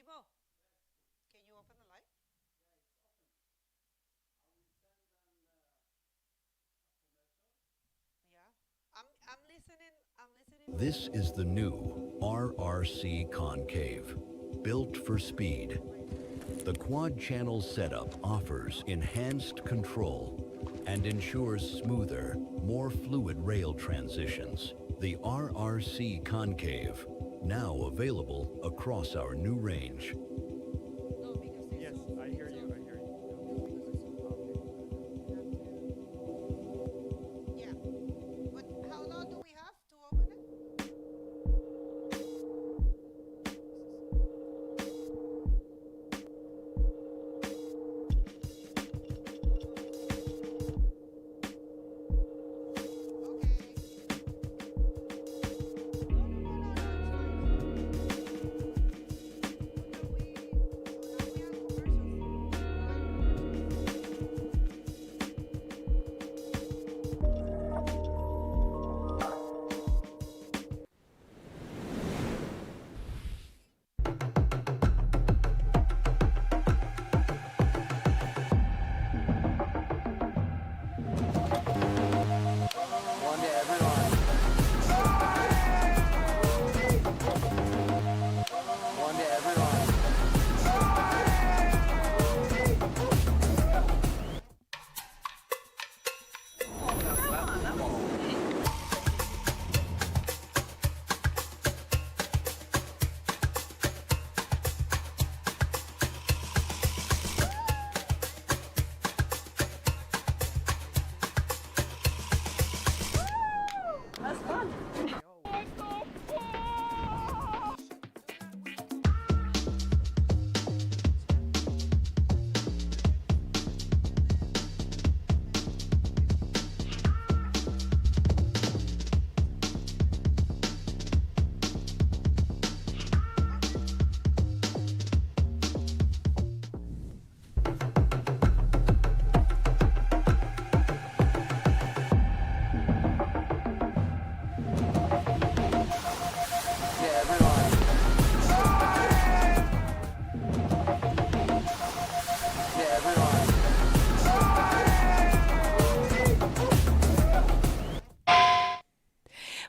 Timo, can you open the light? Yeah. I'm listening. I'm listening. This is the new RRC Concave, built for speed. The quad-channel setup offers enhanced control and ensures smoother, more fluid rail transitions. The RRC Concave, now available across our new range. Yes, I hear you. I hear you. Yeah. But how long do we have to open it?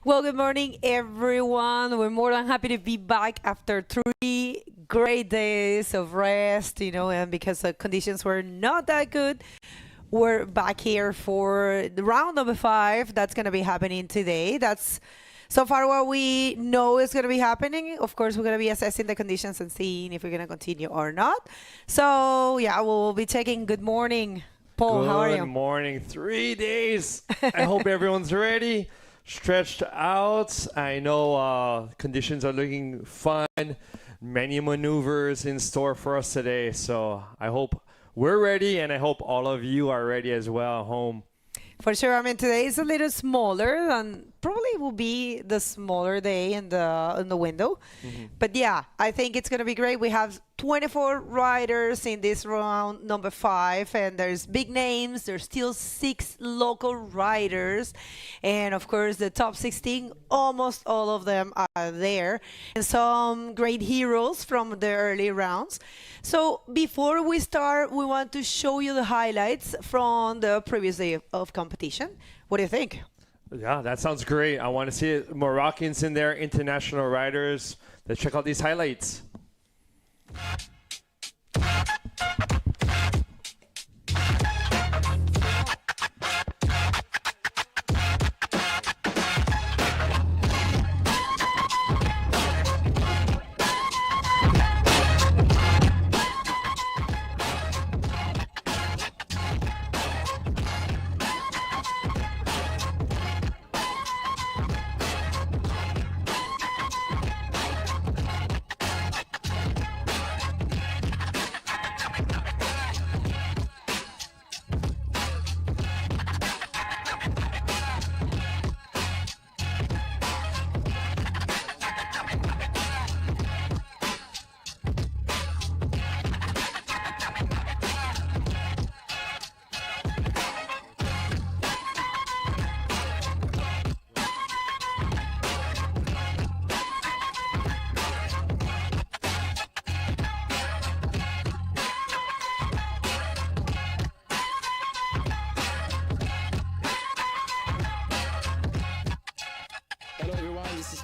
Well, good morning, everyone. We're more than happy to be back after 3 great days of rest, and because the conditions were not that good, we're back here for the round number 5. That's going to be happening today. That's so far what we know is going to be happening. Of course, we're going to be assessing the conditions and seeing if we're going to continue or not. So, yeah, we'll be checking. Good morning, Paul. How are you? Good morning. 3 days. I hope everyone's ready. Stretched out. I know conditions are looking fun. Many maneuvers in store for us today. So I hope we're ready, and I hope all of you are ready as well at home. For sure. I mean, today is a little smaller than probably will be the smaller day in the window. But yeah, I think it's going to be great. We have 24 riders in this round number 5, and there's big names. There's still 6 local riders, and of course the top 16, almost all of them are there, and some great heroes from the early rounds. So before we start, we want to show you the highlights from the previous day of competition. What do you think? Yeah, that sounds great. I want to see it. Moroccans in there, international riders. Let's check out these highlights.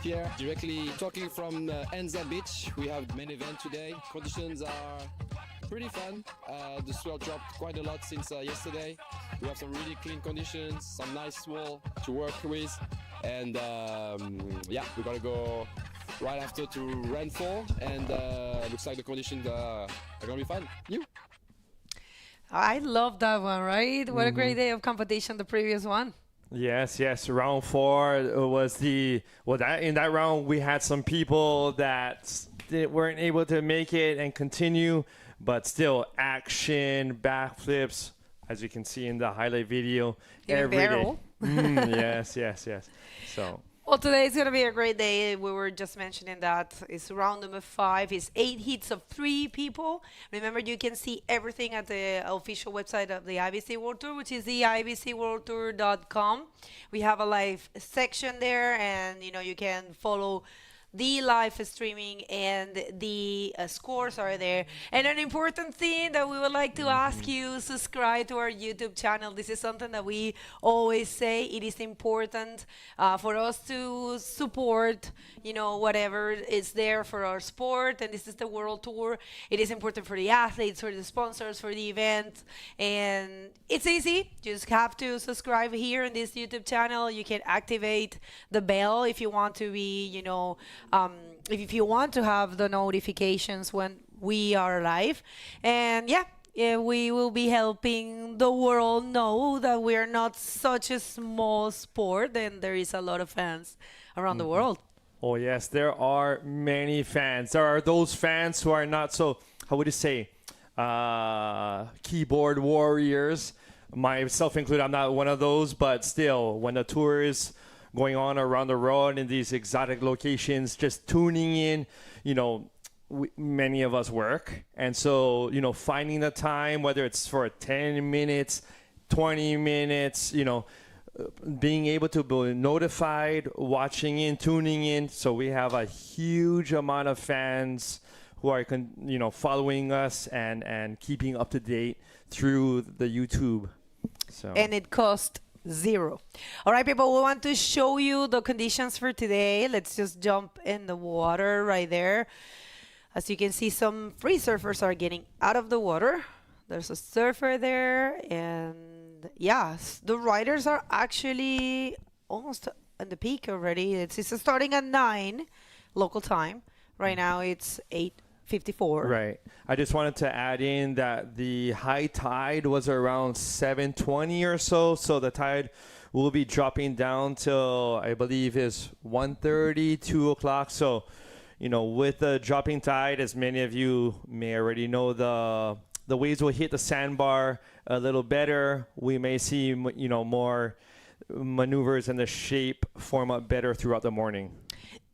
Pierre, directly talking from Anza Beach. We have main event today. Conditions are pretty fun. The swell dropped quite a lot since yesterday. We have some really clean conditions, some nice wall to work with, and yeah, we're gonna go right after to rainfall, and looks like the conditions are gonna be fun. You? I love that one, right? What a great day of competition, the previous one. Yes, yes. Round 4 was in that round we had some people that weren't able to make it and continue, but still action, backflips, as you can see in the highlight video. Even every barrel. day. Yes, yes, yes. So. Well, today is going to be a great day. We were just mentioning that it's round number 5. It's 8 heats of 3 people. Remember, you can see everything at the official website of the IBC World Tour, which is the IBC World Tour.com. We have a live section there, and you can follow the live streaming, and the scores are there. And an important thing that we would like to ask you, subscribe to our YouTube channel. This is something that we always say. It is important for us to support, whatever is there for our sport. And this is the World Tour. It is important for the athletes, for the sponsors, for the event. And it's easy. You just have to subscribe here in this YouTube channel. You can activate the bell if you want to be, if you want to have the notifications when we are live. And yeah, we will be helping the world know that we are not such a small sport, and there is a lot of fans around the world. Oh yes, there are many fans. There are those fans who are not so, how would you say, keyboard warriors. Myself included, I'm not one of those, but still, when the tour is going on around the road in these exotic locations, just tuning in, many of us work. And so, finding the time, whether it's for 10 minutes, 20 minutes, being able to be notified, watching in, tuning in. So we have a huge amount of fans who are, following us and keeping up to date through the YouTube. So. And it costs 0. All right, people, we want to show you the conditions for today. Let's just jump in the water right there. As you can see, some free surfers are getting out of the water. There's a surfer there, and yes, the riders are actually almost at the peak already. It's starting at 9 local time. Right now it's 8:54. Right. I just wanted to add in that the high tide was around 7:20 or so. So the tide will be dropping down till, I believe, is 1:30, 2 o'clock. So, with the dropping tide, as many of you may already know, the waves will hit the sandbar a little better. We may see, more maneuvers and the shape form up better throughout the morning.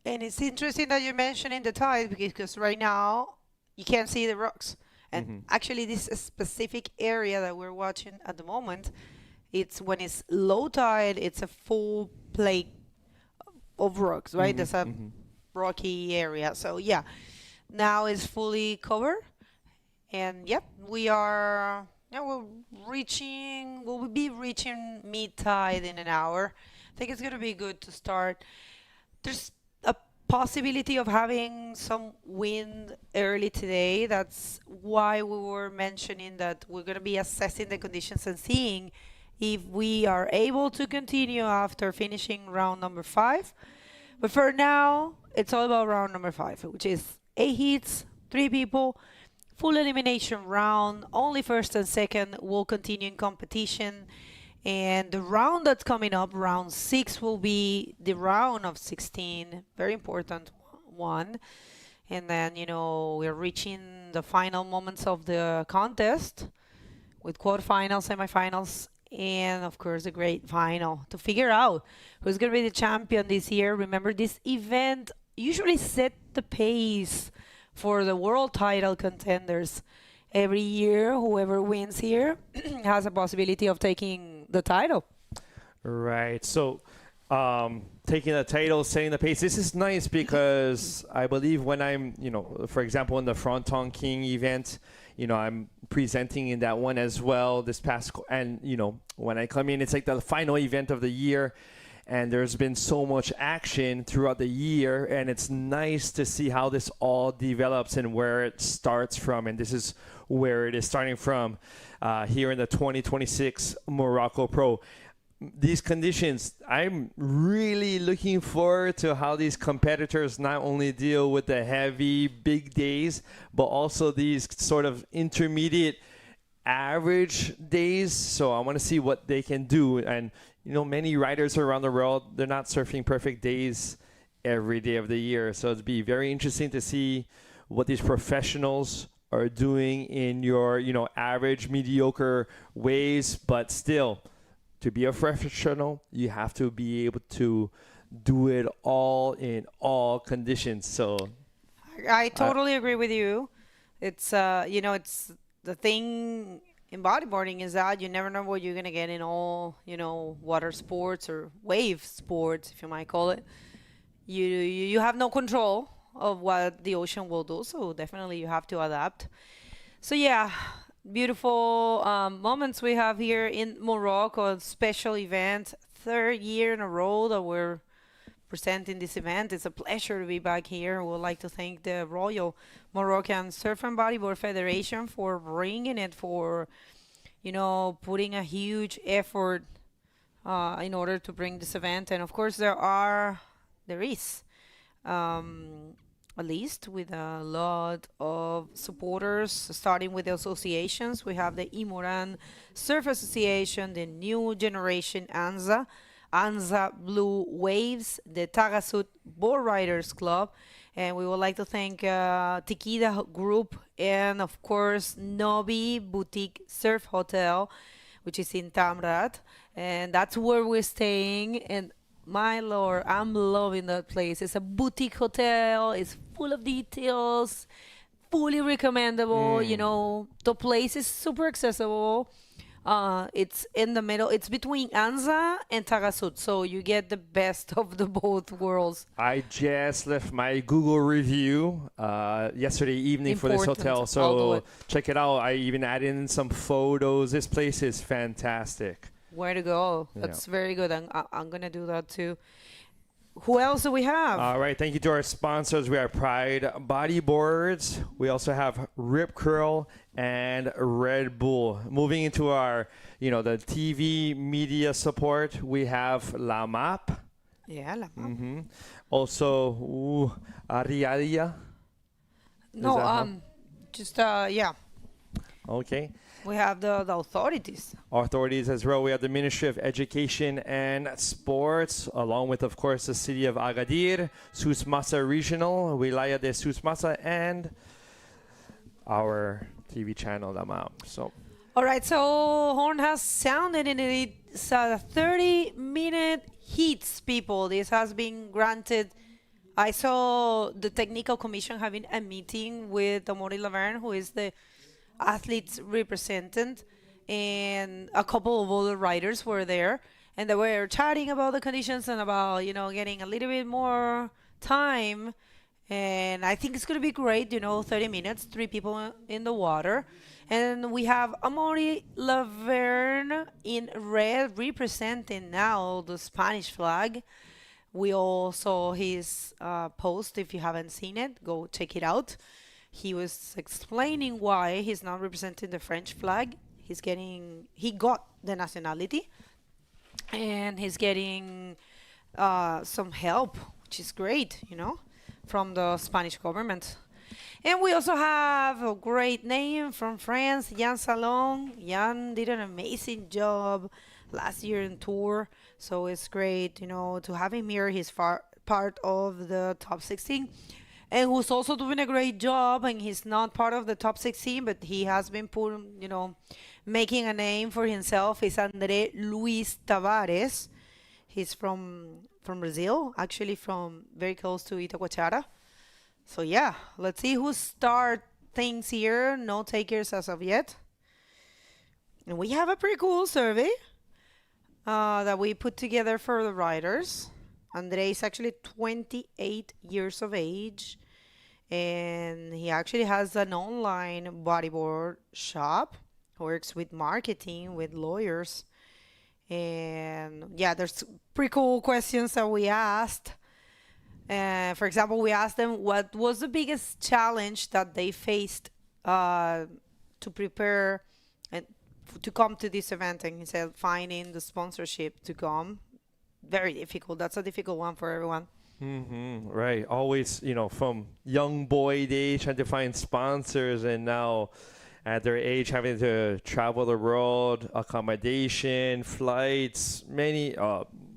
And it's interesting that you're mentioning the tide, because right now you can't see the rocks. And actually this specific area that we're watching at the moment, it's when it's low tide, it's a full plate of rocks, right? There's a rocky area. So yeah, now it's fully covered. And yep, we'll be reaching mid-tide in an hour. I think it's going to be good to start. There's a possibility of having some wind early today. That's why we were mentioning that we're going to be assessing the conditions and seeing if we are able to continue after finishing round number 5. But for now, it's all about round number 5, which is 8 heats, 3 people, full elimination round. Only first and second will continue in competition. And the round that's coming up, round 6, will be the round of 16. Very important one. And then, we're reaching the final moments of the contest with quarterfinals, semifinals, and, of course, a great final to figure out who's going to be the champion this year. Remember, this event usually set the pace for the world title contenders. Every year, whoever wins here has a possibility of taking the title. Right. So taking the title, setting the pace. This is nice because I believe when I'm, for example, in the Fronton King event, I'm presenting in that one as well this past. And, when I come in, it's like the final event of the year. and there's been so much action throughout the year, and it's nice to see how this all develops and where it starts from. And this is where it is starting from here in the 2026 Morocco Pro. These conditions, I'm really looking forward to how these competitors not only deal with the heavy big days, but also these sort of intermediate average days. So I want to see what they can do. And you know, many riders around the world, they're not surfing perfect days every day of the year. So it'd be very interesting to see what these professionals are doing in your, you know, average mediocre ways. But still, to be a professional, you have to be able to do it all in all conditions. So I totally agree with you. It's you know, it's the thing in bodyboarding is that you never know what you're gonna get in all, you know, water sports or wave sports, if you might call it. You have no control of what the ocean will do, so definitely you have to adapt. So yeah, beautiful moments we have here in Morocco, a special event, third year in a row that we're presenting this event. It's a pleasure to be back here. We would like to thank the Royal Moroccan Surf and Bodyboard Federation for bringing it, for, you know, putting a huge effort in order to bring this event. And of course, there is a list with a lot of supporters, starting with the associations. We have the imouran Surf Association, the New Generation Anza, Anza Blue Waves, the Taghazout Boardriders Club, and we would like to thank Tikida Group and of course Nobi Boutique Surf Hotel, which is in Tamraght, and that's where we're staying. And my lord, I'm loving that place. It's a boutique hotel. It's full of details, fully recommendable. You know, the place is super accessible. It's in the middle. It's between Anza and Taghazout, so you get the best of the both worlds. I just left my Google review yesterday evening for this Important. hotel, I'll do so it. check it out. I even added in some photos. This place is fantastic. Where to go? Yeah. That's very good. I'm gonna do that too. Who else do we have? All right, thank you to our sponsors. We have Pride Bodyboards. We also have Rip Curl and Red Bull. Moving into our, you know, the TV media support, we have La Map. Yeah, La Map. Also, Ariadia. No, that how- just yeah. Okay. We have the authorities. Authorities as well. We have the Ministry of Education and Sports, along with, of course, the city of Agadir, Souss Massa Regional, Wilaya de Souss Massa, and our TV channel, Amaury. So, All right, so horn has sounded, and it's a 30-minute hits, people. This has been granted. I saw the technical commission having a meeting with Amaury Lavernhe, who is the athletes representant, and a couple of other riders were there, and they were chatting about the conditions and about, you know, getting a little bit more time. And I think it's going to be great, you know, 30 minutes, 3 people in the water. And we have Amaury Lavernhe in red representing now the Spanish flag. We all saw his post. If you haven't seen it, go check it out. He was explaining why he's not representing the French flag. He got the nationality, and he's getting some help, which is great, you know, from the Spanish government. And we also have a great name from France, Jan Salon. Jan did an amazing job last year in tour, so it's great, you know, to have him here. He's part of the top 16. And who's also doing a great job, and he's not part of the top 16, but he has been making a name for himself, is André Luis Tavares. He's from Brazil, actually from very close to Itacoatiara. So yeah, let's see who start things here. No takers as of yet. And we have a pretty cool survey that we put together for the riders. Andre is actually 28 years of age, and he actually has an online bodyboard shop, works with marketing, with lawyers, And yeah, there's pretty cool questions that we asked. For example, we asked them what was the biggest challenge that they faced to prepare and to come to this event. And he said finding the sponsorship to come, very difficult. That's a difficult one for everyone. Right. Always, from young boy age trying to find sponsors, and now at their age having to travel the world, accommodation, flights, many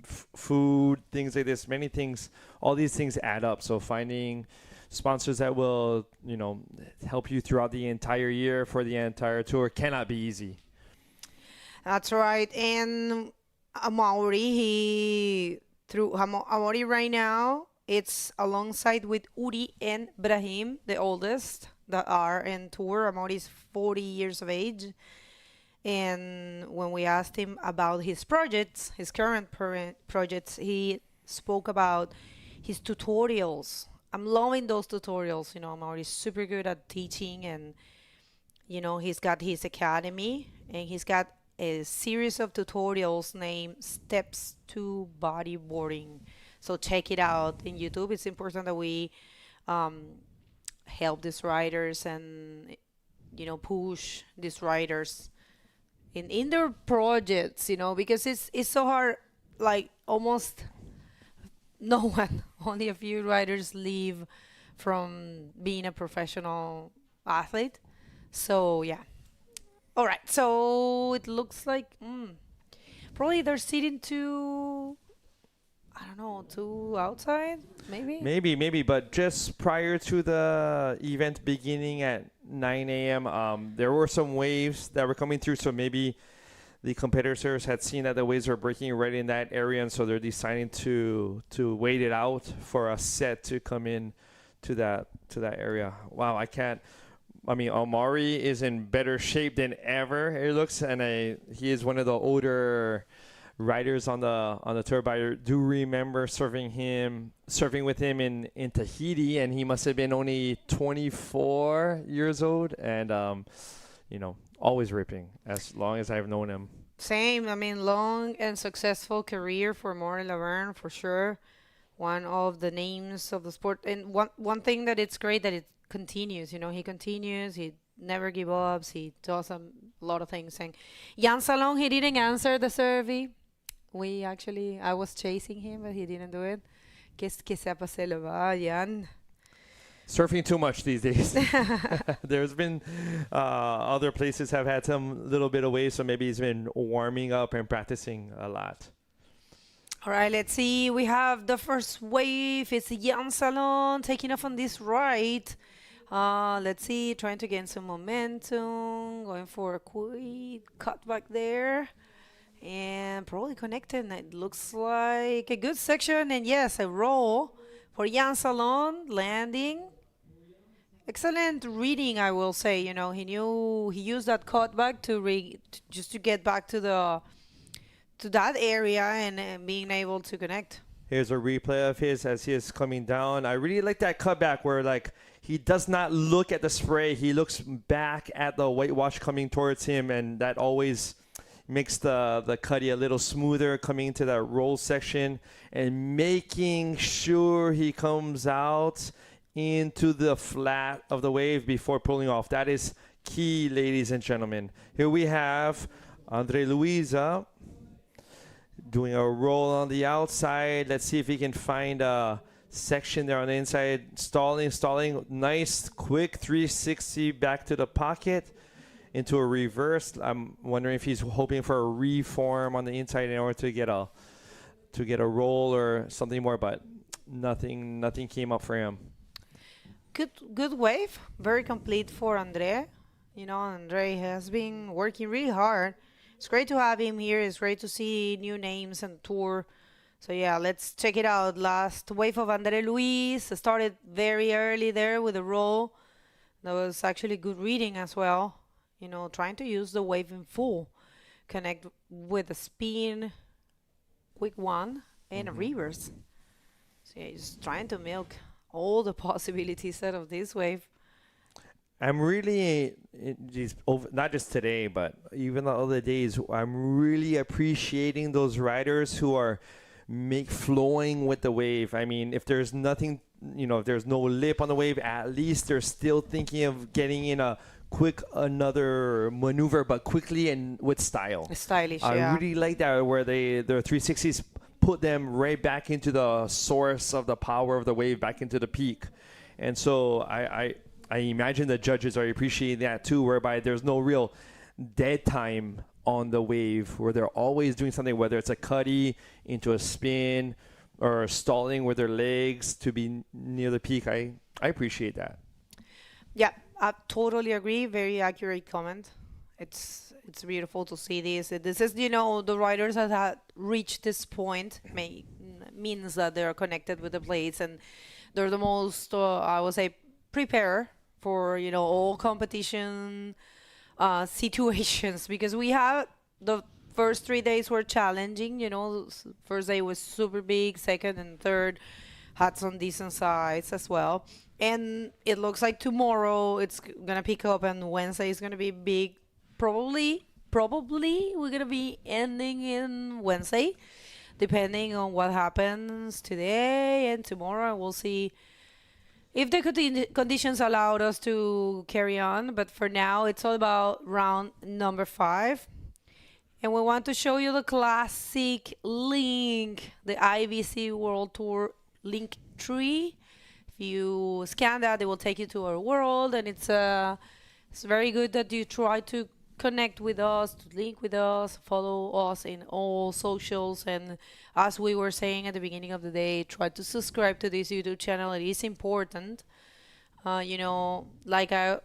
food, things like this, many things. All these things add up. So finding sponsors that will, help you throughout the entire year for the entire tour cannot be easy. That's right. And Amaury, through Amaury right now, it's alongside with Uri and Brahim, the oldest that are in tour. Amaury is 40 years of age. And when we asked him about his projects, his current projects, he spoke about his tutorials. I'm loving those tutorials. Amaury is super good at teaching, and, he's got his academy, and he's got a series of tutorials named Steps to Bodyboarding. So check it out in YouTube. It's important that we help these riders and, push these riders in their projects, because it's so hard. Like almost no one, only a few riders leave from being a professional athlete. So yeah. All right, so it looks like probably they're sitting to, I don't know, to outside, maybe? Maybe, but just prior to the event beginning at 9 a.m., there were some waves that were coming through, so maybe the competitors had seen that the waves were breaking right in that area, and so they're deciding to wait it out for a set to come in to that area. Wow, Amaury is in better shape than ever, it looks, and he is one of the older riders on the tour. But I do remember surfing with him in Tahiti, and he must have been only 24 years old, and always ripping as long as I've known him. Same. Long and successful career for Amaury Lavernhe, for sure. One of the names of the sport, and one thing that it's great that it continues. He continues. He never gives up. He does a lot of things. And Jan Salon, he didn't answer the survey. I was chasing him, but he didn't do it. Qu'est-ce que ça passe là-bas, Jan? Surfing too much these days. There's been other places have had some little bit of waves, so maybe he's been warming up and practicing a lot. All right, let's see. We have the first wave. It's Jan Salon taking off on this right. Let's see, trying to gain some momentum, going for a quick cut back there, and probably connected. It looks like a good section, and yes, a roll for Jan Salon, landing. Excellent reading, I will say. He used that cutback just to get back to that area and being able to connect. Here's a replay of his as he is coming down. I really like that cutback where he does not look at the spray. He looks back at the whitewash coming towards him, and that always makes the cutty a little smoother coming into that roll section, and making sure he comes out into the flat of the wave before pulling off. That is key, ladies and gentlemen. Here we have Andre Luisa doing a roll on the outside. Let's see if he can find a section there on the inside. Stalling. Nice, quick 360 back to the pocket into a reverse. I'm wondering if he's hoping for a reform on the inside in order to get a roll or something more, but nothing came up for him. Good wave, very complete for Andre. Andre has been working really hard. It's great to have him here. It's great to see new names and tour. So yeah, let's check it out. Last wave of Andre Luis started very early there with a roll. That was actually good reading as well. Trying to use the wave in full. Connect with a spin, quick one, and a reverse. So yeah, just trying to milk all the possibilities out of this wave. I'm really, not just today, but even the other days, I'm really appreciating those riders who are flowing with the wave. I mean, if there's nothing, if there's no lip on the wave, at least they're still thinking of getting in a quick another maneuver, but quickly and with style. Stylish, I yeah. really like that, where their 360s put them right back into the source of the power of the wave, back into the peak. And so I imagine the judges are appreciating that too, whereby there's no real dead time on the wave, where they're always doing something, whether it's a cutty into a spin or stalling with their legs to be near the peak. I appreciate that. Yeah, I totally agree. Very accurate comment. It's beautiful to see this. This is, the riders that have reached this point means that they're connected with the plates, and they're the most, I would say, prepare for, all competition situations, because we have the first 3 days were challenging. First day was super big, second and third had some decent size as well. And it looks like tomorrow it's gonna pick up, and Wednesday is gonna be big. Probably we're gonna be ending in Wednesday, depending on what happens today and tomorrow. We'll see if the conditions allowed us to carry on. But for now, it's all about round number 5. And we want to show you the classic link, the IBC World Tour link tree. If you scan that, it will take you to our world, and it's very good that you try to connect with us, to link with us, follow us in all socials, and as we were saying at the beginning of the day, try to subscribe to this YouTube channel. It is important. Like I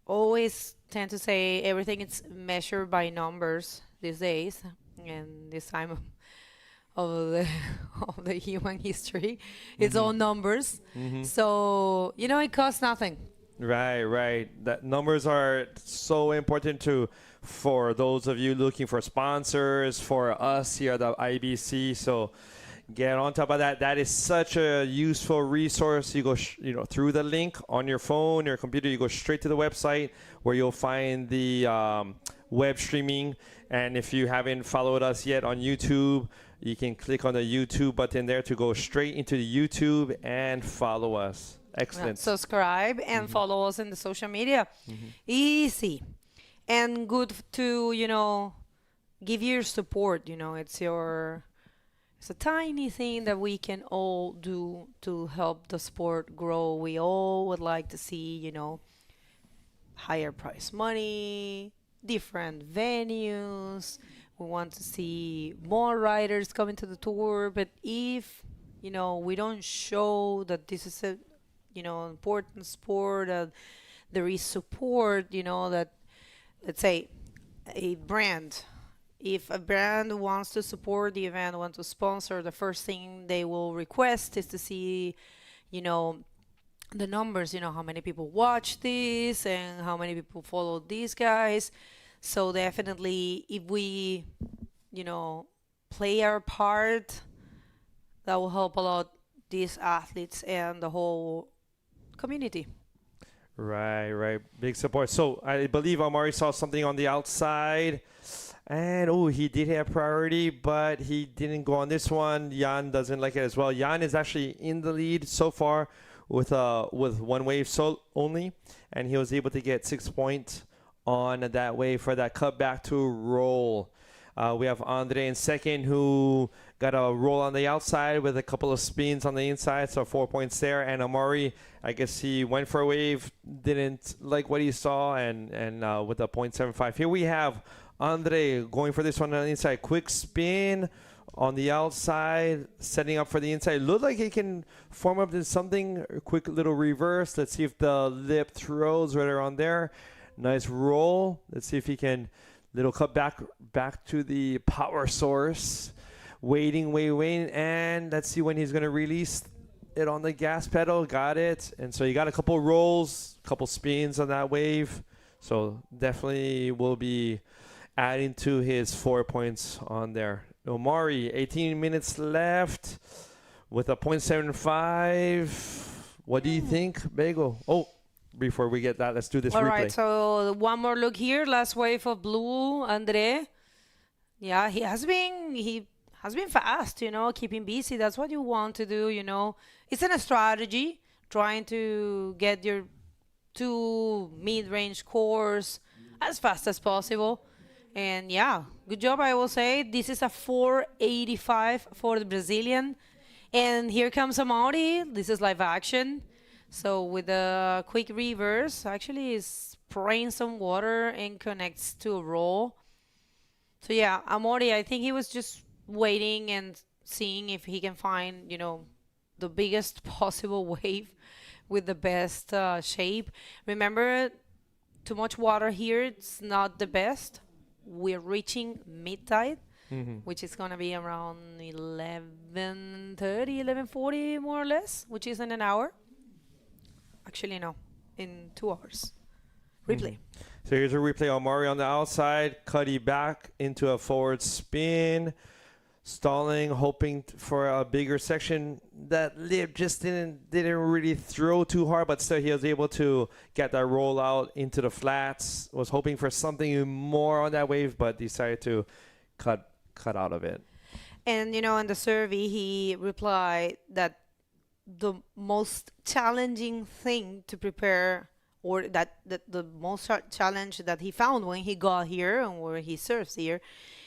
always tend to say, everything is measured by numbers these days, and this time of the human history, it's all numbers. So it costs nothing. Right. That numbers are so important for those of you looking for sponsors, for us here at the IBC. So get on top of that. That is such a useful resource. You go, through the link on your phone, your computer. You go straight to the website where you'll find the web streaming. And if you haven't followed us yet on YouTube, you can click on the YouTube button there to go straight into the YouTube and follow us. Excellent. Subscribe and follow us in the social media. Easy and good to give your support. It's a tiny thing that we can all do to help the sport grow. We all would like to see higher prize money, different venues. We want to see more riders coming to the tour. But if we don't show that this is a important sport, there is support, that, let's say, a brand, if a brand wants to support the event, wants to sponsor, the first thing they will request is to see, the numbers, how many people watch this and how many people follow these guys. So definitely, if we, play our part, that will help a lot these athletes and the whole community. Right. Big support. So I believe Amaury saw something on the outside, and he did have priority, but he didn't go on this one. Jan doesn't like it as well. Jan is actually in the lead so far with one wave only, and he was able to get 6 points on that wave for that cut back to roll. We have Andre in second, who got a roll on the outside with a couple of spins on the inside, so 4 points there. And Amaury, I guess he went for a wave, didn't like what he saw, and with a 0.75. Here we have Andre going for this one on the inside. Quick spin on the outside, setting up for the inside. Looked like he can form up to something. A quick little reverse. Let's see if the lip throws right around there. Nice roll. Let's see if he can little cut back to the power source. Waiting, and let's see when he's going to release it on the gas pedal. Got it. And so you got a couple rolls, couple spins on that wave. So definitely will be adding to his 4 points on there. Amaury, 18 minutes left with a 0.75. What do you think, Bagel? before we get that, let's do this All replay. right, so one more look here. Last wave of blue, Andre. Yeah, he has been fast, keeping busy. That's what you want to do, It's a strategy, trying to get your 2 mid-range cores as fast as possible. And yeah, good job, I will say. This is a 485 for the Brazilian. And here comes Amaury. This is live action. So with a quick reverse, actually is spraying some water and connects to a roll. So yeah, Amaury, I think he was just waiting and seeing if he can find, the biggest possible wave with the best shape. Remember, too much water here, it's not the best. We're reaching mid-tide, which is going to be around 11:30, 11:40 more or less, which is in an hour. Actually, no, in 2 hours. Replay. So here's a replay. Amaury on the outside, Cuddy back into a forward spin, stalling, hoping for a bigger section. That lip just didn't really throw too hard, but still he was able to get that roll out into the flats. Was hoping for something more on that wave, but decided to cut out of it. And in the survey, he replied that the most challenging thing to prepare, or that the most challenge that he found when he got here and where he surfs here,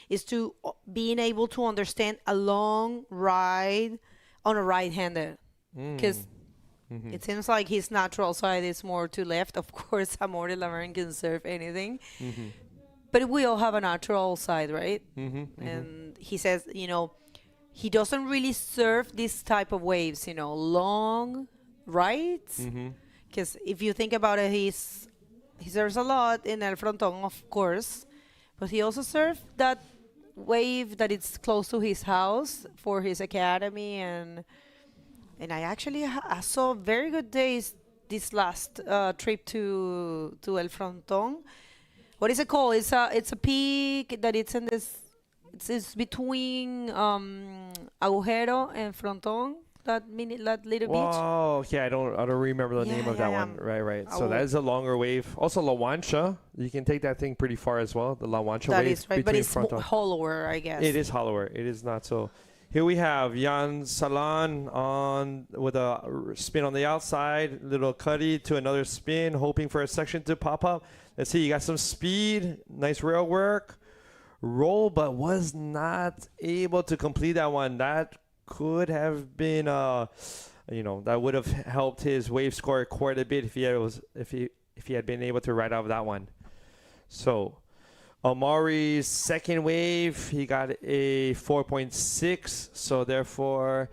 is to being able to understand a long ride on a right-hander, because it seems like his natural side is more to left. Of course, Amaury Lavernhe can surf anything, but we all have a natural side, right? And he says, he doesn't really surf this type of waves, long rides, because if you think about it, he surfs a lot in El Frontón, of course, but he also surfed that wave that it's close to his house for his academy, and I actually I saw very good days this last trip to El Frontón. What is it called? It's a peak that it's in this. It's between Agujero and Frontón. That little beach. Oh, okay. I don't remember the name of that one. Right. So that is a longer wave. Also, La Wancha. You can take that thing pretty far as well. The La Wancha wave. That is right, but it's hollower, I guess. It is hollower. It is not so. Here we have Jan Salan with a spin on the outside, little cuddy to another spin, hoping for a section to pop up. Let's see, you got some speed, nice rail work, roll, but was not able to complete that one. That could have been, that would have helped his wave score quite a bit if he had been able to ride out of that one. So Amaury's second wave, he got a 4.6, so therefore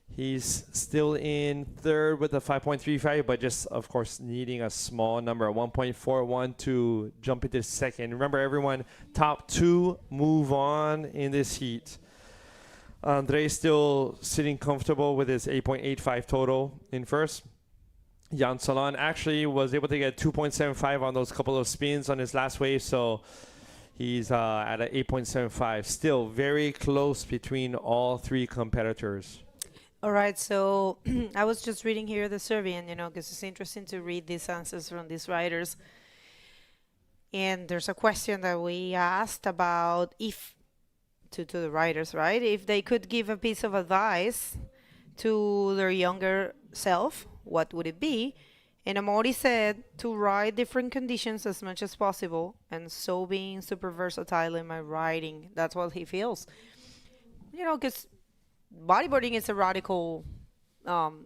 he's still in third with a 5.35, but just, of course, needing a small number, 1.41 to jump into second. Remember, everyone, top 2 move on in this heat. Andre still sitting comfortable with his 8.85 total in first. Jan Salan actually was able to get 2.75 on those couple of spins on his last wave, so he's at an 8.75. Still very close between all 3 competitors. All right, so I was just reading here the survey, and because it's interesting to read these answers from these riders. And there's a question that we asked about to the riders, right? If they could give a piece of advice to their younger self, what would it be? And Amaury said to ride different conditions as much as possible, and so being super versatile in my riding. That's what he feels. Because bodyboarding is a radical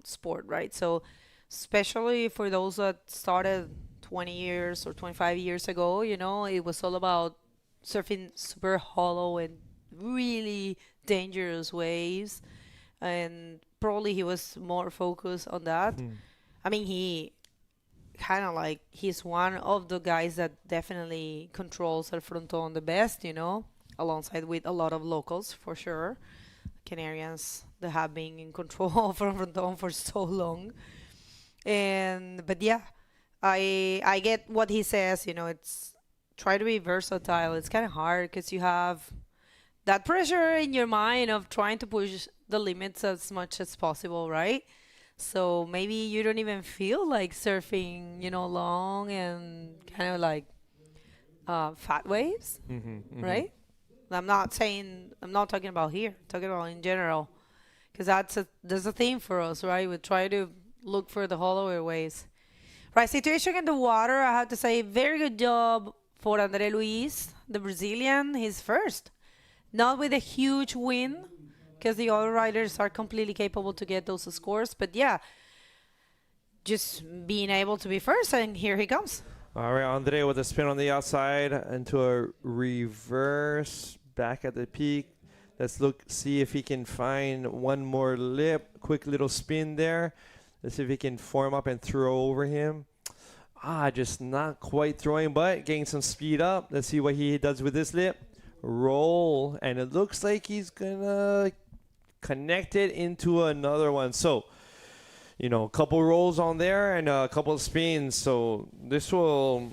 sport, right? So especially for those that started 20 years or 25 years ago, it was all about surfing super hollow and really dangerous waves, and probably he was more focused on that. I mean, he kind of he's one of the guys that definitely controls El Frontón the best, alongside with a lot of locals for sure. Canarians that have been in control of El Frontón for so long. But yeah, I get what he says, it's try to be versatile. It's kind of hard because you have that pressure in your mind of trying to push the limits as much as possible, right? So maybe you don't even feel like surfing, long and kind of like fat waves, right? I'm not talking about here, I'm talking about in general, because there's a theme for us, right? We try to look for the hollower waves. Right, situation in the water, I have to say, very good job for André Luis, the Brazilian. He's first. Not with a huge win, because the other riders are completely capable to get those scores. But yeah, just being able to be first, and here he comes. All right, Andre with a spin on the outside into a reverse back at the peak. Let's see if he can find one more lip. Quick little spin there. Let's see if he can form up and throw over him. Just not quite throwing, but getting some speed up. Let's see what he does with this lip. Roll, and it looks like he's gonna connect it into another one. So, a couple rolls on there and a couple of spins. So this will,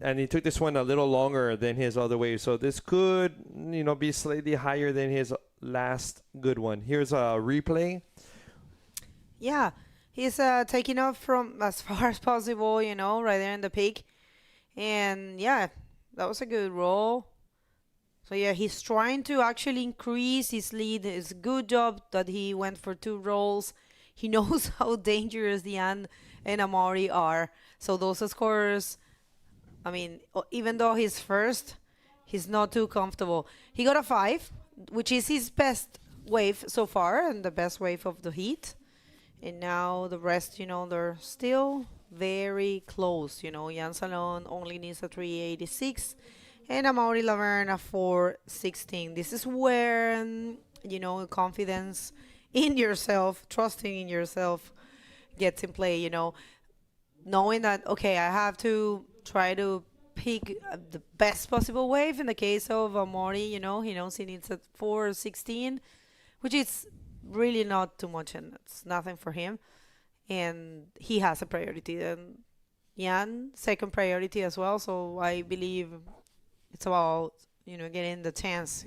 and he took this one a little longer than his other wave. So this could, be slightly higher than his last good one. Here's a replay. Yeah. He's taking off from as far as possible, right there in the peak. And yeah, that was a good roll. So yeah, he's trying to actually increase his lead. It's a good job that he went for 2 rolls. He knows how dangerous Diane and Amaury are. So those scores, I mean, even though he's first, he's not too comfortable. He got a 5, which is his best wave so far and the best wave of the heat. And now the rest, they're still very close. Jan Salon only needs a 386 and Amaury Lavernhe a 416. This is where, confidence in yourself, trusting in yourself gets in play, knowing that, okay, I have to try to pick the best possible wave. In the case of Amaury, he knows he needs a 416, which is really not too much, and it's nothing for him, and he has a priority, and Jan second priority as well. So I believe it's about getting the chance,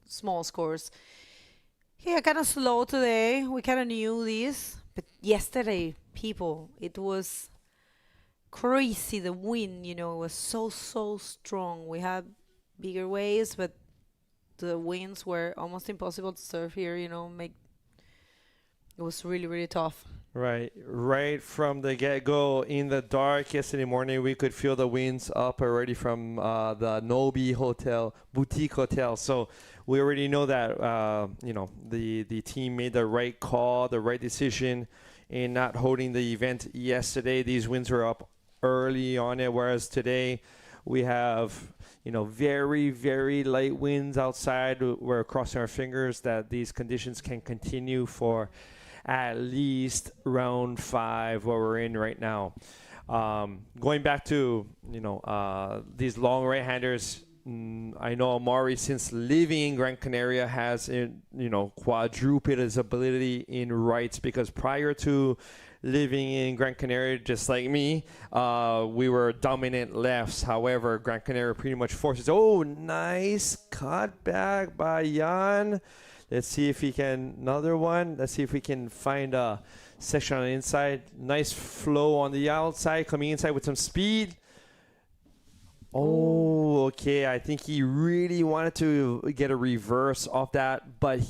small scores. Yeah, kind of slow today. We kind of knew this, but yesterday, people, it was crazy. The wind, was so strong. We had bigger waves, but the winds were almost impossible to surf here. It was really, really tough. Right from the get-go in the dark yesterday morning, we could feel the winds up already from the Nobi hotel, boutique hotel. So we already know that, the team made the right call, the right decision in not holding the event yesterday. These winds were up early on it, whereas today we have, very, very light winds outside. We're crossing our fingers that these conditions can continue for at least round 5, where we're in right now. Going back to, these long right-handers, I know Amaury, since living in Gran Canaria, has, quadrupled his ability in rights, because prior to living in Gran Canaria, just like me, we were dominant lefts. However, Gran Canaria pretty much forces. Oh, nice cut back by Jan. Let's see if he can, another one. Let's see if we can find a section on the inside. Nice flow on the outside, coming inside with some speed. Oh, okay. I think he really wanted to get a reverse off that, but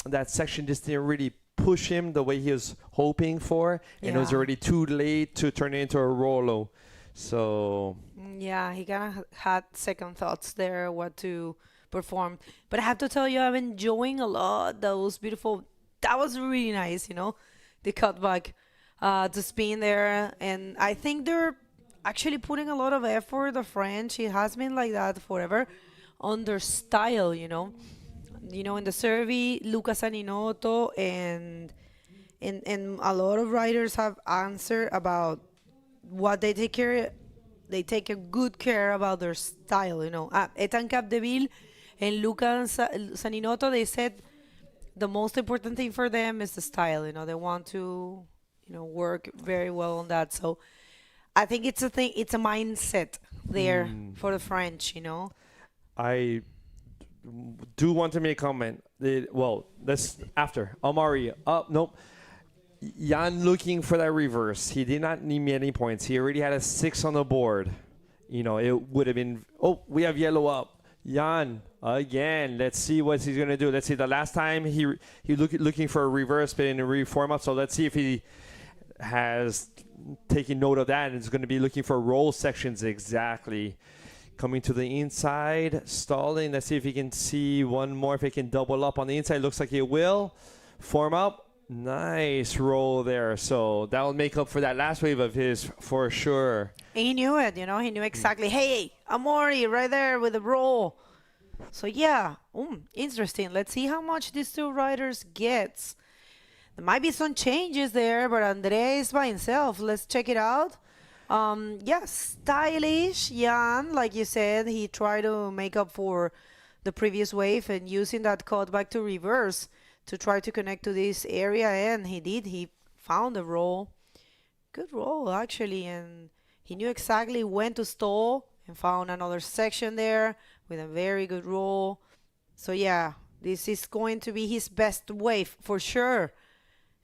that section just didn't really push him the way he was hoping for, and it was already too late to turn it into a Rolo. So yeah, he kind of had second thoughts there what to perform. But I have to tell you, I'm enjoying a lot those beautiful. That was really nice, the cutback, to spin there, and I think they're actually putting a lot of effort. The French, it has been like that forever, on their style, in the survey, Luca Saninotto and a lot of writers have answered about what they take care. They take a good care about their style, Ethan Capdeville and Luca Saninotto, they said the most important thing for them is the style. They want to, work very well on that. So I think it's a thing. It's a mindset there for the French. I do want to make a comment. Let's after Amaury. Nope. Jan looking for that reverse. He did not need many points. He already had a 6 on the board. You know, it would have been, oh, we have yellow up. Jan, again, let's see what he's going to do. Let's see, the last time he looking for a reverse, but in a reform up. So let's see if he has taken note of that and is going to be looking for roll sections exactly. Coming to the inside, stalling. Let's see if he can see one more, if he can double up on the inside. Looks like it will. Form up. Nice roll there. So that will make up for that last wave of his for sure. He knew it, you know. He knew exactly. Hey, Amaury, right there with the roll. So yeah, interesting. Let's see how much these two riders gets. There might be some changes there, but Andre is by himself. Let's check it out. Yeah, stylish Jan, like you said. He tried to make up for the previous wave and using that cut back to reverse to try to connect to this area, and he did. He found a roll. Good roll, actually, and he knew exactly when to stall and found another section there with a very good roll. So yeah, this is going to be his best wave for sure.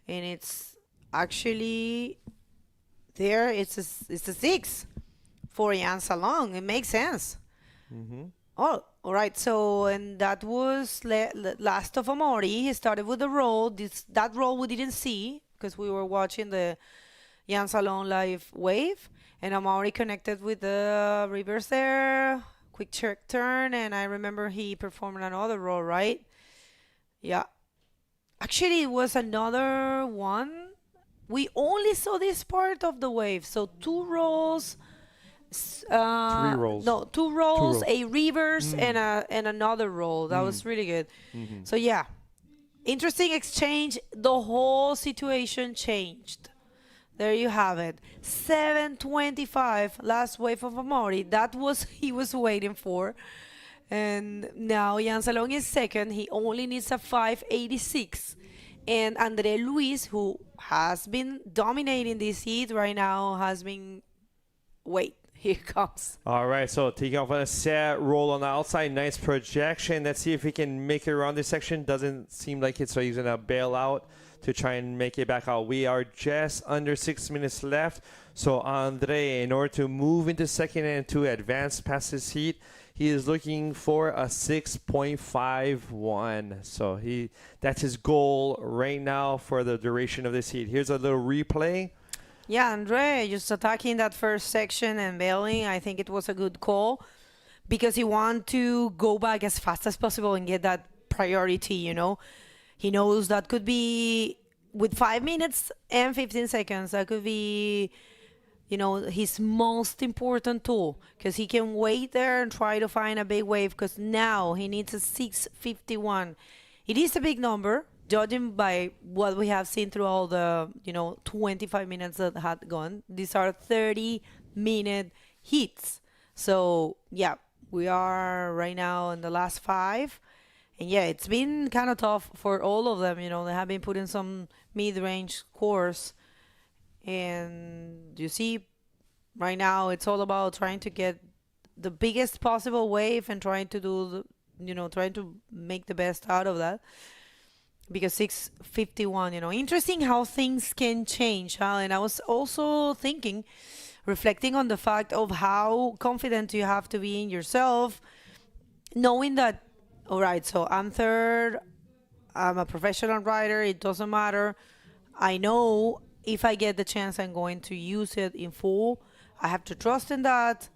And it's actually there. It's a 6 for Anza long. It makes sense. Oh, all right. So, and that was last of Amaury. He started with the roll. That roll we didn't see because we were watching the Jan Salon live wave. And Amaury connected with the reverse there. Quick check turn. And I remember he performed another roll, right? Yeah. Actually, it was another one. We only saw this part of the wave. So 2 rolls. 3 rolls. No, 2 rolls, a reverse, and another roll. That was really good. So yeah, interesting exchange. The whole situation changed. There you have it. 7:25, last wave of Amaury. That was he was waiting for. And now Jan Salon is second. He only needs a 5:86. And Andre Luis, who has been dominating this heat right now, has been... Wait. Here comes. All right, so taking off on a set, roll on the outside, nice projection. Let's see if he can make it around this section. Doesn't seem like it, so he's going to bail out to try and make it back out. We are just under 6 minutes left. So Andre, in order to move into second and to advance past his heat, he is looking for a 6.51. So that's his goal right now for the duration of this heat. Here's a little replay. Yeah, Andre just attacking that first section and bailing. I think it was a good call because he wanted to go back as fast as possible and get that priority, you know. He knows that could be with 5 minutes and 15 seconds. That could be, you know, his most important tool because he can wait there and try to find a big wave because now he needs a 6.51. It is a big number. Judging by what we have seen through all the, 25 minutes that had gone, these are 30-minute heats. So, yeah, we are right now in the last 5. And, yeah, it's been kind of tough for all of them. They have been putting some mid-range course. And you see, right now, it's all about trying to get the biggest possible wave and trying to do, trying to make the best out of that. Because 6.51, interesting how things can change, huh? And I was also thinking, reflecting on the fact of how confident you have to be in yourself, knowing that, all right, so I'm third, I'm a professional rider, it doesn't matter. I know if I get the chance, I'm going to use it in full. I have to trust in that,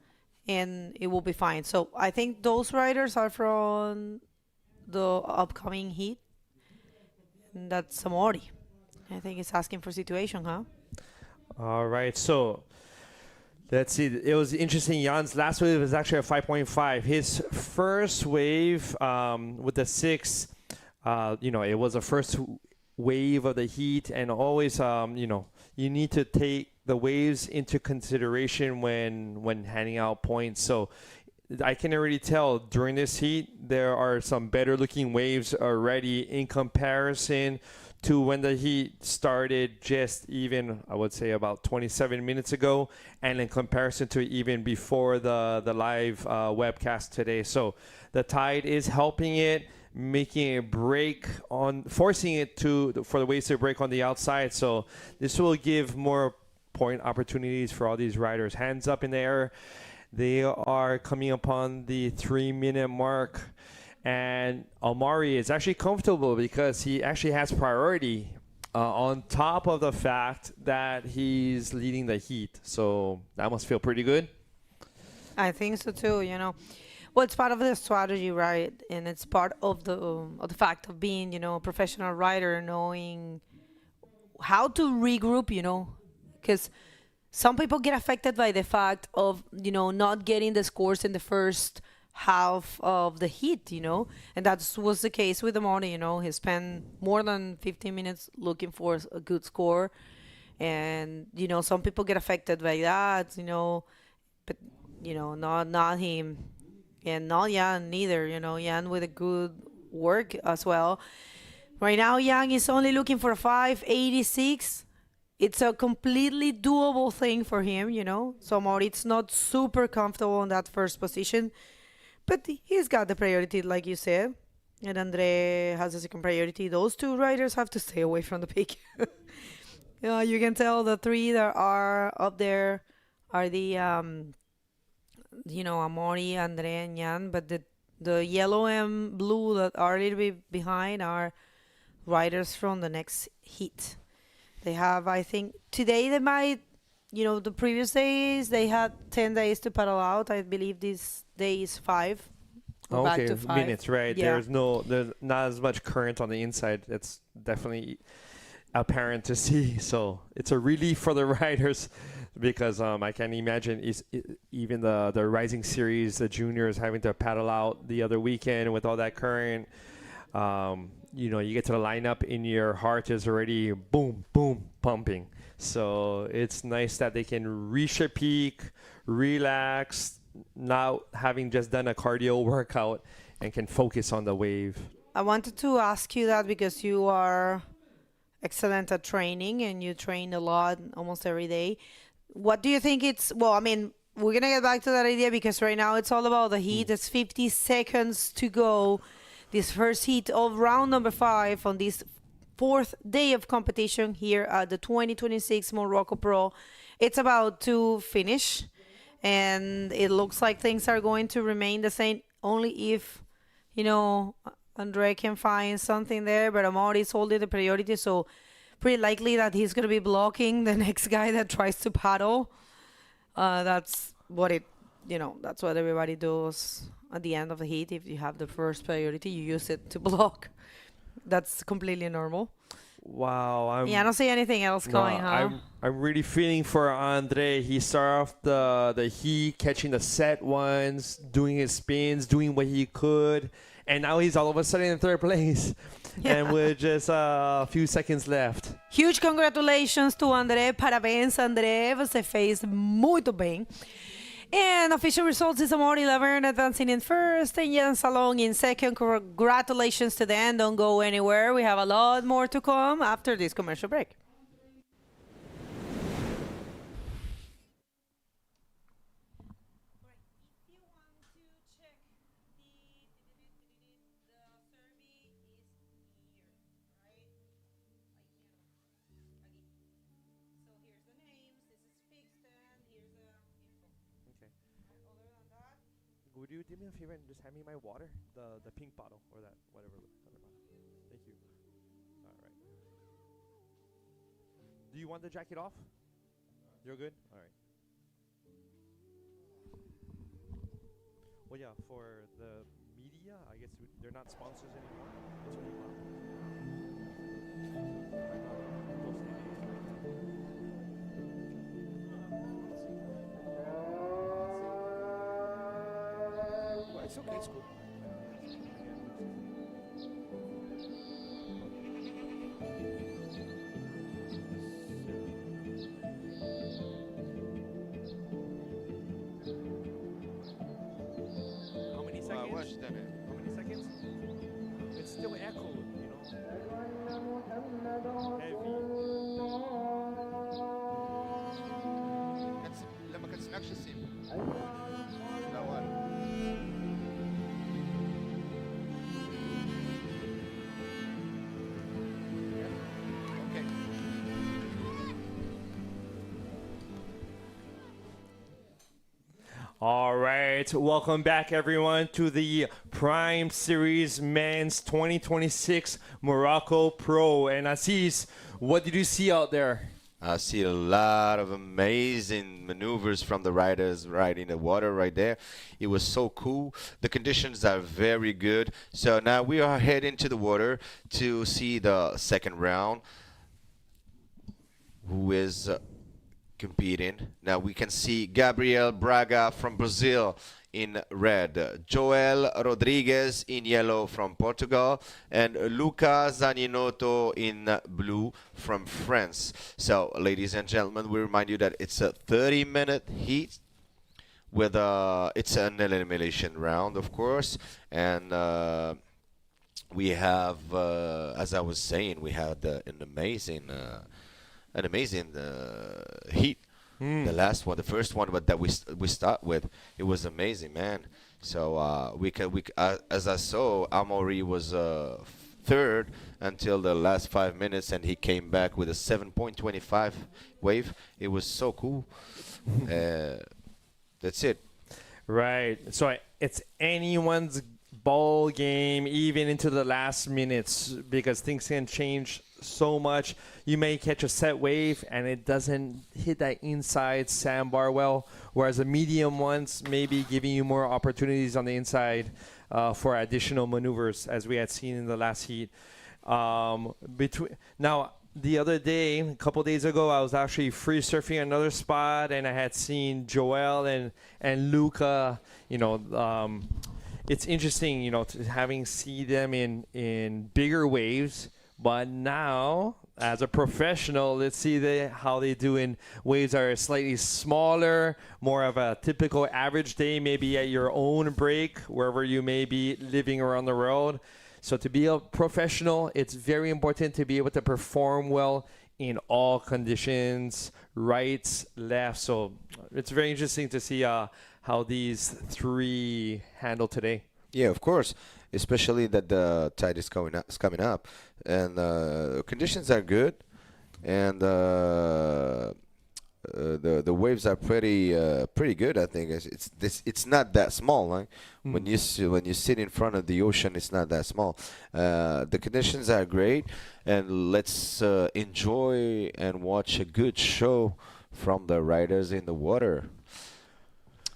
and it will be fine. So I think those riders are from the upcoming heat. That's Amaury. I think it's asking for situation, huh? All right, so let's see. It was interesting. Jan's last wave was actually a 5.5. His first wave with the 6, it was the first wave of the heat, and always, you need to take the waves into consideration when handing out points. So I can already tell during this heat, there are some better looking waves already in comparison to when the heat started just even, I would say, about 27 minutes ago, and in comparison to even before the live webcast today. So the tide is helping it. making a break on, forcing it for the waves to break on the outside. So this will give more point opportunities for all these riders. Hands up in the air. They are coming upon the 3-minute mark. And Amaury is actually comfortable because he actually has priority on top of the fact that he's leading the heat. So that must feel pretty good. I think so too, you know. Well, it's part of the strategy, right? And it's part of the fact of being, you know, a professional rider, knowing how to regroup, you know, because some people get affected by the fact of, you know, not getting the scores in the first half of the heat, you know, and that was the case with Amaury. You know, he spent more than 15 minutes looking for a good score, and you know, some people get affected by that, you know, but you know, not him. And not Jan neither, you know, Jan with a good work as well. Right now, Jan is only looking for a 586. It's a completely doable thing for him, you know. So Moritz not super comfortable in that first position, but he's got the priority, like you said. And Andre has a second priority. Those two riders have to stay away from the peak. You can tell the three that are up there are the you know, Amaury, Andre, and Jan, but the yellow and blue that are a little bit behind are riders from the next heat. They have, I think, today they might, you know, the previous days they had 10 days to paddle out. I believe this day is 5. We're back Okay, to 5 minutes, right? Yeah. There's not as much current on the inside. It's definitely apparent to see. So it's a relief for the riders. Because I can imagine even the Rising Series, the juniors having to paddle out the other weekend with all that current. You know, you get to the lineup and your heart is already boom, boom, pumping. So it's nice that they can reach a peak, relax, not having just done a cardio workout, and can focus on the wave. I wanted to ask you that because you are excellent at training and you train a lot almost every day. What do you think well, I mean, we're going to get back to that idea because right now it's all about the heat. It's 50 seconds to go. This first heat of round number 5 on this 4th day of competition here at the 2026 Morocco Pro. It's about to finish, and it looks like things are going to remain the same only if, you know, Andre can find something there, but Amaury is holding the priority, so pretty likely that he's going to be blocking the next guy that tries to paddle. That's what that's what everybody does at the end of the heat. If you have the first priority, you use it to block. That's completely normal. Wow. I don't see anything else going, huh? I'm really feeling for Andre. He started off the heat, catching the set ones, doing his spins, doing what he could. And now he's all of a sudden in 3rd place. Yeah. And with just a few seconds left. Huge congratulations to André. Parabéns, André. Você fez muito bem. And official results is Amaury Lavernhe advancing in 1st and Jan Salong in 2nd. Congratulations to them. Don't go anywhere. We have a lot more to come after this commercial break. Would you do me a favor and just hand me my water? The pink bottle or that whatever other bottle. Thank you. All right. Do you want the jacket off? You're good? All right. Well, yeah, for the media, I guess they're not sponsors anymore. It's really loud. It's okay, it's cool. How many seconds? How many seconds? It's still echoed, you know. Heavy. لما كان سمعكش السيم. لا والو. All right, welcome back everyone to the Prime Series Men's 2026 Morocco Pro. And Aziz, what did you see out there? I see a lot of amazing maneuvers from the riders right in the water right there. It was so cool. The conditions are very good. So now we are heading to the water to see the second round. Who is competing. Now we can see Gabriel Braga from Brazil in red, Joel Rodriguez in yellow from Portugal, and Luca Zaninoto in blue from France. So, ladies and gentlemen, we remind you that it's a 30-minute heat with it's an elimination round, of course, and we have, as I was saying, we had an amazing heat. The last one, the first one, but that we start with, it was amazing, man. So as I saw, Amaury was third until the last 5 minutes, and he came back with a 7.25 wave. It was so cool. That's it. Right. So it's anyone's ball game, even into the last minutes, because things can change so much. You may catch a set wave and it doesn't hit that inside sandbar well, whereas the medium ones may be giving you more opportunities on the inside for additional maneuvers, as we had seen in the last heat. Now, the other day, a couple days ago, I was actually free surfing another spot, and I had seen Joel and Luca. It's interesting, having seen them in bigger waves. But now, as a professional, let's see how they do in waves that are slightly smaller, more of a typical average day, maybe at your own break, wherever you may be living around the world. So to be a professional, it's very important to be able to perform well in all conditions, rights, left. So it's very interesting to see how these three handle today. Yeah, of course, especially that the tide is coming up, and conditions are good, and the waves are pretty good. I think it's not that small. Like when you sit in front of the ocean, it's not that small. The conditions are great, and let's enjoy and watch a good show from the riders in the water.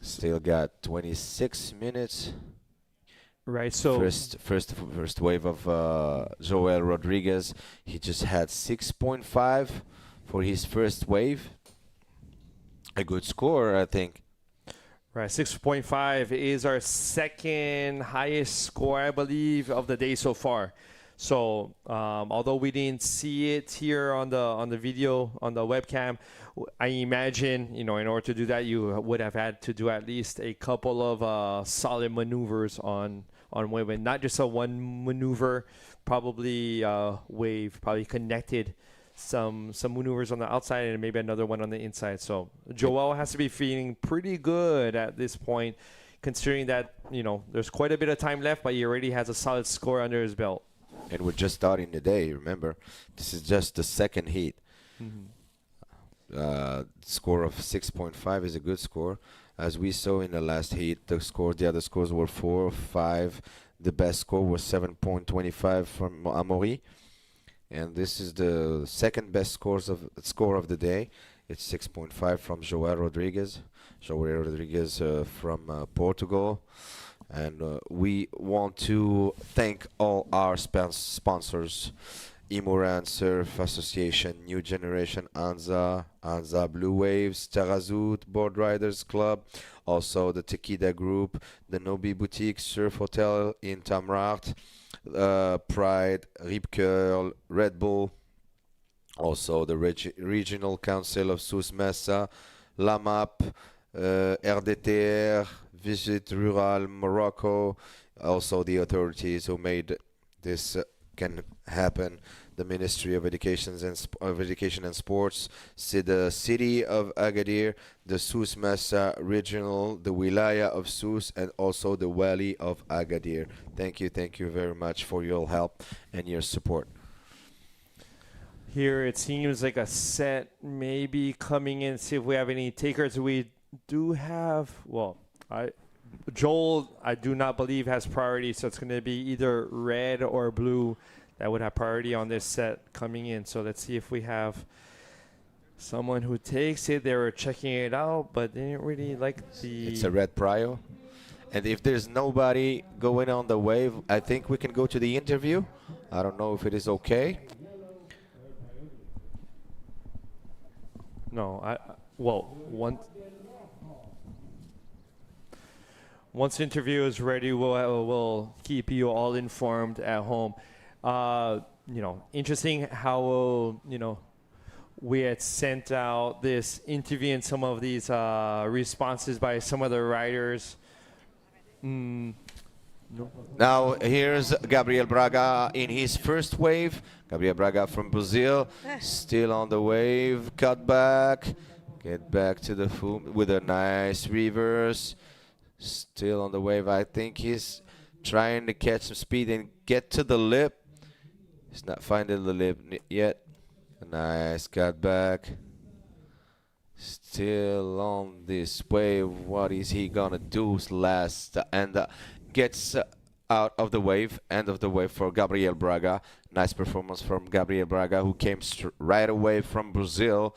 Still got 26 minutes. Right. So first wave of Joel Rodriguez. He just had 6.5 for his first wave. A good score, I think. Right, 6.5 is our second highest score, I believe, of the day so far. So although we didn't see it here on the video, on the webcam, I imagine, in order to do that, you would have had to do at least a couple of solid maneuvers on wave, and not just a one maneuver, probably wave, probably connected some maneuvers on the outside and maybe another one on the inside. So Joel has to be feeling pretty good at this point, considering that, there's quite a bit of time left, but he already has a solid score under his belt. And we're just starting the day, remember. This is just the second heat. Score of 6.5 is a good score. As we saw in the last heat, the other scores were 4, 5. The best score was 7.25 from Amaury. And this is the second best score of the day. It's 6.5 from Joel Rodriguez. Joel Rodriguez from Portugal. And we want to thank all our sponsors. Imouran Surf Association, New Generation Anza, Anza Blue Waves, Taghazout, Boardriders Club, also the Tikida Group, the Nobi Boutique Surf Hotel in Tamraght, Pride, Rip Curl, Red Bull, also the Regional Council of Souss Massa, LAMAP, RDTR, Visit Rural Morocco, also the authorities who made this can happen, the Ministry of Education and Sports, the City of Agadir, the Souss Massa Regional, the Wilaya of Souss, and also the Valley of Agadir. Thank you very much for your help and your support. Here it seems like a set maybe coming in. See if we have any takers. We do have, well, Joel, I do not believe has priority, so it's going to be either red or blue that would have priority on this set coming in. So let's see if we have someone who takes it. They were checking it out, but they didn't really like the... It's a red prior. And if there's nobody going on the wave, I think we can go to the interview. I don't know if it is okay. No, once the interview is ready, we'll keep you all informed at home. Interesting how, we had sent out this interview and some of these responses by some of the riders. Now here's Gabriel Braga in his first wave. Gabriel Braga from Brazil, still on the wave, cut back, get back to the full with a nice reverse. Still on the wave. I think he's trying to catch some speed and get to the lip. He's not finding the lip yet. A nice cut back. Still on this wave. What is he gonna do last? And gets out of the wave. End of the wave for Gabriel Braga. Nice performance from Gabriel Braga, who came right away from Brazil.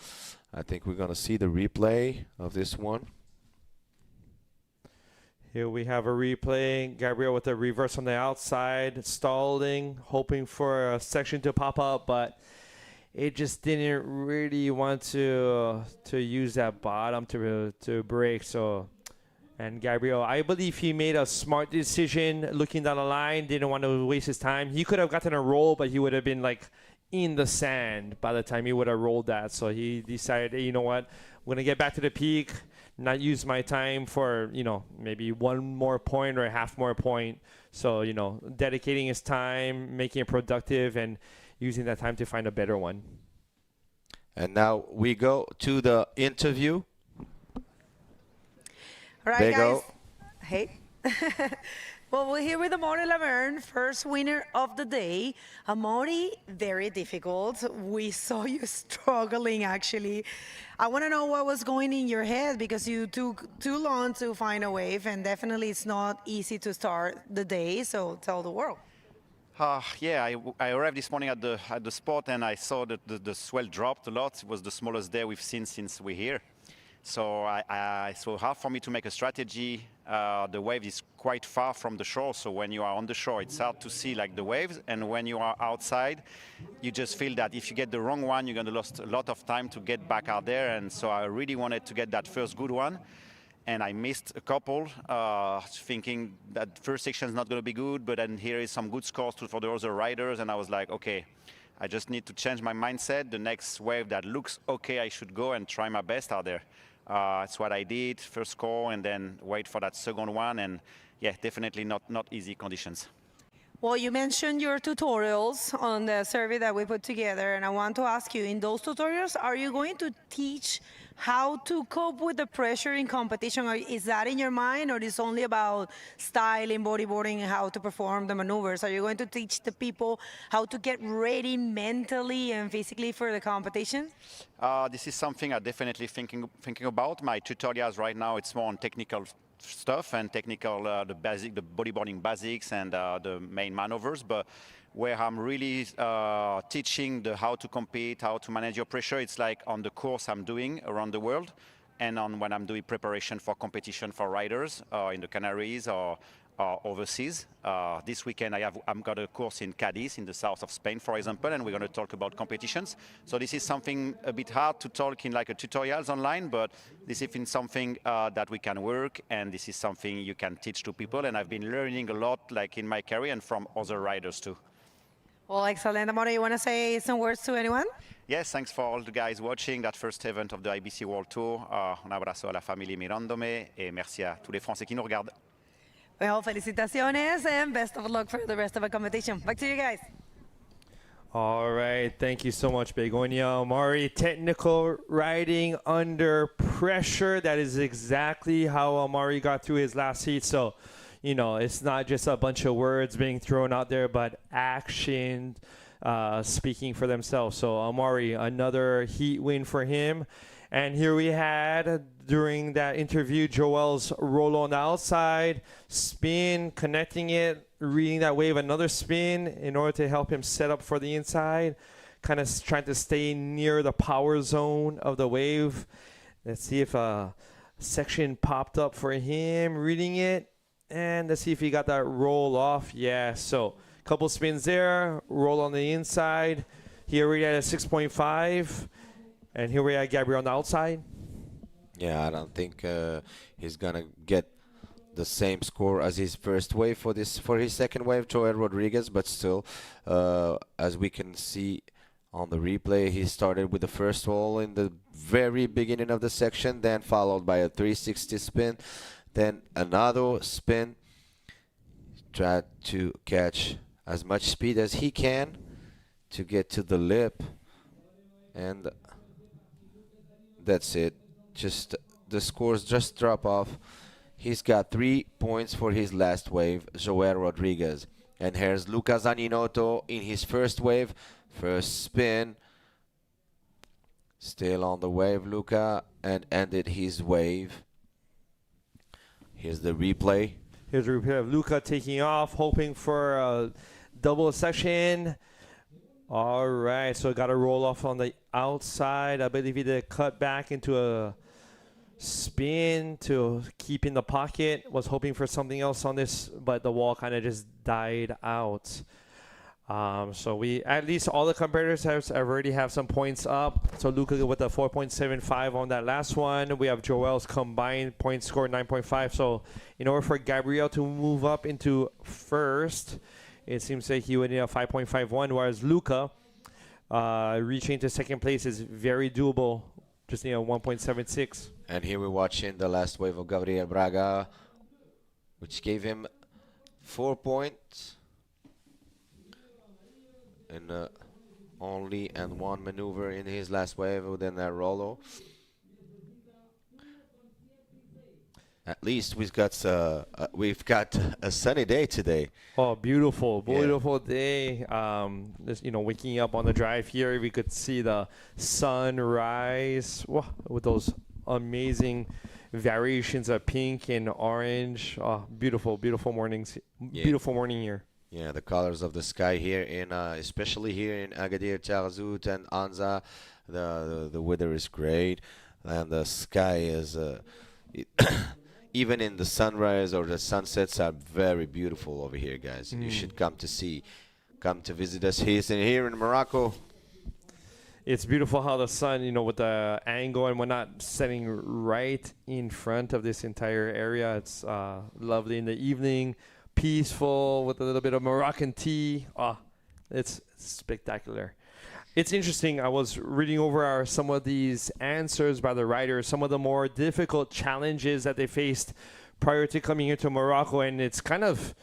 I think we're gonna see the replay of this one. Here we have a replay. Gabriel with a reverse on the outside, stalling, hoping for a section to pop up, but it just didn't really want to use that bottom to break. So, and Gabriel, I believe he made a smart decision looking down the line, didn't want to waste his time. He could have gotten a roll, but he would have been like in the sand by the time he would have rolled that. So he decided, hey, you know what, I'm going to get back to the peak, not use my time for, maybe one more point or a half more point. So, dedicating his time, making it productive, and using that time to find a better one. And now we go to the interview. All right, There you guys. go. Hey. Well, we're here with Amaury Lavernhe, first winner of the day. Amaury, very difficult. We saw you struggling, actually. I want to know what was going in your head, because you took too long to find a wave, and definitely it's not easy to start the day, so tell the world. Yeah, I arrived this morning at the spot, and I saw that the swell dropped a lot. It was the smallest day we've seen since we're here. So it's so hard for me to make a strategy. The wave is quite far from the shore, so when you are on the shore, it's hard to see like the waves. And when you are outside, you just feel that if you get the wrong one, you're going to lose a lot of time to get back out there. And so I really wanted to get that first good one. And I missed a couple, thinking that first section is not going to be good, but then here is some good scores for the other riders. And I was like, okay, I just need to change my mindset. The next wave that looks okay, I should go and try my best out there. That's what I did, first score, and then wait for that second one. And yeah, definitely not easy conditions. Well, you mentioned your tutorials on the survey that we put together, and I want to ask you, in those tutorials, are you going to teach how to cope with the pressure in competition? Is that in your mind, or is it only about style in bodyboarding and how to perform the maneuvers? Are you going to teach the people how to get ready mentally and physically for the competition? This is something I'm definitely thinking about. My tutorials right now, it's more on technical stuff and technical, the bodyboarding basics and the main maneuvers, but where I'm really teaching how to compete, how to manage your pressure, it's like on the course I'm doing around the world, and on when I'm doing preparation for competition for riders in the Canaries or overseas. This weekend I've got a course in Cadiz in the south of Spain, for example, and we're going to talk about competitions. So this is something a bit hard to talk in like a tutorials online, but this is something that we can work, and this is something you can teach to people, and I've been learning a lot like in my career and from other riders too. Well, excellent. Amaury, you want to say some words to anyone? Yes, thanks for all the guys watching that first event of the IBC World Tour. Un abrazo a la familia mirándome, et merci à tous les Français qui nous regardent. Well, felicitaciones and best of luck for the rest of the competition. Back to you guys. All right, thank you so much, Begonia. Amaury, technical riding under pressure. That is exactly how Amaury got through his last heat. So, it's not just a bunch of words being thrown out there, but action speaking for themselves. So Amaury, another heat win for him. And here we had, during that interview, Joel's roll on the outside, spin, connecting it, reading that wave, another spin in order to help him set up for the inside, kind of trying to stay near the power zone of the wave. Let's see if a section popped up for him, reading it, and let's see if he got that roll off. Yeah, so a couple spins there, roll on the inside. Here we at a 6.5. And here we are, Gabriel on the outside. Yeah, I don't think he's gonna get the same score as his first wave for his second wave, Joel Rodriguez. But still, as we can see on the replay, he started with the first roll in the very beginning of the section, then followed by a 360 spin, then another spin. Tried to catch as much speed as he can to get to the lip, and that's it. Just the scores just drop off. He's got 3 points for his last wave, Joel Rodriguez. And here's Luca Zaninotto in his first wave, first spin. Still on the wave, Luca, and ended his wave. Here's the replay. Here's a replay of Luca taking off, hoping for a double section. All right, so got a roll off on the outside. I believe he did a cut back into a spin to keep in the pocket. Was hoping for something else on this, but the wall kind of just died out. So we, at least all the competitors have already have some points up. So Luca with a 4.75 on that last one. We have Joel's combined point score 9.5. So in order for Gabriel to move up into first, it seems like he would need a 5.51, whereas Luca reaching to second place is very doable. Just need a 1.76. And here we're watching the last wave of Gabriel Braga, which gave him 4 points in only and one maneuver in his last wave within that Rollo. At least we've got a sunny day today. Oh, beautiful, beautiful day. Just, waking up on the drive here, we could see the sun rise with those amazing variations of pink and orange. Oh, beautiful, beautiful mornings. Yeah. Beautiful morning here. Yeah, the colors of the sky here in, especially here in Agadir, Taghazout, and Anza, the weather is great, and the sky is. Even in the sunrise or the sunsets are very beautiful over here, guys. You should come to visit us here in Morocco. It's beautiful how the sun, with the angle and whatnot, setting right in front of this entire area. It's lovely in the evening, peaceful with a little bit of Moroccan tea. It's spectacular. It's interesting. I was reading over some of these answers by the riders, some of the more difficult challenges that they faced prior to coming here to Morocco. And it's kind of,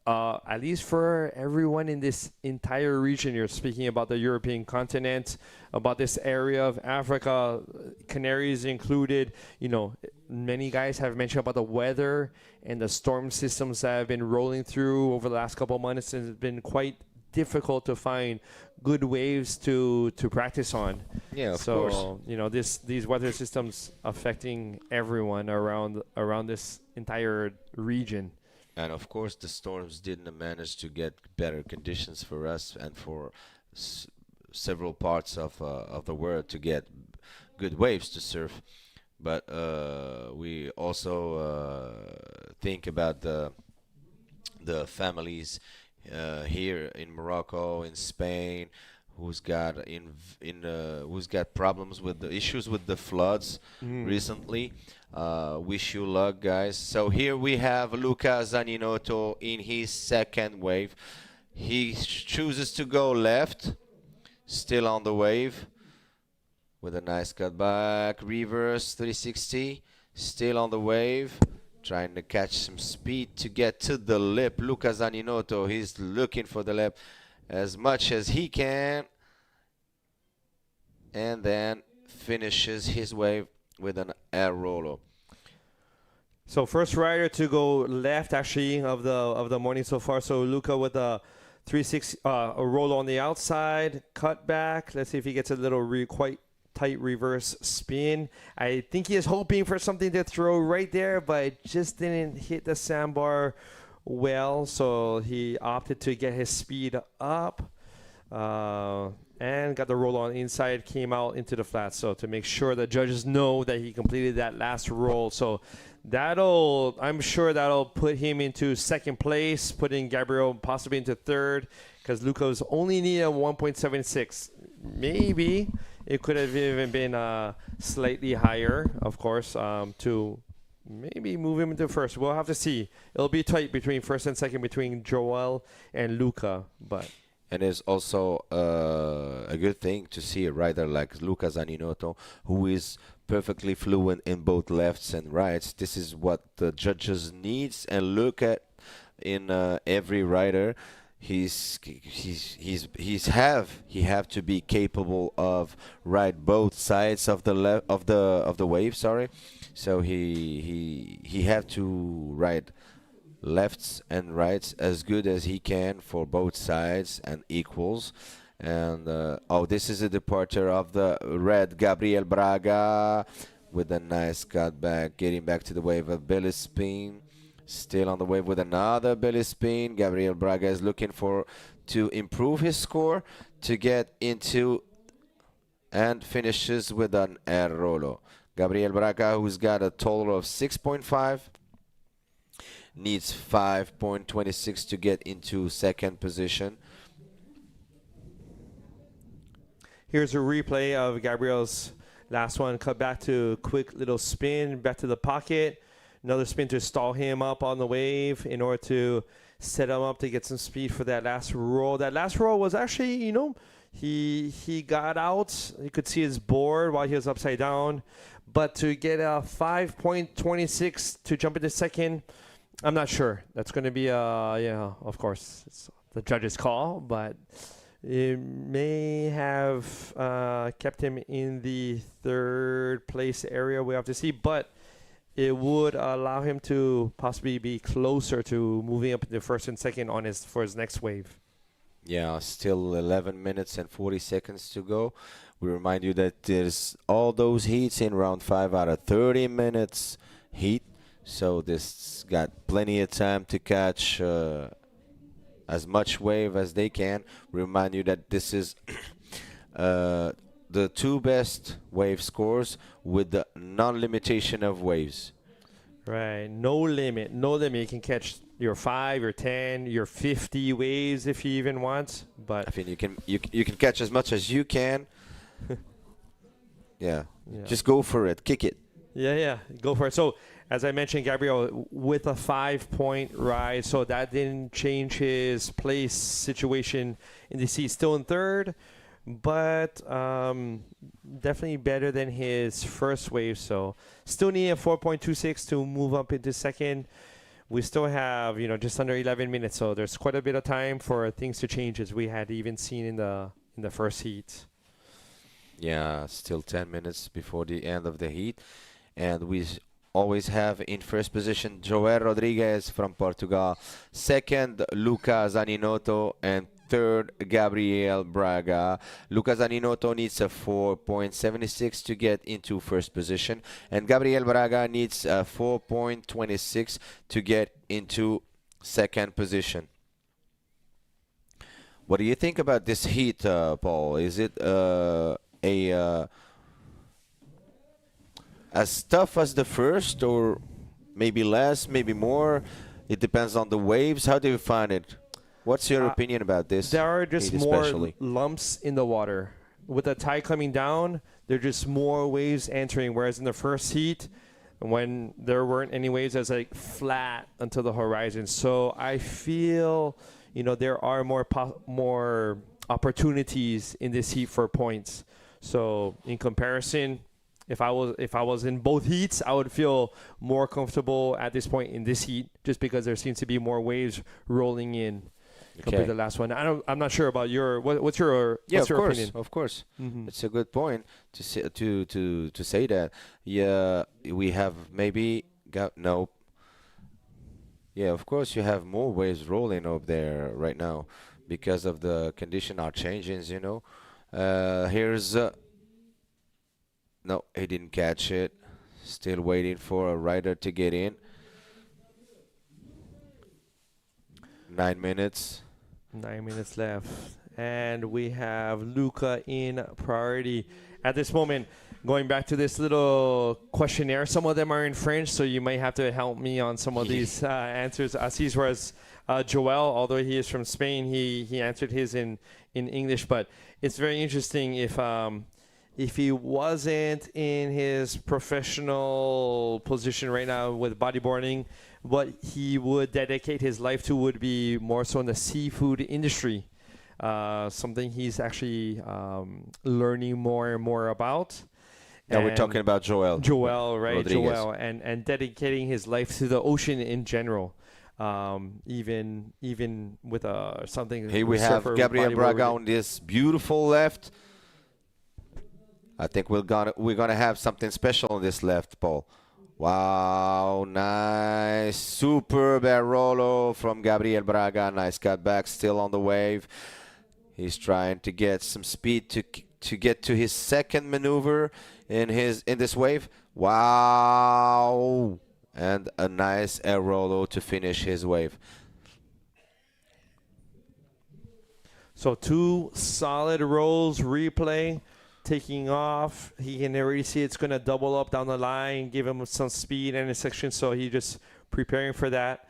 at least for everyone in this entire region, you're speaking about the European continent, about this area of Africa, Canaries included. Many guys have mentioned about the weather and the storm systems that have been rolling through over the last couple of months. It's been quite difficult to find good waves to practice on. Yeah, of course. So these weather systems affecting everyone around this entire region. And of course, the storms didn't manage to get better conditions for us and for several parts of the world to get good waves to surf. But we also think about the families here in Morocco, in Spain, who's got problems with the issues with the floods recently. Wish you luck, guys. So here we have Luca Zaninotto in his second wave. He chooses to go left, still on the wave, with a nice cut back, reverse 360, still on the wave. Trying to catch some speed to get to the lip. Luca Zaninotto, he's looking for the lip as much as he can. And then finishes his wave with an air rollo. So first rider to go left, actually, of the morning so far. So Luca with a 360, a roll on the outside, cut back. Let's see if he gets a little quite tight reverse spin. I think he is hoping for something to throw right there, but it just didn't hit the sandbar well, so he opted to get his speed up and got the roll on inside, came out into the flat. So to make sure the judges know that he completed that last roll. So I'm sure that'll put him into second place, putting Gabriel possibly into third, because Luca's only needed a 1.76. Maybe it could have even been slightly higher, of course, to maybe move him into first. We'll have to see. It'll be tight between first and second between Joel and Luca, but. And it's also a good thing to see a rider like Luca Zaninotto, who is perfectly fluent in both lefts and rights. This is what the judges needs and look at in every rider. He have to be capable of ride both sides of the wave. Sorry, so he have to ride lefts and rights as good as he can for both sides and equals. And this is a departure of the red Gabriel Braga with a nice cutback, getting back to the wave of belly spin. Still on the wave with another belly spin. Gabriel Braga is looking to improve his score to get into and finishes with an air rolo. Gabriel Braga, who's got a total of 6.5, needs 5.26 to get into second position. Here's a replay of Gabriel's last one. Cut back to quick little spin, back to the pocket. Another spin to stall him up on the wave in order to set him up to get some speed for that last roll. That last roll was actually, he got out. You could see his board while he was upside down. But to get a 5.26 to jump into second, I'm not sure. That's going to be, of course, it's the judge's call, but it may have kept him in the third place area. We have to see, but it would allow him to possibly be closer to moving up into first and second for his next wave. Yeah, still 11 minutes and 40 seconds to go. We remind you that there's all those heats in round 5 out of 30 minutes heat. So this got plenty of time to catch as much wave as they can. Remind you that this is the two best wave scores with the non-limitation of waves. Right, no limit. You can catch your 5, your 10, your 50 waves if you even want. But I think you can catch as much as you can. Yeah, just go for it, kick it. Yeah, go for it. So as I mentioned, Gabriel with a 5-point rise, so that didn't change his place situation in the seat. Still in third, but definitely better than his first wave. So still need a 4.26 to move up into second. We still have, just under 11 minutes, so there's quite a bit of time for things to change, as we had even seen in the first heat. Yeah, still 10 minutes before the end of the heat, and we always have in first position Joel Rodriguez from Portugal, second Luca Zaninotto, and third Gabriel Braga. Luca Zaninotto needs a 4.76 to get into first position, and Gabriel Braga needs a 4.26 to get into second position. What do you think about this heat, Paul? Is it as tough as the first, or maybe less, maybe more? It depends on the waves. How do you find it? What's your opinion about this? There are just more lumps in the water. With the tide coming down, there are just more waves entering, whereas in the first heat, when there weren't any waves, it was like flat until the horizon. So I feel, there are more opportunities in this heat for points. So in comparison, if I was in both heats, I would feel more comfortable at this point in this heat, just because there seems to be more waves rolling in compared to the last one. I'm not sure about what's your opinion? Of course. It's a good point to say, to say that. Yeah, we have maybe nope. Yeah, of course you have more waves rolling up there right now because of the condition are changing. Here's No, he didn't catch it. Still waiting for a rider to get in. 9 minutes. 9 minutes left. And we have Luca in priority. At this moment, going back to this little questionnaire, some of them are in French, so you might have to help me on some of these answers. Assis was Joel, although he is from Spain, he answered his in English. But it's very interesting if he wasn't in his professional position right now with bodyboarding, what he would dedicate his life to would be more so in the seafood industry. Something he's actually learning more and more about. Yeah, we're talking about Joel. Joel, right? Rodriguez. Joel, and dedicating his life to the ocean in general. Even with something. Here we have surfer Gabriel Braga bodyboard. on this beautiful left. I think we're gonna have something special on this left, Paul. Wow, nice, superb air rollo from Gabriel Braga. Nice cutback, still on the wave. He's trying to get some speed to get to his second maneuver in this wave. Wow, and a nice air rollo to finish his wave. So 2 solid rolls, replay. Taking off, he can already see it's going to double up down the line, give him some speed in a section, so he just preparing for that.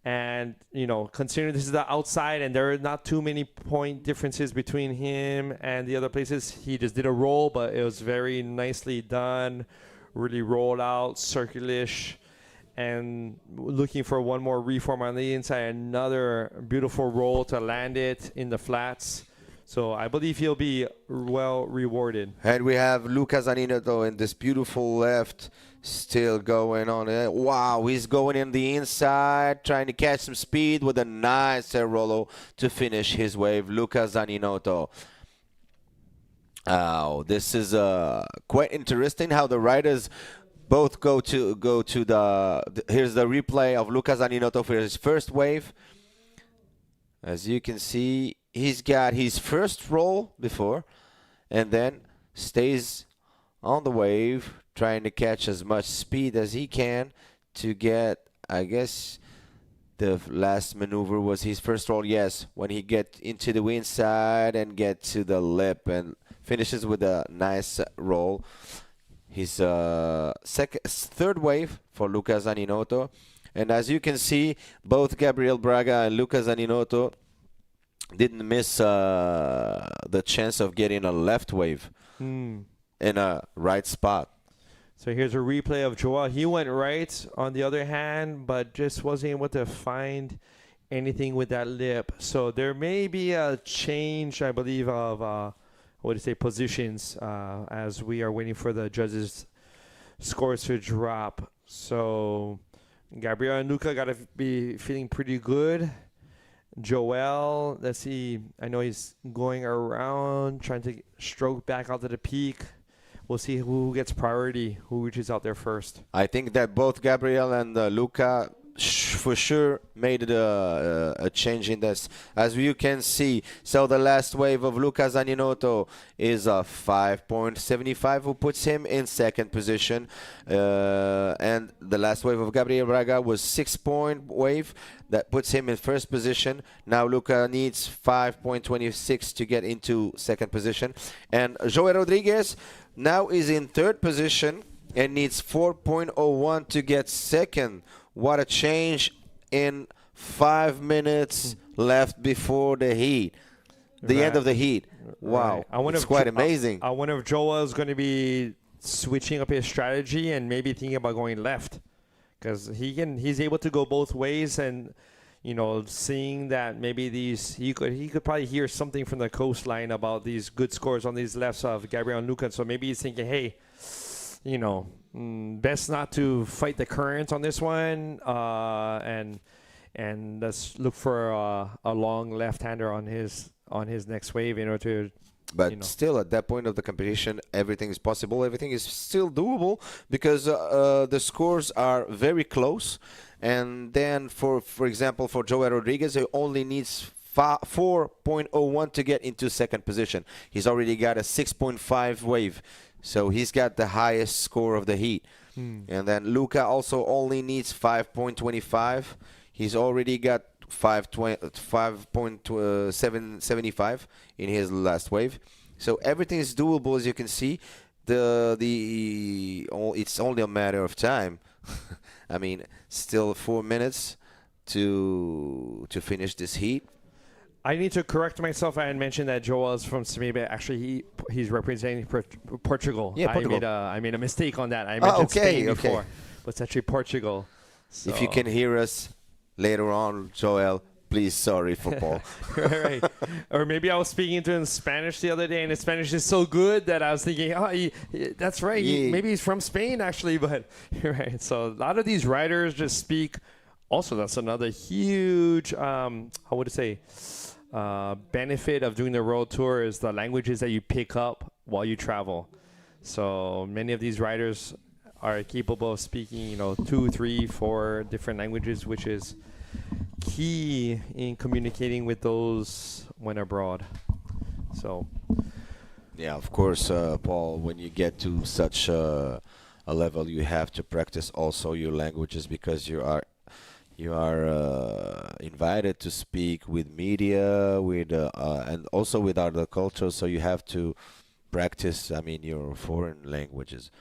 And, you know, considering this is the outside and there are not too many point differences between him and the other places, he just did a roll, but it was very nicely done, really rolled out, circulish, and looking for one more reform on the inside, another beautiful roll to land it in the flats. So I believe he'll be well rewarded. And we have Luca Zaninotto in this beautiful left, still going on it. Wow, he's going in the inside, trying to catch some speed with a nice air rollo to finish his wave. Luca Zaninotto. Oh, this is quite interesting how the riders both go to the. Here's the replay of Luca Zaninotto for his first wave. As you can see, he's got his first roll before and then stays on the wave trying to catch as much speed as he can to get, I guess the last maneuver was his first roll. Yes, when he get into the wind side and get to the lip and finishes with a nice roll. His third wave for Luca Zaninotto. And as you can see, both Gabriel Braga and Luca Zaninotto didn't miss the chance of getting a left wave in a right spot. So here's a replay of Joel. He went right on the other hand, but just wasn't able to find anything with that lip. So there may be a change, I believe, of positions as we are waiting for the judges' scores to drop. So Gabriel and Luca got to be feeling pretty good. Joel, let's see. I know he's going around trying to stroke back out to the peak. We'll see who gets priority, who reaches out there first. I think that both Gabriel and Luca for sure made a change in this, as you can see. So the last wave of Luca Zaninotto is a 5.75, who puts him in second position, and the last wave of Gabriel Braga was 6-point wave that puts him in first position. Now Luca needs 5.26 to get into second position, and Joel Rodriguez now is in third position and needs 4.01 to get second. What a change in 5 minutes left before the heat, the end of the heat. Wow, it's quite amazing. I wonder if Joel is going to be switching up his strategy and maybe thinking about going left, because he's able to go both ways, and you know, seeing that maybe he could probably hear something from the coastline about these good scores on these lefts of Gabriel and Luca. So maybe he's thinking, hey, you know, best not to fight the current on this one, and let's look for a long left-hander on his next wave in order to. But still, at that point of the competition, everything is possible. Everything is still doable because the scores are very close. And then, for example, for Joel Rodriguez, he only needs 4.01 to get into second position. He's already got a 6.5 wave. So he's got the highest score of the heat. And then Luca also only needs 5.25. He's already got 5.775 in his last wave. So everything is doable, as you can see. It's only a matter of time. I mean, still 4 minutes to finish this heat. I need to correct myself. I had mentioned that Joel is from Spain, but actually he's representing Portugal. Yeah, Portugal. I made a mistake on that. I mentioned Spain before, but it's actually Portugal. So. If you can hear us later on, Joel, please, sorry for Paul. Right. Or maybe I was speaking to him in Spanish the other day, and his Spanish is so good that I was thinking, that's right. Yeah. Maybe he's from Spain, actually. But right. So a lot of these riders just speak. Also, that's another huge, benefit of doing the world tour is the languages that you pick up while you travel. So many of these riders are capable of speaking, 2, 3, 4 different languages, which is key in communicating with those when abroad. So, Yeah, of course, Paul, when you get to such a level, you have to practice also your languages because you are invited to speak with media, and also with other cultures. So you have to practice, your foreign languages.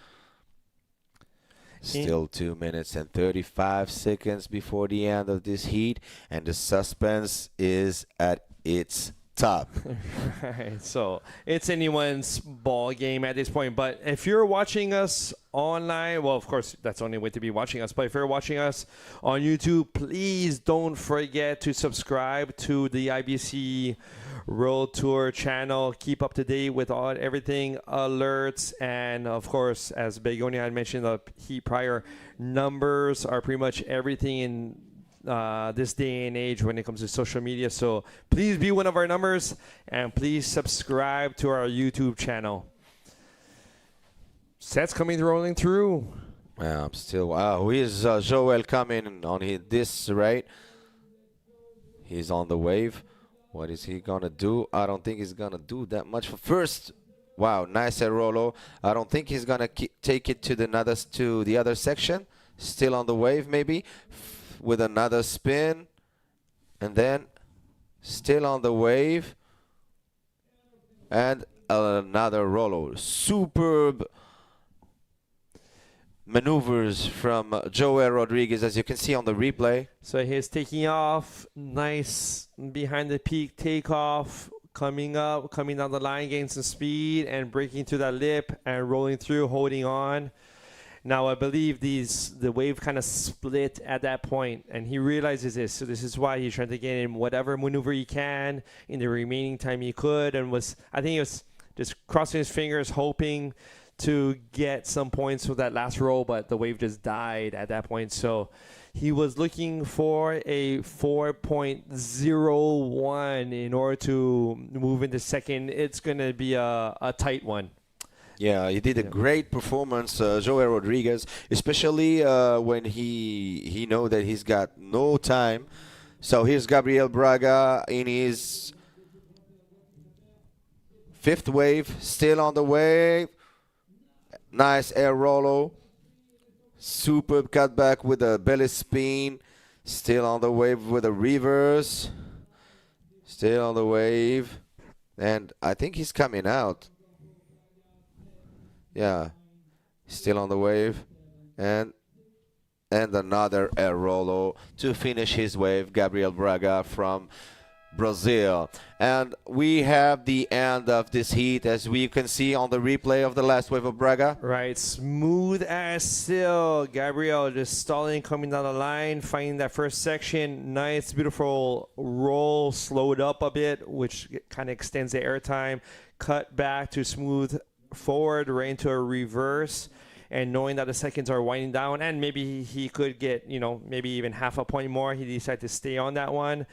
Still 2 minutes and 35 seconds before the end of this heat, and the suspense is at its top. Right. So it's anyone's ball game at this point. But if you're watching us online, well, of course, that's the only way to be watching us. But if you're watching us on YouTube, please don't forget to subscribe to the IBC World Tour channel. Keep up to date with everything, alerts, and of course, as Begonia had mentioned the heat prior, numbers are pretty much everything in this day and age when it comes to social media. So please be one of our numbers and please subscribe to our YouTube channel. Sets rolling through. I'm still. Wow, here's Joel coming on this right. He's on the wave. What is he gonna do? I don't think he's gonna do that much. First, wow, nice air rollo. I don't think he's gonna take it to the other section. Still on the wave, maybe. With another spin, and then still on the wave, and another rollo. Superb maneuvers from Joel Rodriguez, as you can see on the replay. So he's taking off, nice behind the peak takeoff, coming up, coming down the line, gaining some speed, and breaking through that lip and rolling through, holding on. Now, I believe the wave kind of split at that point, and he realizes this. So this is why he's trying to get in whatever maneuver he can in the remaining time he could, and I think he was just crossing his fingers, hoping to get some points for that last roll, but the wave just died at that point. So he was looking for a 4.01 in order to move into second. It's going to be a tight one. Yeah, he did a great performance, Joel Rodriguez, especially when he know that he's got no time. So here's Gabriel Braga in his fifth wave, still on the wave. Nice air rollo. Superb cutback with a belly spin. Still on the wave with a reverse. Still on the wave. And I think he's coming out. Yeah, still on the wave, and another air rollo to finish his wave. Gabriel Braga from Brazil, and we have the end of this heat, as we can see on the replay of the last wave of Braga. Right, smooth as silk. Gabriel just stalling, coming down the line, finding that first section. Nice, beautiful roll, slowed up a bit, which kind of extends the air time. Cut back to smooth forward, right into a reverse, and knowing that the seconds are winding down, and maybe he could get, maybe even half a point more, he decided to stay on that one,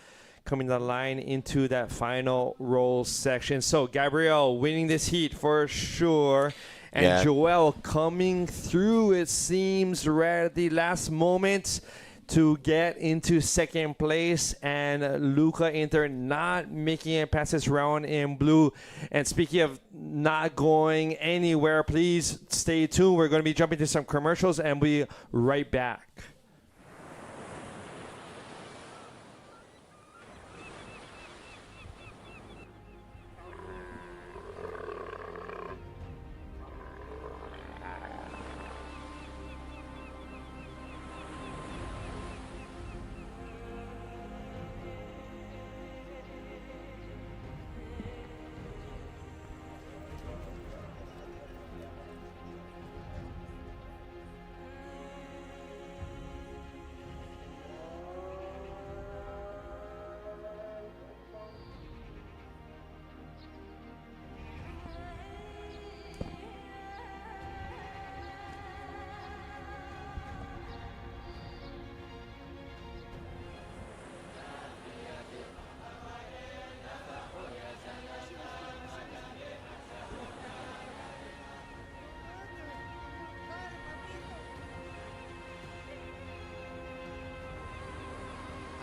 coming down the line into that final roll section. So Gabriel winning this heat for sure, and Joel coming through, it seems, right at the last moment to get into second place, and Luca Inter not making it past this round in blue. And speaking of not going anywhere, please stay tuned. We're going to be jumping to some commercials and be right back.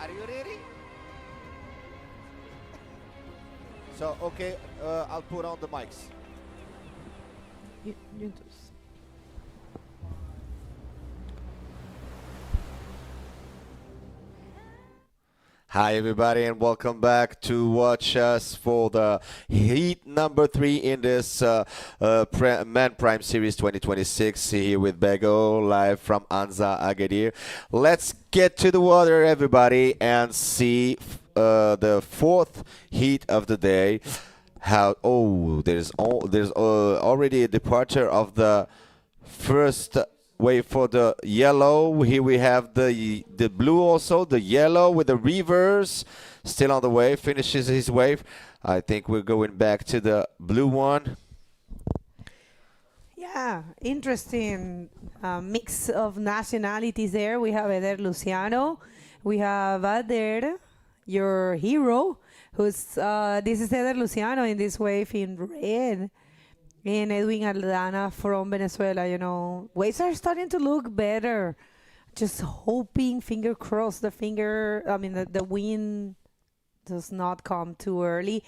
Are you ready? So, okay, I'll put on the mics. Hi everybody, and welcome back to watch us for the heat number 3 in this Man Prime Series 2026 here with Bego live from Anza, Agadir. Let's get to the water, everybody, and see the 4th heat of the day. There's already a departure of the first wave for the yellow. Here we have the blue also, the yellow with the reverse still on the way, finishes his wave. I think we're going back to the blue one. Yeah, interesting mix of nationalities there. We have Eder Luciano, we have Eder, your hero, who's this is Eder Luciano in this wave in red. And Edwin Aldana from Venezuela, you know, waves are starting to look better. Just hoping, finger crossed, the wind does not come too early.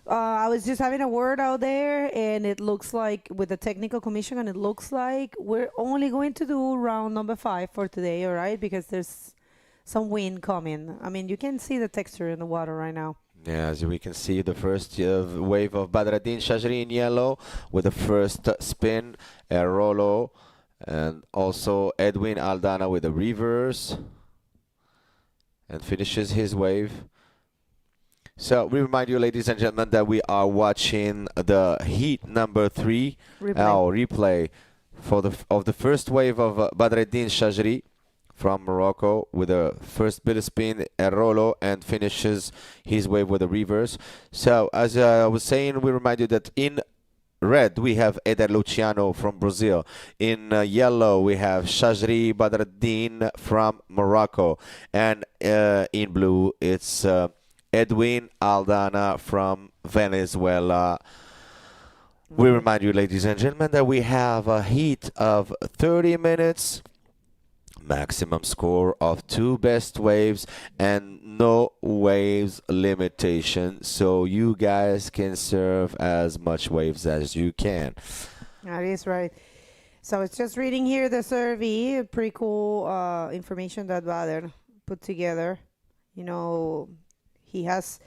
I was just having a word out there, and it looks like with the technical commission, and it looks like we're only going to do round number 5 for today, all right? Because there's some wind coming. I mean, you can see the texture in the water right now. Yeah, as we can see, the first wave of Badreddine Chajri in yellow with the first spin, Erolo, and also Edwin Aldana with the reverse, and finishes his wave. So we remind you, ladies and gentlemen, that we are watching the heat number 3 replay for the first wave of Badreddine Chajri from Morocco with the first bit of spin, Erolo, and finishes his wave with a reverse. So as I was saying, we remind you that in red we have Eder Luciano from Brazil. In yellow we have Chajri Badreddine from Morocco. And in blue it's Edwin Aldana from Venezuela. We remind you, ladies and gentlemen, that we have a heat of 30 minutes. Maximum score of 2 best waves and no waves limitation, so you guys can serve as much waves as you can. That is right. So it's just reading here the survey, pretty cool information that Bader put together. You know, he has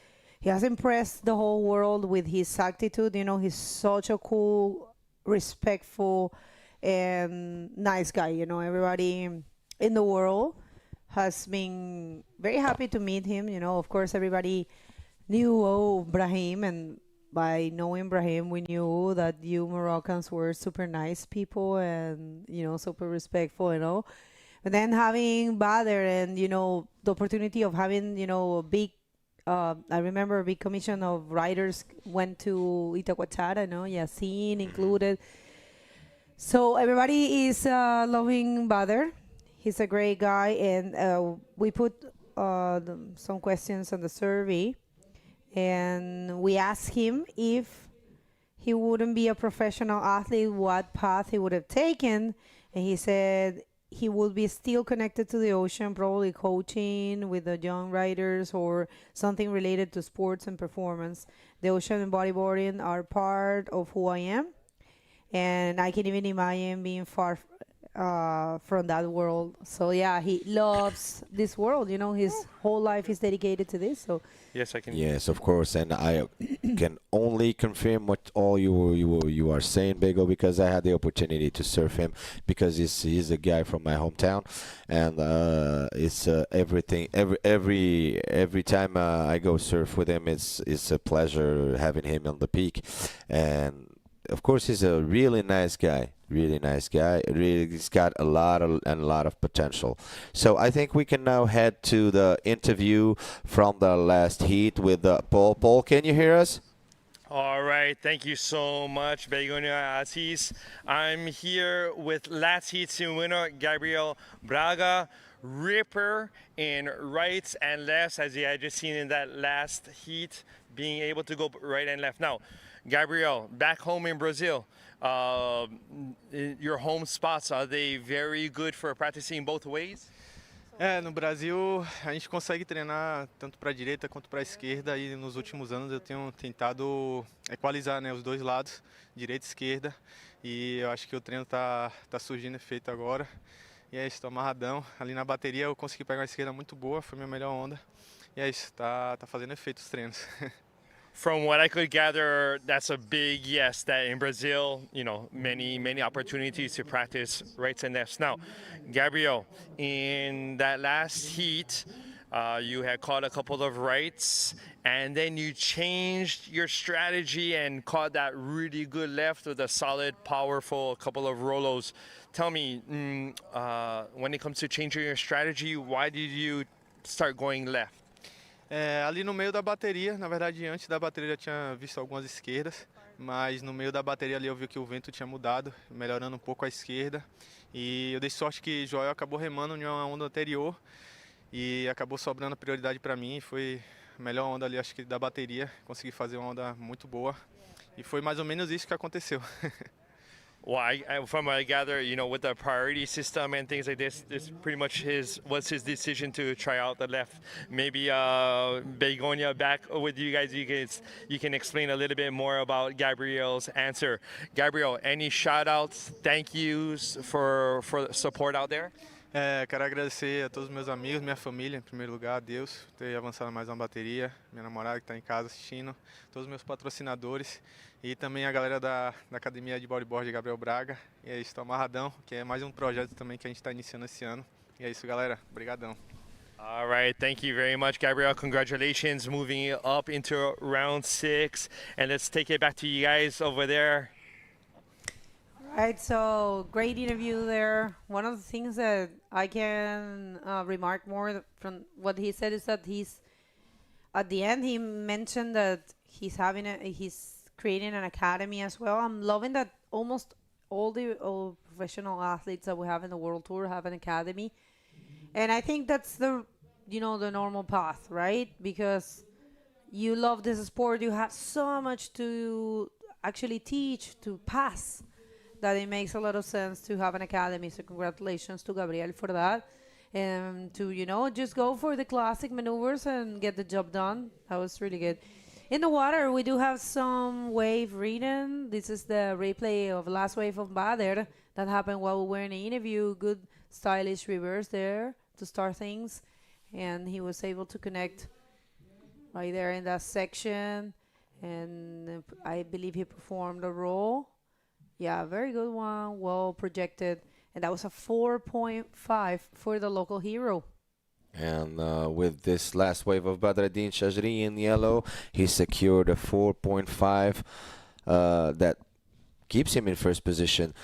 impressed the whole world with his attitude. You know, he's such a cool, respectful, and nice guy. You know, everybody in the world has been very happy to meet him. You know, of course, everybody knew Brahim, and by knowing Brahim, we knew that you Moroccans were super nice people and, you know, super respectful, you know. But then having Bader and, you know, the opportunity of having, you know, a big, I remember a big commission of riders went to Itacoatiara, you know, Yasin included. So everybody is loving Bader. He's a great guy, and we put some questions on the survey, and we asked him if he wouldn't be a professional athlete, what path he would have taken, and he said he will be still connected to the ocean, probably coaching with the young riders or something related to sports and performance. The ocean and bodyboarding are part of who I am, and I can even imagine being far from that world. So yeah, he loves this world. You know, his whole life is dedicated to this. So Yes, I can. Yes, of course, and I can only confirm what all you are saying, Bego, because I had the opportunity to surf him because he's a guy from my hometown, and it's everything every time I go surf with him, it's a pleasure having him on the peak, and of course he's a really nice guy. Really nice guy. Really, he's got a lot of potential. So I think we can now head to the interview from the last heat with Paul. Paul, can you hear us? All right, thank you so much, Begonia Aziz. I'm here with last heat's winner, Gabriel Braga, ripper in rights and lefts, as you had just seen in that last heat, being able to go right and left. Now, Gabriel, back home in Brazil, your home spots, are they very good for practicing both ways? No Brasil a gente consegue treinar tanto para a direita quanto para a esquerda e nos últimos anos eu tenho tentado equalizar, né, os dois lados, direita e esquerda, e eu acho que o treino tá surgindo efeito agora. E é isso, tô amarradão. Ali na bateria eu consegui pegar uma esquerda muito boa, foi minha melhor onda. E é isso, tá fazendo efeito os treinos. From what I could gather, that's a big yes, that in Brazil, many opportunities to practice rights and lefts. Now, Gabriel, in that last heat, you had caught a couple of rights, and then you changed your strategy and caught that really good left with a solid, powerful couple of rolos. Tell me, when it comes to changing your strategy, why did you start going left? Ali no meio da bateria, na verdade antes da bateria eu já tinha visto algumas esquerdas, mas no meio da bateria ali eu vi que o vento tinha mudado, melhorando um pouco a esquerda, e eu dei sorte que Joel acabou remando em uma onda anterior e acabou sobrando prioridade para mim, foi a melhor onda ali, acho que da bateria, consegui fazer uma onda muito boa e foi mais ou menos isso que aconteceu. Well, from what I gather, with the priority system and things like this pretty much was his decision to try out the left. Maybe Begonia, back with you guys, you can explain a little bit more about Gabriel's answer. Gabriel, any shout outs, thank yous for support out there? Quero agradecer a todos os meus amigos, minha família, em primeiro lugar, a Deus, por ter avançado mais uma bateria, minha namorada que está em casa assistindo, todos os meus patrocinadores e também a galera da Academia de Bodyboard Gabriel Braga. E é isso, estou amarradão, que é mais um projeto também que a gente está iniciando esse ano. E é isso, galera. Obrigadão. All right, thank you very much, Gabriel. Congratulations, moving up into round 6. And let's take it back to you guys over there. Right, so great interview there. One of the things that I can remark more from what he said is that at the end he mentioned that he's creating an academy as well. I'm loving that almost all professional athletes that we have in the World Tour have an academy, and I think that's the normal path, right? Because you love this sport, you have so much to actually teach, to pass, that it makes a lot of sense to have an academy. So congratulations to Gabriel for that. And to, just go for the classic maneuvers and get the job done. That was really good. In the water, we do have some wave reading. This is the replay of last wave of Bader that happened while we were in the interview. Good stylish reverse there to start things. And he was able to connect right there in that section. And I believe he performed a roll. Yeah, very good one, well projected. And that was a 4.5 for the local hero. And with this last wave of Badreddin Chajri in yellow, he secured a 4.5 that keeps him in first position.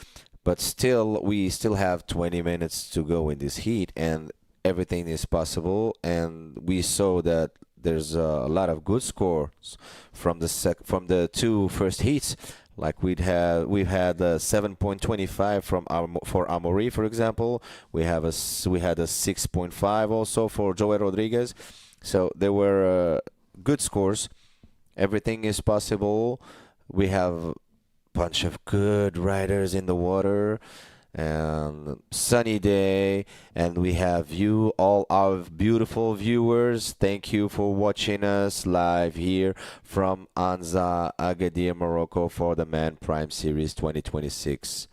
But still, we still have 20 minutes to go in this heat, and everything is possible. And we saw that there's a lot of good scores from the two first heats. Like we've had 7.25 for Amaury, for example. We had a 6.5 also for Joey Rodriguez. So there were good scores. Everything is possible. We have a bunch of good riders in the water. and sunny day, and we have you, all our beautiful viewers. Thank you for watching us live here from Anza, Agadir, Morocco for the Man Prime Series 2026.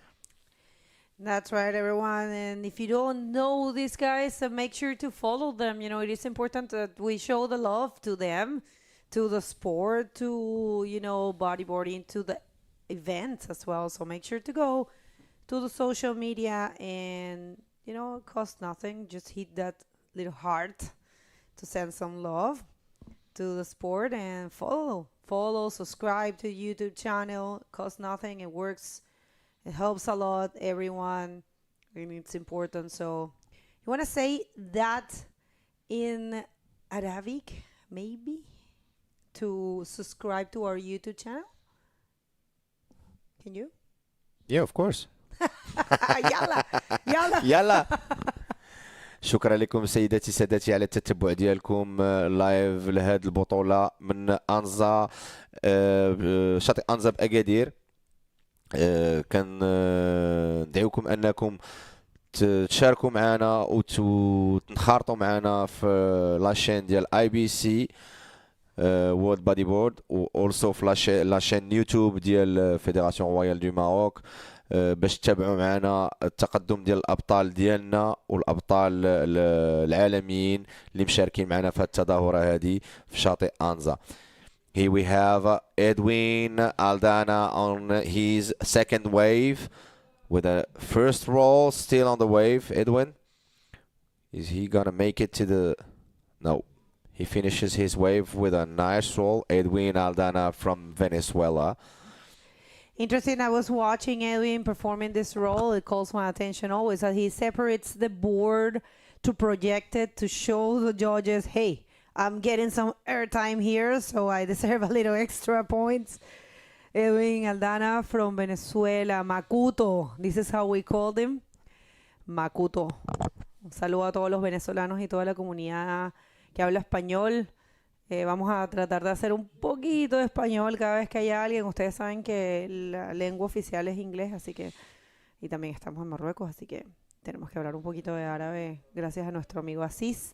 That's right, everyone. And if you don't know these guys, make sure to follow them. You know, it is important that we show the love to them, to the sport, to, you know, bodyboarding, to the events as well. So make sure to go to the social media and, you know, it costs nothing. Just hit that little heart to send some love to the sport and follow, subscribe to YouTube channel. It costs nothing. It works. It helps a lot, everyone, and it's important. So you want to say that in Arabic, maybe, to subscribe to our YouTube channel? Can you? Yeah, of course. Yalla, yalla. يلا. شكرا لكم سيداتي سادتي على التتبع ديالكم لايف لهاد البطولة من أنزا، شاطئ أنزا بأكادير. ندعوكم انكم تشاركوا معنا وتنخرطوا معنا في لاشين ديال اي بي سي وورلد بادي بورد، و اولسو في لاشين يوتيوب ديال فيدراسيون رويال دو ماروك، باش تتابعوا معنا التقدم ديال الابطال ديالنا والابطال العالميين اللي مشاركين معنا في التظاهره هذه في شاطئ انزا. Here we have Edwin Aldana on his second wave with a first roll still on the wave. Edwin, is he gonna make it to the... No, he finishes his wave with a nice roll. Edwin Aldana from Venezuela. Interesting. I was watching Edwin performing this role. It calls my attention always that he separates the board to project it to show the judges, hey, I'm getting some airtime here, so I deserve a little extra points. Edwin Aldana from Venezuela, Macuto. This is how we called him. Macuto. Un saludo a todos los venezolanos y toda la comunidad que habla español. Vamos a tratar de hacer un poquito de español cada vez que haya alguien. Ustedes saben que la lengua oficial es inglés, así que... Y también estamos en Marruecos, así que tenemos que hablar un poquito de árabe gracias a nuestro amigo Asís.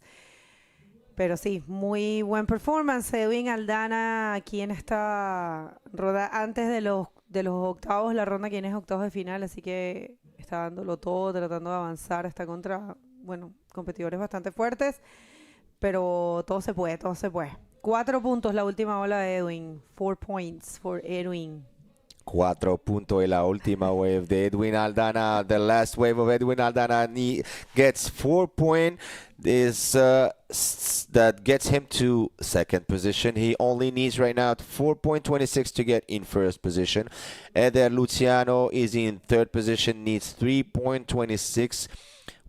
Pero sí, muy buen performance. Edwin Aldana aquí en esta ronda, antes de los octavos, la ronda quien es octavos de final, así que está dándolo todo, tratando de avanzar, está contra, bueno, competidores bastante fuertes, pero todo se puede, todo se puede. 4 puntos la última ola de Edwin, 4 points for Edwin. 4 puntos en la última wave de Edwin Aldana. The last wave of Edwin Aldana gets 4 points. That gets him to second position. He only needs right now 4.26 to get in first position. Eder Luciano is in third position, needs 3.26.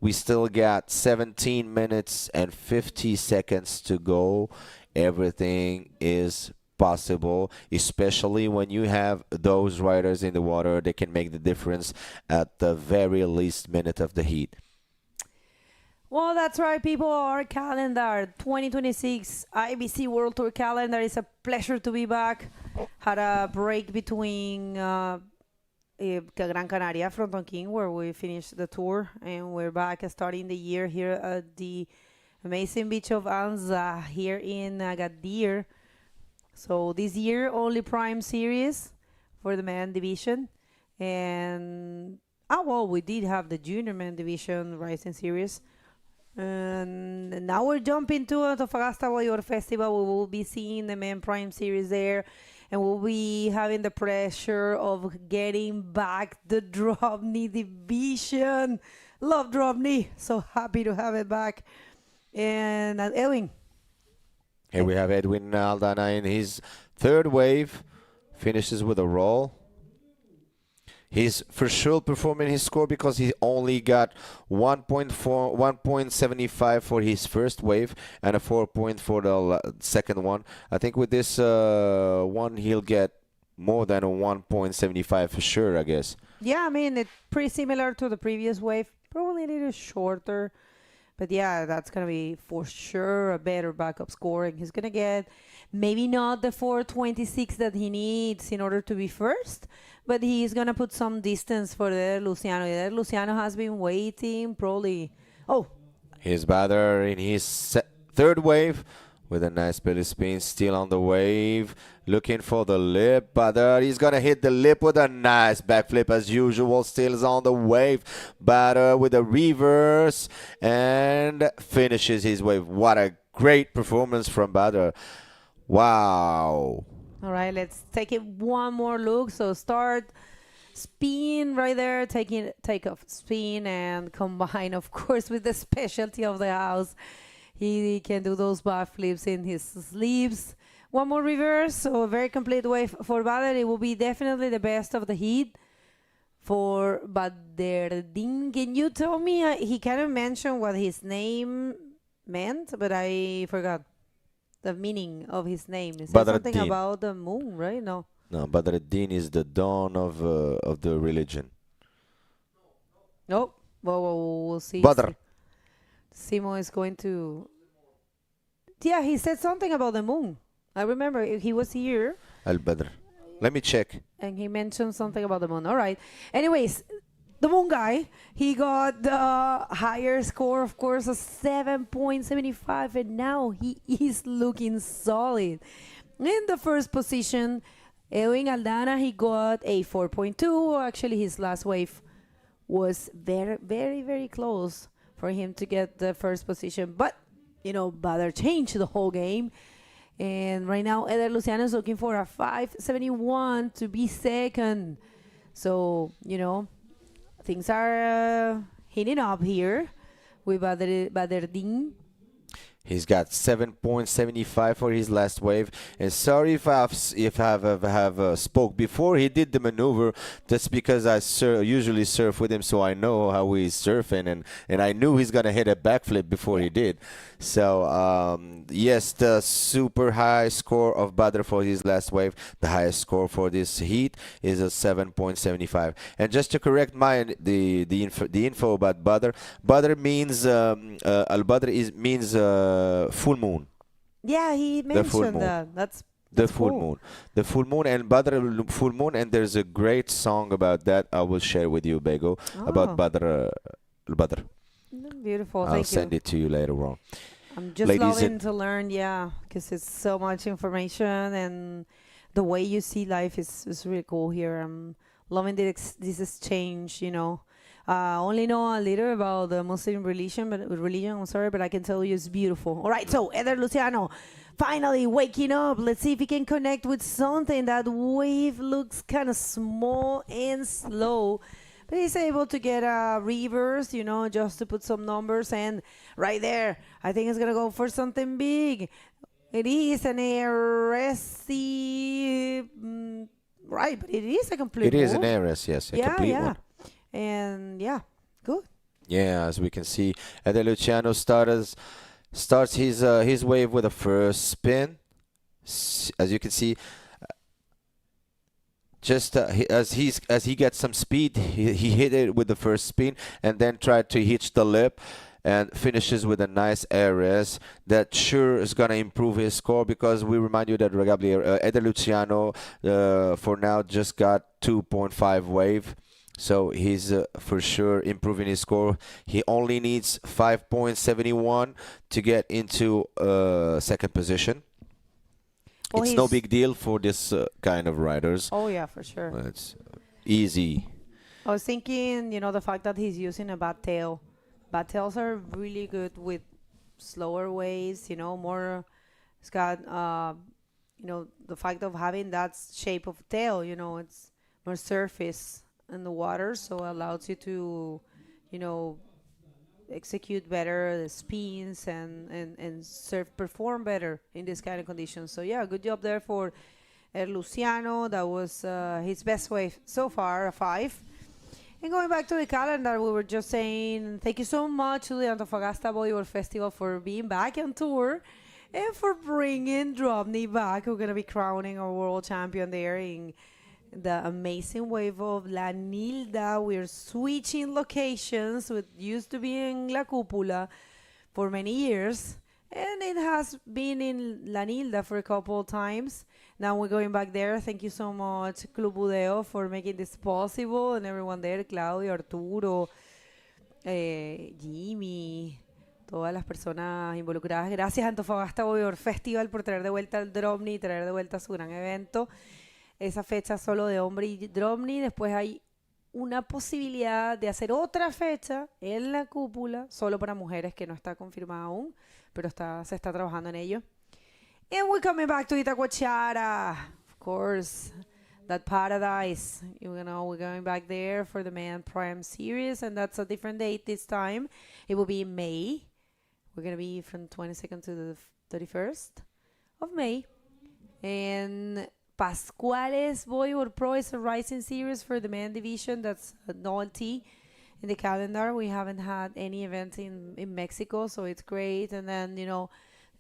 We still got 17 minutes and 50 seconds to go. Everything is possible, especially when you have those riders in the water. They can make the difference at the very least minute of the heat. Well, that's right, people. Our calendar, 2026 IBC World Tour calendar. It's a pleasure to be back. Had a break between Gran Canaria, Fronton King, where we finished the tour, and we're back starting the year here at the amazing beach of Anza here in Agadir. So this year, only Prime Series for the man division. And, well, we did have the junior man division Rising Series. And now we're jumping to Antofagasta Bodyboard Festival. We will be seeing the man Prime Series there. And we'll be having the pressure of getting back the drop knee division. Love drop knee. So happy to have it back. And Edwin. Here we have Edwin Aldana in his third wave. Finishes with a roll. He's for sure performing his score because he only got 1.75 for his first wave and a 4 point for the second one. I think with this one, he'll get more than a 1.75 for sure, I guess. Yeah, I mean, it's pretty similar to the previous wave. Probably a little shorter. But yeah, that's going to be for sure a better backup score. And he's going to get maybe not the 426 that he needs in order to be first, but he's going to put some distance for Eder Luciano. Eder Luciano has been waiting probably. Oh, Here's Badr in his third wave with a nice belly spin, still on the wave, looking for the lip. Badr, he's gonna hit the lip with a nice backflip as usual, still is on the wave. Badr with a reverse and finishes his wave. What a great performance from Badr. Wow. all right, let's take it one more look. So start, spin right there, take off, spin, and combine, of course, with the specialty of the house. He can do those backflips in his sleeves. One more reverse, so a very complete wave for Badr. It will be definitely the best of the heat for Baderdin. Can you tell me, he kind of mentioned what his name meant, but I forgot the meaning of his name. Is that something Badreddin. about the moon, right? No. No, Badreddin is the dawn of the religion. Nope. Well, we'll see. Badr. Simo is going to. Yeah, he said something about the moon. I remember he was here Al-Badr. Let me check. and he mentioned something about the moon. All right. Anyways, the moon guy, he got the higher score, of course, a 7.75, and now he is looking solid. In the first position, Edwin Aldana, he got a 4.2. Actually, his last wave was very, very, very close for him to get the first position. But, Badr changed the whole game. And right now, Eder Luciano is looking for a 5.71 to be second. So, things are heating up here with Baderdin. He's got 7.75 for his last wave. And sorry if I have spoke before he did the maneuver. That's because I usually surf with him, so I know how he's surfing, and I knew he's gonna hit a backflip before he did. So yes, the super high score of Badr for his last wave, the highest score for this heat is a 7.75. And just to correct the info about Badr, Badr means Al-Badr means full moon. Yeah, he mentioned that. That's The full cool. moon. The full moon and Badr full moon, and there's a great song about that I will share with you, Bego, about Badr. Badr. Beautiful. I'll Thank send you. it to you later on. I'm just Ladies loving and- to learn, because it's so much information, and the way you see life is really cool here. I'm loving this exchange, only know a little about the Muslim religion, but I can tell you it's beautiful. All right, so Eder Luciano finally waking up. Let's see if he can connect with something. That wave looks kind of small and slow, but he's able to get a reverse, just to put some numbers. And right there, I think it's going to go for something big. It is an ARSC, right, but it is a complete It is move. an ARS, yes, a complete one. And good. Yeah, as we can see, Eder Luciano starts his wave with a first spin. As you can see, just as he gets some speed, he hit it with the first spin and then tried to hitch the lip and finishes with a nice ARS that sure is going to improve his score, because we remind you that Eder Luciano for now just got 2.5 wave. So he's for sure improving his score. He only needs 5.71 to get into second position. Well, it's no big deal for this kind of riders. Oh, yeah, for sure. It's easy. I was thinking, the fact that he's using a bat tail. Bat tails are really good with slower waves, more. It's got, the fact of having that shape of tail, it's more surface in the water, so it allows you to, execute better the spins and surf perform better in this kind of conditions. So yeah, good job there for Luciano. That was his best wave so far, a 5. And going back to the calendar, we were just saying thank you so much to the Antofagasta Bodyboard Festival for being back on tour and for bringing Drobny back. We're going to be crowning our world champion there in the amazing wave of La Nilda. We're switching locations. It used to be in La Cúpula. for many years. And it has been in La Nilda for a couple of times. Now we're going back there. Thank you so much, Club Budeo, for making this possible, and everyone there, Claudio, Arturo, Jimmy, todas las personas involucradas. Gracias, Antofagasta Bodyboard Festival, por traer de vuelta al Dromney, traer de vuelta su gran evento. Esa fecha solo de hombre y Dromney. Después hay una posibilidad de hacer otra fecha en la cúpula, solo para mujeres, que no está confirmada aún, pero se está trabajando en ello. And we're coming back to Itacoatiara. Of course, that paradise. We're going back there for the Man Prime Series, and that's a different date this time. It will be in May. We're going to be from 22nd to the 31st of May. And Pascuales Bodyboard Pro is a rising series for the man division. That's a novelty in the calendar. We haven't had any event in Mexico, so it's great. And then,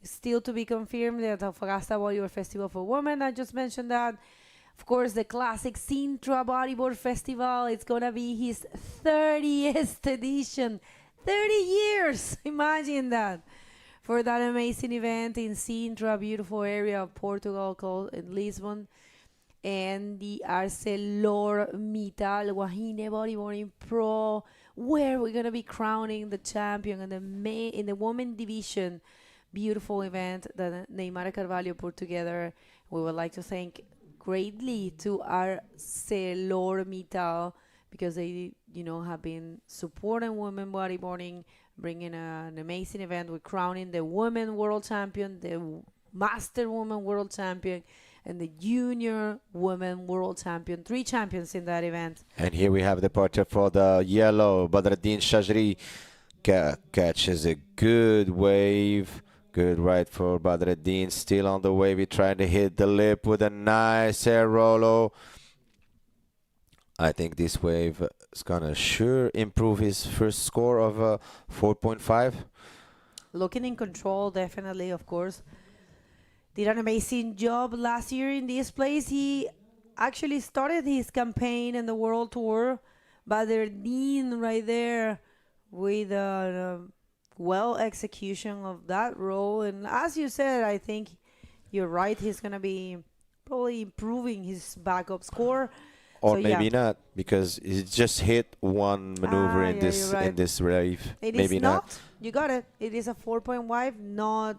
still to be confirmed, the Antofagasta Bodyboard Festival for Women. I just mentioned that. Of course, the classic Sintra Bodyboard Festival. It's going to be his 30th edition. 30 years! Imagine that. For that amazing event in Sintra, beautiful area of Portugal called in Lisbon. And the ArcelorMittal Wahine Bodyboarding Pro, where we're going to be crowning the champion in the women division. Beautiful event that Neymar Carvalho put together. We would like to thank greatly to ArcelorMittal because they, have been supporting women bodyboarding, bringing an amazing event with crowning the women world champion, the master woman world champion, and the junior women world champion. 3 champions in that event. And here we have the departure for the yellow. Badreddin Shajri catches a good wave. Good right for Badreddin. Still on the wave. He trying to hit the lip with a nice air rollo. I think this wave is going to sure improve his first score of 4.5. Looking in control, definitely, of course. Did an amazing job last year in this place. He actually started his campaign in the World Tour. Badreddin right there with well execution of that role. And as you said, I think you're right. He's going to be probably improving his backup score. Or maybe not, because he just hit one maneuver in this wave. Maybe not. You got it. It is a 4.5, not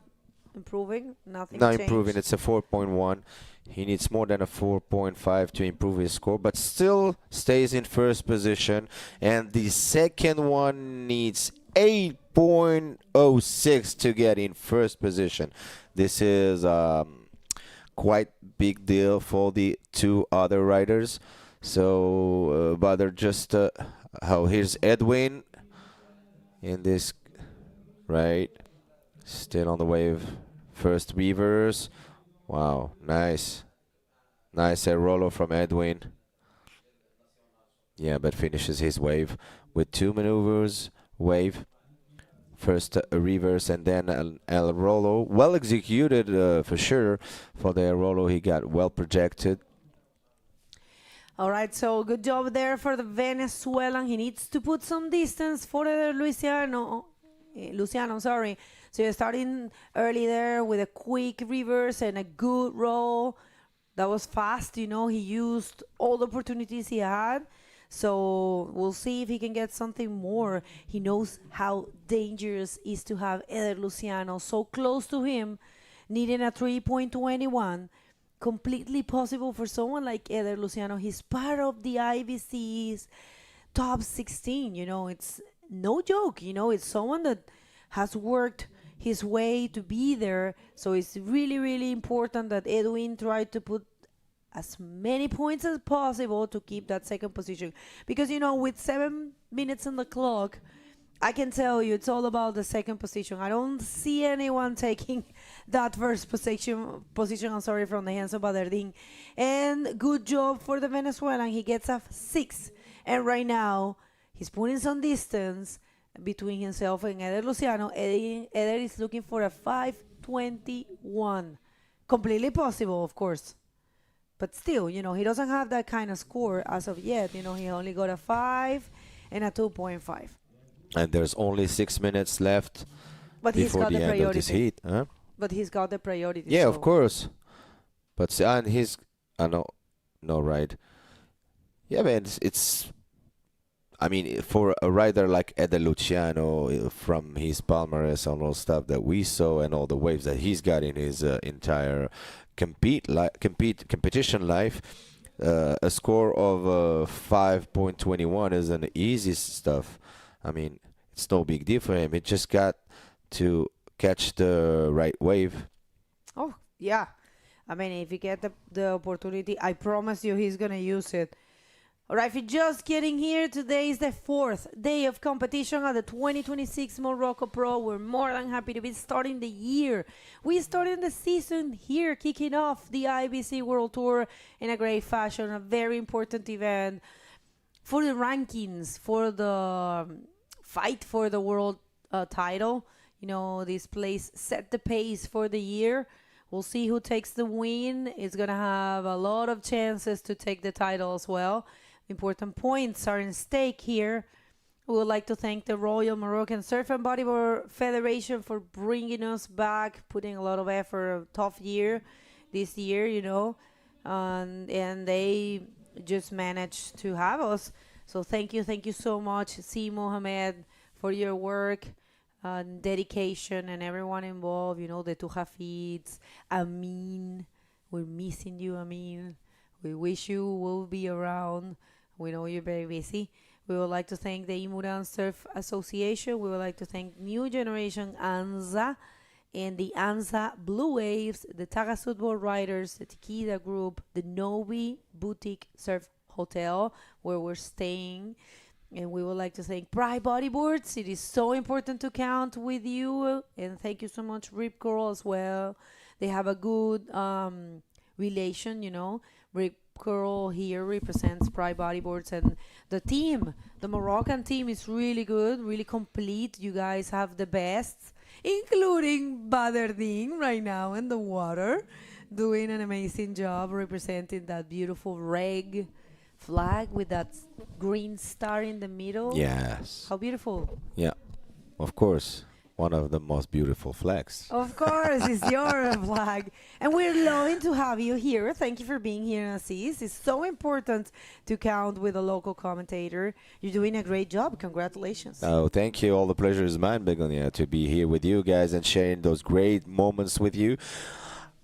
improving. Nothing Not changed. improving. It's a 4.1. He needs more than a 4.5 to improve his score, but still stays in first position. And the second one needs 8.06 to get in first position. This is quite big deal for the 2 other riders. So, but they're just here's Edwin in this, right? Still on the wave. First reverse. Wow, nice. Nice air rollo from Edwin. Yeah, but finishes his wave with 2 maneuvers. Wave. First a reverse and then an El Rollo. Well executed for sure. For the El Rollo, he got well projected. All right, so good job there for the Venezuelan. He needs to put some distance for the Luciano, sorry. So you're starting early there with a quick reverse and a good roll. That was fast, he used all the opportunities he had. So we'll see if he can get something more. He knows how dangerous it is to have Eder Luciano so close to him, needing a 3.21. Completely possible for someone like Eder Luciano. He's part of the IBC's top 16. It's no joke. It's someone that has worked his way to be there. So it's really, really important that Edwin tried to put as many points as possible to keep that second position. Because, with 7 minutes on the clock, I can tell you it's all about the second position. I don't see anyone taking that first position, from the hands of Badreddin. And good job for the Venezuelan. He gets a 6. And right now, he's putting some distance between himself and Eder Luciano. Eder is looking for a 5.21. Completely possible, of course. But still, he doesn't have that kind of score as of yet. He only got a 5 and a 2.5. And there's only 6 minutes left. But he's before got the the end of this priority. heat. Huh? But he's got the priority. Yeah, of so- course. But and he's, I know, no, right. Yeah, man, it's I mean, for a rider like Eder Luciano, from his palmarès and all stuff that we saw and all the waves that he's got in his entire competition life, a score of 5.21 is an easy stuff. I mean, it's no big deal for him. He just got to catch the right wave. Oh, yeah. I mean, if you get the opportunity, I promise you he's going to use it. All right, if you're just getting here, today is the 4th day of competition at the 2026 Morocco Pro. We're more than happy to be starting the year. We started the season here, kicking off the IBC World Tour in a great fashion, a very important event for the rankings, for the fight for the world title. You know, this place set the pace for the year. We'll see who takes the win. It's going to have a lot of chances to take the title as well. Important points are in stake here. We would like to thank the Royal Moroccan Surf and Bodyboard Federation for bringing us back, putting a lot of effort, a tough year this year, you know, and they just managed to have us. So thank you so much, C. Mohamed, for your work and dedication, and everyone involved, you know, the two Hafids, Amin. We're missing you, Amin. We wish you will be around. We know you're very busy. We would like to thank the imouran Surf Association. We would like to thank New Generation Anza and the Anza Blue Waves, the Taghazout Boardriders, the Tikida Group, the Nobi Boutique Surf Hotel, where we're staying. And we would like to thank Pride Bodyboards. It is so important to count with you. And thank you so much, Rip Curl, as well. They have a good relation, you know. Rip Curl here represents Pride Bodyboards, and the team, the Moroccan team, is really good, really complete. You guys have the best, including Badardine right now in the water, doing an amazing job representing that beautiful reg flag with that green star in the middle. Yes. How beautiful. Yeah, of course. One of the most beautiful flags. Of course, it's your flag. And we're loving to have you here. Thank you for being here, Assis. It's so important to count with a local commentator. You're doing a great job. Congratulations. Oh, thank you. All the pleasure is mine, Begonia, to be here with you guys and sharing those great moments with you.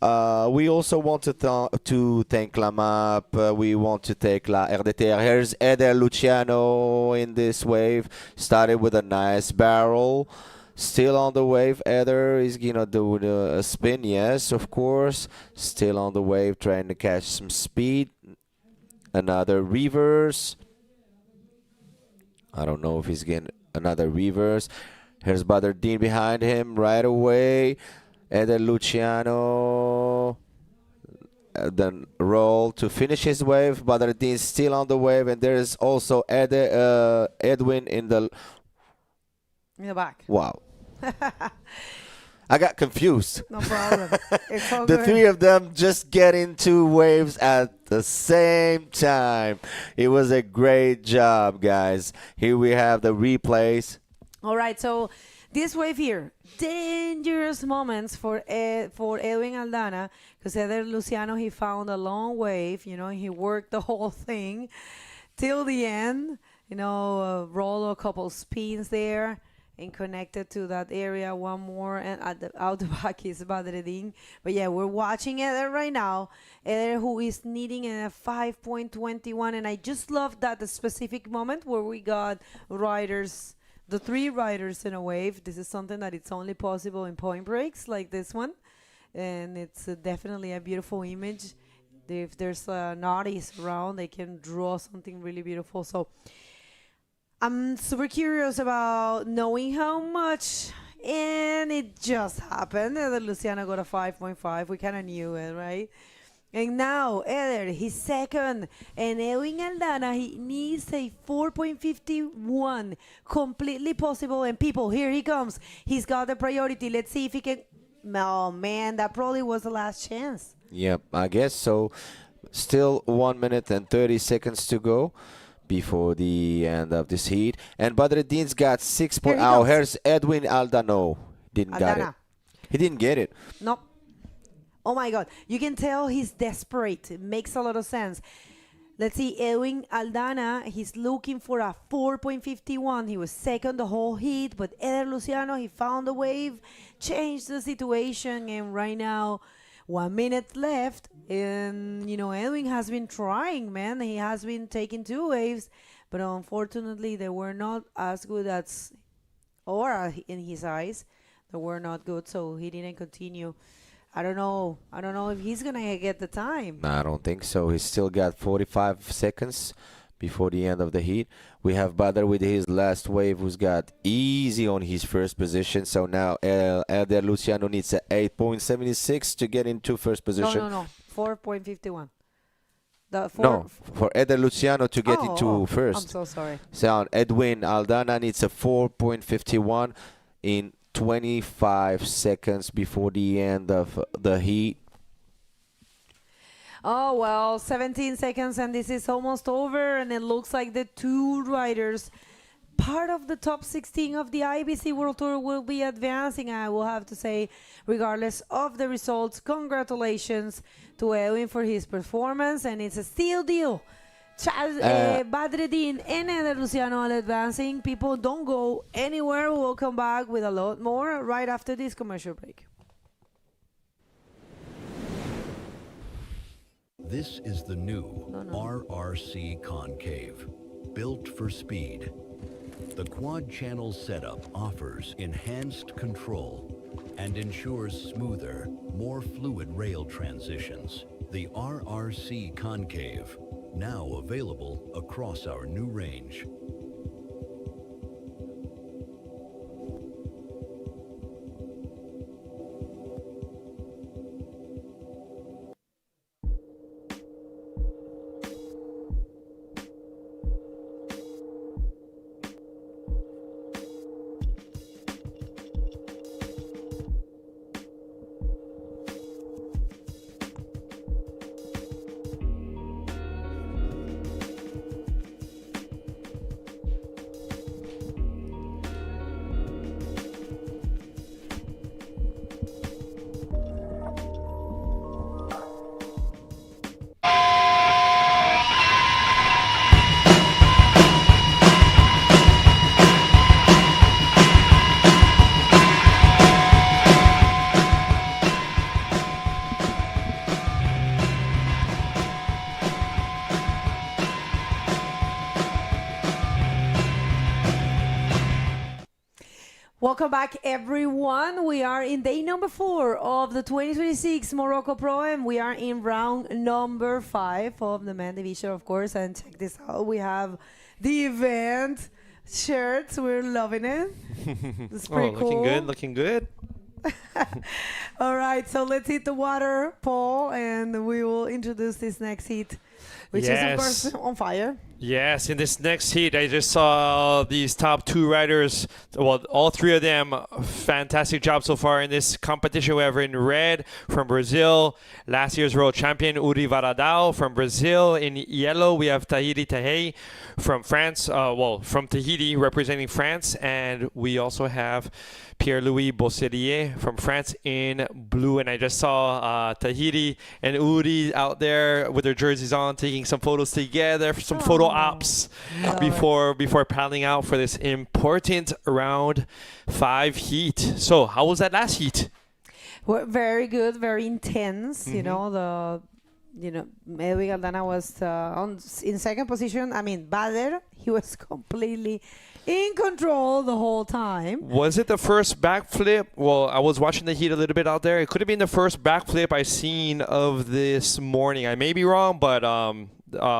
We also want to thank La Map. We want to thank La RDTR. Here's Eder Luciano in this wave. Started with a nice barrel. Still on the wave. Eder is gonna do a spin. Yes, of course. Still on the wave, trying to catch some speed. Another reverse. I don't know if he's getting another reverse. Here's Badardine behind him right away. Eder Luciano. Then roll to finish his wave. Badardine still on the wave, and there's also Edwin in the back. Wow. I got confused. No problem. It's all The good. three of them just getting two waves at the same time. It was a great job, guys. Here we have the replays. All right, so this wave here, dangerous moments for Edwin Aldana, because Eder Luciano, he found a long wave, you know, he worked the whole thing till the end, you know, roll a couple spins there and connected to that area one more, and out the back is Badreddin. But yeah, we're watching Eder right now, Eder who is needing a 5.21, and I just love that the specific moment where we got riders, the three riders in a wave. This is something that it's only possible in point breaks like this one, and it's definitely a beautiful image. If there's naughties around, they can draw something really beautiful. So I'm super curious about knowing how much, and it just happened that Luciano got a 5.5. We kind of knew it, right? And now Eder, he's second, and Edwin Aldana, he needs a 4.51. Completely possible. And people, here he comes. He's got the priority. Let's see if he can. Oh man, that probably was the last chance. Yep, I guess so. Still 1 minute and 30 seconds to go before the end of this heat. And Badreddin's got 6 points. Oh, here's Edwin Aldano. Didn't got it. Aldana. He didn't get it. No. Oh my God. You can tell he's desperate. It makes a lot of sense. Let's see, Edwin Aldana, he's looking for a 4.51. He was second the whole heat, but Eder Luciano, he found a wave, changed the situation, and right now, 1 minute left. And, Edwin has been trying, man. He has been taking 2 waves, but unfortunately, they were not as good as, or in his eyes, they were not good, so he didn't continue. I don't know if he's going to get the time. No, I don't think so. He's still got 45 seconds before the end of the heat. We have Badr with his last wave, who's got easy on his first position. So now Eder Luciano needs a 8.76 to get into first position. No. 4.51. No, for Eder Luciano to get into first. I'm so sorry. So Edwin Aldana needs a 4.51 in 25 seconds before the end of the heat. Oh, well, 17 seconds and this is almost over, and it looks like the 2 riders, part of the top 16 of the IBC World Tour, will be advancing. I will have to say, regardless of the results, congratulations to Edwin for his performance, and it's a steel deal. Badreddin and Eder Luciano are advancing. People, don't go anywhere. We'll come back with a lot more right after this commercial break. This is the new RRC Concave, built for speed. The quad channel setup offers enhanced control and ensures smoother, more fluid rail transitions. The RRC Concave, now available across our new range. Welcome back, everyone. We are in day number 4 of the 2026 Morocco Pro, and we are in round number 5 of the men division, of course. And check this out. We have the event shirts. We're loving it. It's pretty cool. Looking good. All right, so let's hit the water, Paul, and we will introduce this next heat, which is, of course, on fire. Yes, in this next heat, I just saw these top 2 riders. Well, all 3 of them, fantastic job so far in this competition. We have in red from Brazil, last year's world champion Uri Varadão from Brazil. In yellow, we have Tahiti Tahei from France, from Tahiti representing France. And we also have Pierre-Louis Bosserier from France in blue. And I just saw Tahiti and Uri out there with their jerseys on, taking some photos together, some photo ops before paddling out for this important round 5 heat. So how was that last heat? Well, very good, very intense. You know, Edwin Aldana was in second position. I mean, Badr, he was completely in control the whole time. Was it the first backflip? Well, I was watching the heat a little bit out there. It could have been the first backflip I seen of this morning. I may be wrong, but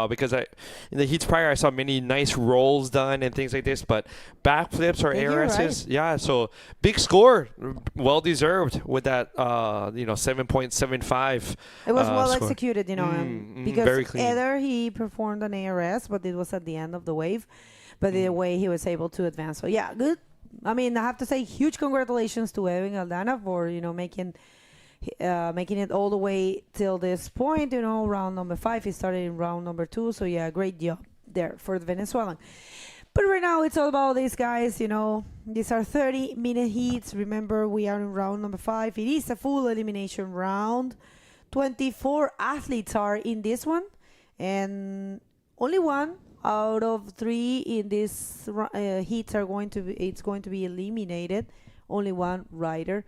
because in the heats prior, I saw many nice rolls done and things like this, but backflips or ARSs, right. Yeah, so big score, well deserved with that, 7.75. It was well score. Executed, because very clean. Eder, he performed an ARS, but it was at the end of the wave, but the way he was able to advance. So yeah, good. I mean, I have to say huge congratulations to Edwin Aldana for, making it all the way till this point, round number 5. He started in round number 2. So yeah, great job there for the Venezuelan. But right now, it's all about these guys, you know. These are 30-minute heats. Remember, we are in round number 5. It is a full elimination round. 24 athletes are in this one. And only one out of 3 in this heats are going to be eliminated. Only one rider.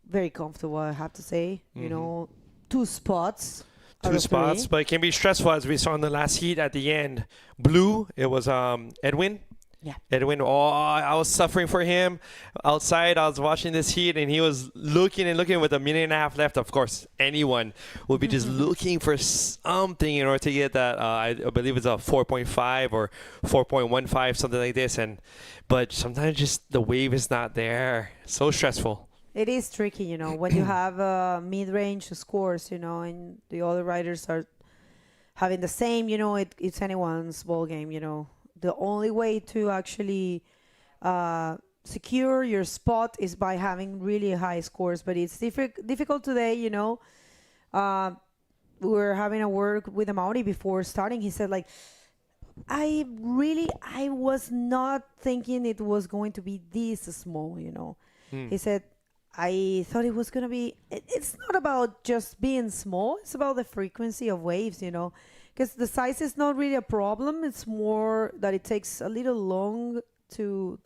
Very comfortable, I have to say. You know, 2 spots. Two spots, but it can be stressful, as we saw in the last heat at the end. Blue, it was Edwin. Yeah. Edwin, I was suffering for him. Outside, I was watching this heat, and he was looking and looking with a minute and a half left. Of course, anyone would be just looking for something in order to get that, I believe it's a 4.5 or 4.15, something like this. But sometimes just the wave is not there. So stressful. It is tricky, you know, when you have mid-range scores, you know, and the other riders are having the same, you know, it's anyone's ball game, you know. The only way to actually secure your spot is by having really high scores, but it's difficult today, you know. We were having a work with Amaury before starting. He said, like, I was not thinking it was going to be this small, you know. He said, I thought it was going to be, it's not about just being small. It's about the frequency of waves, you know, because the size is not really a problem. It's more that it takes a little long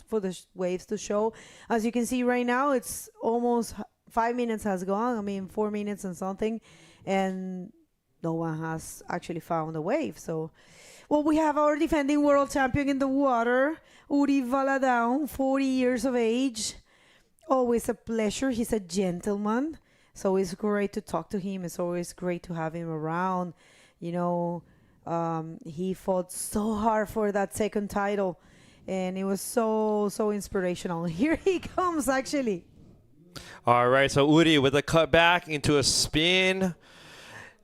for the waves to show. As you can see right now, it's almost 5 minutes has gone. I mean, 4 minutes and something, and no one has actually found a wave. So, well, we have our defending world champion in the water, Uri Valadão, 40 years of age. Always a pleasure. He's a gentleman. So it's great to talk to him. It's always great to have him around. You know, he fought so hard for that second title, and it was so inspirational. Here he comes, actually. All right, so Uri with a cut back into a spin.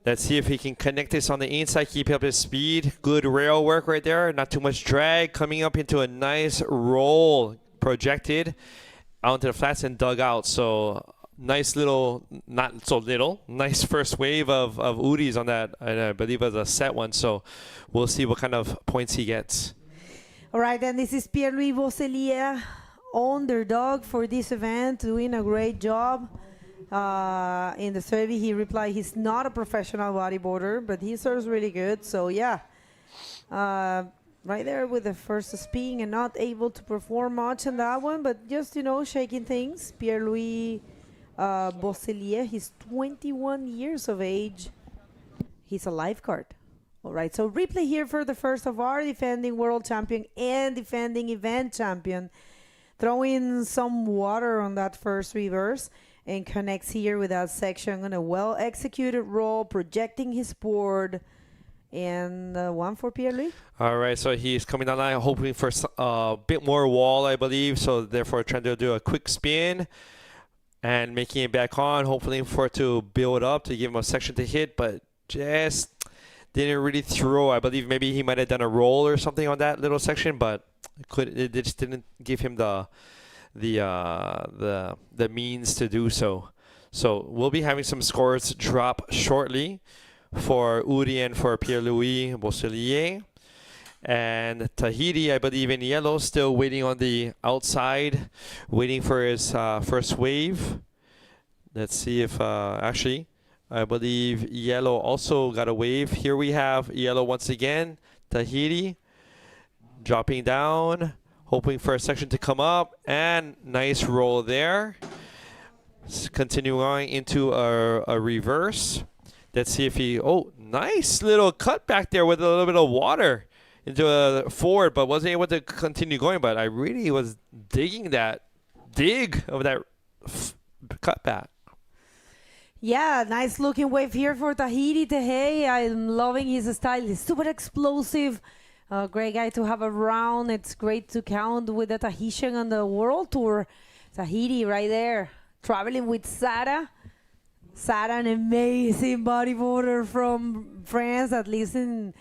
Let's see if he can connect this on the inside, keep up his speed. Good rail work right there. Not too much drag. Coming up into a nice roll projected out into the flats and dug out. So nice little, not so little, nice first wave of Uri's on that, and I believe it was a set one. So we'll see what kind of points he gets. All right, and this is Pierre-Louis Bosselier, underdog for this event, doing a great job. In the survey, he replied he's not a professional bodyboarder, but he serves really good. So, yeah. Right there with the first spin and not able to perform much on that one, but just, you know, shaking things. Pierre-Louis Bosselier, he's 21 years of age. He's a lifeguard. All right, so replay here for the first of our defending world champion and defending event champion. Throwing some water on that first reverse and connects here with that section on a well-executed roll, projecting his board. And one for Pierre-Louis. All right, so he's coming down line, hoping for a bit more wall, I believe. So therefore, trying to do a quick spin and making it back on, hopefully for it to build up to give him a section to hit, but just didn't really throw. I believe maybe he might have done a roll or something on that little section, but it just didn't give him the means to do so. So we'll be having some scores drop shortly for Uri and for Pierre-Louis Bosselier. And Tahiti, I believe in yellow, still waiting on the outside, waiting for his first wave. Let's see if, actually, I believe yellow also got a wave. Here we have yellow once again, Tahiti, dropping down, hoping for a section to come up, and nice roll there. Continuing on into a reverse. Let's see if he, nice little cut back there with a little bit of water into a forward, but wasn't able to continue going. But I really was digging that dig of that cut back. Yeah, nice looking wave here for Tahiti Tehe. I'm loving his style. He's super explosive. Great guy to have around. It's great to count with the Tahitian on the World Tour. Tahiti right there, traveling with Sarah. Sarah, an amazing bodyboarder from France that lives in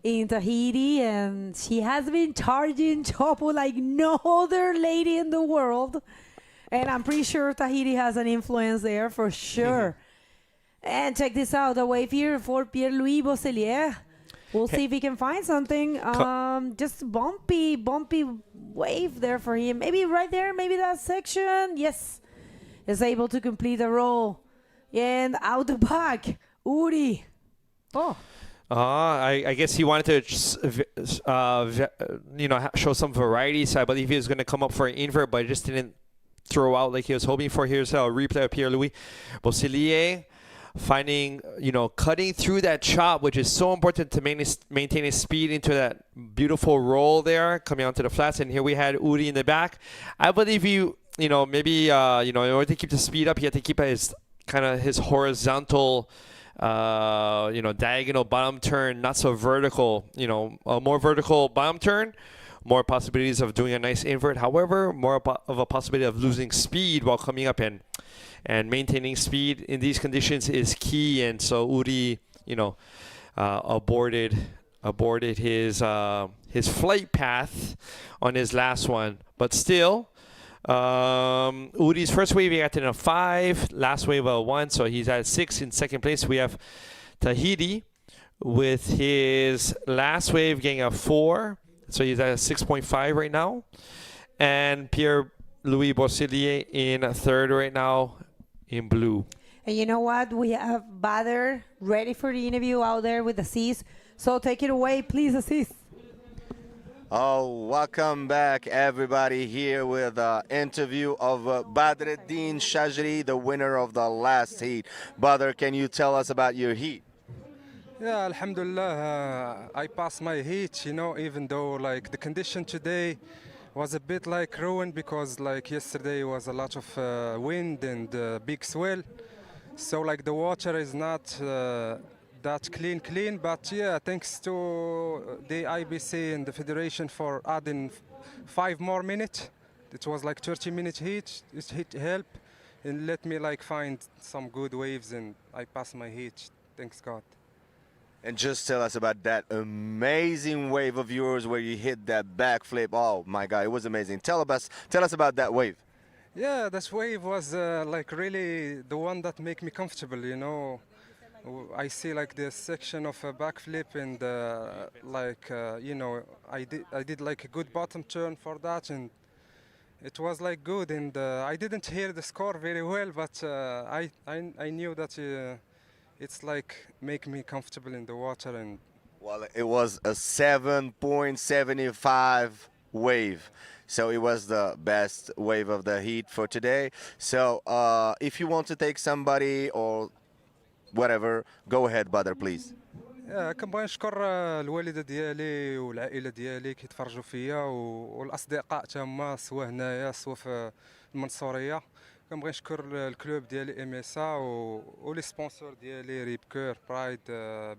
Tahiti, and she has been charging Chopo like no other lady in the world. And I'm pretty sure Tahiti has an influence there for sure. And check this out, the wave here for Pierre-Louis Bosselier. We'll see if he can find something. Just bumpy wave there for him. Maybe right there, maybe that section. Yes, is able to complete the roll. And out the back, Uri. Oh. I guess he wanted to, show some variety. So I believe he was going to come up for an invert, but just didn't throw out like he was hoping for. Here's a replay of Pierre-Louis Bosselier finding, cutting through that chop, which is so important to maintain his speed into that beautiful roll there, coming onto the flats. And here we had Uri in the back. I believe in order to keep the speed up, he had to keep his horizontal, diagonal bottom turn, not so vertical, a more vertical bottom turn, more possibilities of doing a nice invert. However, more of a possibility of losing speed while coming up and maintaining speed in these conditions is key. And so Uri, aborted his flight path on his last one, but still. Uri's first wave, he got to a 5, last wave a 1, so he's at 6. In second place, we have Tahiti with his last wave getting a 4, so he's at 6.5 right now. And Pierre-Louis Bosselier in third right now in blue. And you know what? We have Bader ready for the interview out there with Assis. So take it away, please, Assis. Oh, welcome back, everybody, here with an interview of Badreddine Shajri, the winner of the last heat. Badr, can you tell us about your heat? Yeah, alhamdulillah, I passed my heat, even though the condition today was a bit ruined because yesterday was a lot of wind and big swell. So the water is not that clean, but yeah, thanks to the IBC and the Federation for adding 5 more minutes. It was 30-minute heat. It helped and let me find some good waves, and I passed my heat. Thanks God. And just tell us about that amazing wave of yours where you hit that backflip. Oh my God, it was amazing. Tell us about that wave. Yeah, that wave was really the one that make me comfortable. I see the section of a backflip and I did a good bottom turn for that, and it was good. And I didn't hear the score very well, but I knew that it's make me comfortable in the water. And well, it was a 7.75 wave. So it was the best wave of the heat for today. So if you want to take somebody or whatever, go ahead, Badr, please. كنبغي نشكر الوالده ديالي والعائله ديالي كيتفرجوا فيا والاصدقاء تما سواء هنايا سواء في المنصوريه. كنبغي نشكر الكلوب ديالي ام اس ا ولي سبونسور ديالي ريبكور برايد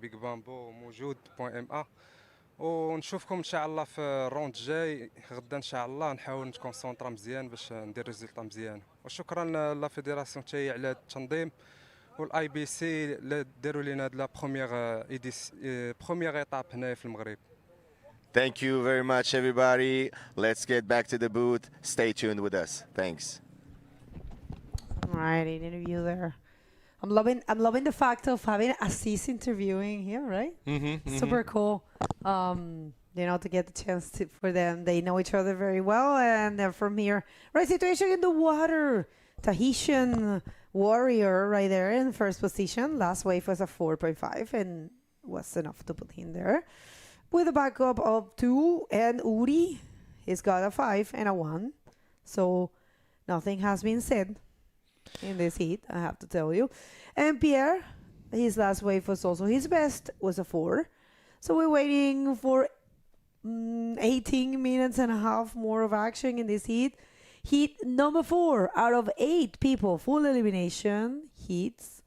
بيج بامبو موجود بوين ام ا. ونشوفكم ان شاء الله في الروند الجاي غدا ان شاء الله. نحاول نكونسونطرا مزيان باش ندير ريزلطا مزيان. وشكرا لا فيدراسيون تاعي على التنظيم والاي بي سي اللي داروا لنا هاد لا بروميير ايطاب هنايا في المغرب. Thank you very much, everybody. Let's get back to the booth. Stay tuned with us. Thanks. All right, an interview there. I'm loving the fact of having Assis interviewing here, right? Super cool. To get the chance for them. They know each other very well, and they're from here. Right, situation in the water. Tahitian warrior right there in first position. Last wave was a 4.5 and was enough to put him there. With a backup of 2, and Uri, he's got a 5 and a 1. So nothing has been said in this heat, I have to tell you. And Pierre, his last wave was also his best, was a 4. So we're waiting for 18 minutes and a half more of action in this heat. Heat number 4 out of 8 people, full elimination heats.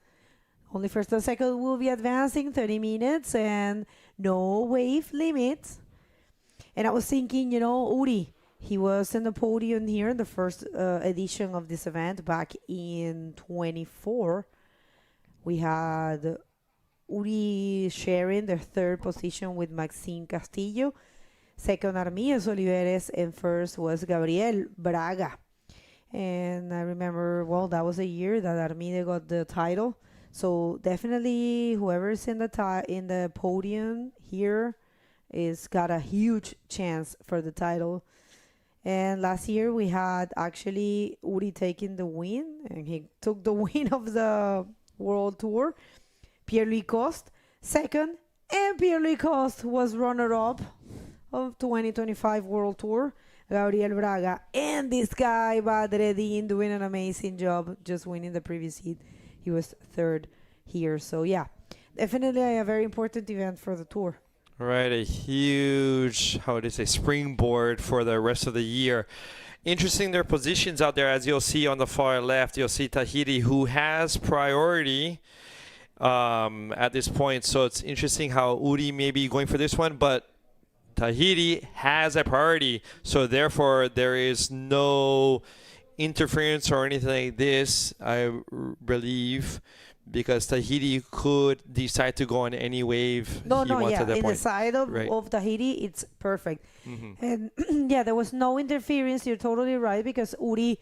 Only first and second will be advancing 30 minutes and no wave limit. And I was thinking, Uri, he was in the podium here in the first edition of this event back in 24. We had Uri sharing their third position with Maxime Castillo. Second, Armías Oliveres, and first was Gabriel Braga. And I remember, that was a year that Armide got the title. So definitely, whoever's in the podium here is got a huge chance for the title. And last year we had actually Uri taking the win, and he took the win of the World Tour. Pierre-Louis Coste second, and Pierre-Louis Coste was runner-up of 2025 World Tour. Gabriel Braga and this guy Badreddin doing an amazing job, just winning the previous heat. He was third here. So yeah, definitely a very important event for the tour. Right, a huge, how would I say, springboard for the rest of the year. Interesting, their positions out there, as you'll see on the far left. You'll see Tahiti, who has priority at this point. So it's interesting how Uri may be going for this one, but Tahiti has a priority. So therefore, there is no interference or anything like this, I believe, because Tahiti could decide to go on any wave No, he wants at that in point. the side of, Right. of Tahiti, it's perfect. Mhm. And yeah, there was no interference. You're totally right, because Uri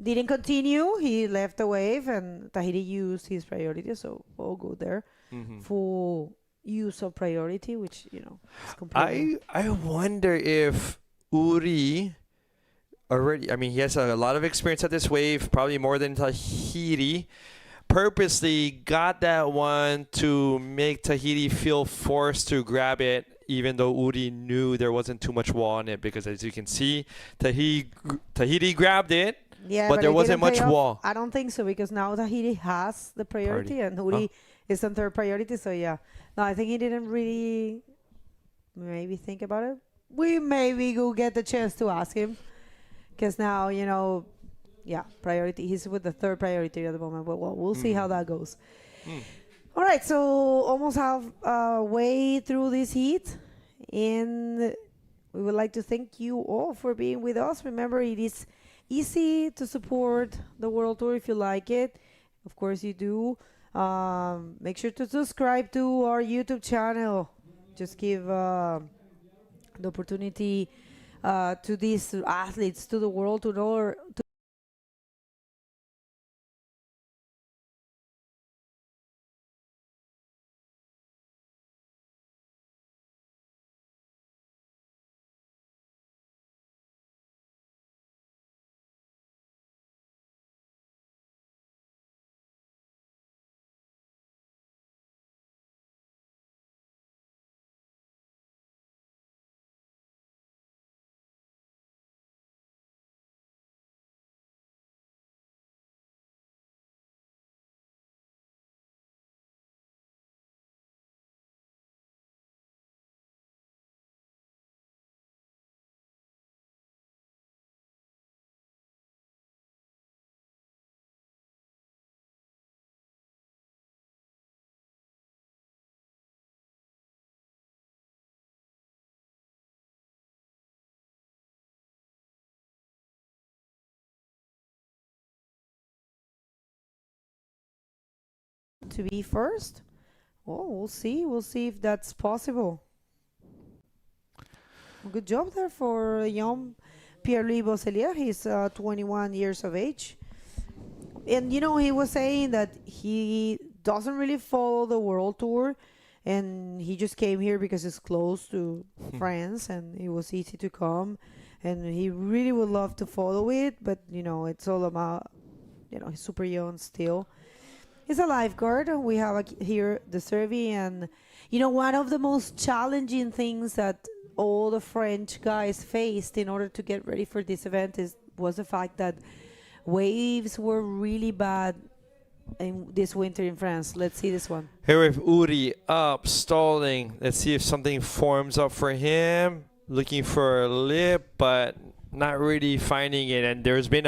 didn't continue. He left the wave, and Tahiti used his priority, so all good there. Mhm. Full use of priority, which, you know, is completely... I wonder if Uri already, I mean, he has a lot of experience at this wave, probably more than Tahiti, purposely got that one to make Tahiti feel forced to grab it, even though Uri knew there wasn't too much wall on it, because as you can see, Tahiti grabbed it, Yeah, but there it wasn't didn't pay much off. wall. I don't think so, because now Tahiti has the priority, and Uri is on third priority. So yeah, no, I think he didn't really maybe think about it. We maybe go get the chance to ask him, because now, you know, yeah, priority. He's with the third priority at the moment, but well, we'll see how that goes. All right, so almost halfway through this heat, and we would like to thank you all for being with us. Remember, it is easy to support the World Tour if you like it. Of course you do. Make sure to subscribe to our YouTube channel. Just give the opportunity to these athletes, to the world, to know to be first. Oh, we'll see. We'll see if that's possible. Good job there for young Pierre-Louis Bosselier. He's 21 years of age. And, you know, he was saying that he doesn't really follow the World Tour, and he just came here because it's close to France, and it was easy to come. And he really would love to follow it, but, you know, it's all about, you know, he's super young still. He's a lifeguard. We have here the survey, and you know, one of the most challenging things that all the French guys faced in order to get ready for this event was the fact that waves were really bad in this winter in France. Let's see this one. Here with Uri up, stalling. Let's see if something forms up for him. Looking for a lip, but not really finding it. And there's been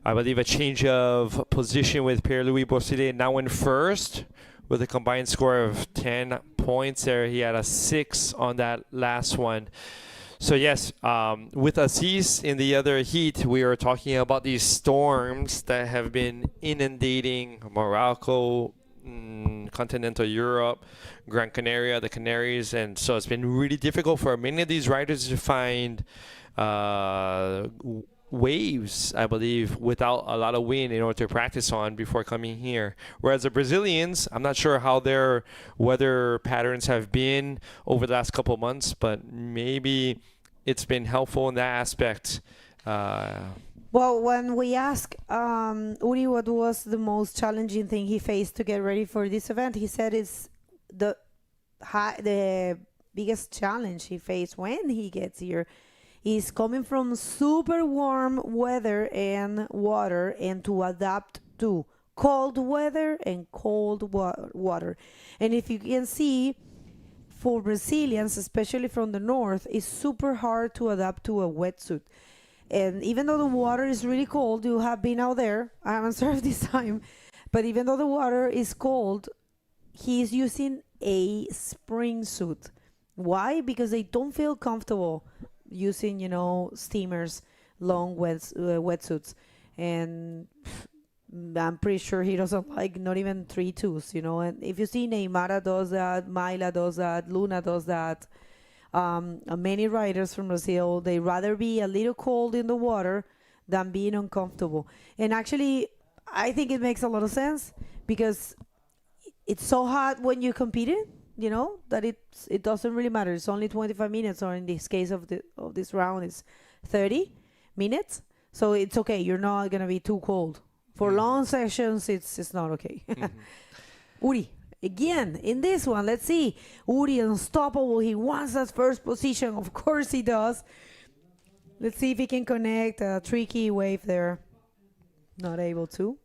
I believe a change of position with Pierre-Louis Bosselier now in first with a combined score of 10 points there. He had a 6 on that last one. So yes, with Aziz in the other heat, we are talking about these storms that have been inundating Morocco, continental Europe, Gran Canaria, the Canaries, and so it's been really difficult for many of these riders to find waves, I believe, without a lot of wind in order to practice on before coming here. Whereas the Brazilians, I'm not sure how their weather patterns have been over the last couple of months, but maybe it's been helpful in that aspect. Well, when we asked Uri what was the most challenging thing he faced to get ready for this event, he said it's the biggest challenge he faced when he gets here is coming from super warm weather and water and to adapt to cold weather and cold water. And if you can see, for Brazilians, especially from the north, it's super hard to adapt to a wetsuit. And even though the water is really cold, you have been out there, I haven't surfed this time, but even though the water is cold, he's using a spring suit. Why? Because they don't feel comfortable using, steamers, long wetsuits. And I'm pretty sure he doesn't like not even 3-2s, And if you see Neymar does that, Mayla does that, Luna does that, many riders from Brazil, they rather be a little cold in the water than being uncomfortable. And actually, I think it makes a lot of sense because it's so hot when you competing, that it doesn't really matter. It's only 25 minutes, or in this case of this round, it's 30 minutes. So it's okay. You're not gonna be too cold. For long sessions, it's not okay. Uri, again, in this one, let's see. Uri, unstoppable. He wants that first position. Of course he does. Let's see if he can connect a tricky wave there. Not able to.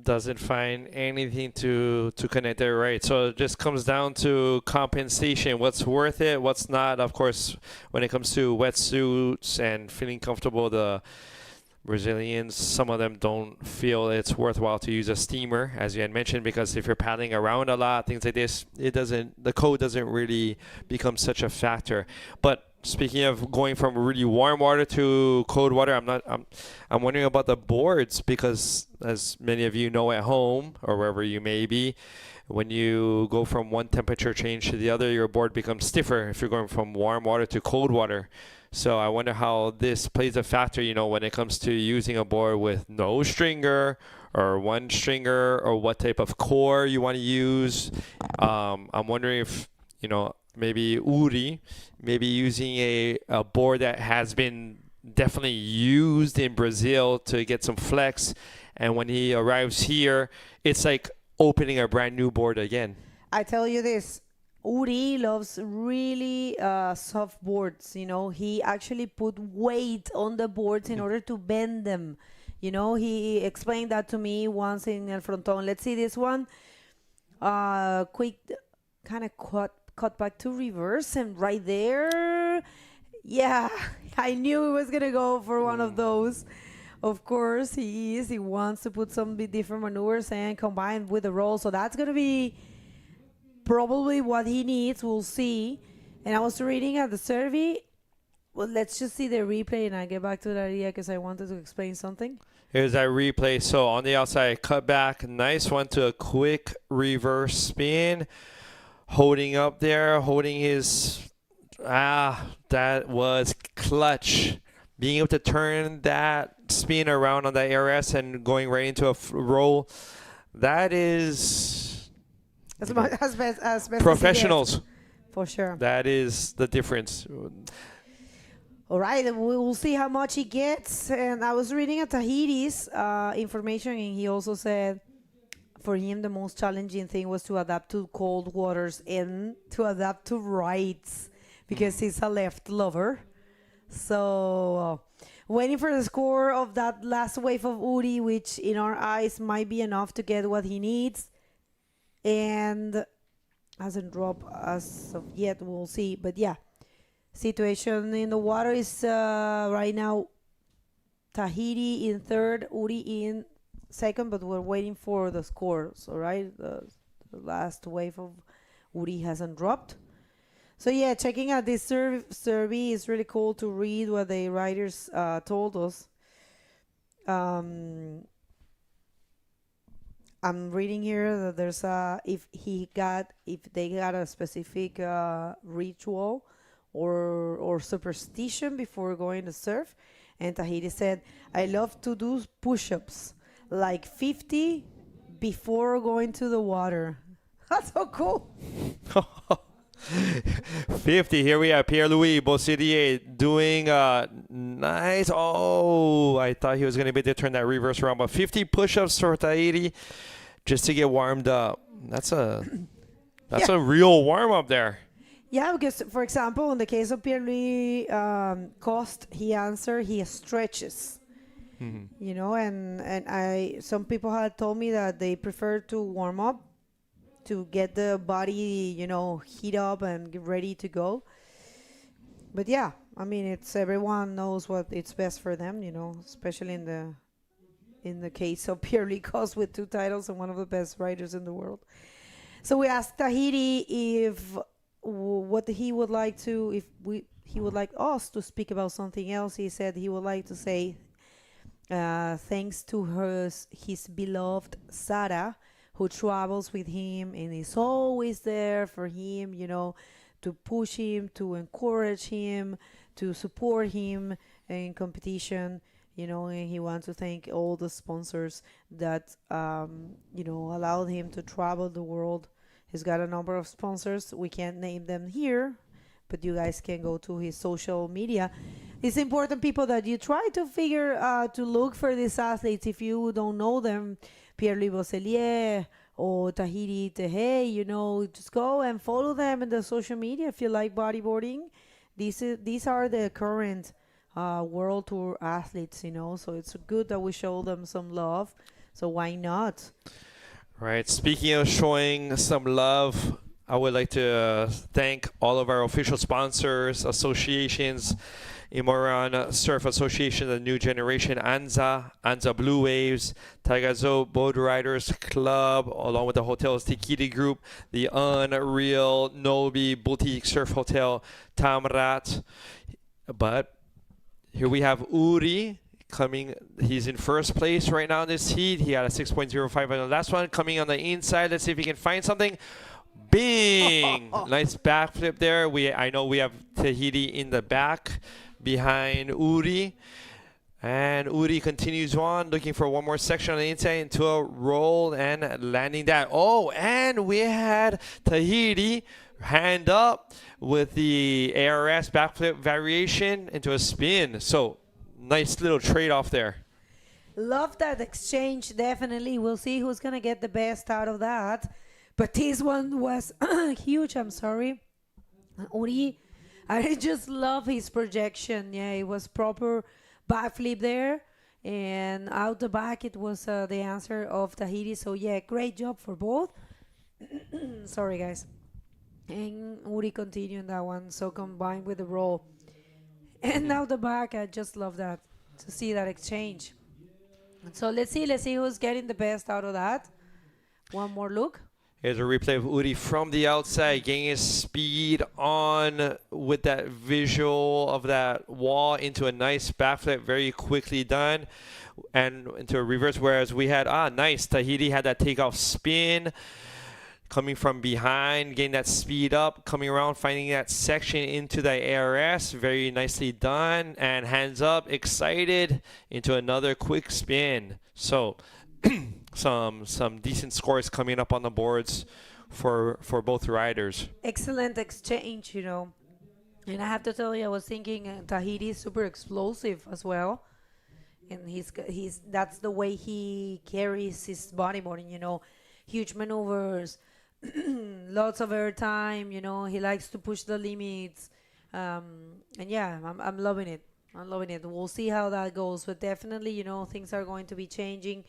Doesn't find anything to connect there, right? So it just comes down to compensation. What's worth it? What's not? Of course, when it comes to wetsuits and feeling comfortable, the Brazilians, some of them don't feel it's worthwhile to use a steamer, as you had mentioned, because if you're paddling around a lot, things like this, the cold doesn't really become such a factor. But speaking of going from really warm water to cold water, I'm wondering about the boards, because as many of you know at home or wherever you may be, when you go from one temperature change to the other, your board becomes stiffer if you're going from warm water to cold water. So I wonder how this plays a factor, when it comes to using a board with no stringer or one stringer, or what type of core you want to use. I'm wondering if, maybe Uri, maybe using a board that has been definitely used in Brazil to get some flex. And when he arrives here, it's like opening a brand new board again. I tell you this. Uri loves really soft boards. He actually put weight on the boards in order to bend them. He explained that to me once in El Frontón. Let's see this one. Quick, kind of cut back to reverse, and right there, yeah, I knew he was gonna go for one of those. Of course, he is. He wants to put some different maneuvers and combine with the roll. So that's gonna be probably what he needs. We'll see. And I was reading at the survey. Well, let's just see the replay, and I get back to that idea because I wanted to explain something. Here's that replay. So on the outside, cut back, nice one to a quick reverse spin. Holding up there, holding his, that was clutch. Being able to turn that spin around on that ARS and going right into a roll, that is As best professionals. For sure. That is the difference. All right, we'll see how much he gets. And I was reading at Tahiti's information, and he also said for him the most challenging thing was to adapt to cold waters and to adapt to rights, because he's a left lover. So waiting for the score of that last wave of Uri, which in our eyes might be enough to get what he needs. And hasn't dropped as of yet. We'll see. But yeah, situation in the water is right now Tahiti in third, Uri in second, but we're waiting for the scores. All right, the last wave of Uri hasn't dropped. So yeah, checking out this survey is really cool to read what the writers told us. I'm reading here that there's if they got a specific ritual or superstition before going to surf, And Tahiti said, I love to do push-ups, like 50 before going to the water. That's so cool. 50. Here we have Pierre-Louis Bossidier doing nice. Oh, I thought he was going to be able to turn that reverse around. But 50 push-ups for Tahiti just to get warmed up. That's a real warm-up there. Yeah, because, for example, in the case of Pierre-Louis Coste, he stretches. You know, and some people had told me that they prefer to warm up to get the body, you know, heat up and get ready to go. But yeah, I mean, it's everyone knows what it's best for them, you know, especially in the case of Pierre-Louis Coste with 2 titles and one of the best riders in the world. So we asked Tahiti if what he would like to, he would like us to speak about something else. He said he would like to say thanks to his beloved Sarah, who travels with him and is always there for him, you know, to push him, to encourage him, to support him in competition, you know, and he wants to thank all the sponsors that, you know, allowed him to travel the world. He's got a number of sponsors. We can't name them here, but you guys can go to his social media. It's important, people, that you try to to look for these athletes. If you don't know them, Pierre-Louis Bosselier or Tahiti Tehe, you know, just go and follow them in the social media if you like bodyboarding. These are the current World Tour athletes, you know, so it's good that we show them some love. So why not? Right. Speaking of showing some love, I would like to thank all of our official sponsors, associations, imouran Surf Association, the New Generation, Anza Blue Waves, Taghazout, Boardriders Club, along with the hotels, Tikida Group, the Unreal, Nobi, Boutique Surf Hotel, Tamraght. But here we have Uri coming. He's in first place right now in this heat. He had a 6.05 on the last one. Coming on the inside. Let's see if he can find something. Bing! Nice backflip there. I know we have Tahiti in the back behind Uri. And Uri continues on, looking for one more section on the inside into a roll and landing that. Oh, and we had Tahiti hand up with the ARS backflip variation into a spin. So, nice little trade-off there. Love that exchange, definitely. We'll see who's going to get the best out of that. But this one was huge, I'm sorry. Uri, I just love his projection. Yeah, it was proper backflip there. And out the back, it was the answer of Tahiti. So, yeah, great job for both. Sorry, guys. And Uri continued that one. So, combined with the roll. And now the back, I just love that, to see that exchange. So, let's see who's getting the best out of that. One more look. Here's a replay of Uri from the outside, getting his speed on with that visual of that wall into a nice backflip, very quickly done, and into a reverse. Whereas we had, nice, Tahiti had that takeoff spin, coming from behind, getting that speed up, coming around, finding that section into the ARS, very nicely done, and hands up, excited, into another quick spin. So, some decent scores coming up on the boards for both riders. Excellent exchange, you know. And I have to tell you, I was thinking Tahiti is super explosive as well. And that's the way he carries his bodyboarding, you know. Huge maneuvers, lots of air time, you know. He likes to push the limits. And yeah, I'm loving it. I'm loving it. We'll see how that goes. But definitely, you know, things are going to be changing.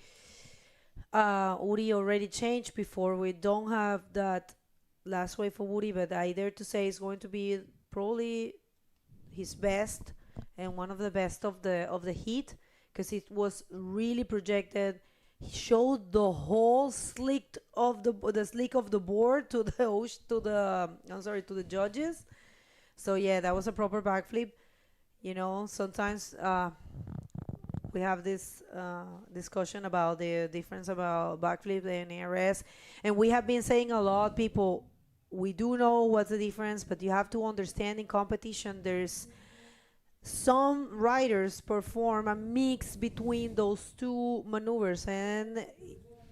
Uri already changed before. We don't have that last wave for Uri, but I dare to say it's going to be probably his best and one of the best of the heat, because it was really projected. He showed the whole slick of the board to the judges. So yeah, that was a proper backflip. You know, sometimes we have this discussion about the difference about backflip and ARS, and we have been saying a lot, people, we do know what's the difference, but you have to understand in competition there's some riders perform a mix between those two maneuvers, and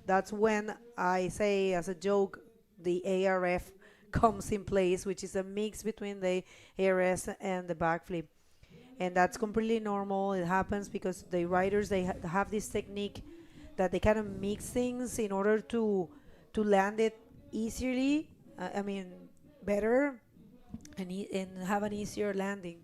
that's when I say as a joke the ARF comes in place, which is a mix between the ARS and the backflip. And that's completely normal. It happens because the riders, they have this technique that they kind of mix things in order to land it easily, I mean better, and have an easier landing.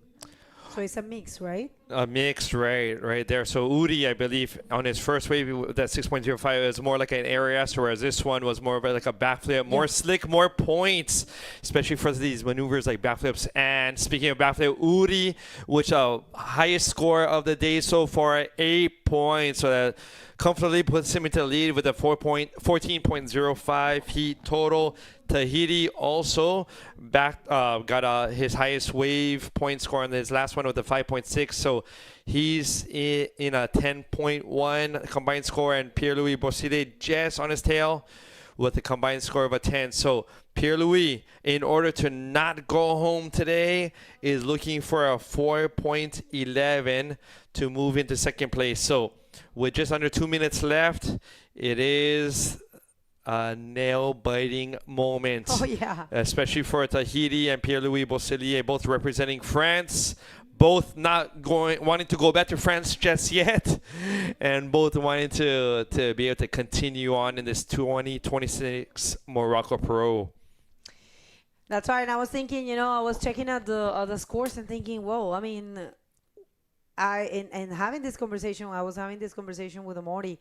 So it's a mix, right? A mix, right there. So Udi, I believe, on his first wave, that 6.05 is more like an ARS, whereas this one was more of like a backflip, more slick, more points, especially for these maneuvers like backflips. And speaking of backflip, Udi, which highest score of the day so far, 8 points. So that comfortably puts him into the lead with a 14.05 heat total. Tahiti also got his highest wave point score on his last one with a 5.6. So he's in a 10.1 combined score, and Pierre-Louis Bossile just on his tail with a combined score of a 10. So Pierre-Louis, in order to not go home today, is looking for a 4.11 to move into second place. So with just under 2 minutes left, it is a nail-biting moment. Oh, yeah. Especially for Tahiti and Pierre-Louis Bosselier, both representing France, both not wanting to go back to France just yet, and both wanting to be able to continue on in this 2026 Morocco Pro. That's right. And I was thinking, I was checking out the scores and thinking, whoa, I mean, and having this conversation, I was having this conversation with Amaury.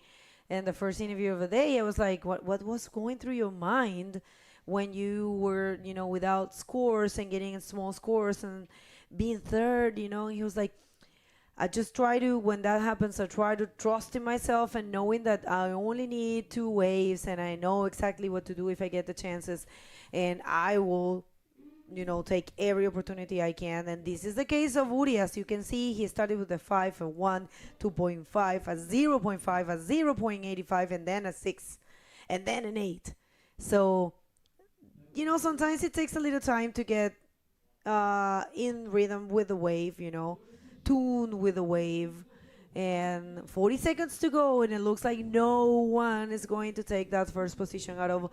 And the first interview of the day, I was like, what was going through your mind when you were, without scores and getting small scores and being third, And he was like, I just try to, when that happens, I try to trust in myself and knowing that I only need 2 waves and I know exactly what to do if I get the chances. And I will, take every opportunity I can. And this is the case of Uri. As you can see, he started with a 5, a 1, 2.5, a 0.5, a 0.85, and then a 6, and then an 8. So, sometimes it takes a little time to get in rhythm with the wave, tune with the wave. And 40 seconds to go, and it looks like no one is going to take that first position out of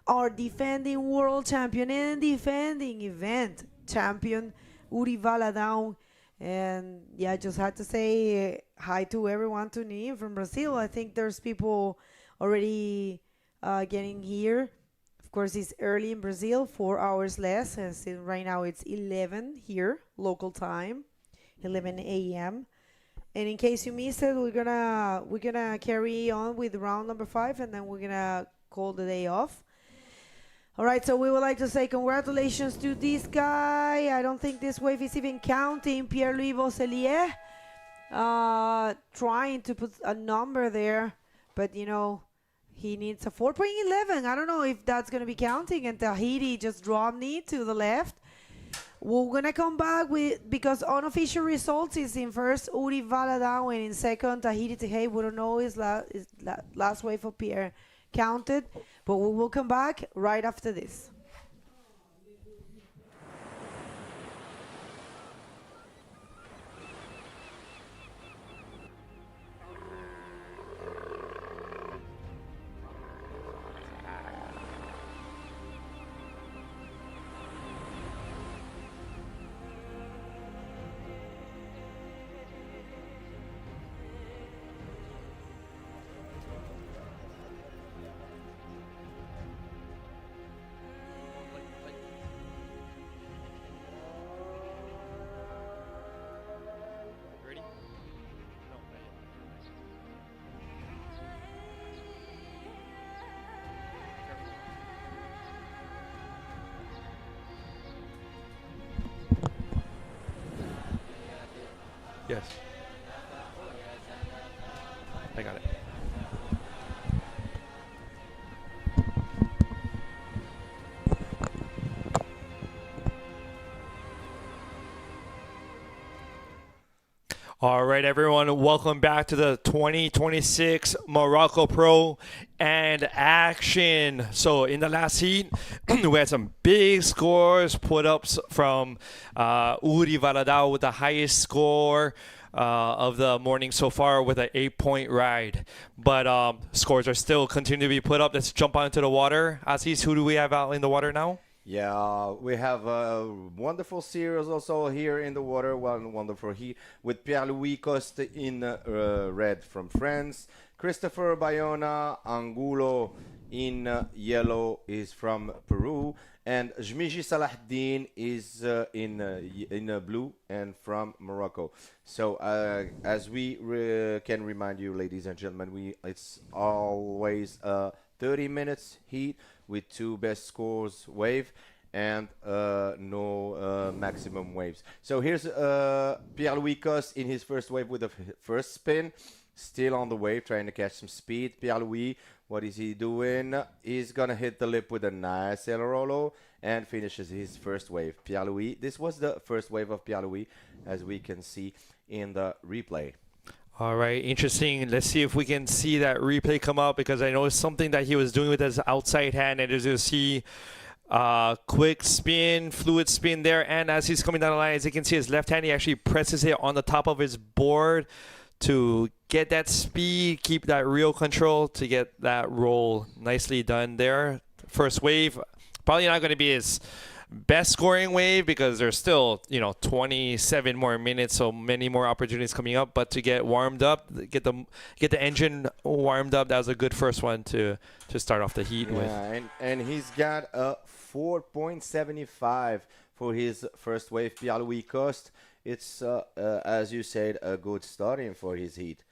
our defending world champion and defending event champion, Uri Valadão. And yeah, I just had to say hi to everyone tuning in from Brazil. I think there's people already getting here. Of course, it's early in Brazil, 4 hours less. And so right now it's 11 here, local time, 11 a.m. And in case you missed it, we're gonna carry on with round number 5, and then we're gonna call the day off. All right, so we would like to say congratulations to this guy. I don't think this wave is even counting. Pierre-Louis Bosselier trying to put a number there, but he needs a 4.11. I don't know if that's going to be counting, and Tahiti just dropped knee to the left. We're going to come back because unofficial results is in first Uri Valadão, and in second Tahiti Tehei. We don't know his last wave for Pierre counted, but we will come back right after this. Yes. I got it. All right, everyone, welcome back to the 2026 Morocco Pro and Action. So in the last heat, we had some big scores put up from Uri Valadao with the highest score of the morning so far with an 8-point ride. But scores are still continuing to be put up. Let's jump onto the water. Aziz, who do we have out in the water now? Yeah, we have a wonderful series also here in the water. One wonderful heat with Pierre-Louis Coste in red from France. Christopher Bayona Angulo in yellow is from Peru. And Jmiji Salahdin is in blue and from Morocco. So as we can remind you, ladies and gentlemen, it's always 30 minutes heat with 2 best scores wave and no maximum waves. So here's Pierre-Louis Coste in his first wave with the first spin. Still on the wave, trying to catch some speed. Pierre-Louis, what is he doing? He's going to hit the lip with a nice El Rolo and finishes his first wave. Pierre-Louis, this was the first wave of Pierre-Louis, as we can see in the replay. All right, interesting. Let's see if we can see that replay come up, because I know it's something that he was doing with his outside hand. And as you see, quick spin, fluid spin there. And as he's coming down the line, as you can see, his left hand, he actually presses it on the top of his board to get that speed, keep that real control, to get that roll nicely done there. First wave, probably not going to be his best scoring wave, because there's still 27 more minutes, so many more opportunities coming up. But to get warmed up, get the engine warmed up, that was a good first one to start off the heat with. And he's got a 4.75 for his first wave. Pierre-Louis Coste, it's as you said, a good starting for his heat.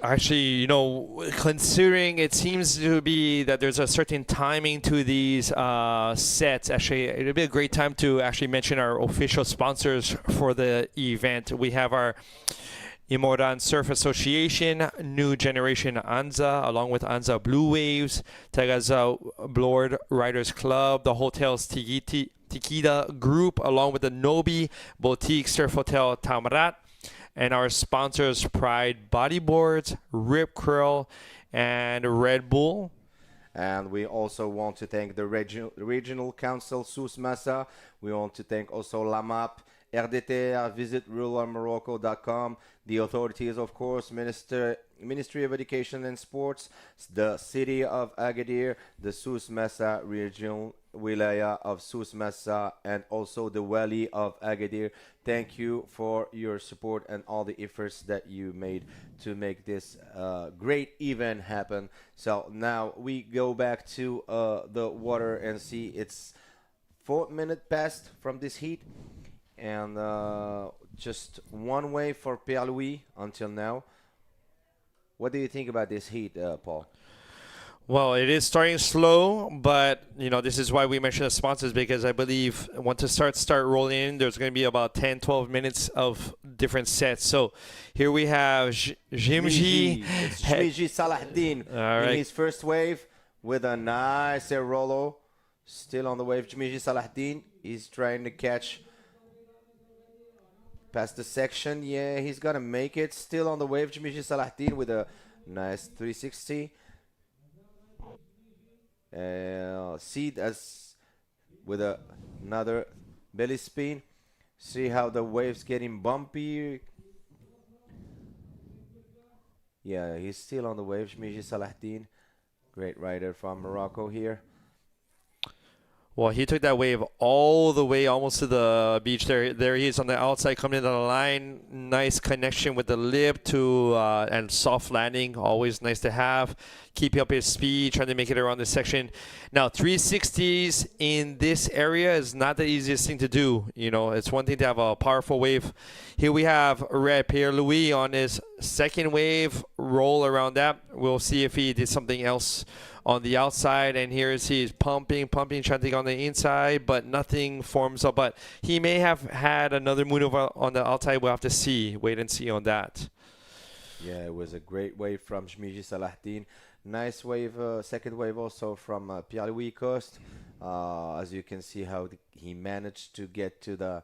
Actually, considering it seems to be that there's a certain timing to these sets, actually, it'd be a great time to actually mention our official sponsors for the event. We have our imouran Surf Association, New Generation Anza, along with Anza Blue Waves, Taghazout Boardriders Club, the hotels Tikida Group, along with the Nobi Boutique Surf Hotel Tamraght, and our sponsors Pride Bodyboards, Rip Curl, and Red Bull. And we also want to thank the regional council, Souss Massa. We want to thank also LAMAP, RDT, visit ruralmorocco.com, the authorities, of course, Ministry of Education and Sports, the city of Agadir, the Souss Massa Regional, Wilaya of Souss Massa, and also the Wali of Agadir. Thank you for your support and all the efforts that you made to make this great event happen. So now we go back to the water and see it's 4 minutes past from this heat. And just one wave for Pierre-Louis until now. What do you think about this heat, Paul? Well, it is starting slow, but this is why we mentioned the sponsors, because I believe once it start rolling in, there's going to be about 10-12 minutes of different sets. So here we have Jmiji Salahdin in his first wave with a nice Rolo. Still on the wave, Jmiji Salahdin is trying to catch past the section. Yeah, he's gonna make it. Still on the wave, Jmiji Salahdin with a nice 360. Seed as with another belly spin. See how the wave's getting bumpy. Yeah, he's still on the wave, Jmiji Salahdin. Great rider from Morocco here. Well, he took that wave all the way almost to the beach. There he is on the outside, coming into the line. Nice connection with the lip and soft landing. Always nice to have. Keeping up his speed, trying to make it around this section. Now, 360s in this area is not the easiest thing to do. It's one thing to have a powerful wave. Here we have Red Pierre-Louis on his second wave. Roll around that. We'll see if he did something else on the outside, and here is he's pumping, trying to get on the inside, but nothing forms up. But he may have had another move on the outside. We'll have to see. Wait and see on that. Yeah, it was a great wave from Jmiji Salahdin. Nice wave, second wave also from Pierre-Louis Coste. As you can see how he managed to get to the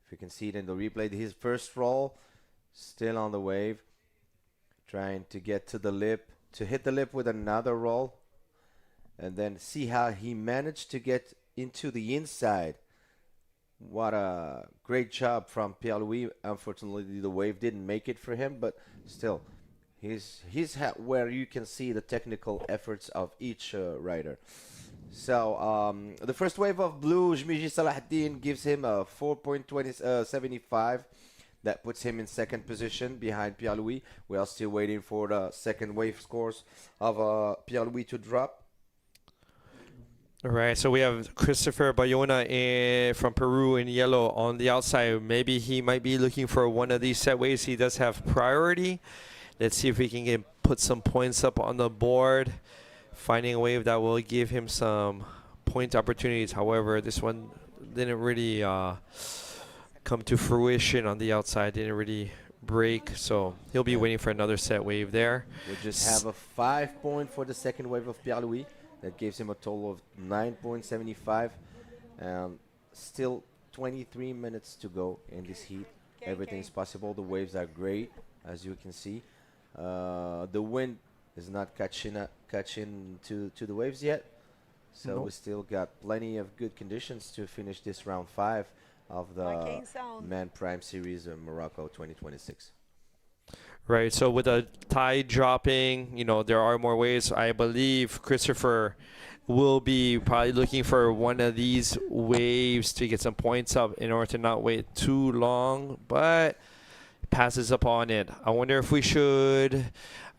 If you can see it in the replay, his first roll, still on the wave, trying to get to the lip, to hit the lip with another roll, and then see how he managed to get into the inside. What a great job from Pierre-Louis. Unfortunately, the wave didn't make it for him, but still, he's where you can see the technical efforts of each rider. So the first wave of blue, Jmiji Salahdin, gives him a 4.2075. That puts him in second position behind Pierre-Louis. We are still waiting for the second wave scores of Pierre-Louis to drop. All right, so we have Christopher Bayona from Peru in yellow on the outside. Maybe he might be looking for one of these set waves. He does have priority. Let's see if we can put some points up on the board. Finding a wave that will give him some point opportunities. However, this one didn't really come to fruition on the outside. Didn't really break, so he'll be waiting for another set wave there. We just have a 5 point for the second wave of Pierre-Louis. That gives him a total of 9.75. Still 23 minutes to go in this heat. Everything's possible. The waves are great, as you can see. The wind is not catching to the waves yet. So we still got plenty of good conditions to finish this round 5 of the Man Prime Series in Morocco 2026. Right, so with the tide dropping, you know, there are more waves. I believe Christopher will be probably looking for one of these waves to get some points up in order to not wait too long, but passes up on it. I wonder if we should,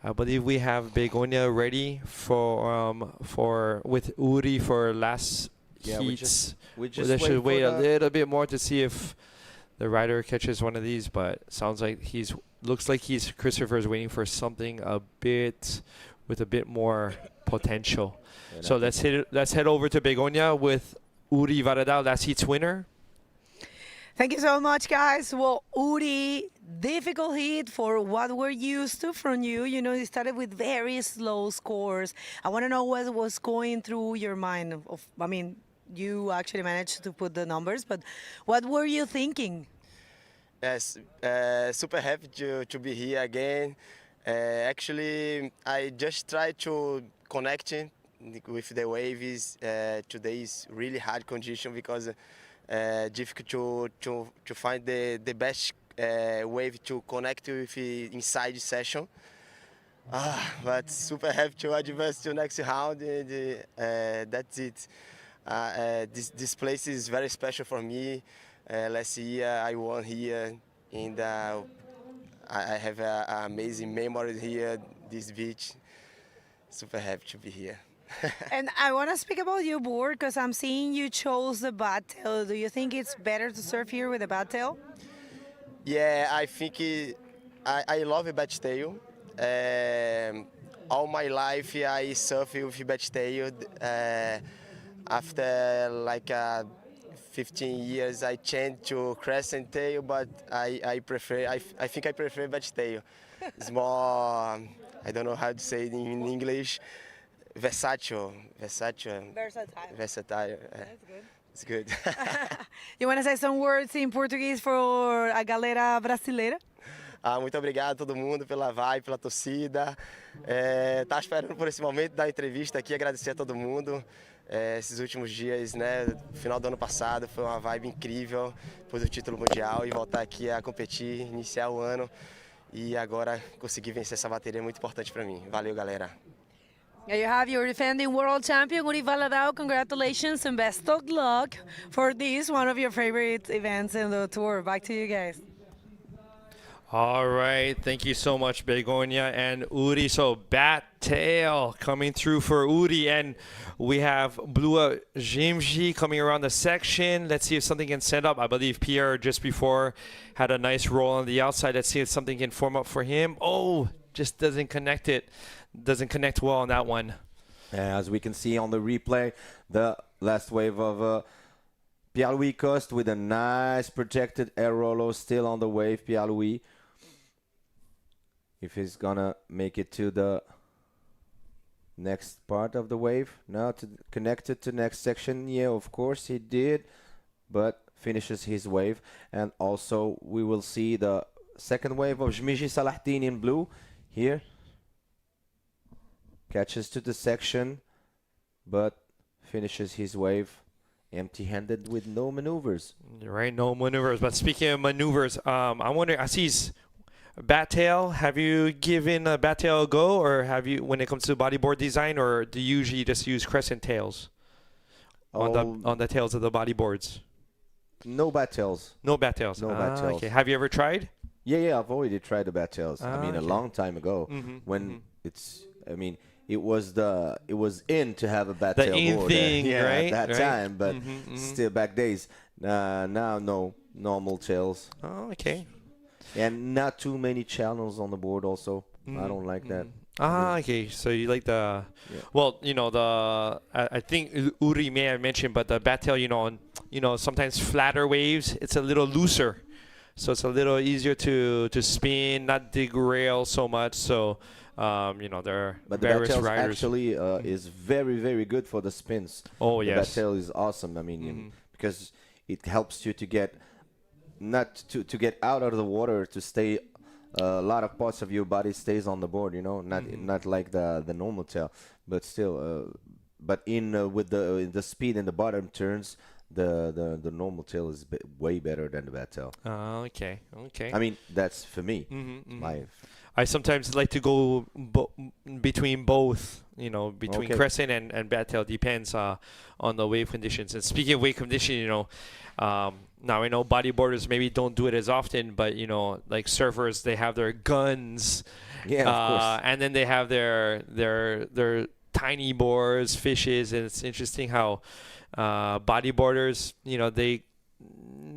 I believe we have Begonia ready for with Uri for last heats. We just should wait a little bit more to see if the rider catches one of these, but sounds like looks like Christopher's waiting for something with a bit more potential. So let's head over to Begonia with Uri Varadao, last heat's winner. Thank you so much, guys. Well, Uri, difficult heat for what we're used to from you. You know, you started with very slow scores. I want to know what was going through your mind. I mean, you actually managed to put the numbers, but what were you thinking? Yes, super happy to be here again. Actually, I just tried to connect with the waves. Today is really hard condition because difficult to find the best wave to connect with inside session. But super happy to advance to next round. That's it. This place is very special for me. Last year I won here, and I have an amazing memory here, this beach. Super happy to be here. And I want to speak about your board because I'm seeing you chose the bad tail. Do you think it's better to surf here with a bad tail? Yeah, I think I love a bad tail. All my life I surf with bad tail. After like 15 years, I changed to crescent tail, but I think I prefer bad tail. It's more, I don't know how to say it in English, versatile. Versatile. Versatile. That's It's good. good. You want to say some words in Portuguese for a galera brasileira? Muito obrigado a todo mundo pela vibe, pela torcida. Tá esperando por esse momento da entrevista aqui, agradecer a todo mundo. Esses últimos dias, né, final do ano passado, foi uma vibe incrível, depois do título mundial e voltar aqui a competir, iniciar o ano e agora conseguir vencer essa bateria é muito importante para mim. Valeu, galera. There you have your defending world champion, Uri Valadao. Congratulations and best of luck for this, one of your favorite events in the tour. Back to you guys. All right, thank you so much, Begonia and Uri. So bat tail coming through for Uri, and we have Blua Jimji coming around the section. Let's see if something can set up. I believe Pierre just before had a nice roll on the outside. Let's see if something can form up for him. Oh, just doesn't connect it. Doesn't connect well on that one. As we can see on the replay, the last wave of Pierre-Louis Coste with a nice projected air rollo still on the wave. Pierre-Louis, if he's gonna make it to the next part of the wave, now to connect it to next section. Yeah, of course he did, but finishes his wave. And also we will see the second wave of Jmiji Salahdin in blue here. Catches to the section, but finishes his wave empty-handed with no maneuvers. Right, no maneuvers. But speaking of maneuvers, I wonder, I see bat tail. Have you given a bat tail a go, or have you, when it comes to bodyboard design, or do you usually just use crescent tails on the tails of the bodyboards? No bat tails. No bat tails. No bat tails. Okay. Have you ever tried? Yeah, I've already tried the bat tails. I mean, a long time ago, when it was in to have a bat The tail in board. thing, yeah, right? at that Right. time, but still back days. Now no normal tails. Oh, okay. And not too many channels on the board also. I don't like that. Okay. So you like the, well, you know, I think Uri may have mentioned, but the bat tail, sometimes flatter waves, it's a little looser. So it's a little easier to spin, not derail so much. So, there are But the various bat tail riders. actually is very, very good for the spins. Oh, the yes. bat tail is awesome. I mean, because it helps you to get to get out of the water, to stay a lot of parts of your body stays on the board. Not like the normal tail, but still. But with the speed in the bottom turns, the normal tail is way better than the bat tail. Okay. I mean, that's for me. I sometimes like to go between both, between crescent and bat tail, depends on the wave conditions. And speaking of wave condition, now I know bodyboarders maybe don't do it as often, but like surfers, they have their guns, of course. and then they have their tiny boards, fishes, and it's interesting how bodyboarders,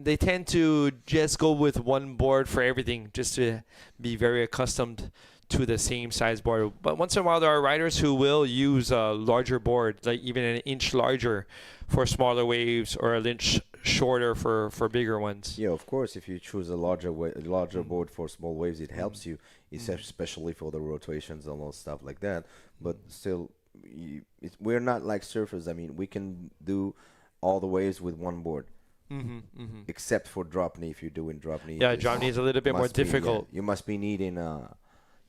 they tend to just go with one board for everything, just to be very accustomed to the same size board. But once in a while, there are riders who will use a larger board, like even an inch larger for smaller waves, or an inch shorter for bigger ones. Yeah, of course. If you choose a larger board for small waves, it helps you, especially for the rotations and all stuff like that. But still, we're not like surfers. I mean, we can do all the waves with one board. Except for drop knee. If you're doing drop knee, Drop knee is a little bit more difficult. You must be needing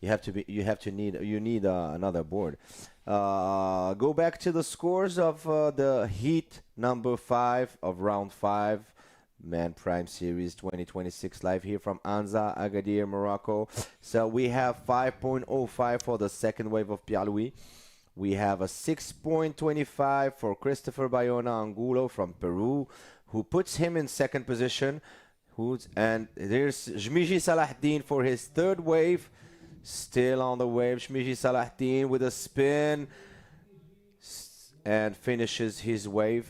you need another board. Go back to the scores of the heat number 5 of round 5 Man Prime Series 2026 live here from Anza, Agadir, Morocco. So we have 5.05 for the second wave of Pierre Louis. We have a 6.25 for Christopher Bayona Angulo from Peru, who puts him in second position. And there's Jmiji Salahdin for his third wave. Still on the wave, Jmiji Salahdin with a spin and finishes his wave.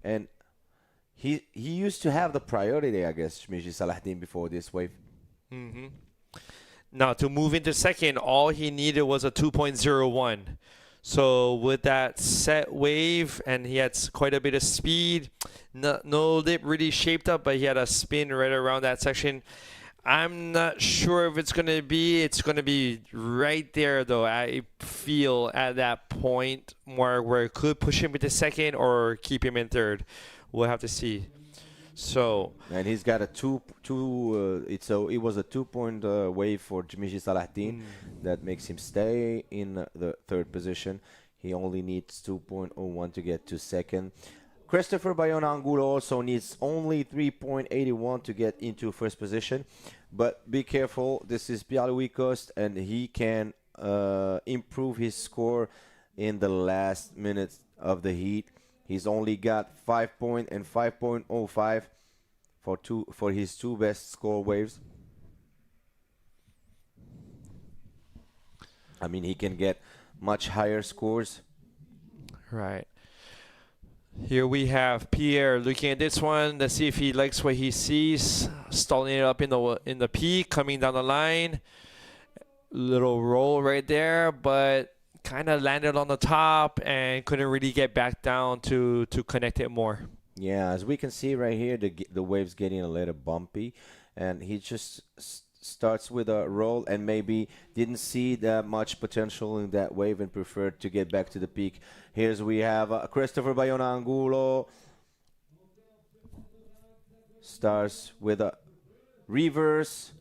And he used to have the priority, I guess, Jmiji Salahdin, before this wave. Now, to move into second, all he needed was a 2.01. So with that set wave, and he had quite a bit of speed, no lip really shaped up, but he had a spin right around that section. I'm not sure if it's going to be right there, though. I feel at that point where it could push him into second or keep him in third. We'll have to see. So, and he's got a it was a 2-point wave for Jmiji Salahdin that makes him stay in the third position. He only needs 2.01 to get to second. Christopher Bayona Angulo also needs only 3.81 to get into first position. But be careful, this is Pierre Louis Coste, and he can improve his score in the last minutes of the heat. He's only got 5 point and 5.05 for his two best score waves. I mean, he can get much higher scores. Right. Here we have Pierre looking at this one. Let's see if he likes what he sees. Stalling it up in the peak, coming down the line. Little roll right there, but kind of landed on the top and couldn't really get back down to connect it more. Yeah, as we can see right here, the wave's getting a little bumpy, and he just starts with a roll and maybe didn't see that much potential in that wave and preferred to get back to the peak. Here's we have Christopher Bayona Angulo. starts with a reverse,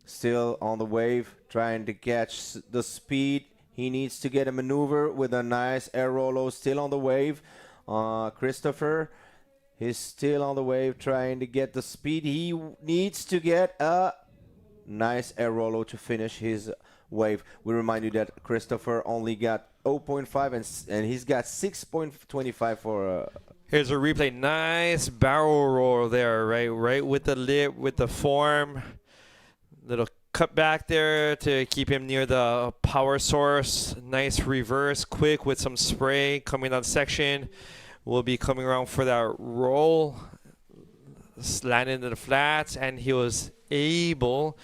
still on the wave, trying to catch the speed. He needs to get a maneuver with a nice air rollo, still on the wave. Christopher is still on the wave, trying to get the speed. He needs to get a nice air rollo to finish his wave. We remind you that Christopher only got 0.5 and he's got 6.25 for Here's a replay. Nice barrel roll there, right with the lip, with the form. Little cut back there to keep him near the power source. Nice reverse, quick with some spray coming down section. Will be coming around for that roll. Landed into the flats, and he was able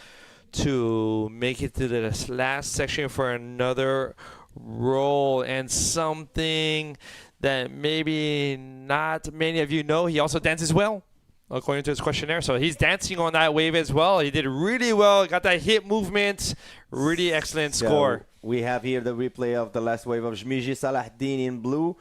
to make it to the last section for another roll. And something that maybe not many of you know, he also dances well, according to his questionnaire. So he's dancing on that wave as well. He did really well, got that hip movement, really excellent score. We have here the replay of the last wave of Jmiji Salahdin in blue.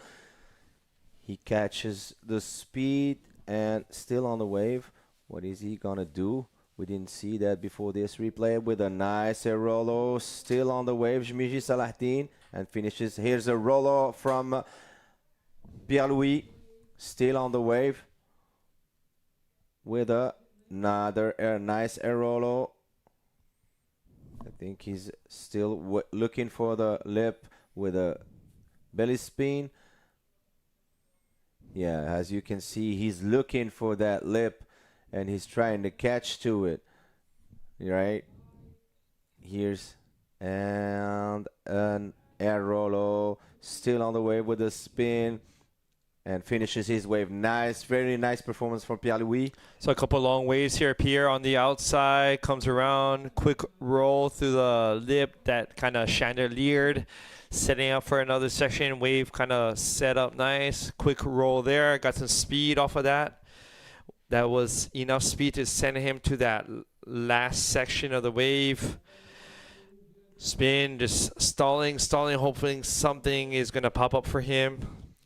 He catches the speed and still on the wave. What is he gonna do? We didn't see that before this replay with a nice air rollo, still on the wave, Jmiji Salahdin, and finishes. Here's a rollo from Pierre-Louis, still on the wave with another nice air rollo. I think he's still looking for the lip with a belly spin. Yeah, as you can see, he's looking for that lip and he's trying to catch to it. Right? Here's and an air rollo, still on the wave with a spin, and finishes his wave. Nice, very nice performance from Pierre-Louis. So a couple long waves here. Pierre on the outside, comes around, quick roll through the lip that kind of chandeliered, setting up for another section. Wave kind of set up nice. Quick roll there. Got some speed off of that. That was enough speed to send him to that last section of the wave. Spin, just stalling, hoping something is going to pop up for him.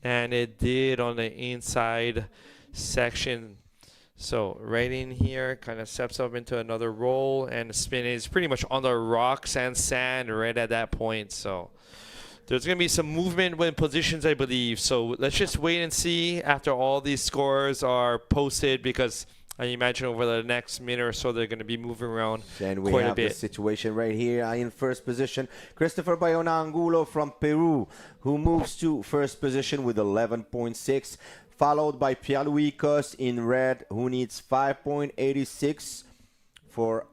And it did on the inside section. So right in here, kind of steps up into another roll, and the spin is pretty much on the rocks and sand right at that point. So there's going to be some movement when positions, I believe. So let's just wait and see after all these scores are posted, because I imagine over the next minute or so they're going to be moving around and we quite have a bit. the situation right here in first position. Christopher Bayona Angulo from Peru, who moves to first position with 11.6, followed by Pierre-Louis Coste in red, who needs 5.86 for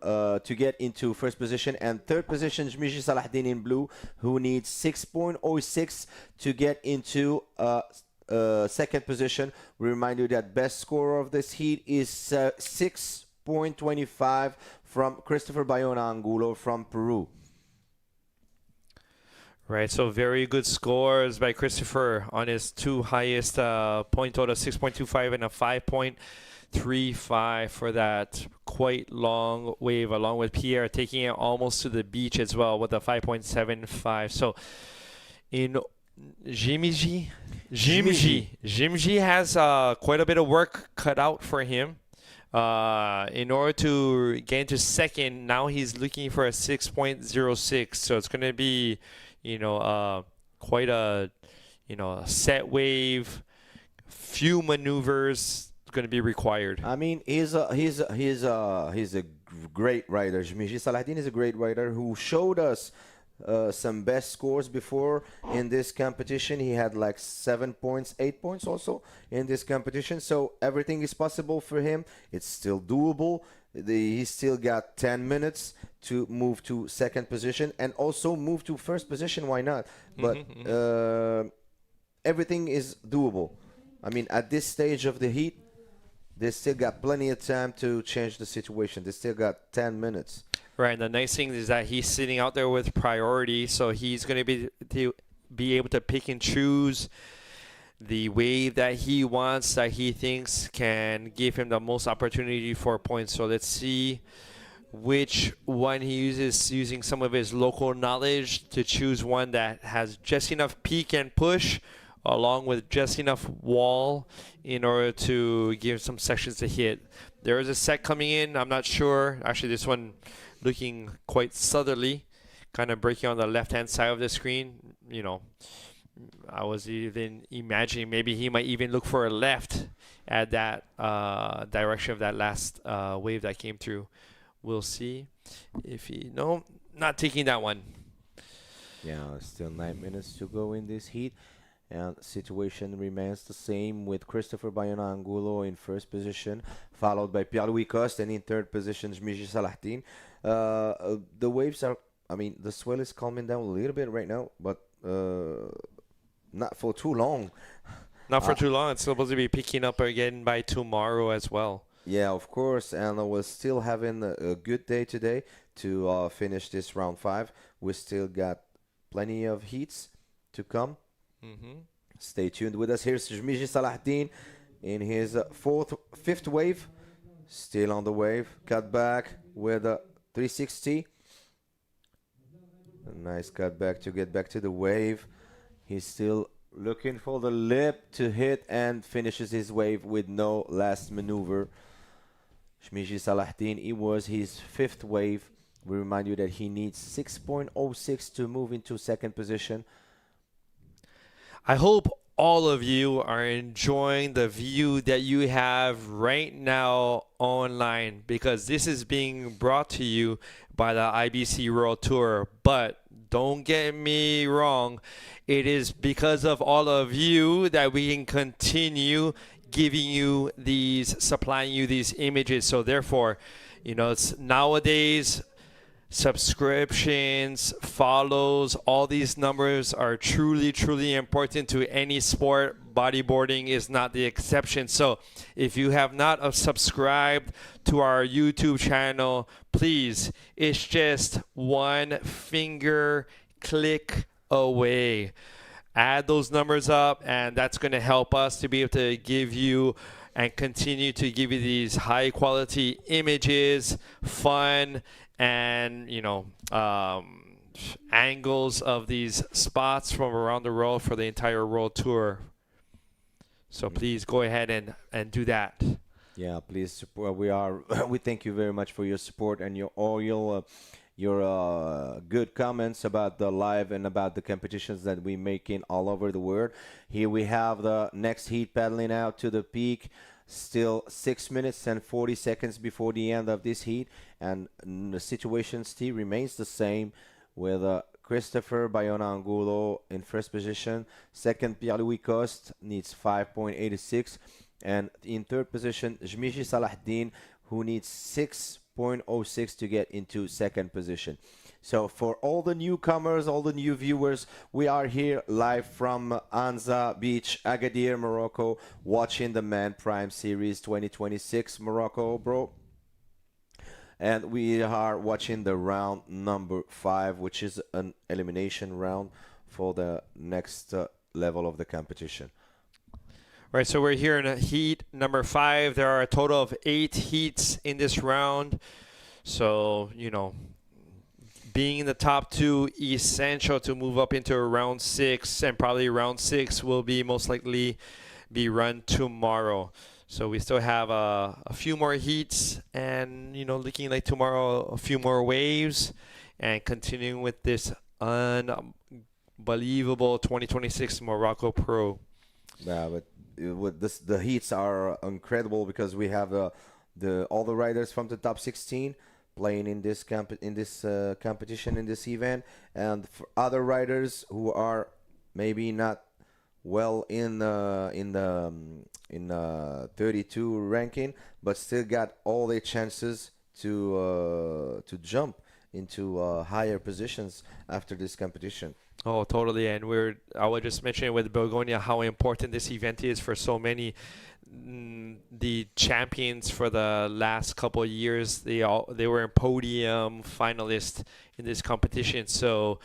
to get into first position, and third position Jmiji Salahdin in blue, who needs 6.06 to get into second position. We remind you that best score of this heat is 6.25 from Christopher Bayona Angulo from Peru. Right, so very good scores by Christopher on his two highest point total, 6.25 and a 5.35 for that quite long wave, along with Pierre taking it almost to the beach as well with a 5.75. So in Jmiji has quite a bit of work cut out for him. In order to get into second, now he's looking for a 6.06. So it's going to be, quite a, set wave, few maneuvers going to be required. I mean, he's a great rider. Jmiji Salahdin is a great rider who showed us some best scores before in this competition. He had like 7 points, 8 points also in this competition. So everything is possible for him. It's still doable. He still got 10 minutes to move to second position and also move to first position. Why not? But everything is doable. I mean, at this stage of the heat, they still got plenty of time to change the situation. They still got 10 minutes. Right, and the nice thing is that he's sitting out there with priority, so he's going to be able to pick and choose the wave that he wants, that he thinks can give him the most opportunity for points. So let's see which one he uses, using some of his local knowledge to choose one that has just enough peak and push, along with just enough wall in order to give some sections to hit. There is a set coming in. I'm not sure. Actually, this one looking quite southerly, kind of breaking on the left-hand side of the screen. You know, I was even imagining maybe he might even look for a left at that direction of that last wave that came through. We'll see if he... No, not taking that one. Yeah, still 9 minutes to go in this heat. And situation remains the same with Christopher Bayona Angulo in first position, followed by Pierre-Louis Coste, and in third position, Jmiji Salahdin. The waves are... I mean, the swell is calming down a little bit right now, but not for too long. Not for too long. It's supposed to be picking up again by tomorrow as well. Yeah, of course, and we're still having a good day today to finish this round 5. We still got plenty of heats to come. Stay tuned with us. Here's Jmiji Salahdin in his fifth wave. Still on the wave. Cut back with a 360. A nice cut back to get back to the wave. He's still looking for the lip to hit and finishes his wave with no last maneuver. Jmiji Salahdin, it was his fifth wave. We remind you that he needs 6.06 to move into second position. I hope all of you are enjoying the view that you have right now online, because this is being brought to you by the IBC World Tour. But don't get me wrong, it is because of all of you that we can continue giving you these, supplying you these images. So therefore, you know, it's nowadays, subscriptions, follows, all these numbers are truly, truly important to any sport. Bodyboarding is not the exception. So if you have not subscribed to our YouTube channel, please, it's just one finger click away. Add those numbers up, and that's going to help us to be able to give you and continue to give you these high quality images, fun, and angles of these spots from around the world for the entire world tour. So please go ahead and do that. Yeah, please support. We thank you very much for your support and your good comments about the live and about the competitions that we making all over the world. Here we have the next heat paddling out to the peak. Still 6 minutes and 40 seconds before the end of this heat, and the situation still remains the same with Christopher Bayona Angulo in first position. Second, Pierre-Louis Coste needs 5.86, and in third position, Jmiji Salahdin, who needs 6.06 to get into second position. So for all the newcomers, all the new viewers, we are here live from Anza Beach, Agadir, Morocco, watching the Man Prime Series 2026 Morocco, bro. And we are watching the round number 5, which is an elimination round for the next level of the competition. Right, so we're here in heat number 5. There are a total of 8 heats in this round. So, you know, being in the top 2 essential to move up into round 6, and probably round 6 will be most likely be run tomorrow. So we still have a few more heats, and looking like tomorrow a few more waves, and continuing with this unbelievable 2026 Morocco Pro. Yeah, but the heats are incredible because we have all the riders from the top 16 playing in this competition, in this event, and for other riders who are maybe not well in 32 ranking, but still got all their chances to jump into higher positions after this competition. Oh, totally. And I was just mentioning with Begonia how important this event is for so many. The champions for the last couple of years, they were in podium finalists in this competition. So,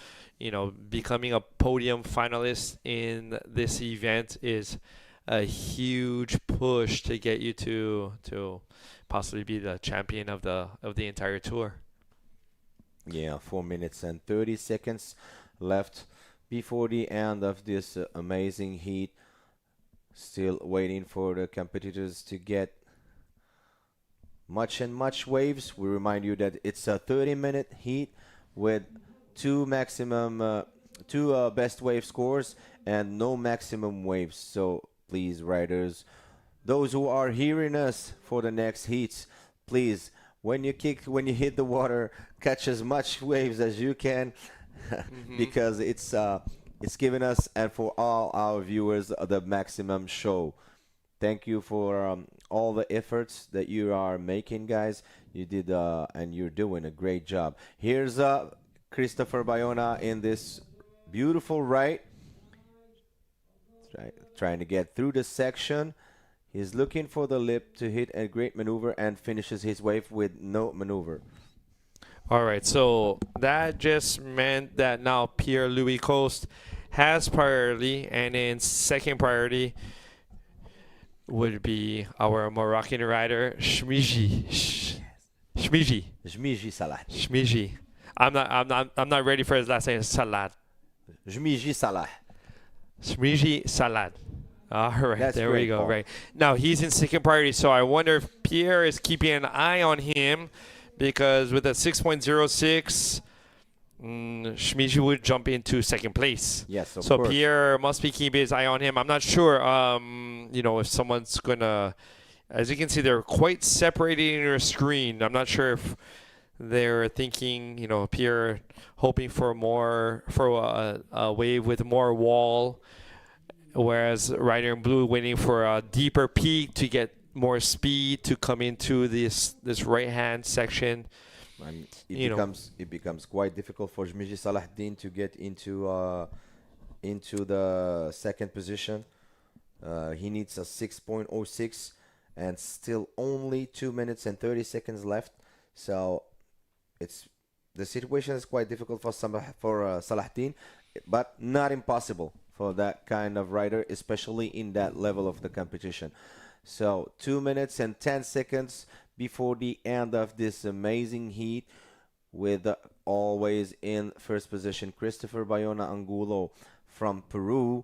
becoming a podium finalist in this event is a huge push to get you to possibly be the champion of the entire tour. Yeah, 4 minutes and 30 seconds left before the end of this amazing heat. Still waiting for the competitors to get much waves. We remind you that it's a 30-minute heat with two best wave scores and no maximum waves. So please, riders, those who are hearing us for the next heats, please, when you hit the water, catch as much waves as you can, because it's giving us and for all our viewers the maximum show. Thank you for all the efforts that you are making, guys. You did and you're doing a great job. Here's Christopher Bayona in this beautiful right. Trying to get through the section. He's looking for the lip to hit a great maneuver and finishes his wave with no maneuver. All right, so that just meant that now Pierre-Louis Coste has priority, and in second priority would be our Moroccan rider Shmiji Salah. Shmiji. I'm not ready for his last name. Salat. Shmiji Salah. Shmiji Salat. All right, That's there great, we go. Paul. Right now he's in second priority, so I wonder if Pierre is keeping an eye on him, because with a 6.06, Shmiji would jump into second place. Yes, of so course. Pierre must be keeping his eye on him. I'm not sure, if someone's gonna. As you can see, they're quite separated in your screen. I'm not sure if they're thinking, Pierre hoping for a wave with more wall, whereas rider in blue waiting for a deeper peak to get more speed to come into this right hand section. And it becomes quite difficult for Jmiji Salahdin to get into the second position. He needs a 6.06 and still only 2 minutes and 30 seconds left. So the situation is quite difficult for Salahdin, but not impossible for that kind of rider, especially in that level of the competition. So 2 minutes and 10 seconds before the end of this amazing heat, with always in first position Christopher Bayona Angulo from Peru,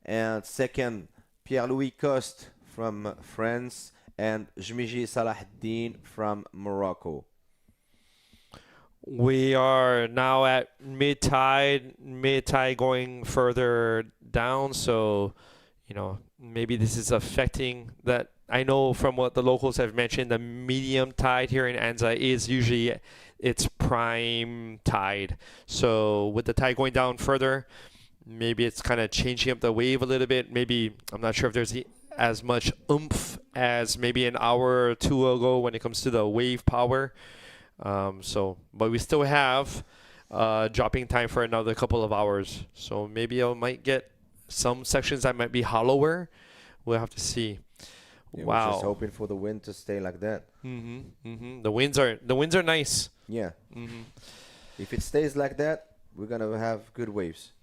and second Pierre-Louis Coste from France, and Jmiji Salahdin from Morocco. We are now at mid-tide going further down, so maybe this is affecting that. I know from what the locals have mentioned, the medium tide here in Anza is usually its prime tide. So with the tide going down further, maybe it's kind of changing up the wave a little bit. Maybe, I'm not sure if there's as much oomph as maybe an hour or two ago when it comes to the wave power. But we still have dropping time for another couple of hours. So maybe I might get some sections that might be hollower. We'll have to see. Yeah, Wow. we're just hoping for the wind to stay like that. The winds are nice. Yeah. If it stays like that, we're gonna have good waves.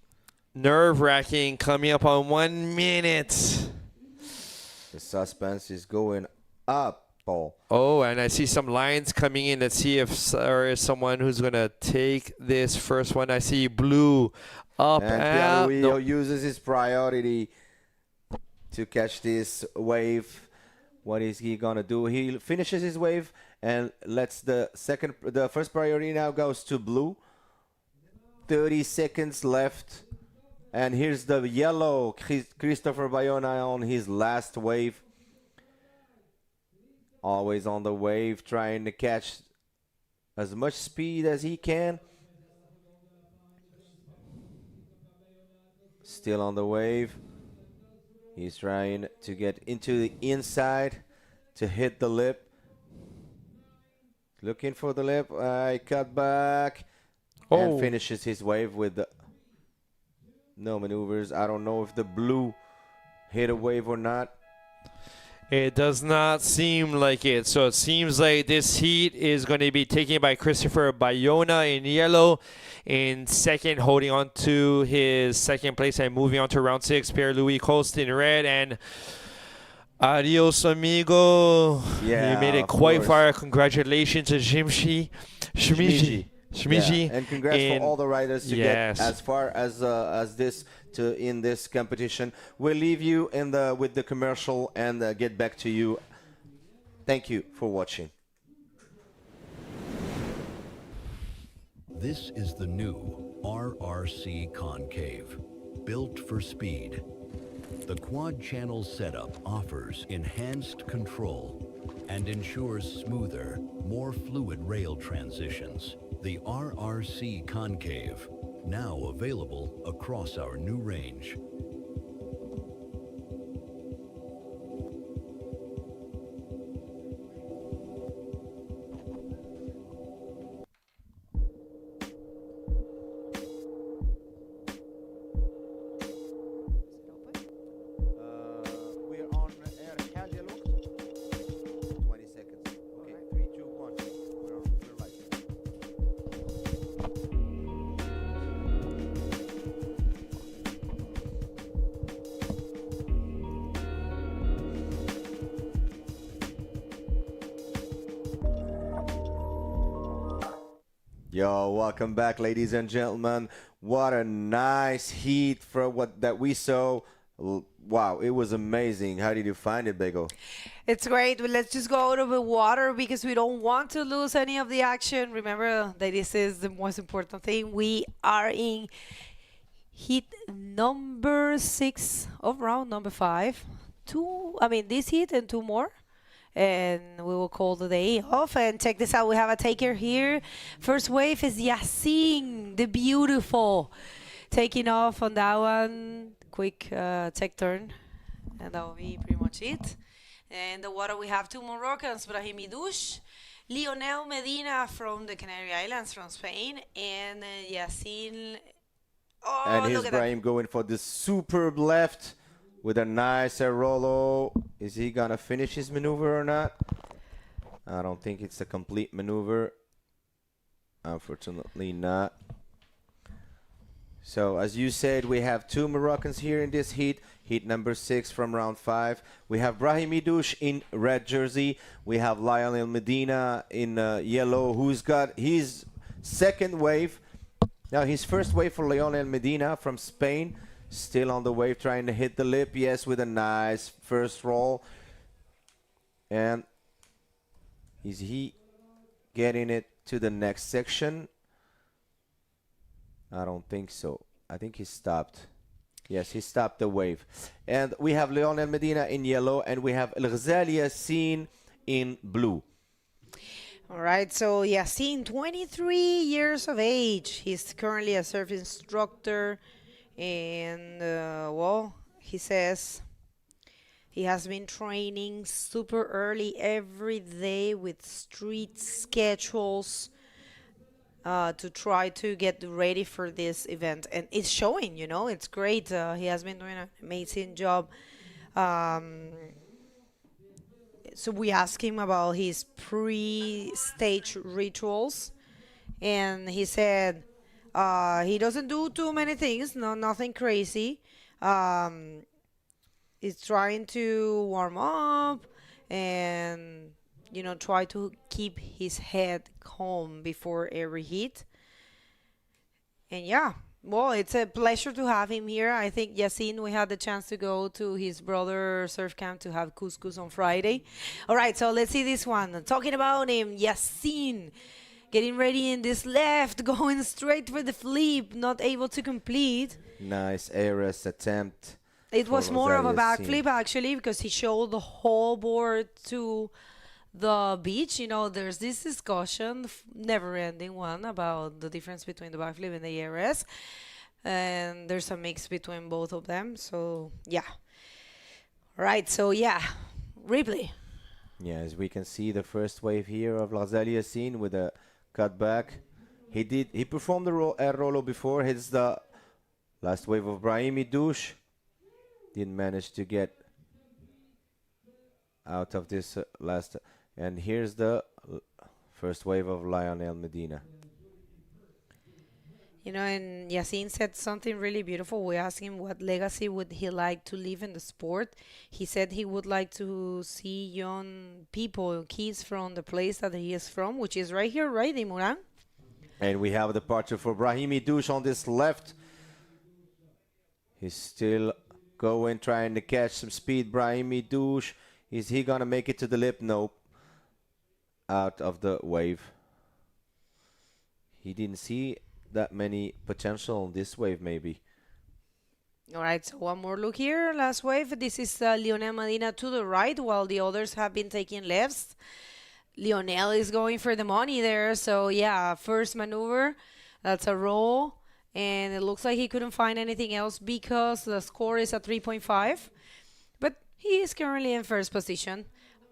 Nerve-wracking, coming up on 1 minute. The suspense is going up, Paul. Oh, and I see some lines coming in. Let's see if there is someone who's gonna take this first one. I see blue up And and Pierre-Louis uses his priority to catch this wave. What is he gonna do? He finishes his wave and lets the first priority now goes to blue. 30 seconds left. And here's the yellow Christopher Bayona on his last wave. Always on the wave, trying to catch as much speed as he can. Still on the wave. He's trying to get into the inside to hit the lip. Looking for the lip. I cut back. And finishes his wave with no maneuvers. I don't know if the blue hit a wave or not. It does not seem like it. So it seems like this heat is going to be taken by Christopher Bayona in yellow. In second, holding on to his second place and moving on to round 6, Pierre-Louis Coste in red. And adios, amigo. Yeah, you made it of quite course. far. Congratulations to Shmiji. Yeah, and congrats for all the riders to Yes. get as far as this in this competition. We'll leave you with the commercial and get back to you. Thank you for watching. This is the new RRC Concave, built for speed. The quad channel setup offers enhanced control and ensures smoother, more fluid rail transitions. The RRC Concave, now available across our new range. We're on air. Can you look? 20 seconds. Okay, 3, 2, 1. We're live. Yo, welcome back, ladies and gentlemen. What a nice heat for what that we saw. Wow, it was amazing. How did you find it, Bego? It's great. Well, let's just go out of the water because we don't want to lose any of the action. Remember that this is the most important thing. We are in heat number 6 of round number 5. This heat and 2 more. And we will call the day off. And check this out. We have a taker here. First wave is Yassine, the beautiful. Taking off on that one. Quick tech turn. And that will be pretty much it. And the water, we have 2 Moroccans, Brahimi Douche, Lionel Medina from the Canary Islands from Spain, and Yassine. Oh, And look here's at Brahim going for the superb left with a nice Rollo. Is he gonna finish his maneuver or not? I don't think it's a complete maneuver. Unfortunately not. So as you said, we have 2 Moroccans here in this heat. Heat number 6 from round 5. We have Brahim Idouche in red jersey. We have Lionel Medina in yellow, who's got his second wave. Now his first wave for Lionel Medina from Spain. Still on the wave, trying to hit the lip. Yes, with a nice first roll. And is he getting it to the next section? I don't think so. I think he stopped. Yes, he stopped the wave. And we have Lionel Medina in yellow, and we have El Ghazali Yassine in blue. All right, so Yassine, 23 years of age. He's currently a surf instructor. And, he says he has been training super early every day with street schedules to try to get ready for this event. And it's showing, it's great. He has been doing an amazing job. So we asked him about his pre-stage rituals. And he said he doesn't do too many things, nothing crazy. He's trying to warm up and try to keep his head calm before every heat. And it's a pleasure to have him here. I think Yassine, we had the chance to go to his brother surf camp to have couscous on Friday. All right, so let's see this one. Talking about him, Yassine, getting ready in this left, going straight for the flip, not able to complete. Nice ARS attempt. It was more of a Yassine. backflip, actually, because he showed the whole board to the beach. There's this discussion, never-ending one, about the difference between the backflip and the ARS. And there's a mix between both of them. So, Right, so, replay. Yeah, as we can see, the first wave here of Ghazali Yassine with a cutback. He performed the Rollo before. Hits the last wave of Brahim Idouche. Didn't manage to get out of this last. And here's the first wave of Lionel Medina. And Yassine said something really beautiful. We asked him what legacy would he like to leave in the sport. He said he would like to see young people, kids from the place that he is from, which is right here, right, imouran? And we have a departure for Brahim Idouche on this left. He's still going, trying to catch some speed. Brahim Idouche, is he going to make it to the lip? Nope. Out of the wave. he didn't see that many potential on this wave, maybe. All right, so one more look here. Last wave. This is Lionel Medina to the right, while the others have been taking lefts. Lionel is going for the money there. So, yeah, first maneuver. That's a roll. And it looks like he couldn't find anything else because the score is at 3.5. But he is currently in first position.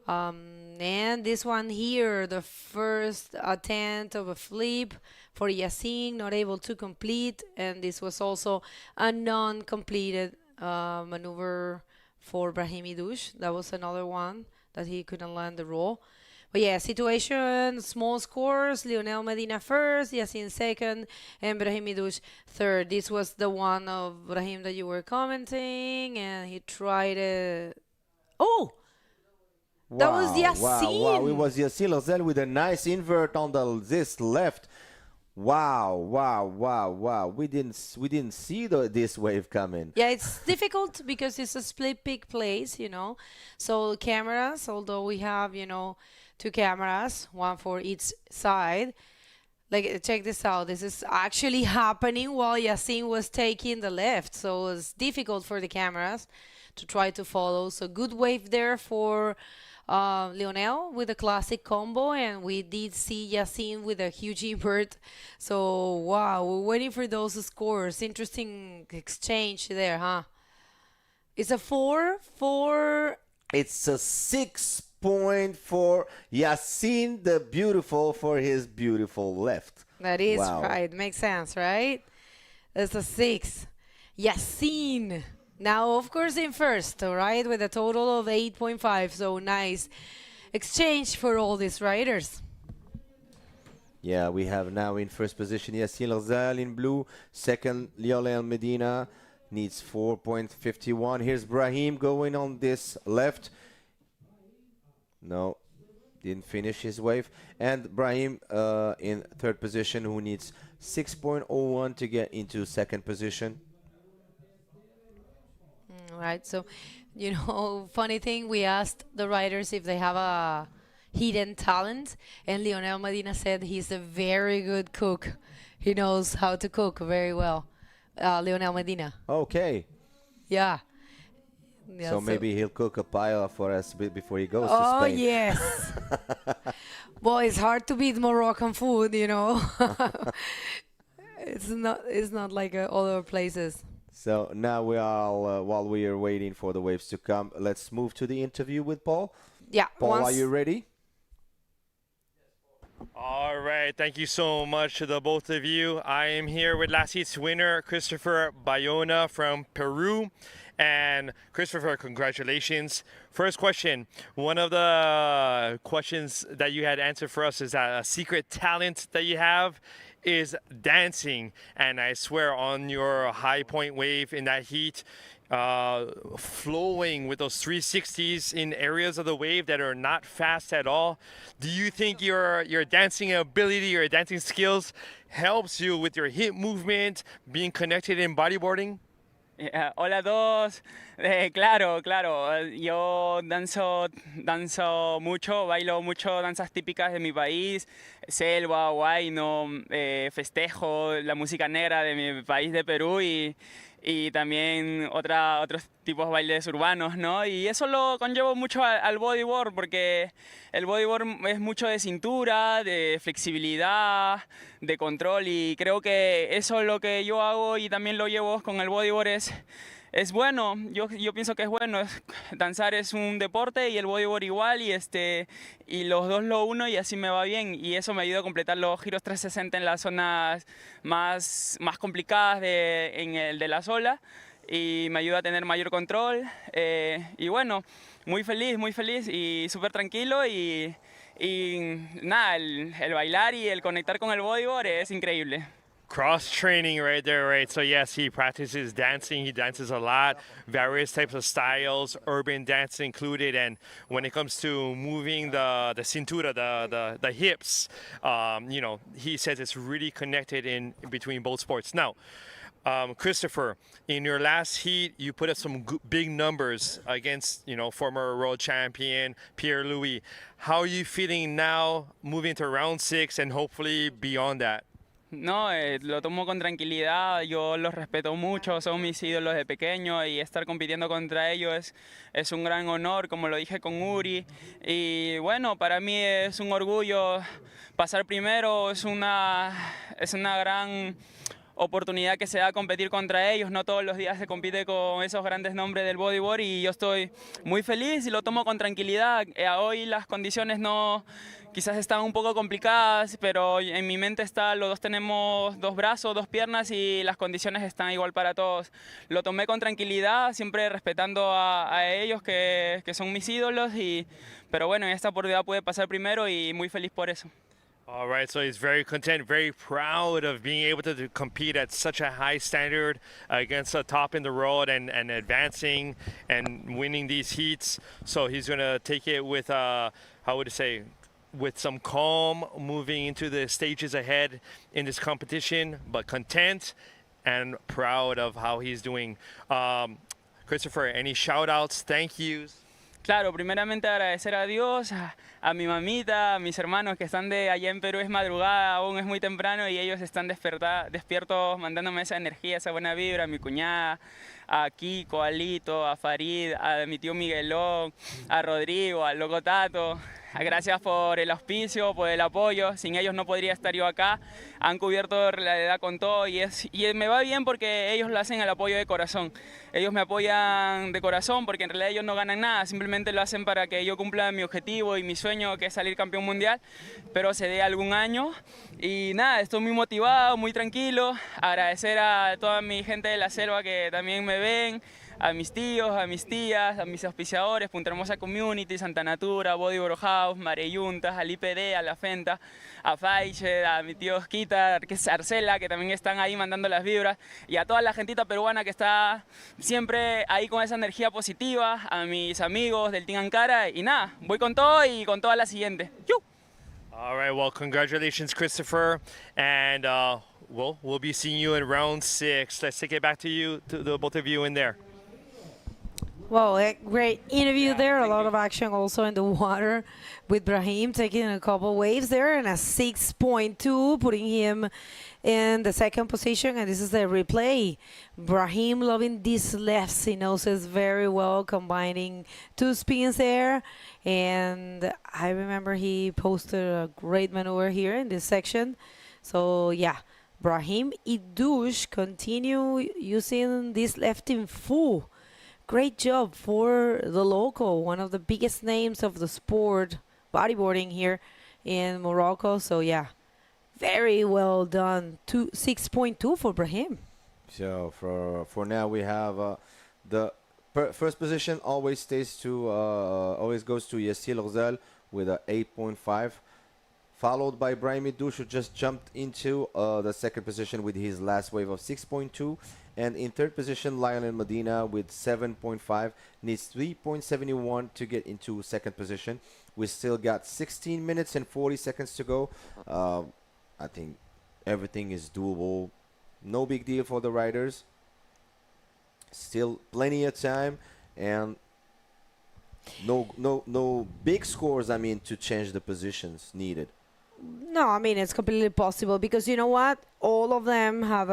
And this one here, the first attempt of a flip for Yassin, not able to complete. And this was also a non-completed maneuver for Brahimi Douche. That was another one that he couldn't land the roll. But yeah, situation, small scores, Lionel Medina first, Yassin second, and Brahimi Douche third. This was the one of Brahim that you were commenting, and he tried it. Oh! That was Yassin. Wow, it was Yassin Lozel with a nice invert on this left. Wow. We didn't see this wave coming. Yeah, it's difficult because it's a split peak place, So cameras, although we have, 2 cameras, one for each side. Like, check this out. This is actually happening while Yassin was taking the left. So it's difficult for the cameras to try to follow. So good wave there for Lionel with a classic combo, and we did see Yassin with a huge invert. So wow, we're waiting for those scores. Interesting exchange there, huh? It's a 4-4. It's a 6.4. Yassin the Beautiful for his beautiful left. That is right. Makes sense, right? It's a 6. Yassin. Now, of course, in first, all right, with a total of 8.5. So nice exchange for all these riders. Yeah, we have now in first position Yassin Lozel in blue. Second, Lionel Medina needs 4.51. Here's Brahim going on this left. No, didn't finish his wave. And Brahim in third position, who needs 6.01 to get into second position. Right, so, funny thing, we asked the riders if they have a hidden talent, and Lionel Medina said he's a very good cook. He knows how to cook very well. Lionel Medina. Okay. Yeah. So maybe he'll cook a paella for us before he goes to Oh, Spain. yes. Well, it's hard to beat Moroccan food, It's not like other places. So now we are, while we are waiting for the waves to come, let's move to the interview with Paul. Yeah. Paul, are you ready? All right, thank you so much to the both of you. I am here with last heat's winner, Christopher Bayona from Peru. And Christopher, congratulations. First question, one of the questions that you had answered for us is that a secret talent that you have is dancing. And I swear on your high point wave in that heat, flowing with those 360s in areas of the wave that are not fast at all. Do you think your dancing ability, your dancing skills helps you with your hip movement, being connected in bodyboarding? Hola a todos. Claro. Yo danzo mucho, bailo mucho danzas típicas de mi país, selva, huayno, festejo la música negra de mi país de Perú y también otros tipos de bailes urbanos, ¿no? Y eso lo conllevo mucho al bodyboard porque el bodyboard es mucho de cintura, de flexibilidad, de control y creo que eso es lo que yo hago y también lo llevo con el bodyboard es bueno, yo pienso que es bueno, danzar es un deporte y el bodyboard igual y los dos lo uno y así me va bien y eso me ayuda a completar los giros 360 en las zonas más complicadas de la ola y me ayuda a tener mayor control y bueno, muy feliz y súper tranquilo y nada, el bailar y el conectar con el bodyboard es increíble. Cross training right there, right? So yes, he practices dancing. He dances a lot, various types of styles, urban dance included. And when it comes to moving the cintura, the hips, he says it's really connected in between both sports. Now, Christopher, in your last heat, you put up some big numbers against, former world champion Pierre-Louis. How are you feeling now, moving to round 6 and hopefully beyond that? No, lo tomo con tranquilidad, yo los respeto mucho, son mis ídolos de pequeño y estar compitiendo contra ellos es un gran honor, como lo dije con Uri. Y bueno, para mí es un orgullo pasar primero, es una gran oportunidad que se da a competir contra ellos. No todos los días se compite con esos grandes nombres del bodyboard y yo estoy muy feliz y lo tomo con tranquilidad. Hoy las condiciones no, quizás están un poco complicadas, pero en mi mente está, los dos tenemos dos brazos, dos piernas y las condiciones están igual para todos. Lo tomé con tranquilidad, siempre respetando a ellos que son mis ídolos, pero bueno, en esta oportunidad pude pasar primero y muy feliz por eso. All right, so he's very content, very proud of being able to compete at such a high standard against the top in the world and advancing and winning these heats. So he's going to take it with, how would I say, with some calm, moving into the stages ahead in this competition, but content and proud of how he's doing. Christopher, any shout outs, thank yous? Claro, primeramente agradecer a Dios, a mi mamita, a mis hermanos que están de allá en Perú, es madrugada, aún es muy temprano y ellos están despiertos mandándome esa energía, esa buena vibra, a mi cuñada, a Kiko, a Lito, a Farid, a mi tío Miguelón, a Rodrigo, al Loco Tato. Gracias por el auspicio, por el apoyo. Sin ellos no podría estar yo acá. Han cubierto la edad con todo y me va bien porque ellos lo hacen al apoyo de corazón. Ellos me apoyan de corazón porque en realidad ellos no ganan nada. Simplemente lo hacen para que yo cumpla mi objetivo y mi sueño, que es salir campeón mundial. Pero se dé algún año. Y nada, estoy muy motivado, muy tranquilo. Agradecer a toda mi gente de la selva que también me ven. A mis tíos, a mis tías, a mis auspiciadores, Punta Hermosa Community, Santa Natura, Bodyboard House, Mareyuntas, al IPD, a la Fenta, a Faiche, a mi tío Osquita, que es Arcela, que también están ahí mandando las vibras, y a toda la gentita peruana que está siempre ahí con esa energía positiva, a mis amigos del Team Ankara, y nada, voy con todo y con toda la siguiente. ¡Yu! All right, well, congratulations, Christopher, and we'll be seeing you in round 6. Let's take it back to you, to the both of you in there. Well, a great interview there. A lot of action also in the water with Brahim taking a couple waves there and a 6.2, putting him in the second position. And this is the replay. Brahim loving these lefts. He knows it very well, combining two spins there. And I remember he posted a great maneuver here in this section. So, yeah. Brahim Idouche continue using this left in full. Great job for the local, one of the biggest names of the sport, bodyboarding here in Morocco. So yeah, very well done. 6.2 for Brahim. So for now we have the first position always goes to Yassir Ghazal with a 8.5, followed by Brahim Idouche, who just jumped into the second position with his last wave of 6.2. And in third position, Lionel Medina with 7.5, needs 3.71 to get into second position. We still got 16 minutes and 40 seconds to go. I think everything is doable. No big deal for the riders. Still plenty of time, and no big scores, I mean, to change the positions needed. No, I mean, it's completely possible because you know what? All of them have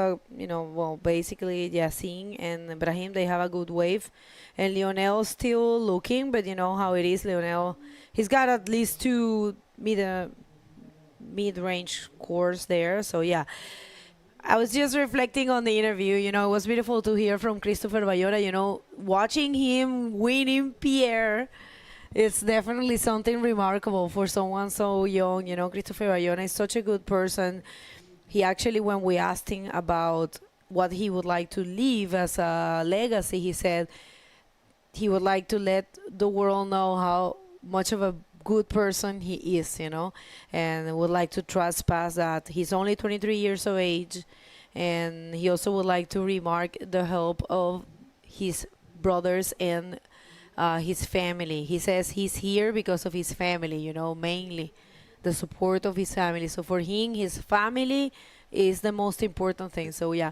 basically Yassine and Ibrahim, they have a good wave. And Lionel still looking, but you know how it is, Lionel. He's got at least two mid-range scores there. So, yeah. I was just reflecting on the interview. You know, it was beautiful to hear from Christopher Bayona, you know, watching him winning Pierre. It's definitely something remarkable for someone so young. You know, Christopher Bayona is such a good person. He actually, when we asked him about what he would like to leave as a legacy, he said he would like to let the world know how much of a good person he is, you know, and would like to trespass that. He's only 23 years of age, and he also would like to remark the help of his brothers and his family. He says he's here because of his family, you know, mainly the support of his family. So for him, his family is the most important thing. So yeah,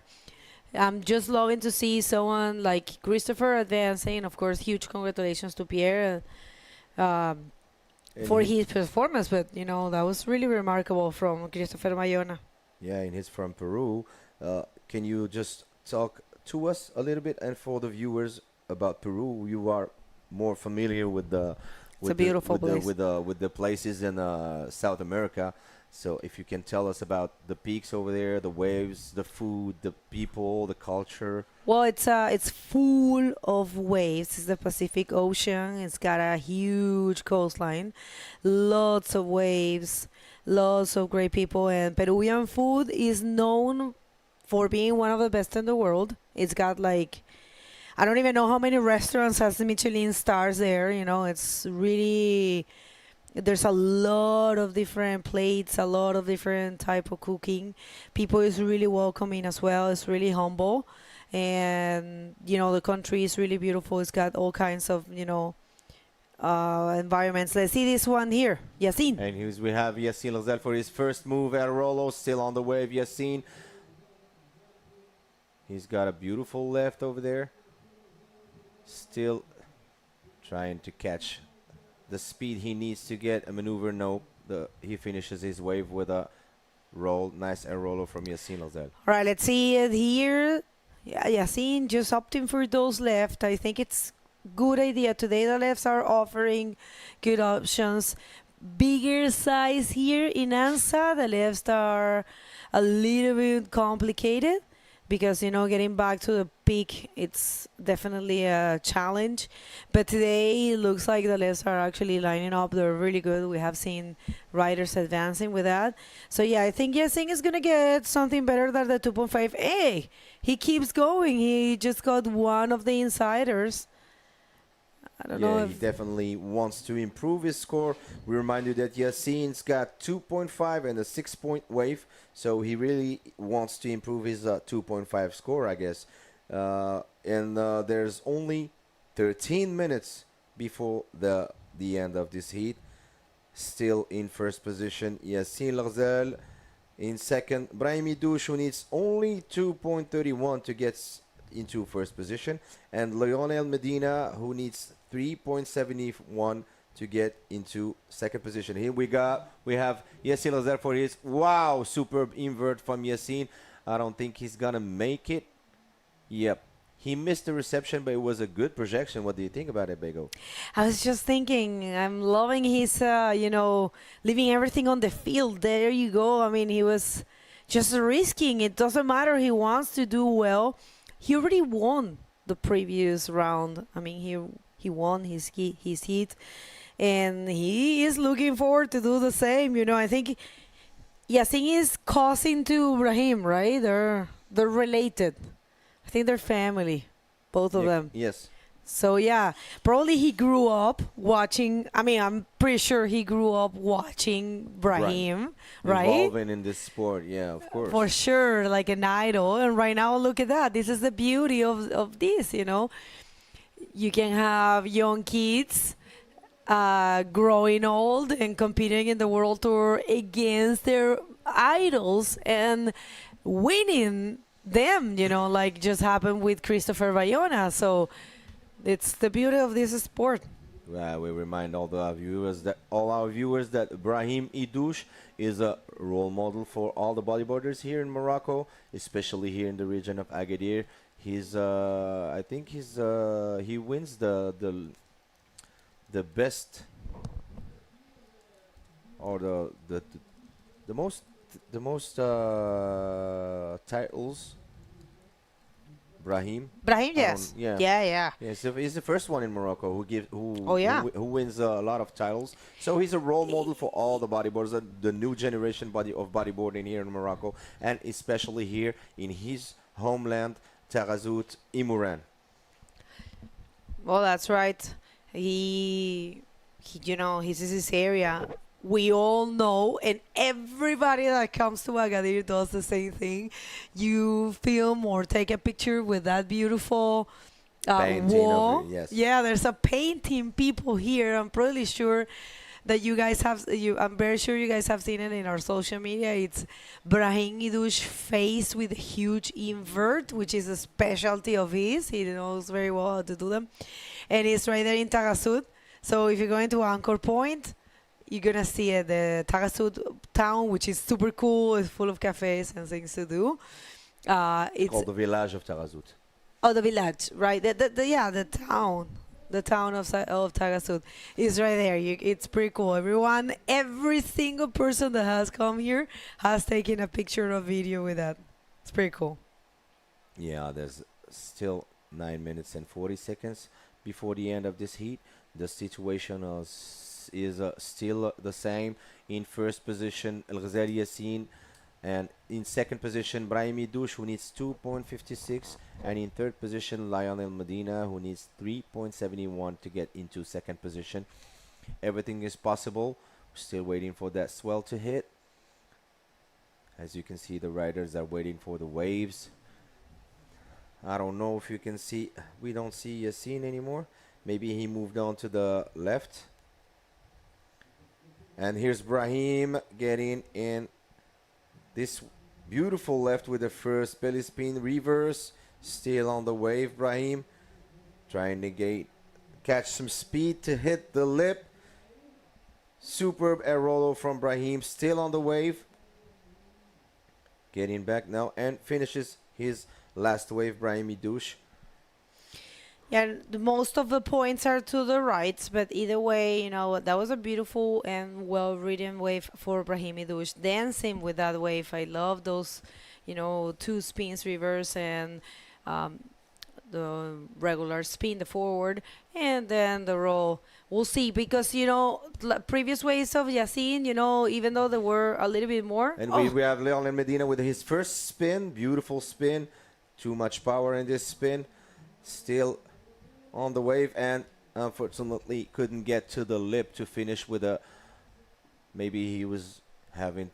I'm just loving to see someone like Christopher advancing. Of course, huge congratulations to Pierre for his performance. But, you know, that was really remarkable from Christopher Bayona. Yeah, and he's from Peru. Can you just talk to us a little bit, and for the viewers about Peru? You are more familiar with the It's a beautiful place. with the places in South America. So if you can tell us about the peaks over there, the waves, the food, the people, the culture. Well, it's full of waves. It's the Pacific Ocean. It's got a huge coastline, lots of waves, lots of great people, and Peruvian food is known for being one of the best in the world. It's got like, I don't even know how many restaurants has the Michelin stars there. You know, it's really, there's a lot of different plates, a lot of different type of cooking. People is really welcoming as well. It's really humble, and you know the country is really beautiful. It's got all kinds of environments. Let's see this one here, Yassine. And we have Yassine Lazel for his first move at Rolo, still on the wave. Yassine, he's got a beautiful left over there. Still trying to catch the speed he needs to get a maneuver. No, he finishes his wave with a roll. Nice air roller from Yassine Lazel. All right, let's see it here. Yeah, Yassine just opting for those left. I think it's good idea. Today the lefts are offering good options. Bigger size here in Anza. The lefts are a little bit complicated because, you know, getting back to the peak, it's definitely a challenge. But today it looks like the lefts are actually lining up. They're really good. We have seen riders advancing with that. So yeah, I think Yassine is going to get something better than the 2.5. Hey, he keeps going. He just got one of the insiders. I don't know Yeah, if he definitely wants to improve his score. We remind you that Yassine's got 2.5 and a 6-point wave, so he really wants to improve his 2.5 score, I guess. And there's only 13 minutes before the end of this heat. Still in first position, Yassine Lazel. In second, Brahim Idouche, who needs only 2.31 to get into first position, and Lionel Medina, who needs 3.71 to get into second position. Here we have Yassine Lazel for his superb invert from Yassine. I don't think he's gonna make it. Yep, he missed the reception, but it was a good projection. What do you think about it, Bego? I was just thinking, I'm loving his, leaving everything on the field. There you go. I mean, he was just risking. It doesn't matter. He wants to do well. He already won the previous round. I mean, he won his heat, and he is looking forward to do the same. You know, I think Yassine is cousin to Brahim, right? They're related. I think they're family, both of them. Yes. So yeah, probably he grew up watching. I mean, I'm pretty sure he grew up watching Brahim, right? Evolving in this sport, yeah, of course. For sure, like an idol. And right now, look at that. This is the beauty of this, you know. You can have young kids growing old and competing in the World Tour against their idols and winning them, you know, like just happened with Christopher Bayona. So it's the beauty of this sport. We remind all our viewers that Brahim Idouche is a role model for all the bodyboarders here in Morocco, especially here in the region of Agadir. He's I think he wins the best, or the most titles. Brahim, yes. Yeah. So he's the first one in Morocco who wins a lot of titles. So he's a role model for all the bodyboarders, the new generation of bodyboarding here in Morocco, and especially here in his homeland, Taghazout, imouran. Well, that's right. He he's in this area. We all know, and everybody that comes to Agadir does the same thing. You film or take a picture with that beautiful wall. Yes. Yeah, there's a painting. People here, I'm pretty sure that you guys have. I'm very sure you guys have seen it in our social media. It's Brahim Idouche face with a huge invert, which is a specialty of his. He knows very well how to do them, and it's right there in Taghazout. So if you're going to Anchor Point, you're gonna see it, the Taghazout town, which is super cool. It's full of cafes and things to do. It's Called the village of Taghazout. Oh, the village, right? The town of Taghazout is right there. It's pretty cool. Every single person that has come here has taken a picture or video with that. It's pretty cool. Yeah, there's still 9 minutes and 40 seconds before the end of this heat. The situation is still the same. In first position, El Ghazali Yassin. And in second position, Brahimi Douche, who needs 2.56. And in third position, Lionel Medina, who needs 3.71 to get into second position. Everything is possible. We're still waiting for that swell to hit. As you can see, the riders are waiting for the waves. I don't know if you can see. We don't see Yassin anymore. Maybe he moved on to the left. And here's Brahim getting in this beautiful left with the first belly spin reverse. Still on the wave, Brahim. Trying to catch some speed to hit the lip. Superb air rollo from Brahim. Still on the wave. Getting back now and finishes his last wave, Brahimi Douche. Yeah, most of the points are to the right, but either way, that was a beautiful and well-ridden wave for Brahimi Douche. Dancing with that wave, I love those, two spins reverse and the regular spin, the forward, and then the roll. We'll see, because, previous waves of Yassin, even though there were a little bit more. And we have Leonel Medina with his first spin, beautiful spin. Too much power in this spin. Still on the wave, and unfortunately couldn't get to the lip to finish with a, maybe he was having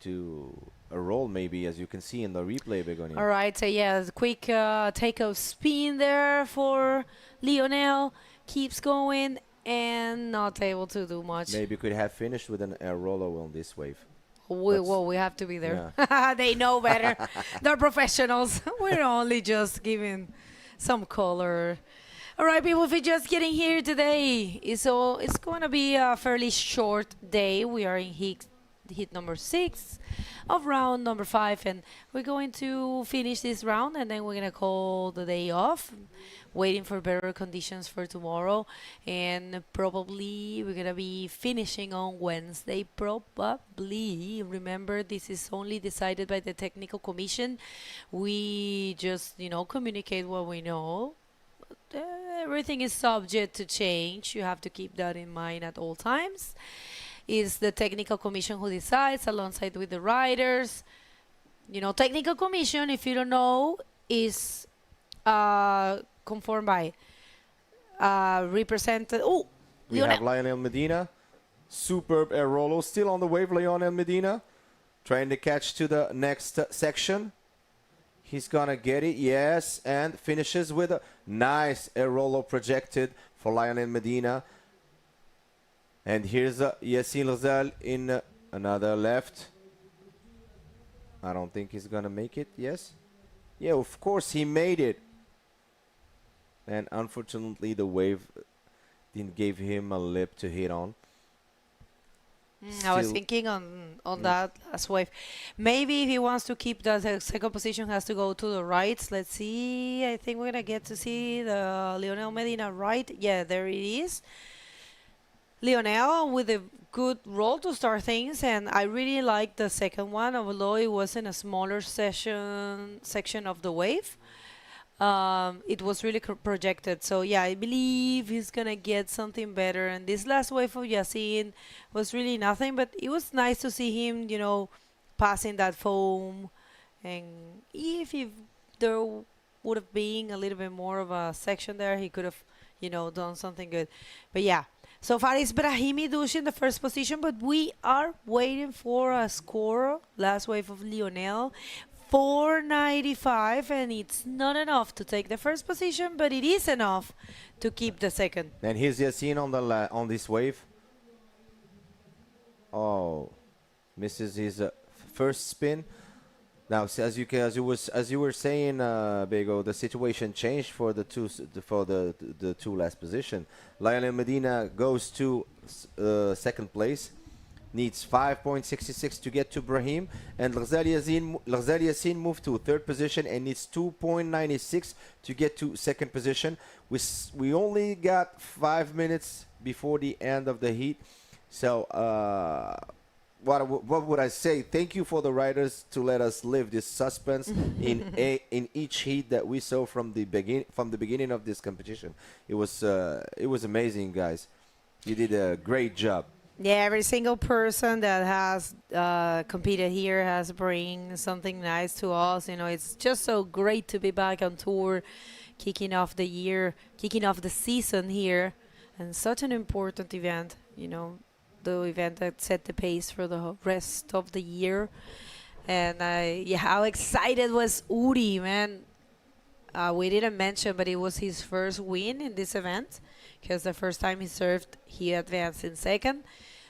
a roll, maybe, as you can see in the replay, Begonia. All right, so yeah, quick takeoff spin there for Lionel. Keeps going and not able to do much. Maybe could have finished with an air roller on this wave. We have to be there. Yeah. They know better. They're professionals. We're only just giving some color. All right, people, if you're just getting here today, it's going to be a fairly short day. We are in heat number 6 of round number 5, and we're going to finish this round, and then we're going to call the day off, waiting for better conditions for tomorrow, and probably we're going to be finishing on Wednesday, probably. Remember, this is only decided by the technical commission. We just, communicate what we know. Everything is subject to change. You have to keep that in mind at all times. It's the technical commission who decides alongside with the riders. Technical commission, if you don't know, is conformed by represented. Oh, we have Lionel Medina. Superb air rollo. Still on the wave, Lionel Medina. Trying to catch to the next section. He's gonna get it, yes, and finishes with a nice air rollo projected for Lionel Medina. And here's Yassin Ghazal in another left. I don't think he's gonna make it, yes? Yeah, of course he made it. And unfortunately the wave didn't give him a lip to hit on. I was thinking on that last wave. Maybe if he wants to keep the second position, has to go to the right. Let's see. I think we're going to get to see the Lionel Medina right. Yeah, there it is. Lionel with a good roll to start things, and I really like the second one, although it was in a smaller section of the wave. It was really projected, so yeah, I believe he's gonna get something better. And this last wave of Yassin was really nothing, but it was nice to see him, passing that foam. And if there would have been a little bit more of a section there, he could have, done something good. But yeah, so far it's Brahimi Douche in the first position, but we are waiting for a score. Last wave of Lionel. 495, and it's not enough to take the first position, but it is enough to keep the second. And here's Yassin on this wave. Oh, misses his first spin. Now, as you were saying, Bego, the situation changed for the two last position. Lionel Medina goes to second place. needs 5.66 to get to Brahim, and Ghazali Yassin moved to third position and needs 2.96 to get to second position. We only got 5 minutes before the end of the heat, so what would I say? Thank you for the riders to let us live this suspense in each heat that we saw from the beginning of this competition. It was amazing, guys. You did a great job. Yeah, every single person that has competed here has bring something nice to us. You know, it's just so great to be back on tour, kicking off the year, kicking off the season here, and such an important event. You know, the event that set the pace for the rest of the year. And yeah, how excited was Uri, man. We didn't mention, but it was his first win in this event, because the first time he served, he advanced in second.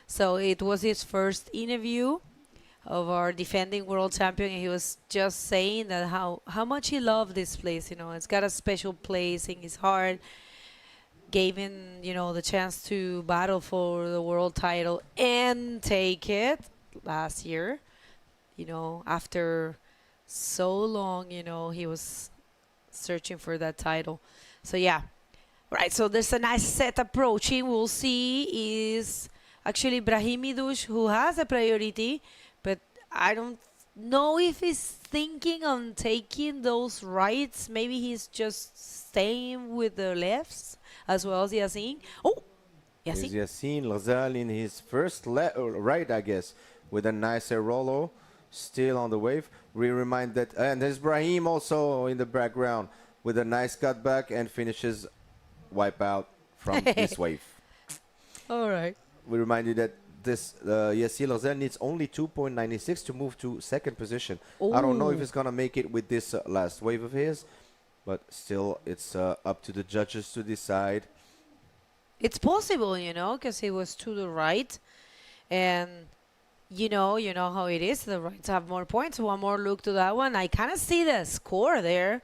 So it was his first interview of our defending world champion, and he was just saying that how much he loved this place. You know, it's got a special place in his heart. Gave him, you know, the chance to battle for the world title and take it last year. You know, after so long, you know, he was searching for that title. So yeah, right. So there's a nice set approaching. We'll see is actually Brahim Idouche who has a priority, but I don't know if he's thinking on taking those rights. Maybe he's just staying with the lefts as well as Yassin. Oh, Yassin. Yassin Lazal in his first right, I guess, with a nice Rollo, still on the wave. We remind that, and there's Brahim also in the background with a nice cutback and finishes wipeout from this wave. All right. We remind you that this Yassin Lazal needs only 2.96 to move to second position. Ooh. I don't know if he's gonna make it with this last wave of his, but still, it's up to the judges to decide. It's possible, you know, because he was to the right, and you know how it is. The rights have more points. One more look to that one. I kind of see the score there.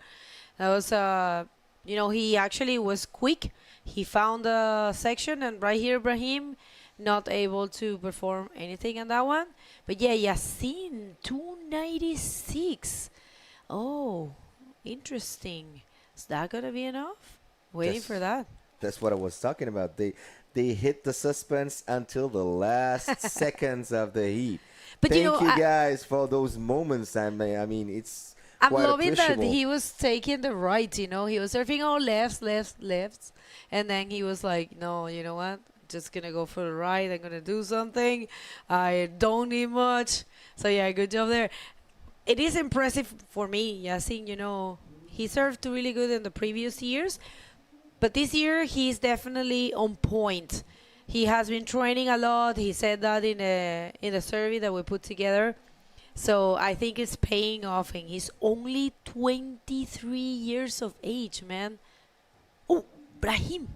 That was, you know, he actually was quick. He found a section, and right here, Brahim not able to perform anything on that one. But yeah, Yassin 296. Oh. Interesting. Is that gonna be enough? Waiting for that. That's what I was talking about. They hit the suspense until the last seconds of the heat. But Thank you know, you guys for those moments. I mean, it's I'm quite loving that appreciable. he was taking the right. You know, he was surfing all lefts, and then he was like, no, you know what? Just gonna go for the right. I'm gonna do something. I don't need much. So yeah, good job there. It is impressive for me, Yassin. You know, he served really good in the previous years, but this year he's definitely on point. He has been training a lot. He said that in the survey that we put together. So I think it's paying off, and he's only 23 years of age, man. Oh, Brahim.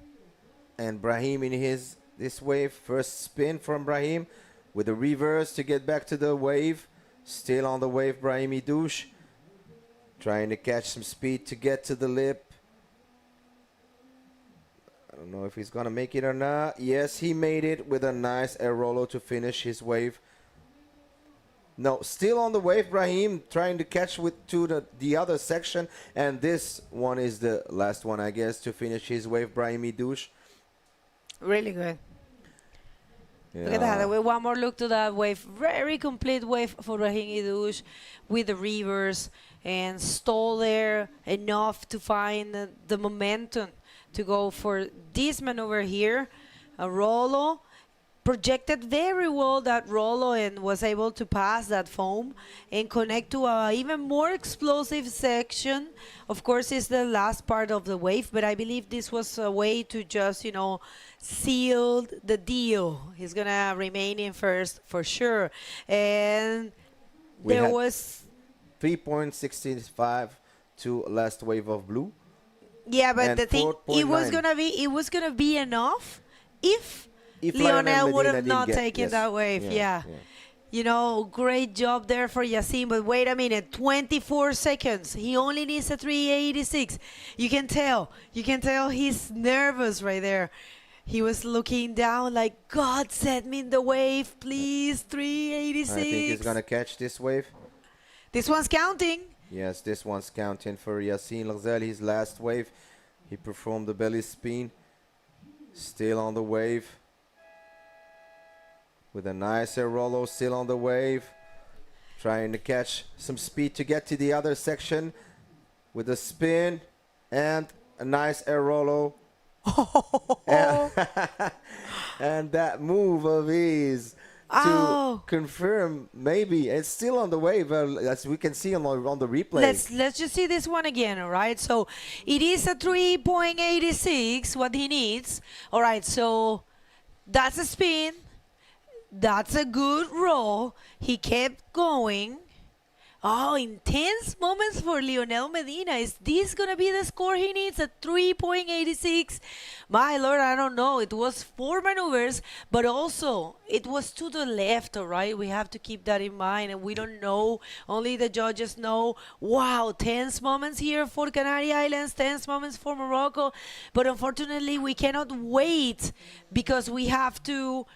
And Brahim in this wave, first spin from Brahim with a reverse to get back to the wave. Still on the wave, Brahim Idouche. Trying to catch some speed to get to the lip. I don't know if he's going to make it or not. Yes, he made it with a nice air rollo to finish his wave. No, still on the wave, Brahim, trying to catch to the other section. And this one is the last one, I guess, to finish his wave, Brahim Idouche. Really good. Yeah. Look at that. One more look to that wave. Very complete wave for Brahim Idouche with the reverse, and stall there enough to find the momentum to go for this maneuver here. A rollo. Projected very well that rollo and was able to pass that foam and connect to a even more explosive section. Of course, it's the last part of the wave, but I believe this was a way to just, you know, seal the deal. He's going to remain in first for sure. And there was 3.65 to last wave of blue. Yeah, but and the thing, it was 4.9. gonna be enough if Lionel Lionel would Medina have didn't not get- taken yes. that wave. Yeah. You know, great job there for Yassin, but wait a minute, 24 seconds. He only needs a 386. You can tell he's nervous right there. He was looking down like, God, set me in the wave, please. I think he's 386. gonna catch this wave. This one's counting. Yes, this one's counting for Yassine Larzel. His last wave, he performed the belly spin. Still on the wave. With a nice air rollo, still on the wave. Trying to catch some speed to get to the other section. With a spin and a nice air rollo. and, and that move of his to confirm, maybe it's still on the wave, as we can see on the replay. Let's just see this one again, all right? So it is a 3.86 what he needs. All right, so that's a spin. That's a good roll. He kept going. Oh, intense moments for Lionel Medina. Is this going to be the score he needs? A 3.86? My Lord, I don't know. It was 4 maneuvers, but also it was to the left, all right? We have to keep that in mind, and we don't know. Only the judges know. Wow, tense moments here for Canary Islands, tense moments for Morocco. But unfortunately, we cannot wait because we have to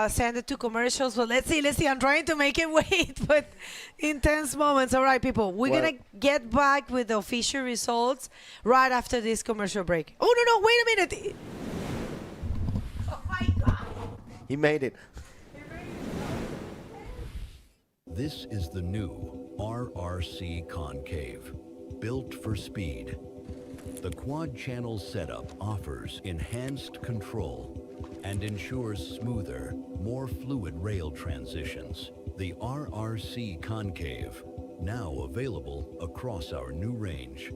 send it to commercials. So let's see. I'm trying to make it wait, but intense moments. All right, people, we're gonna get back with the official results right after this commercial break. Oh no, wait a minute. Oh my God. He made it. This is the new RRC Concave, built for speed. The quad channel setup offers enhanced control and ensures smoother, more fluid rail transitions. The RRC Concave, now available across our new range.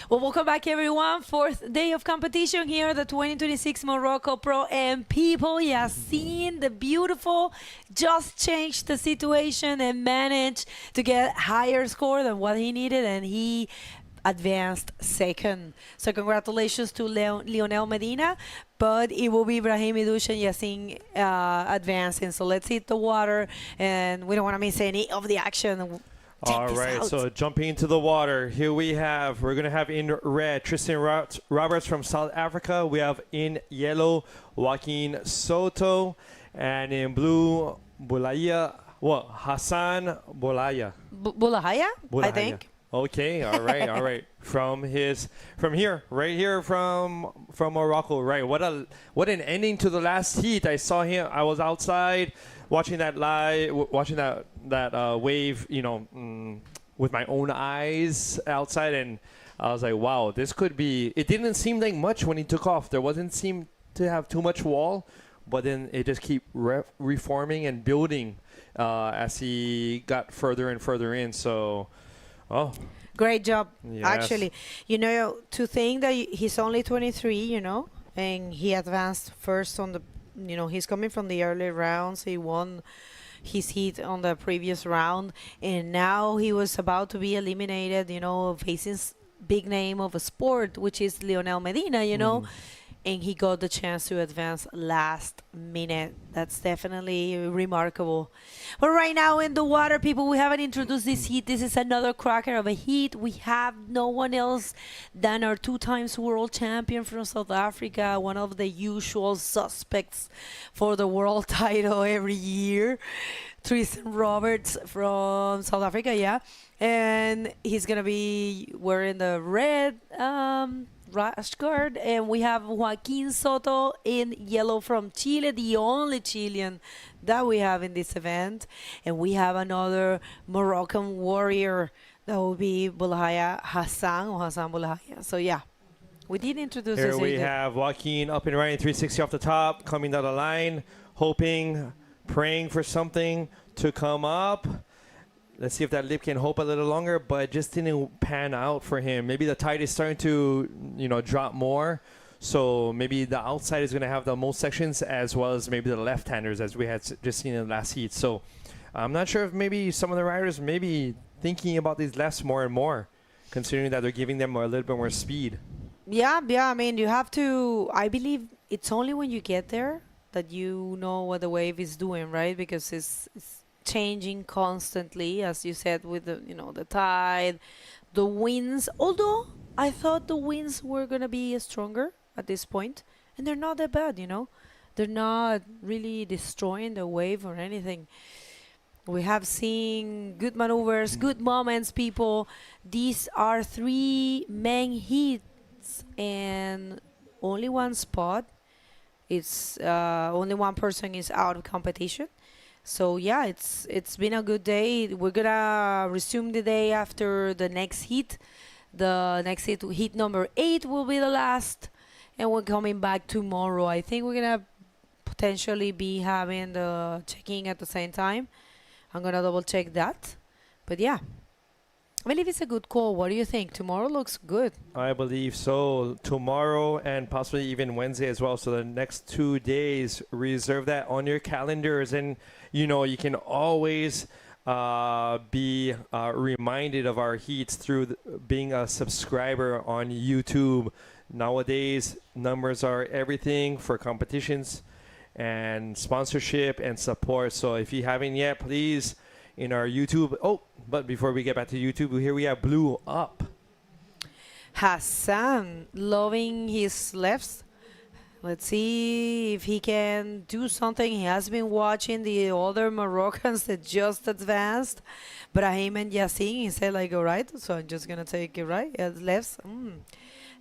Well, welcome back, everyone. 4th day of competition here at the 2026 Morocco Pro. And people, Yassine, the beautiful, just changed the situation and managed to get higher score than what he needed, and he advanced second. So congratulations to Lionel Medina, but it will be Brahim Idouche and Yassine advancing. So let's hit the water, and we don't want to miss any of the action. All right, so jumping into the water, here we're going to have in red Tristan Roberts from South Africa. We have in yellow Joaquin Soto, and in blue Hassan Boulaya. Boulaya, I think. Okay, all right, all right. From here, right here from Morocco, right? What an ending to the last heat. I saw him. I was outside watching that wave, with my own eyes outside, and I was like, wow, this could be. It didn't seem like much when he took off. There wasn't seem to have too much wall, but then it just keep reforming and building as he got further and further in. So. Oh, great job. Yes. Actually, to think that he's only 23, and he advanced first on the, he's coming from the early rounds. He won his heat on the previous round, and now he was about to be eliminated, facing big name of a sport, which is Lionel Medina, and he got the chance to advance last minute. That's definitely remarkable. But right now in the water, people, we haven't introduced this heat. This is another cracker of a heat. We have no one else than our 2 times world champion from South Africa, one of the usual suspects for the world title every year, Tristan Roberts from South Africa, yeah. And he's going to be wearing the red rash guard, and we have Joaquin Soto in yellow from Chile, the only Chilean that we have in this event. And we have another Moroccan warrior that will be Hassan Boulaya. So yeah, we did introduce here we have Joaquin up and running 360 off the top, coming down the line, hoping, praying for something to come up. let's see if that lip can hold a little longer, but it just didn't pan out for him. Maybe the tide is starting to, drop more. So maybe the outside is going to have the most sections, as well as maybe the left-handers, as we had just seen in the last heat. So I'm not sure if maybe some of the riders may be thinking about these lefts more and more, considering that they're giving them a little bit more speed. Yeah. I mean, you have to. I believe it's only when you get there that you know what the wave is doing, right? Because it's changing constantly, as you said, with the tide, the winds. Although I thought the winds were gonna be stronger at this point, and they're not that bad. They're not really destroying the wave or anything. We have seen good maneuvers, good moments, people. These are 3 main heats and only one spot. It's only one person is out of competition. So yeah, it's been a good day. We're gonna resume the day after the next heat. The next heat number 8 will be the last, and we're coming back tomorrow. I think we're gonna potentially be having the checking at the same time. I'm gonna double check that. But yeah, I believe it's a good call. What do you think? Tomorrow looks good. I believe so. Tomorrow and possibly even Wednesday as well. So the next 2 days, reserve that on your calendars. And, you can always be reminded of our heats through being a subscriber on YouTube. Nowadays, numbers are everything for competitions and sponsorship and support. So if you haven't yet, please, in our YouTube. Oh, but before we get back to YouTube, here we have Blue Up. Hassan loving his lefts. Let's see if he can do something. He has been watching the other Moroccans that just advanced. Brahim and Yassin, he said go right. So I'm just going to take it right. Lefts.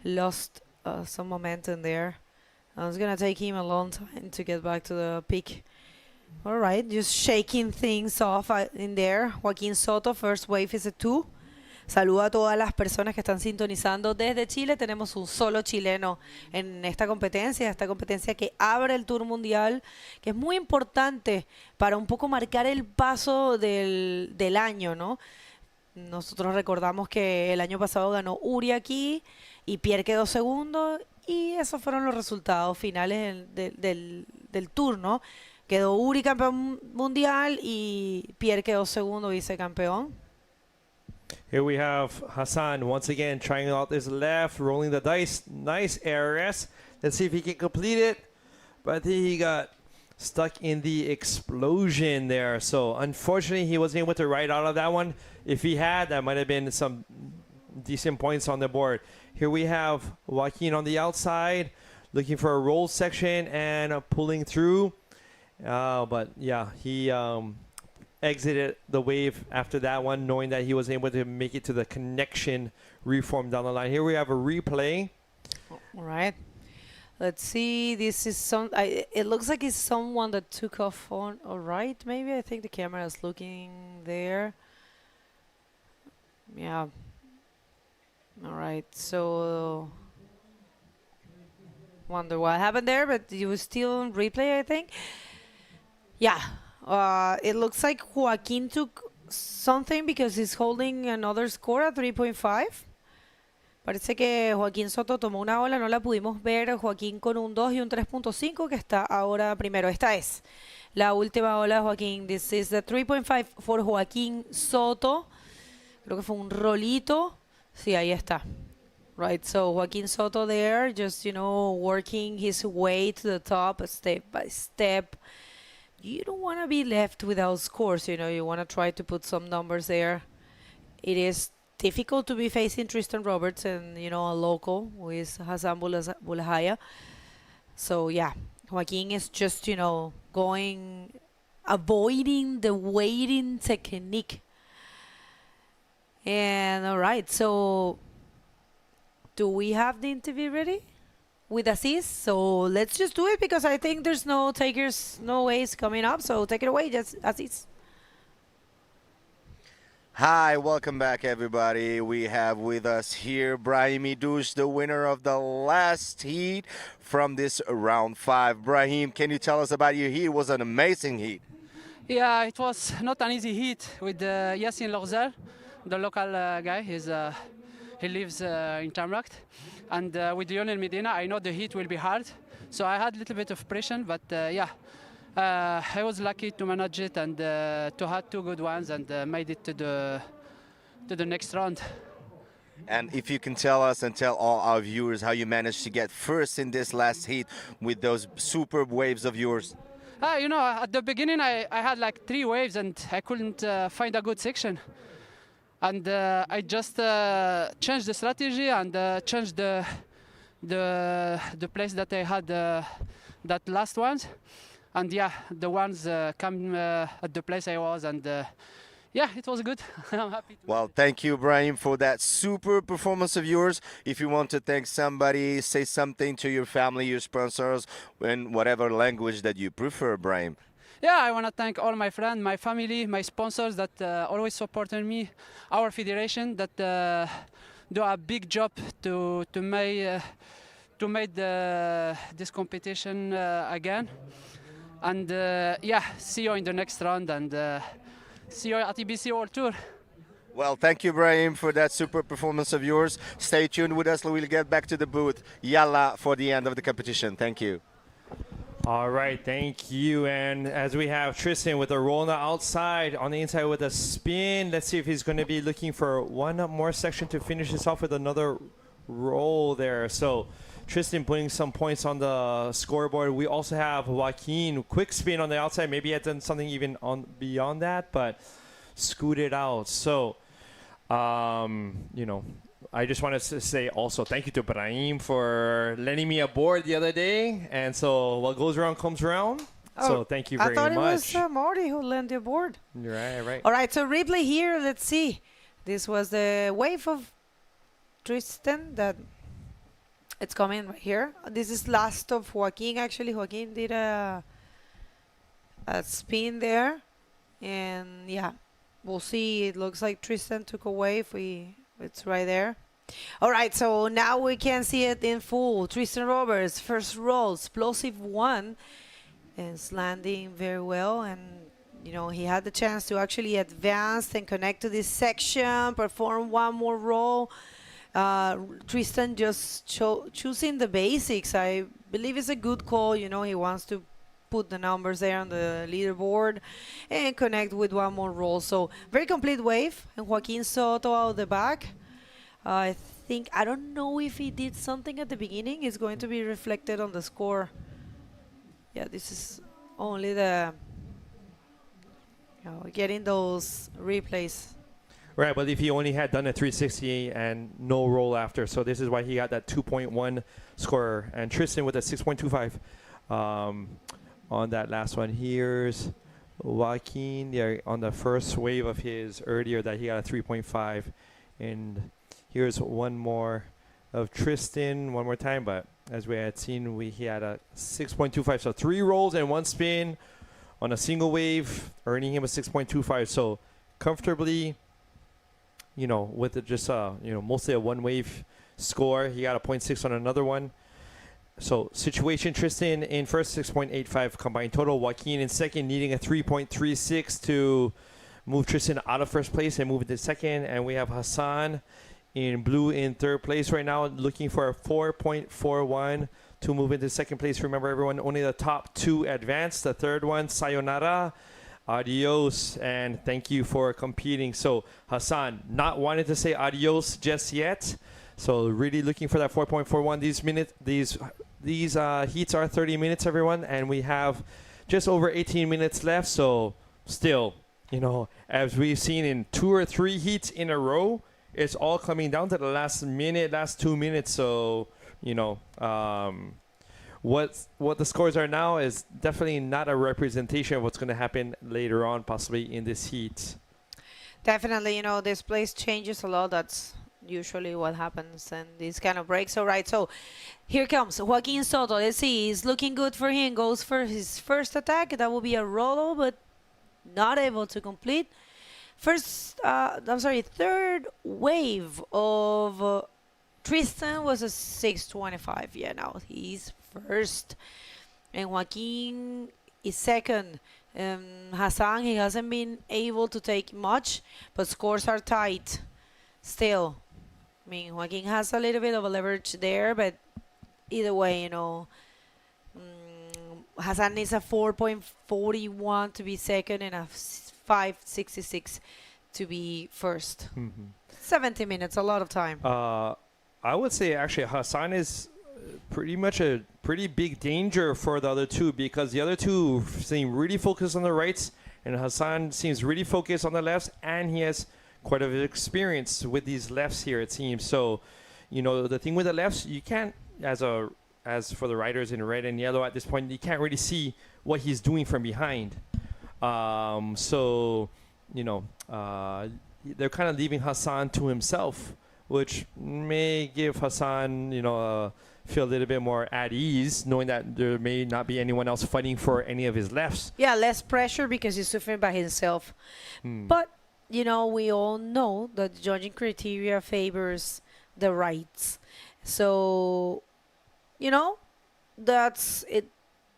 Lost some momentum there. It's going to take him a long time to get back to the peak. All right, just shaking things off in there. Joaquín Soto, first wave is a 2. Saludo a todas las personas que están sintonizando desde Chile. Tenemos un solo chileno en esta competencia que abre el Tour Mundial, que es muy importante para un poco marcar el paso del año, ¿no? Nosotros recordamos que el año pasado ganó Uri aquí y Pierre quedó segundo, y esos fueron los resultados finales del Tour, ¿no? Quedó Uri campeón mundial y Pierre quedó segundo vicecampeón. Here we have Hassan once again trying out his left, rolling the dice. Nice ARS. Let's see if he can complete it. But I think he got stuck in the explosion there. So unfortunately, he wasn't able to ride out of that one. If he had, that might have been some decent points on the board. Here we have Joaquin on the outside, looking for a roll section and pulling through. But yeah, he exited the wave after that one, knowing that he was able to make it to the connection reform down the line. Here we have a replay. All right. Let's see. This is it looks like it's someone that took off on. All right, maybe. I think the camera is looking there. Yeah. All right. So wonder what happened there, but it was still on replay, I think. Yeah. It looks like Joaquin took something because he's holding another score at 3.5. Parece que Joaquín Soto tomó una ola, no la pudimos ver. Joaquín con un 2 y un 3.5 que está ahora primero. Esta es la última ola de Joaquín. This is the 3.5 for Joaquín Soto. Creo que fue un rolito. Sí, ahí está. Right, so Joaquín Soto there, just, working his way to the top step by step. You don't want to be left without scores, you want to try to put some numbers there. It is difficult to be facing Tristan Roberts and, a local who is Hassan Boulahaya. So, yeah, Joaquin is just, avoiding the waiting technique. And, all right, so do we have the interview ready with Aziz? So let's just do it because I think there's no takers, no ways coming up. So take it away, just Aziz. Hi, welcome back, everybody. We have with us here Brahim Idouche, the winner of the last heat from this round 5. Brahim, can you tell us about your heat? It was an amazing heat. Yeah, it was not an easy heat with Yassin Lorzel, the local guy. He lives in Tamraght. And with Lionel Medina, I know the heat will be hard. So I had a little bit of pressure, but yeah, I was lucky to manage it and to have two good ones and made it to the next round. And if you can tell us and tell all our viewers how you managed to get first in this last heat with those superb waves of yours. You know, at the beginning I had like 3 waves and I couldn't find a good section. And I just changed the strategy and changed the place that I had that last ones. And yeah, the ones come at the place I was and yeah, it was good. I'm happy. Well, thank you, Brahim, for that super performance of yours. If you want to thank somebody, say something to your family, your sponsors, in whatever language that you prefer, Brahim. Yeah, I want to thank all my friends, my family, my sponsors that always supported me, our federation that do a big job to make this competition again. And yeah, see you in the next round and see you at IBC World Tour. Well, thank you, Brahim, for that super performance of yours. Stay tuned with us. We'll get back to the booth. Yalla for the end of the competition. Thank you. All right, thank you. And as we have Tristan with a roll on the outside, on the inside with a spin. Let's see if he's going to be looking for one more section to finish this off with another roll there. So Tristan putting some points on the scoreboard. We also have Joaquin, quick spin on the outside. Maybe he had done something even on beyond that, but scooted out. So, you know, I just wanted to say also thank you to Brahim for lending me a board the other day. And so what goes around comes around. So thank you very much. I thought it was Marty who lent you a board. Right. All right, so replay here. Let's see. This was the wave of Tristan that it's coming right here. This is last of Joaquin. Actually, Joaquin did a spin there. And yeah, we'll see. It looks like Tristan took a wave. It's right there. All right, so now we can see it in full. Tristan Roberts, first roll, explosive one. And it's landing very well. And, you know, he had the chance to actually advance and connect to this section, perform one more roll. Tristan just choosing the basics. I believe it's a good call. You know, he wants to put the numbers there on the leaderboard and connect with one more roll. So very complete wave. And Joaquin Soto out the back. I don't know if he did something at the beginning. It's going to be reflected on the score. Yeah, this is only the getting those replays. Right, but if he only had done a 360 and no roll after, so this is why he got that 2.1 score. And Tristan with a 6.25 on that last one. Here's Joaquin there on the first wave of his earlier that he got a 3.5. And here's one more of Tristan one more time, but as we had seen, he had a 6.25. So 3 rolls and 1 spin on a single wave, earning him a 6.25. So comfortably, you know, with just mostly a 1 wave score. He got a 0.6 on another one. So situation, Tristan in first, 6.85 combined total. Joaquin in second, needing a 3.36 to move Tristan out of first place and move into second. And we have Hassan in blue in third place right now, looking for a 4.41 to move into second place. Remember, everyone, only the top 2 advance. The third one, sayonara, adios, and thank you for competing. So Hassan, not wanting to say adios just yet. So really looking for that 4.41. These heats are 30 minutes, everyone, and we have just over 18 minutes left. So still, you know, as we've seen in 2 or 3 heats in a row, it's all coming down to the last 2 minutes. So, you know, what the scores are now is definitely not a representation of what's going to happen later on, possibly in this heat. Definitely, you know, this place changes a lot. That's usually what happens in these kind of breaks. All right, so here comes Joaquin Soto. Let's see, he's looking good for him. Goes for his first attack. That will be a roll, but not able to complete. Third wave of Tristan was a 6.25. Yeah, now he's first. And Joaquin is second. Hassan, he hasn't been able to take much, but scores are tight still. I mean, Joaquin has a little bit of a leverage there, but either way, you know, Hassan needs a 4.41 to be second and a 5.66 to be first. 70 minutes, a lot of time. I would say actually Hassan is pretty much a pretty big danger for the other two, because the other two seem really focused on the rights and Hassan seems really focused on the lefts, and he has quite a bit of experience with these lefts here, it seems. So, you know, the thing with the lefts, you can't, as for the riders in red and yellow at this point, you can't really see what he's doing from behind. So, you know, they're kind of leaving Hassan to himself, which may give Hassan, you know, feel a little bit more at ease, knowing that there may not be anyone else fighting for any of his lefts. Yeah, less pressure because he's suffering by himself. But, you know, we all know that the judging criteria favors the rights. So, you know, that's it.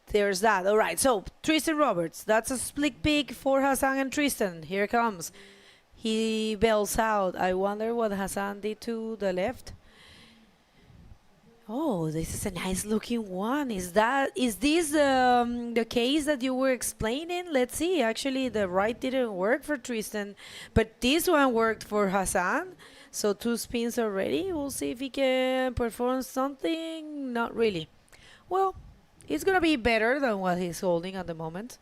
There's that. All right. So, Tristan Roberts. That's a split pick for Hassan and Tristan. Here it comes. He bails out. I wonder what Hassan did to the left. Oh, this is a nice looking one. Is this the case that you were explaining? Let's see. Actually, the right didn't work for Tristan, but this one worked for Hassan. So 2 spins already. We'll see if he can perform something. Not really. Well, it's gonna be better than what he's holding at the moment.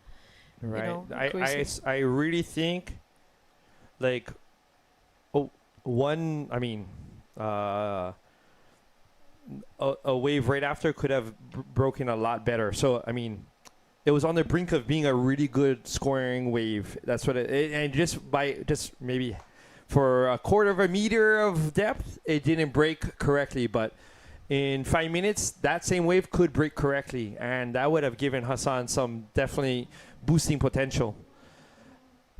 Right. You know, I really think, like, a wave right after could have broken a lot better. So, I mean, it was on the brink of being a really good scoring wave. That's what and just maybe for a quarter of a meter of depth, it didn't break correctly. But in 5 minutes, that same wave could break correctly, and that would have given Hassan some definitely boosting potential.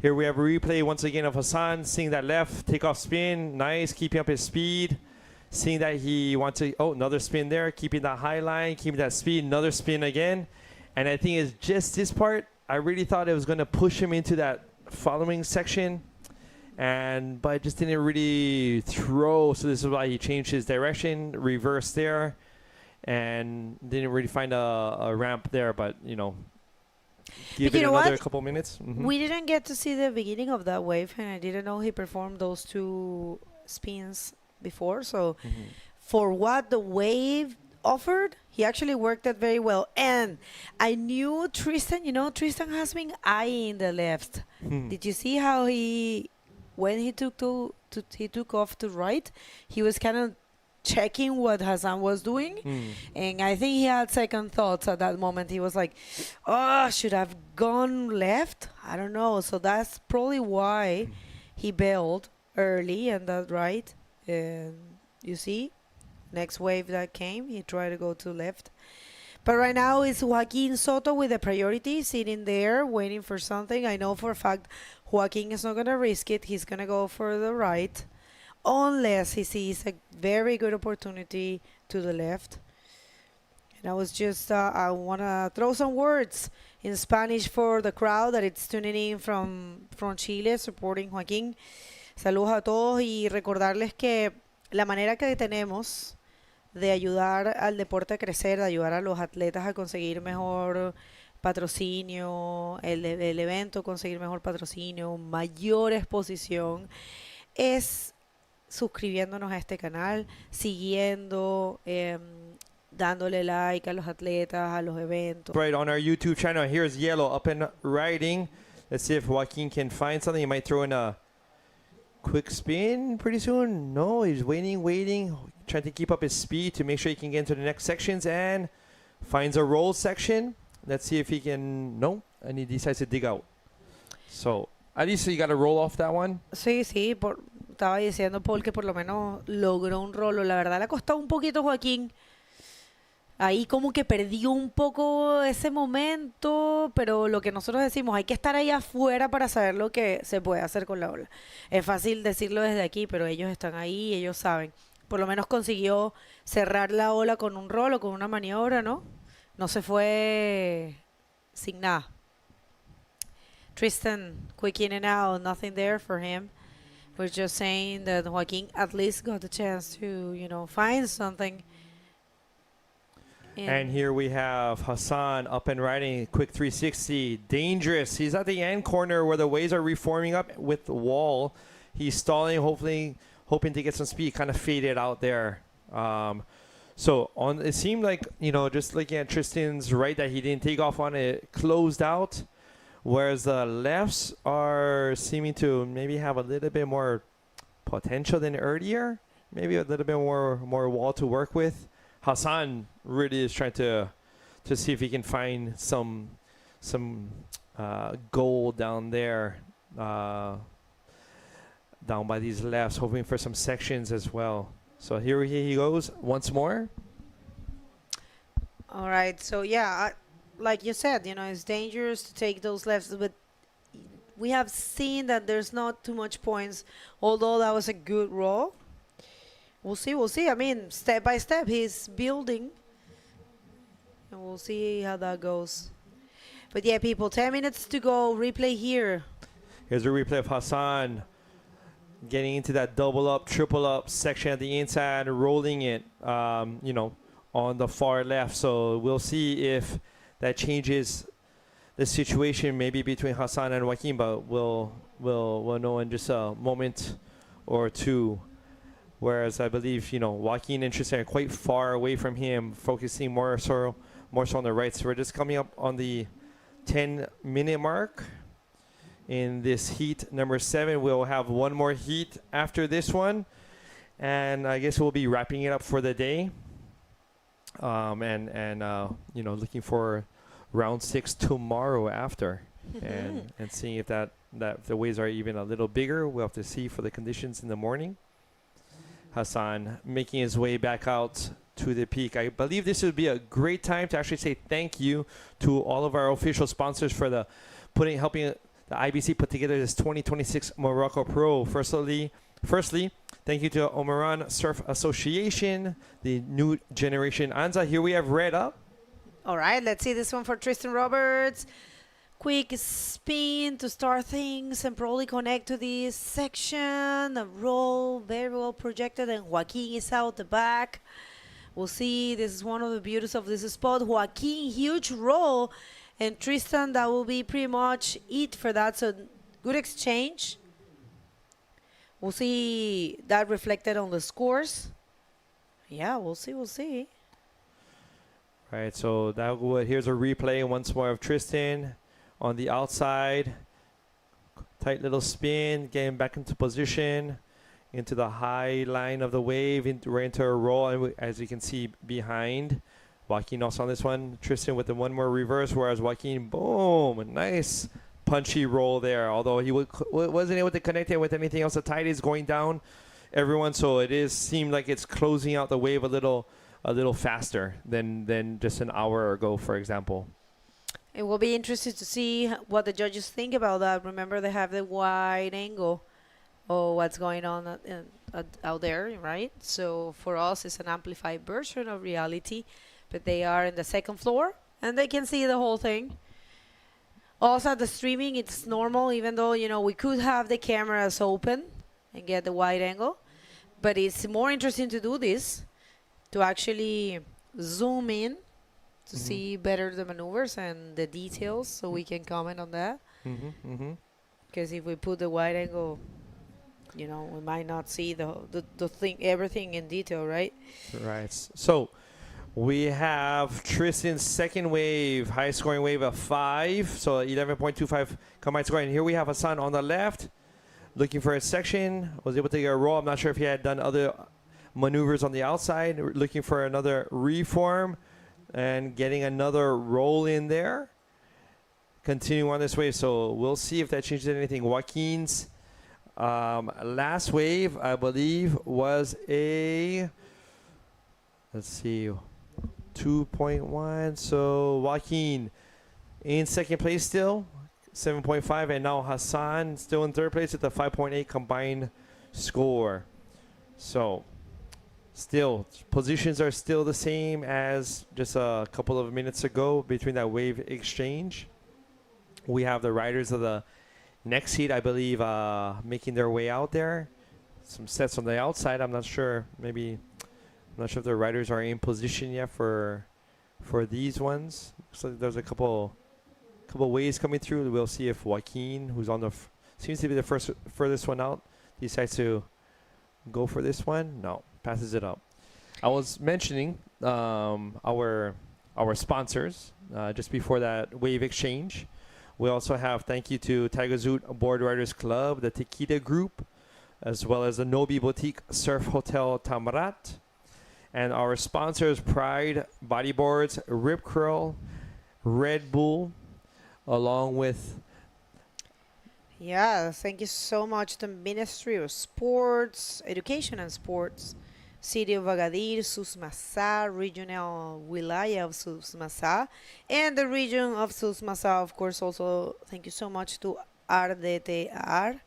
Here we have a replay once again of Hassan seeing that left takeoff spin, nice, keeping up his speed. Seeing that he wants to, another spin there, keeping that high line, keeping that speed, another spin again. And I think it's just this part, I really thought it was going to push him into that following section. But it just didn't really throw. So this is why he changed his direction, reverse there, and didn't really find a ramp there. But, you know, give it another couple minutes. We didn't get to see the beginning of that wave, and I didn't know he performed those 2 spins before. So for what the wave offered, he actually worked it very well. And I knew Tristan, you know, Tristan has been eyeing the left. Did you see how when he took off to right, he was kind of checking what Hassan was doing. And I think he had second thoughts at that moment. He was like, should I have gone left? I don't know. So that's probably why he bailed early and that right. And you see, next wave that came, he tried to go to left. But right now it's Joaquin Soto with the priority, sitting there waiting for something. I know for a fact Joaquin is not going to risk it. He's going to go for the right, unless he sees a very good opportunity to the left. And I was just, I want to throw some words in Spanish for the crowd that it's tuning in from Chile, supporting Joaquin. Saludos a todos y recordarles que la manera que tenemos de ayudar al deporte a crecer, de ayudar a los atletas a conseguir mejor patrocinio, el evento conseguir mejor patrocinio, mayor exposición, es suscribiéndonos a este canal, siguiendo, dándole like a los atletas, a los eventos. Right, on our YouTube channel, here's Yellow up and riding. Let's see if Joaquin can find something. He might throw in a quick spin pretty soon. No, he's waiting, trying to keep up his speed to make sure he can get into the next sections, and finds a roll section. Let's see if he can. No, and he decides to dig out. So at least he got a roll off that one. Sí, estaba diciendo Paul que por lo menos logró un rolo. La verdad le costó un poquito a Joaquín. Ahí como que perdió un poco ese momento, pero lo que nosotros decimos, hay que estar ahí afuera para saber lo que se puede hacer con la ola. Es fácil decirlo desde aquí, pero ellos están ahí, ellos saben. Por lo menos consiguió cerrar la ola con un rolo, con una maniobra, ¿no? No se fue sin nada. Tristan, quick in and out, nothing there for him. We're just saying that Joaquin at least got the chance to, find something. And here we have Hassan up and riding, quick 360, dangerous. He's at the end corner where the waves are reforming up with the wall. He's stalling, hopefully hoping to get some speed, kind of faded out there. It seemed like, just looking at Tristan's right that he didn't take off on it, closed out, whereas the lefts are seeming to maybe have a little bit more potential than earlier, maybe a little bit more wall to work with. Hassan really is trying to see if he can find some gold down there, down by these lefts, hoping for some sections as well. So here he goes once more. All right. So, yeah, like you said, it's dangerous to take those lefts, but we have seen that there's not too much points, although that was a good roll. We'll see. I mean, step by step, he's building, and we'll see how that goes. But, yeah, people, 10 minutes to go. Replay here. Here's a replay of Hassan getting into that double up, triple up section at the inside, rolling it, on the far left. So we'll see if that changes the situation maybe between Hassan and Joaquin, but we'll know in just a moment or two. Whereas I believe, Joaquin and Tristan are quite far away from him, focusing more so on the right. So we're just coming up on the 10-minute mark in this heat number 7. We'll have one more heat after this one, and I guess we'll be wrapping it up for the day. Looking for round 6 tomorrow after, and seeing if that the waves are even a little bigger. We'll have to see for the conditions in the morning. Hassan making his way back out to the peak. I believe this would be a great time to actually say thank you to all of our official sponsors for helping the IBC put together this 2026 Morocco Pro. Firstly, thank you to Imouran Surf Association, the new generation Anza. Here we have red up. All right, let's see this one for Tristan Roberts. Quick spin to start things and probably connect to this section. A roll very well projected, and Joaquin is out the back. We'll see. This is one of the beauties of this spot. Joaquin, huge roll. And Tristan, that will be pretty much it for that. So good exchange. We'll see that reflected on the scores. Yeah, we'll see. Right, so here's a replay once more of Tristan on the outside. Tight little spin, getting back into position, into the high line of the wave, right into a roll, and as you can see behind. Joaquin also on this one. Tristan with the one more reverse, whereas Joaquin, boom, a nice punchy roll there. Although he wasn't able to connect it with anything else. The tide is going down, everyone, so it seemed like it's closing out the wave a little faster than just an hour ago, for example. It will be interesting to see what the judges think about that. Remember, they have the wide angle of what's going on out there, right? So for us, it's an amplified version of reality, but they are in the second floor, and they can see the whole thing. Also, the streaming, it's normal, even though, we could have the cameras open and get the wide angle, but it's more interesting to do this, to actually zoom in to see better the maneuvers and the details, so we can comment on that. Because if we put the wide angle, we might not see the thing, everything in detail, right? Right. So we have Tristan's second wave, high scoring wave of 5, so 11.25 combined score. And here we have Hassan on the left, looking for a section. Was able to get a roll. I'm not sure if he had done other maneuvers on the outside, looking for another reform and getting another roll in there. Continue on this wave, so we'll see if that changes anything. Joaquin's last wave, I believe, was a, let's see, 2.1. So Joaquin in second place still, 7.5, and now Hassan still in third place with a 5.8 combined score. So still, positions are still the same as just a couple of minutes ago between that wave exchange. We have the riders of the next heat, I believe, making their way out there. Some sets on the outside. I'm not sure. I'm not sure if the riders are in position yet for these ones. So there's a couple waves coming through. We'll see if Joaquin, who's on the seems to be the furthest one out, decides to go for this one. No, passes it up. I was mentioning our sponsors just before that wave exchange. We also have thank you to Taghazout Boardriders Club, the Tikida Group, as well as the Nobi Boutique Surf Hotel Tamraght, and our sponsors Pride, Bodyboards, Rip Curl, Red Bull, along with Thank you so much to Ministry of Sports, Education and Sports, City of Agadir, Souss Massa Regional, Wilaya of Souss Massa, and the region of Souss Massa, of course. Also, thank you so much to RDTR.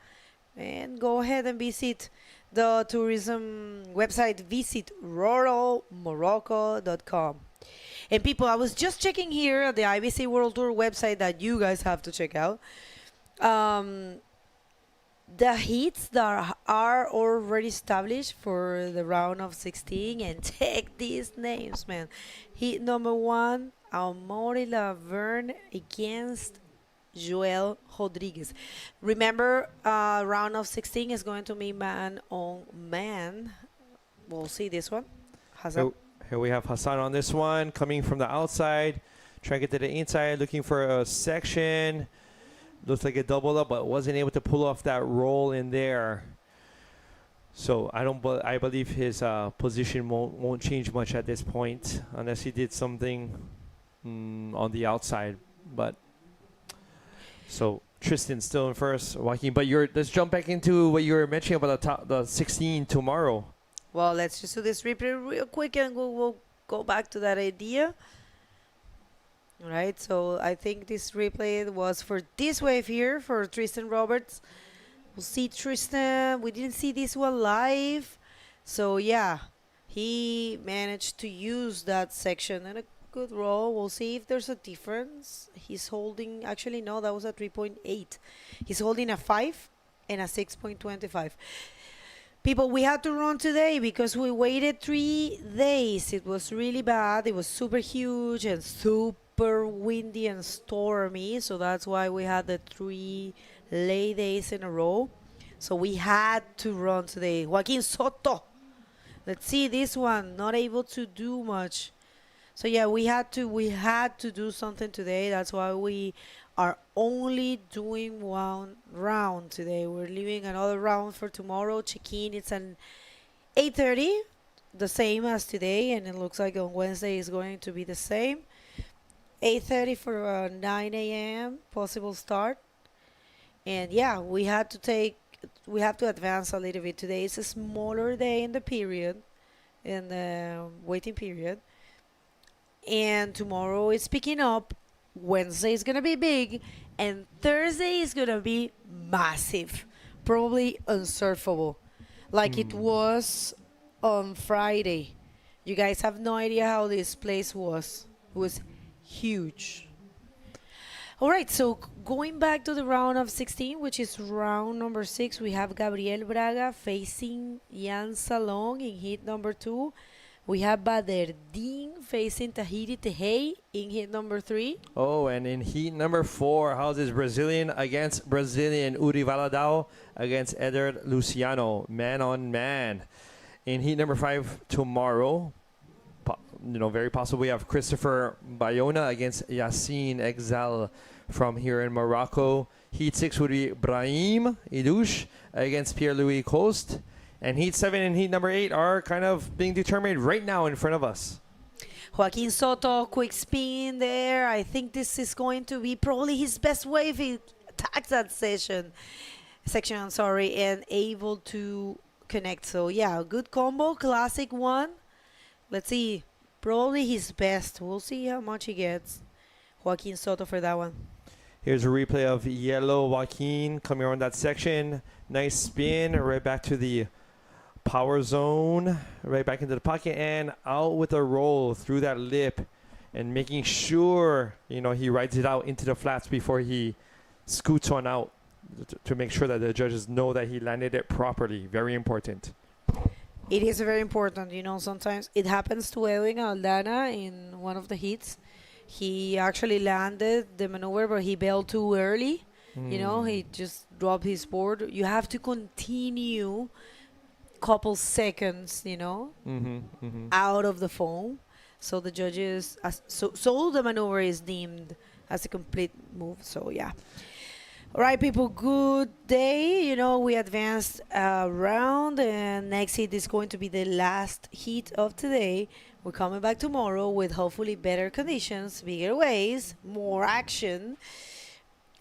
And go ahead and visit the tourism website, visit ruralmorocco.com. And people, I was just checking here at the IBC World Tour website that you guys have to check out. The heats that are already established for the round of 16, and check these names, man. Heat number 1, Amaury Lavernhe against Joel Rodriguez. Remember, round of 16 is going to be man on man. We'll see this one. Hassan. Here we have Hassan on this one, coming from the outside, trying to get to the inside, looking for a section. Looks like it doubled up, but wasn't able to pull off that roll in there. So I believe his position won't change much at this point, unless he did something on the outside. But so Tristan still in first, Joaquin. But let's jump back into what you were mentioning about the 16 tomorrow. Well, let's just do this replay real quick, and we'll go back to that idea. All right, so I think this replay was for this wave here for Tristan Roberts. We'll see Tristan. We didn't see this one live. So, yeah, he managed to use that section and a good roll. We'll see if there's a difference. He's holding, actually, no, that was a 3.8. He's holding a 5 and a 6.25. People, we had to run today because we waited 3 days. It was really bad. It was super huge and super windy and stormy. So that's why we had the 3 lay days in a row. So we had to run today. Joaquin Soto. Let's see this one. Not able to do much. So yeah, we had to do something today. That's why we are only doing 1 round today. We're leaving another round for tomorrow. Check-in, it's an 8:30, the same as today, and it looks like on Wednesday is going to be the same. 8:30 for 9 a.m. possible start. And yeah, we have to advance a little bit today. It's a smaller day in the period, in the waiting period. And tomorrow is picking up. Wednesday is going to be big, and Thursday is going to be massive, probably unsurfable, like it was on Friday. You guys have no idea how this place was. It was huge. All right, so going back to the round of 16, which is round number 6, we have Gabriel Braga facing Jan Salong in heat number 2. We have Baderdin facing Tahiti Tehei in heat number 3. Oh, and in heat number 4, how's this Brazilian against Brazilian? Uri Valadao against Eder Luciano, man on man. In heat number 5 tomorrow, very possible we have Christopher Bayona against Yassine Exal from here in Morocco. Heat 6 would be Brahim Idouche against Pierre-Louis Coste. And heat 7 and heat number 8 are kind of being determined right now in front of us. Joaquin Soto, quick spin there. I think this is going to be probably his best wave. He attacks that section, and able to connect. So yeah, good combo, classic one. Let's see, probably his best. We'll see how much he gets. Joaquin Soto for that one. Here's a replay of Yellow Joaquin coming around that section. Nice spin, right back to the power zone, right back into the pocket and out with a roll through that lip. and making sure, he rides it out into the flats before he scoots on out to make sure that the judges know that he landed it properly. Very important. It is very important. Sometimes it happens to Edwin Aldana in one of the heats. He actually landed the maneuver, but he bailed too early. He just dropped his board. You have to continue couple seconds, out of the foam. So the judges, so the maneuver is deemed as a complete move. So, yeah. All right, people, good day. We advanced a round, and next heat is going to be the last heat of today. We're coming back tomorrow with hopefully better conditions, bigger waves, more action,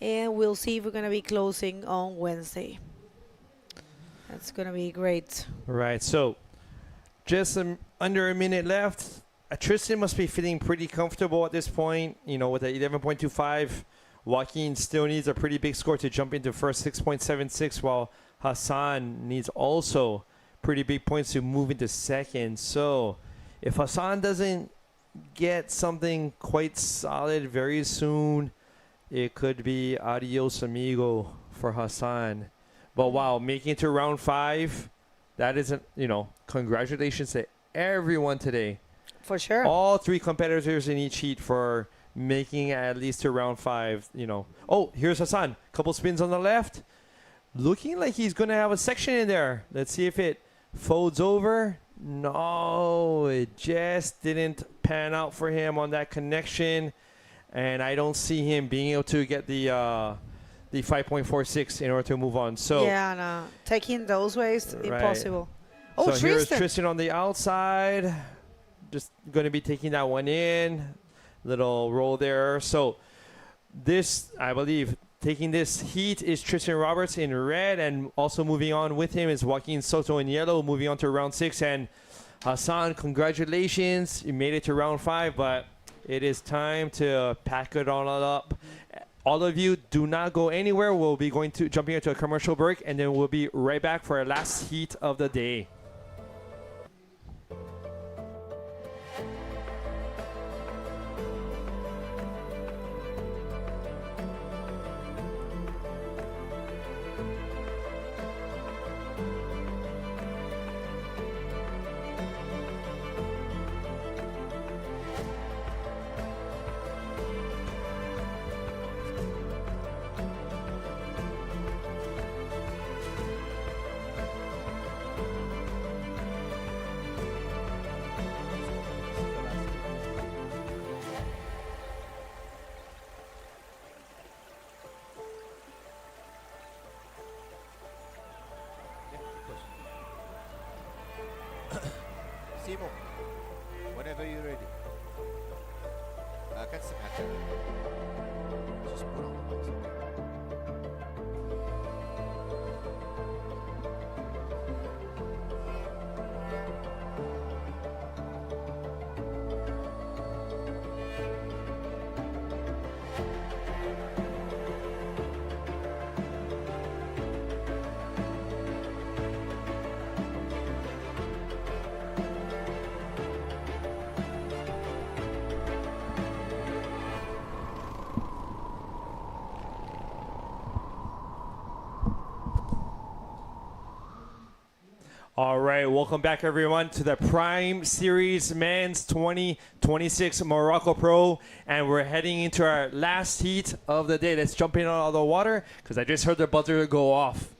and we'll see if we're going to be closing on Wednesday. That's going to be great. Right, so just under a minute left. Tristan must be feeling pretty comfortable at this point, with a 11.25. Joaquin still needs a pretty big score to jump into first, 6.76, while Hassan needs also pretty big points to move into second. So if Hassan doesn't get something quite solid very soon, it could be adios amigo for Hassan. But wow, making it to round 5, that isn't, congratulations to everyone today. For sure. All 3 competitors in each heat for making at least to round 5, Oh, here's Hassan. Couple spins on the left. Looking like he's going to have a section in there. Let's see if it folds over. No, it just didn't pan out for him on that connection. And I don't see him being able to get the 5.46 in order to move on. So yeah, no. Taking those ways, impossible. Oh, so Tristan. here's Tristan on the outside. Just going to be taking that one in. Little roll there. So this, I believe, taking this heat is Tristan Roberts in red, and also moving on with him is Joaquin Soto in yellow, moving on to round 6. And Hassan, congratulations. You made it to round 5, but it is time to pack it all up. All of you, do not go anywhere. We'll be jumping into a commercial break, and then we'll be right back for our last heat of the day. Simon, whenever you're ready. Kan sengaja. Just put on the box. All right, welcome back, everyone, to the Prime Series Men's 2026 Morocco Pro, and we're heading into our last heat of the day. Let's jump in on the water, because I just heard the buzzer go off.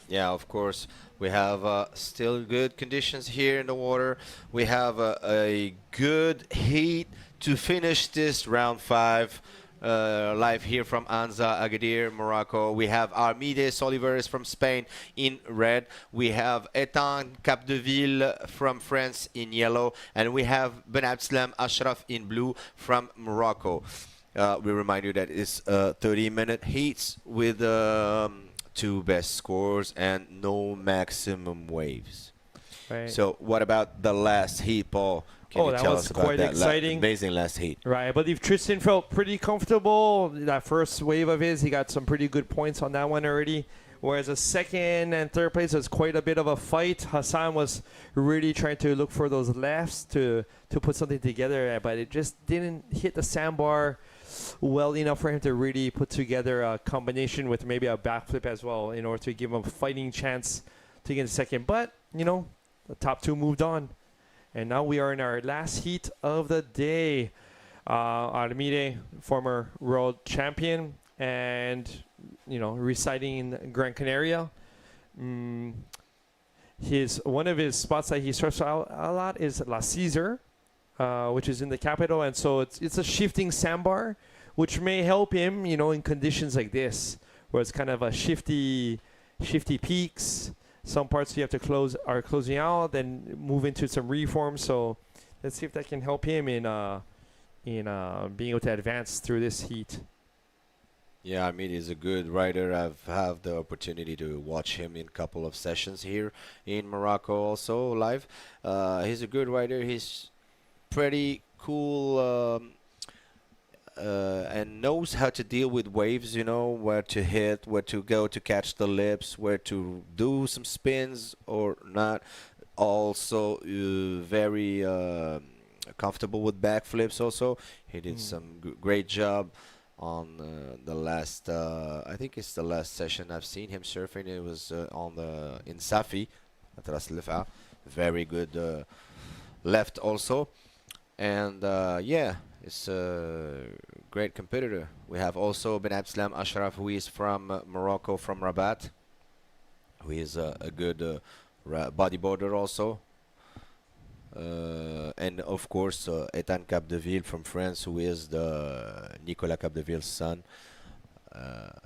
Yeah, of course. We have still good conditions here in the water. We have a good heat to finish this round 5. Live here from Anza, Agadir, Morocco. We have Armides Oliveres from Spain in red. We have Etan Capdeville from France in yellow. And we have Ben Abdeslam Ashraf in blue from Morocco. We remind you that it's 30-minute heats with 2 best scores and no maximum waves. Right. So what about the last heat, Paul? Can you that tell was us about quite that exciting. amazing last heat? Right, I believe Tristan felt pretty comfortable. That first wave of his, he got some pretty good points on that one already. Whereas the second and third place was quite a bit of a fight. Hassan was really trying to look for those lefts to put something together, but it just didn't hit the sandbar well enough for him to really put together a combination with maybe a backflip as well in order to give him a fighting chance to get second. But, you know, the top two moved on. And now we are in our last heat of the day. Armide, former world champion, and, you know, residing in Gran Canaria. One of his spots that he starts out a lot is La Cesar, which is in the capital. And so it's a shifting sandbar, which may help him, you know, in conditions like this, where it's kind of a shifty peaks. Some parts you have to are closing out, then move into some reforms. So let's see if that can help him in being able to advance through this heat. Yeah, I mean, he's a good rider. I've had the opportunity to watch him in a couple of sessions here in Morocco also live. He's a good rider. He's pretty cool and knows how to deal with waves, you know, where to hit, where to go to catch the lips, where to do some spins or not. Also very comfortable with backflips also. He did some great job on the last, I think it's the last session I've seen him surfing. It was in Safi at Ras Lifa. Very good left also. And yeah, it's a great competitor. We have also Ben Abdeslam Ashraf, who is from Morocco, from Rabat, who is a good bodyboarder also. And of course, Ethan Capdeville from France, who is the Nicolas Capdeville's son.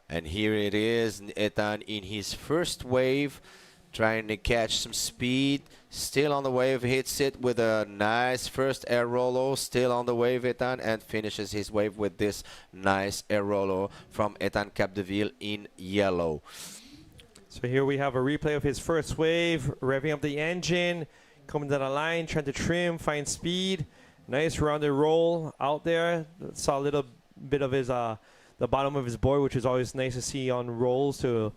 And here it is, Ethan in his first wave, trying to catch some speed. Still on the wave, hits it with a nice first air rollo. Still on the wave, Ethan, and finishes his wave with this nice air rollo from Ethan Capdeville in yellow. So here we have a replay of his first wave, revving up the engine, coming down the line, trying to trim, find speed. Nice rounded roll out there. Saw a little bit of his the bottom of his board, which is always nice to see on rolls to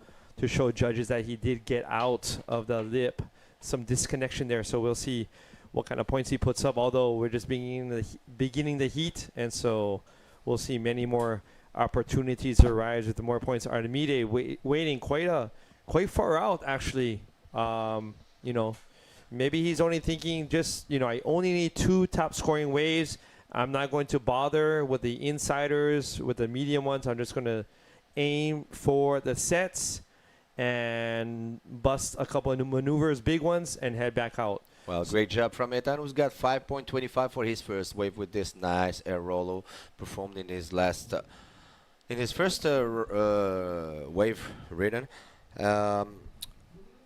show judges that he did get out of the lip. Some disconnection there, so we'll see what kind of points he puts up, although we're just beginning the heat, and so we'll see many more opportunities arise with the more points. Armide waiting quite far out, actually. You know, maybe he's only thinking just, you know, I only need 2 top scoring waves. I'm not going to bother with the insiders, with the medium ones. I'm just going to aim for the sets and bust a couple of maneuvers, big ones, and head back out. Well, great job from Ethan, who's got 5.25 for his first wave with this nice air rollo performed in his last, in his first wave ridden.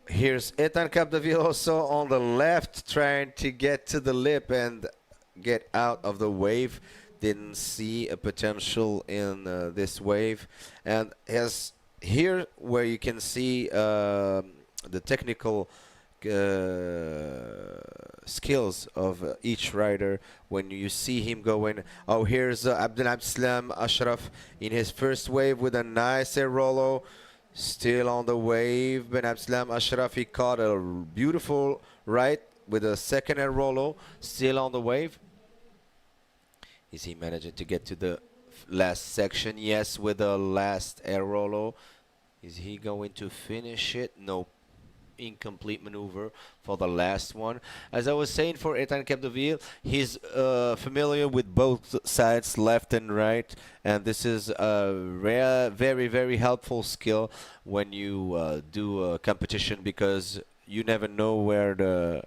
Here's Ethan Capdeville also on the left, trying to get to the lip and get out of the wave. Didn't see a potential in this wave, and has here where you can see the technical skills of each rider. When you see him going, oh, here's Abdeslam Ashraf in his first wave with a nice air rollo. Still on the wave, Ben Abdeslam Ashraf, he caught a beautiful right with a second air rollo. Still on the wave. Is he managing to get to the last section? Yes, with the last air rollo. Is he going to finish it? No. Incomplete maneuver for the last one. As I was saying, for Ethan Capdeville, he's familiar with both sides, left and right, and this is a very, very helpful skill when you do a competition, because you never know where the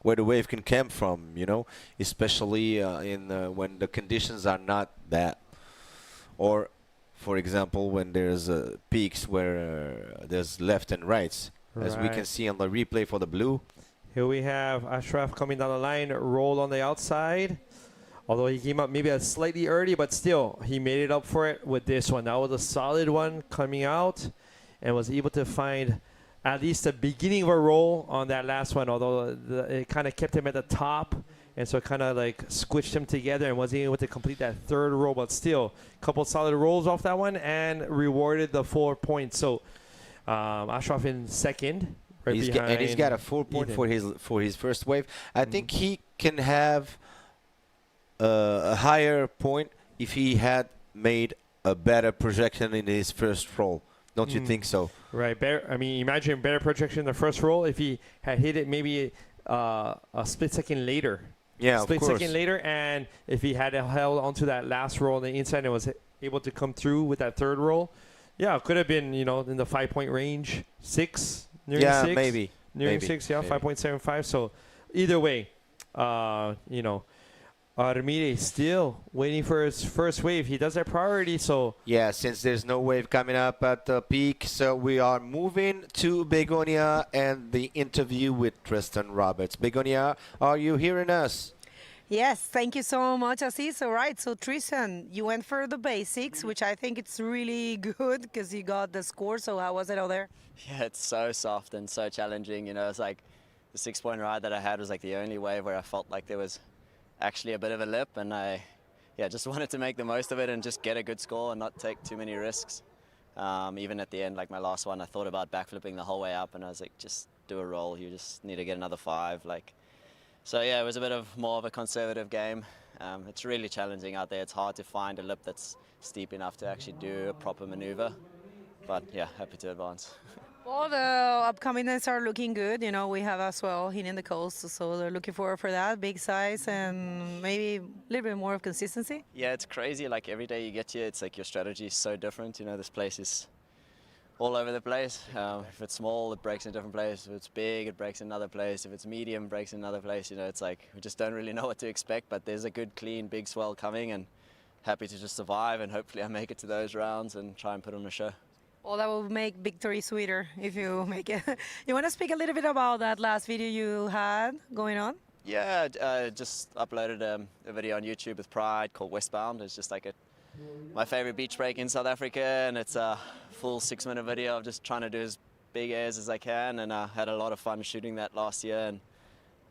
wave can come from, you know, especially when the conditions are not that, or for example when there's peaks where there's left and rights. As we can see on the replay for the blue. Here we have Ashraf coming down the line, roll on the outside. Although he came up maybe a slightly early, but still, he made it up for it with this one. That was a solid one coming out, and was able to find at least the beginning of a roll on that last one, although it kind of kept him at the top, and so it kind of like squished him together and wasn't able to complete that third roll, but still, a couple solid rolls off that one and rewarded the 4 points. So Ashraf in second. Right And he's got a 4 point Ethan. for his first wave. I think he can have a higher point if he had made a better projection in his first roll. Don't you think so? Right. Better, I mean, imagine better projection in the first roll if he had hit it maybe a split second later. Yeah, split of course. second later, and if he had held onto that last roll on the inside and was able to come through with that third roll, yeah, it could have been, you know, in the 5-point range, 6, nearing 6. Maybe. Nearing maybe. 6, yeah, maybe. 5.75. So either way, you know, Armide still waiting for his first wave. He does that priority, so... Yeah, since there's no wave coming up at the peak, so we are moving to Begonia and the interview with Tristan Roberts. Begonia, are you hearing us? Yes, thank you so much, Assis. All right, so Tristan, you went for the basics, which I think it's really good because you got the score. So how was it out there? Yeah, it's so soft and so challenging. You know, it's like the 6-point ride that I had was like the only wave where I felt like there was actually a bit of a lip, and I just wanted to make the most of it and just get a good score and not take too many risks. Even at the end, like my last one, I thought about backflipping the whole way up, and I was like, just do a roll. You just need to get another 5. So yeah, it was a bit of more of a conservative game. It's really challenging out there. It's hard to find a lip that's steep enough to actually do a proper maneuver. But yeah, happy to advance. Well, the upcoming events are looking good. You know, we have as well hitting the coast, so they're looking forward for that. Big size and maybe a little bit more of consistency. Yeah, it's crazy. Like every day you get here, it's like your strategy is so different. You know, this place is all over the place. If it's small, it breaks in a different place. If it's big, it breaks in another place. If it's medium, it breaks in another place. You know, it's like we just don't really know what to expect, but there's a good, clean, big swell coming, and happy to just survive, and hopefully I make it to those rounds and try and put on a show. Well, that will make victory sweeter if you make it. You want to speak a little bit about that last video you had going on? Yeah, I just uploaded a video on YouTube with Pride called Westbound. It's just like my favorite beach break in South Africa, and it's a full 6-minute video of just trying to do as big airs as I can, and I had a lot of fun shooting that last year, and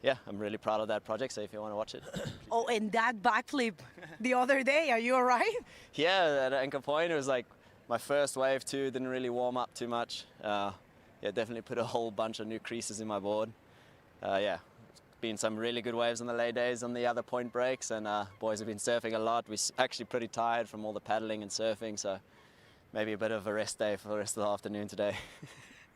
yeah, I'm really proud of that project, so if you want to watch it. Oh, and that backflip the other day, are you all right? Yeah, at Anchor Point, it was like my first wave too, didn't really warm up too much. Yeah, definitely put a whole bunch of new creases in my board. Yeah, been some really good waves on the lay days on the other point breaks, and boys have been surfing a lot. We're actually pretty tired from all the paddling and surfing, so maybe a bit of a rest day for the rest of the afternoon today.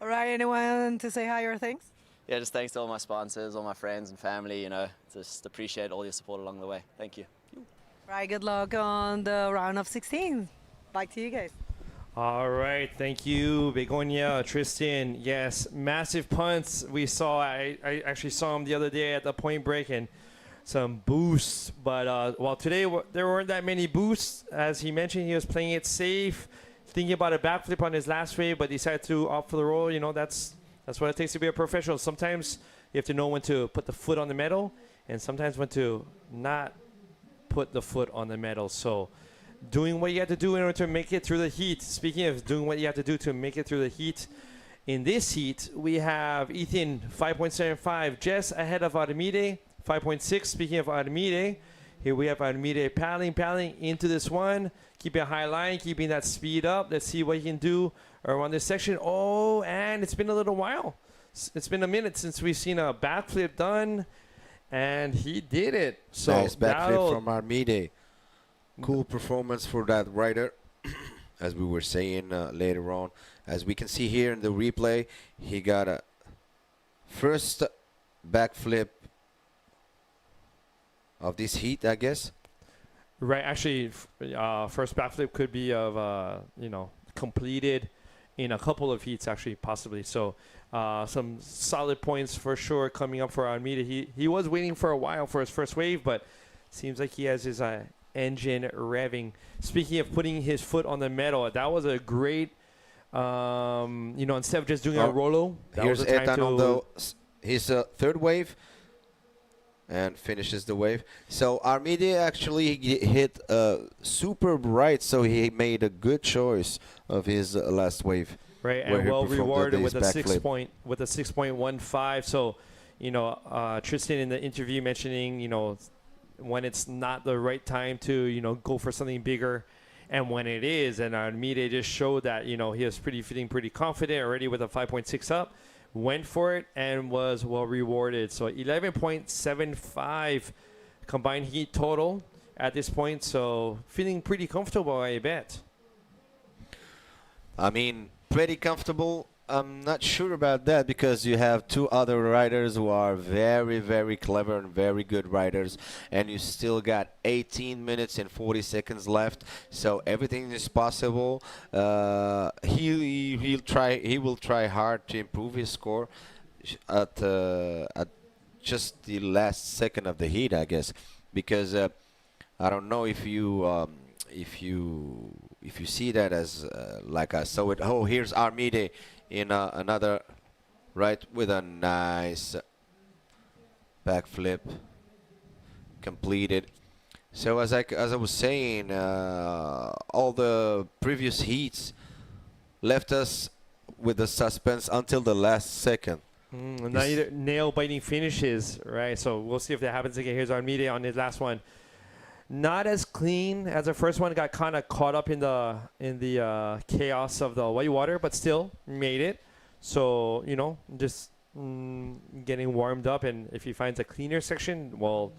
All right, anyone to say hi or thanks? Yeah, just thanks to all my sponsors, all my friends and family, you know, just appreciate all your support along the way. Thank you. Right, good luck on the round of 16. Back to you guys. All right, thank you, Begonia, Tristan. Yes, massive punts. We saw. I actually saw him the other day at the point break and some boosts. But well, today there weren't that many boosts. As he mentioned, he was playing it safe, thinking about a backflip on his last wave, but decided to opt for the roll. You know, that's what it takes to be a professional. Sometimes you have to know when to put the foot on the metal, and sometimes when to not put the foot on the metal. So doing what you have to do in order to make it through the heat. Speaking of doing what you have to do to make it through the heat, in this heat, we have Ethan 5.75 just ahead of Armide, 5.6. Speaking of Armide, here we have Armide paddling into this one, keeping a high line, keeping that speed up. Let's see what he can do around this section. Oh, and it's been a little while. It's been a minute since we've seen a backflip done, and he did it. So nice backflip from Armide. Cool performance for that rider, as we were saying later on. As we can see here in the replay, he got a first backflip of this heat, I guess. Right, actually, first backflip could be of, you know, completed in a couple of heats, actually, possibly. So some solid points for sure coming up for Almeida. He was waiting for a while for his first wave, but seems like he has his engine revving. Speaking of putting his foot on the metal, that was a great, you know, instead of just doing a Rolo, that here's was the time Ethan on his third wave and finishes the wave. So Armide actually hit super bright, so he made a good choice of his last wave. Right, and well rewarded with a 6.15. So, you know, Tristan in the interview mentioning, you know, when it's not the right time to, you know, go for something bigger And when it is, and Armide just showed that, he was feeling pretty confident already with a 5.6 up, went for it and was well rewarded. So 11.75 combined heat total at this point. So feeling pretty comfortable, I bet. I mean, pretty comfortable. I'm not sure about that because you have two other riders who are very, very clever and very good riders, and you still got 18 minutes and 40 seconds left. So everything is possible. He will try hard to improve his score at just the last second of the heat, I guess, because I don't know if you see that as like I saw it. Oh, here's Armide in another right with a nice backflip completed. So as I was saying, all the previous heats left us with the suspense until the last second. Nail-biting finishes, right? So we'll see if that happens again. Here's Armide on his last one. Not as clean as the first one. Got kind of caught up in the chaos of the white water, but still made it. So just getting warmed up, and if he finds a cleaner section, well,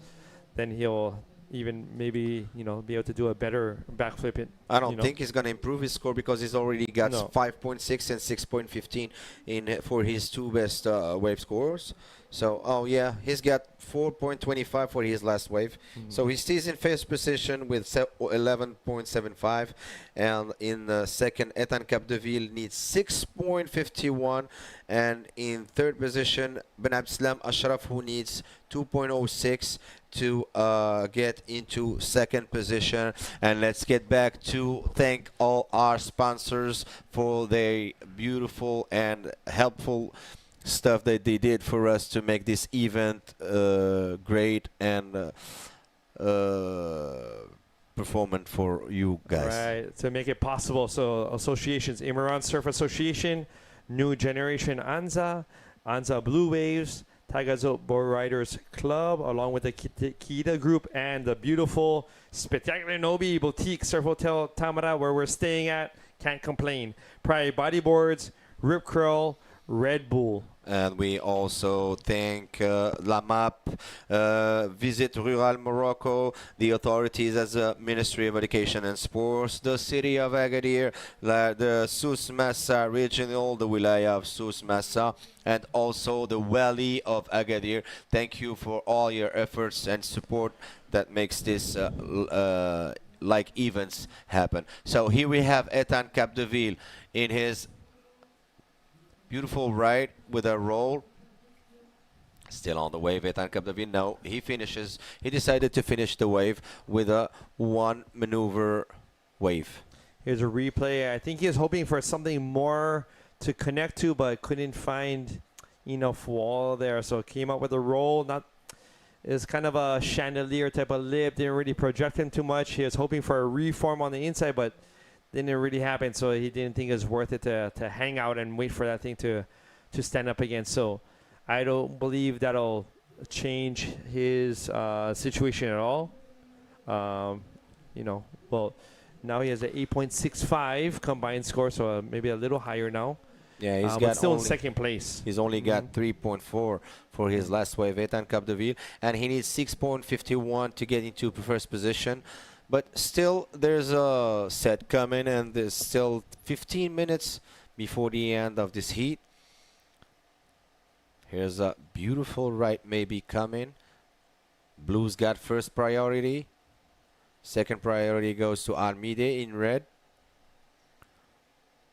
then he'll even maybe be able to do a better backflip. I don't think he's gonna improve his score because he's already got 5.6 and 6.15 in for his two best wave scores. So he's got 4.25 for his last wave. So he stays in first position with 11.75, and in the second, Ethan Capdeville needs 6.51, and in third position, Ben Abdeslam Ashraf, who needs 2.06 to get into second position. And let's get back to thank all our sponsors for their beautiful and helpful stuff that they did for us to make this event great and performant for you guys. Right, to make it possible. So associations, Imouran Surf Association, New Generation Anza, Anza Blue Waves, Taghazout Boardriders Club, along with the Tikida Group and the beautiful, spectacular Nobi Boutique Surf Hotel Tamraght, where we're staying at. Can't complain. Probably Bodyboards, Rip Curl, Red Bull. And we also thank La MAP, Visit Rural Morocco, the authorities as the Ministry of Education and Sports, the city of Agadir, the Souss Massa Regional, the Wilaya of Souss Massa, and also the Valley of Agadir. Thank you for all your efforts and support that makes this like events happen. So here we have Ethan Capdeville in his beautiful ride with a roll. Still on the wave, Ethan Capdeville. No, he finishes. He decided to finish the wave with a one maneuver wave. Here's a replay. I think he was hoping for something more to connect to, but couldn't find enough wall there. So came up with a roll. It's kind of a chandelier type of lip. Didn't really project him too much. He was hoping for a reform on the inside, but didn't really happen, so he didn't think it was worth it to hang out and wait for that thing to stand up again. So I don't believe that'll change his situation at all. Well, now he has an 8.65 combined score, so maybe a little higher now. Yeah, he's but still in second place. He's only got 3.4 for his last wave, Ethan Capdeville, and he needs 6.51 to get into first position. But still, there's a set coming, and there's still 15 minutes before the end of this heat. Here's a beautiful right maybe coming. Blue's got first priority. Second priority goes to Armide in red.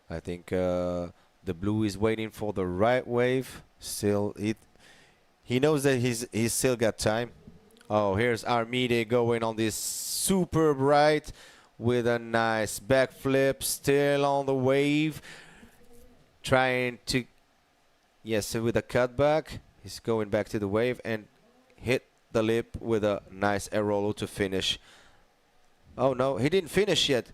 I think the blue is waiting for the right wave. Still, he knows that he's still got time. Oh, here's Armide going on this superb right with a nice backflip, still on the wave, trying to, yes, with a cutback, he's going back to the wave and hit the lip with a nice air roller to finish. Oh no, he didn't finish yet.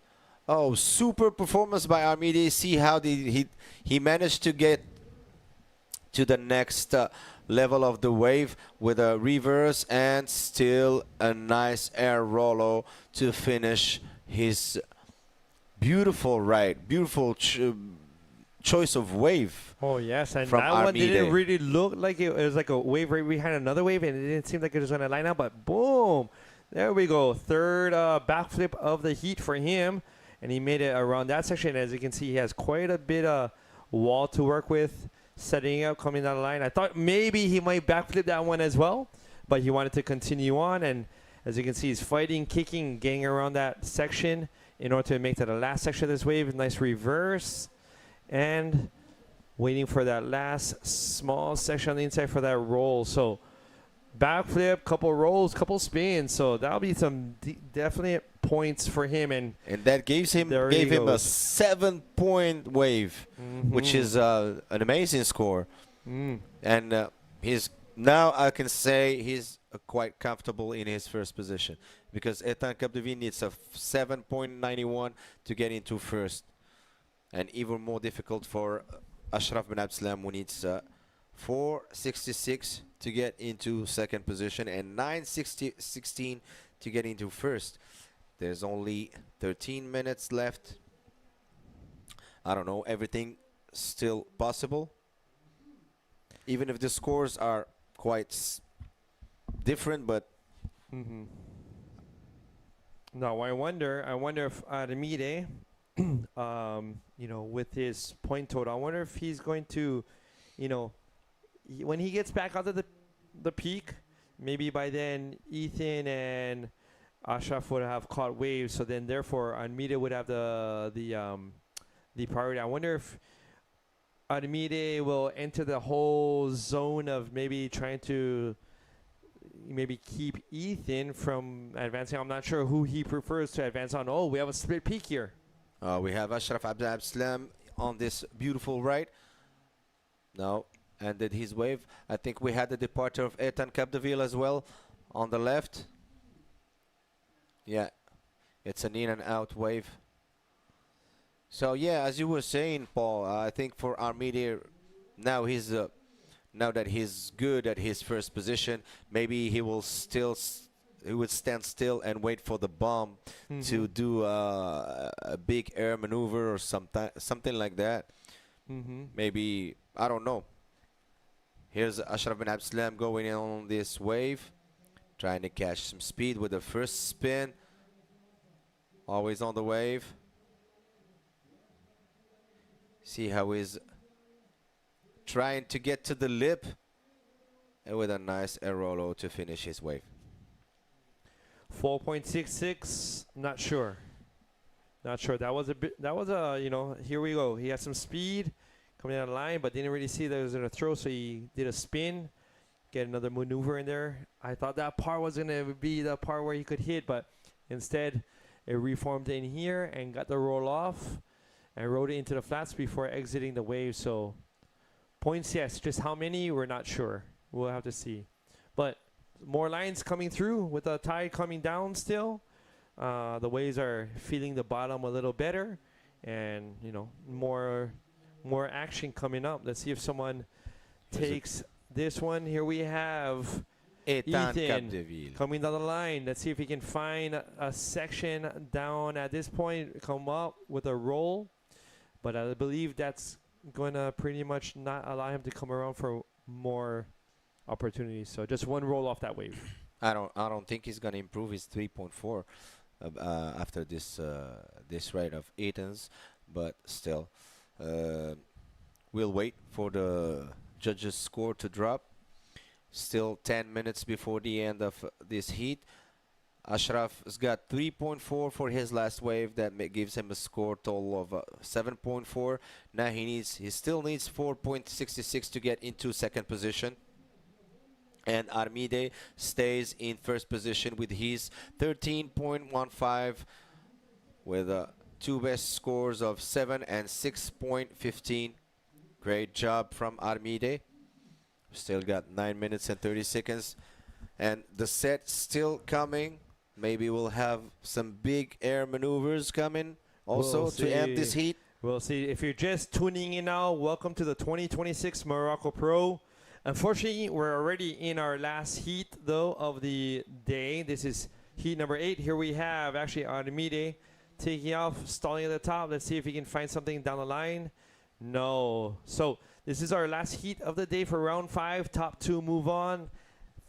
Oh, super performance by Armide. See how he managed to get to the next level of the wave with a reverse and still a nice air rollo to finish his Beautiful ride, beautiful choice of wave. Oh, yes. And from that one didn't Armide. really look like it was like a wave right behind another wave, and it didn't seem like it was going to line up, but boom. There we go. Third backflip of the heat for him, and he made it around that section. As you can see, he has quite a bit of wall to work with, setting up, coming down the line. I thought maybe he might backflip that one as well, but he wanted to continue on, and as you can see, he's fighting, kicking, getting around that section in order to make that the last section of this wave. Nice reverse. And waiting for that last small section on the inside for that roll. So backflip, couple rolls, couple spins. So that'll be some definite points for him. And that gave him a 7-point wave, which is an amazing score. And he's now, I can say, he's quite comfortable in his first position, because Ethan Capdeville needs a 7.91 to get into first. And even more difficult for Ashraf Ben Abdeslam, who needs 4.66 to get into second position and 9.16 to get into first. There's only 13 minutes left. I don't know, everything still possible. Even if the scores are quite different, but no, I wonder if Armide, you know, with his point total, I wonder if he's going to, you know, when he gets back out of the peak, maybe by then Ethan and Ashraf would have caught waves, so then therefore Armide would have the priority. I wonder if Armide will enter the whole zone of maybe trying to maybe keep Ethan from advancing. I'm not sure who he prefers to advance on. Oh, we have a split peak here. we have Ashraf Abdeslam on this beautiful ride. Now ended his wave. I think we had the departure of Ethan Capdeville as well on the left. Yeah, it's an in and out wave. So yeah, as you were saying, Paul, I think for Armide, now he's now that he's good at his first position, maybe he will still he would stand still and wait for the bomb to do a big air maneuver or something like that. Maybe, I don't know. Here's Ashraf Ben Abdeslam going in on this wave, trying to catch some speed with the first spin. Always on the wave. See how he's trying to get to the lip, and with a nice air rollo to finish his wave. 4.66. Not sure. Not sure. That was a bit. That was a. You know. Here we go. He had some speed coming down the line, but didn't really see that it was gonna throw, so he did a spin, get another maneuver in there. I thought that part was gonna be the part where he could hit, but instead it reformed in here and got the roll off and rode it into the flats before exiting the wave. So points, yes. Just how many, we're not sure. We'll have to see. But more lines coming through with the tide coming down still. The waves are feeling the bottom a little better, and you know, more action coming up. Let's see if someone takes this one. Here we have Ethan Ethan Capdeville coming down the line. Let's see if he can find a section down at this point, come up with a roll. But I believe that's going to pretty much not allow him to come around for more opportunities. So just one roll off that wave. I don't think he's gonna improve his 3.4 after this this ride of Ethan's, but still, we'll wait for the judges' score to drop. Still 10 minutes before the end of this heat. Ashraf's got 3.4 for his last wave. That gives him a score total of 7.4. Now he still needs 4.66 to get into second position. And Armide stays in first position with his 13.15, with two best scores of 7 and 6.15. Great job from Armide. Still got 9 minutes and 30 seconds. And the set still coming. Maybe we'll have some big air maneuvers coming also to end this heat. We'll see. If you're just tuning in now, welcome to the 2026 Morocco Pro. Unfortunately, we're already in our last heat, though, of the day. This is heat number 8. Here we have actually Armide taking off, stalling at the top. Let's see if he can find something down the line. No. So this is our last heat of the day for round 5. Top 2 move on.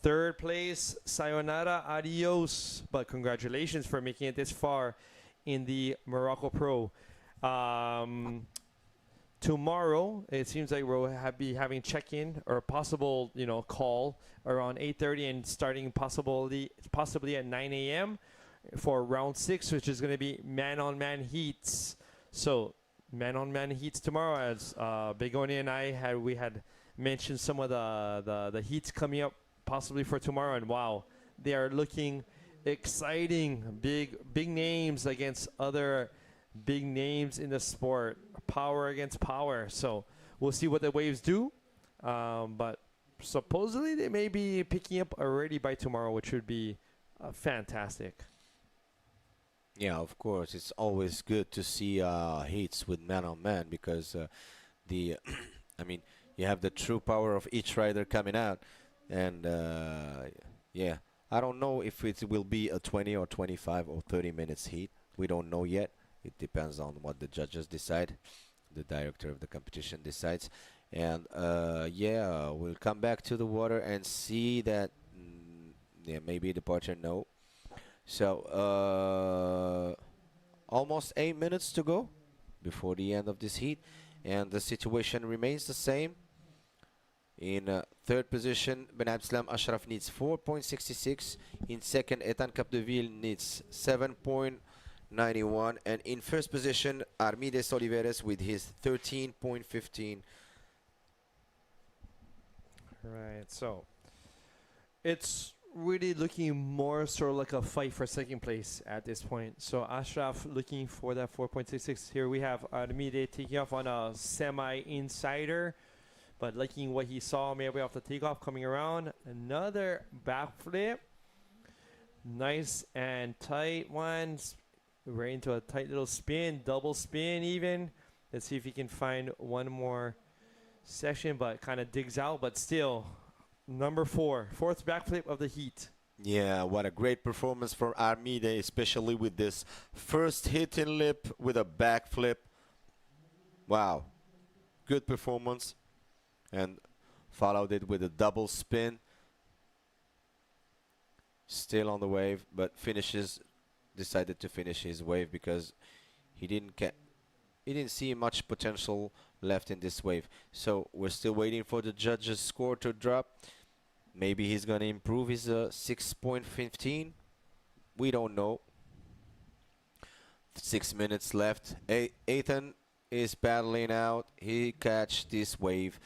Third place, sayonara, adios. But congratulations for making it this far in the Morocco Pro. Tomorrow, it seems like we'll be having check-in or possible, call around 8:30 and starting possibly at 9 a.m. for round 6, which is going to be man-on-man heats. So man-on-man heats tomorrow, as Begoni and I had mentioned some of the heats coming up possibly for tomorrow, and wow, they are looking exciting. Big names against other big names in the sport, power against power. So we'll see what the waves do, but supposedly they may be picking up already by tomorrow, which would be fantastic. Yeah, of course, it's always good to see heats with man-on-man because the I mean, you have the true power of each rider coming out, and yeah, I don't know if it will be a 20 or 25 or 30 minutes heat. We don't know yet. It depends on what the judges decide, the director of the competition decides. And yeah, we'll come back to the water and see that yeah, maybe departure, no. So almost 8 minutes to go before the end of this heat, and the situation remains the same. In third position, Ben Abdeslam Ashraf needs 4.66. In second, Ethan Capdeville needs 7.91. And in first position, Armides Oliveres with his 13.15. Right, so it's really looking more sort of like a fight for second place at this point. So Ashraf looking for that 4.66. Here we have Armide taking off on a semi-insider, but liking what he saw maybe off the takeoff, coming around. Another backflip. Nice and tight ones. Right into a tight little spin, double spin even. Let's see if he can find one more section, but kind of digs out, but still. Number 4, fourth backflip of the heat. Yeah, what a great performance from Armide, especially with this first hit in lip with a backflip. Wow, good performance. And followed it with a double spin. Still on the wave, but decided to finish his wave because he didn't see much potential left in this wave. So we're still waiting for the judges' score to drop. Maybe he's gonna improve his 6.15. We don't know. 6 minutes left. Ethan is battling out. He catch this wave.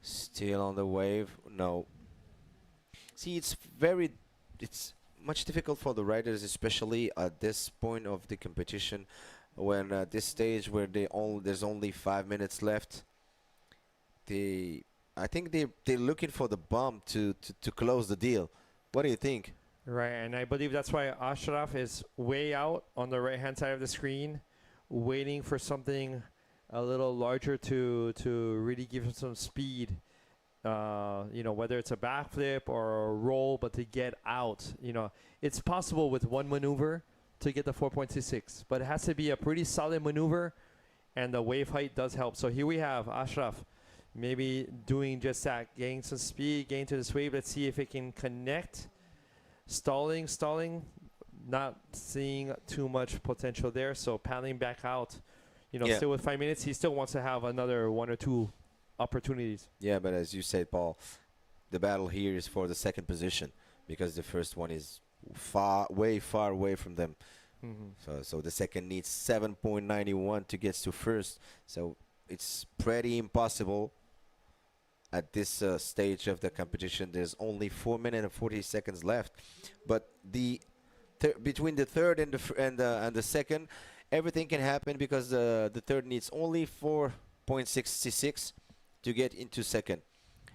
Still on the wave. No. See, it's much difficult for the riders, especially at this point of the competition, when at this stage where there's only 5 minutes left. I think they're looking for the bump to close the deal. What do you think? Right, and I believe that's why Ashraf is way out on the right-hand side of the screen, waiting for something a little larger to really give him some speed. Whether it's a backflip or a roll, but to get out. It's possible with one maneuver to get the 4.66, but it has to be a pretty solid maneuver, and the wave height does help. So here we have Ashraf maybe doing just that, getting some speed, getting to this wave. Let's see if it can connect. Stalling, not seeing too much potential there, so paddling back out. Still with 5 minutes, he still wants to have another 1 or 2 opportunities. Yeah, but as you said, Paul, the battle here is for the second position because the first one is way far away from them. So the second needs 7.91 to get to first. So it's pretty impossible at this stage of the competition. There's only 4 minutes and 40 seconds left, but between the third and the second, everything can happen because the third needs only 4.66 to get into second,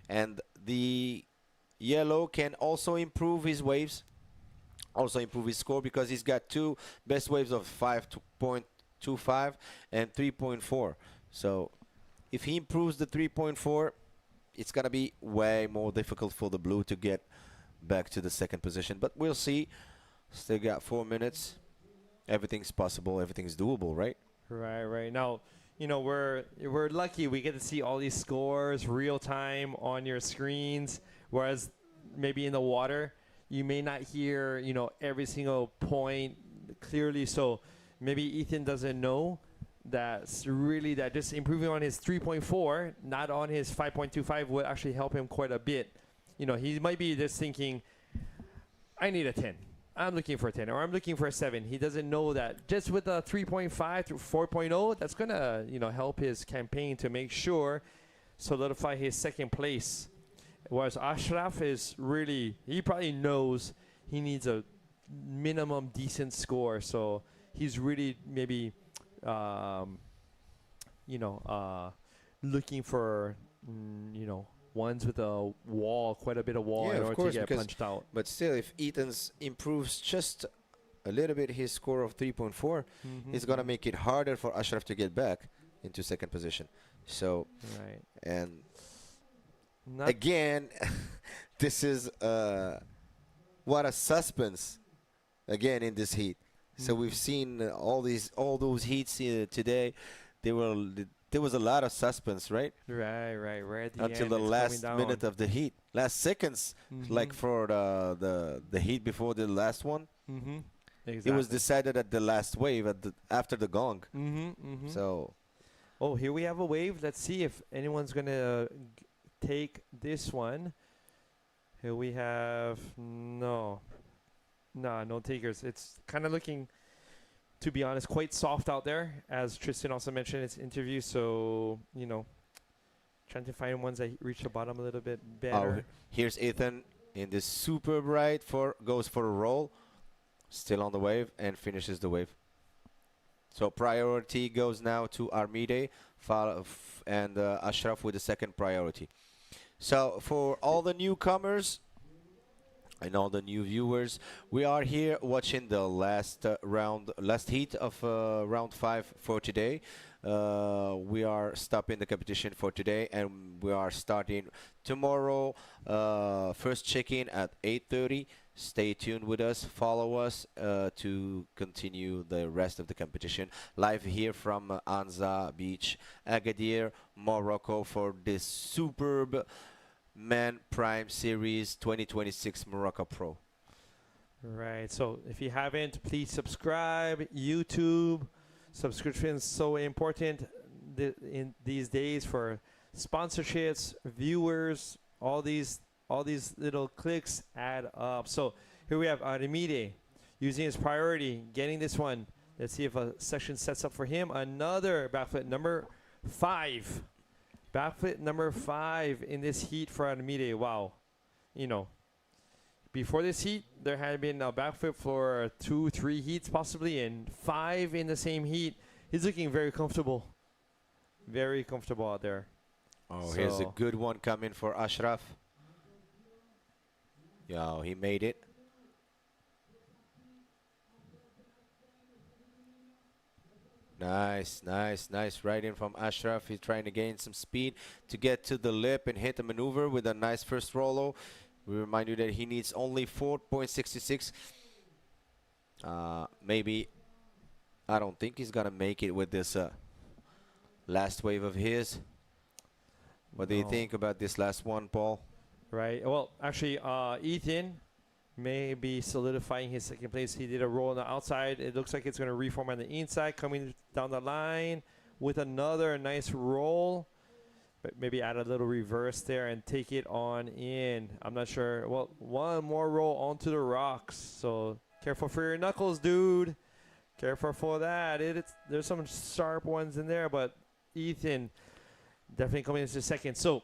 and the yellow can also improve his waves, also improve his score because he's got 2 best waves of 5.25 and 3.4. So if he improves the 3.4, it's gonna be way more difficult for the blue to get back to the second position, but we'll see. Still got 4 minutes. everything's possible, everything's doable, right? Right. Now, we're lucky we get to see all these scores real time on your screens, whereas maybe in the water you may not hear, every single point clearly. So maybe Ethan doesn't know that just improving on his 3.4, not on his 5.25, would actually help him quite a bit. He might be just thinking, I need a 10. I'm looking for a 10, or I'm looking for a 7. He doesn't know that just with a 3.5 to 4.0, that's going to, help his campaign to make sure solidify his second place. Whereas Ashraf is really, he probably knows he needs a minimum decent score. So he's really maybe, looking for, ones with a wall, quite a bit of wall, Yeah, in of order course, to get because punched out. but still, if Ethan's improves just a little bit his score of 3.4, it's gonna make it harder for Ashraf to get back into second position. So, Right. and Not again, this is what a suspense again in this heat. So we've seen all those heats today. There was a lot of suspense, right? Right. Right at the Until end, the it's last coming minute down. of the heat, last seconds, like for the heat before the last one. Exactly. It was decided at the last wave after the gong. So Oh, here we have a wave. Let's see if anyone's going to take this one. Here we have no takers. It's kind of looking, to be honest, quite soft out there, as Tristan also mentioned in his interview. So, trying to find ones that reach the bottom a little bit better. here's Ethan in this super bright goes for a roll, still on the wave, and finishes the wave. So priority goes now to Armide and Ashraf with the second priority. So for all the newcomers and all the new viewers, we are here watching the last heat of round 5 for today. We are stopping the competition for today, and we are starting tomorrow. First check-in at 8:30. Stay tuned with us. Follow us to continue the rest of the competition live here from Anza Beach, Agadir, Morocco, for this superb Man Prime Series 2026 Morocco Pro. Right. So if you haven't, please subscribe. YouTube subscription is so important in these days for sponsorships, viewers. All these little clicks add up. So here we have Armide using his priority, getting this one. Let's see if a section sets up for him. Another backflip number 5. Backflip number 5 in this heat for Armide. Wow. Before this heat, there had been a backflip for 2-3 heats possibly, and 5 in the same heat. He's looking very comfortable. Very comfortable out there. Oh, here's a good one coming for Ashraf. Yo, he made it. Nice right in from Ashraf. He's trying to gain some speed to get to the lip and hit the maneuver with a nice first rollo. We remind you that he needs only 4.66. Maybe, I don't think he's gonna make it with this last wave of his. What do you think about this last one, Paul? Right. Well, actually, Ethan may be solidifying his second place. He did a roll on the outside. It looks like it's going to reform on the inside, coming down the line with another nice roll. But maybe add a little reverse there and take it on in. I'm not sure. Well, one more roll onto the rocks. So careful for your knuckles, dude. Careful for that. There's some sharp ones in there, but Ethan definitely coming into second. So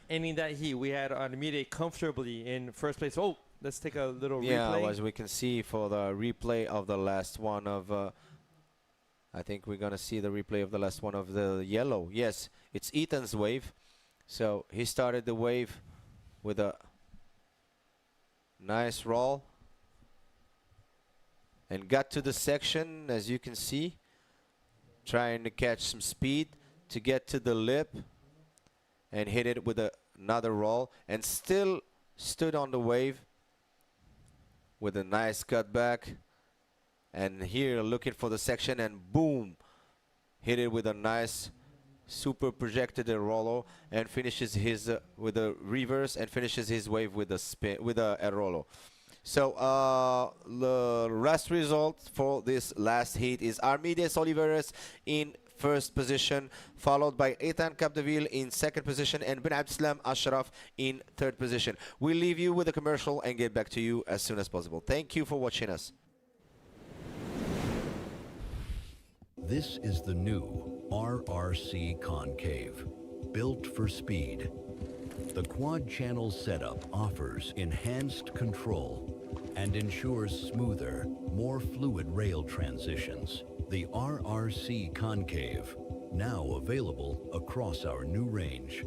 ending that heat, we had Armide comfortably in first place. Oh, let's take a little replay. Yeah, as we can see for the replay of the last one of, I think we're going to see the replay of the last one of the yellow. Yes, it's Ethan's wave. So he started the wave with a nice roll and got to the section, as you can see, trying to catch some speed to get to the lip and hit it with another roll, and still stood on the wave with a nice cutback And here looking for the section, and boom, hit it with a nice super projected rollo, and finishes his with a reverse, and finishes his wave with a spin with a rollo. So the last result for this last heat is Armides Oliveres in first position, followed by Ethan Capdeville in second position, and Ben Abdeslam Ashraf in third position. We'll leave you with a commercial and get back to you as soon as possible. Thank you for watching us. This is the new RRC Concave, built for speed. The quad channel setup offers enhanced control and ensures smoother, more fluid rail transitions. The RRC Concave, now available across our new range.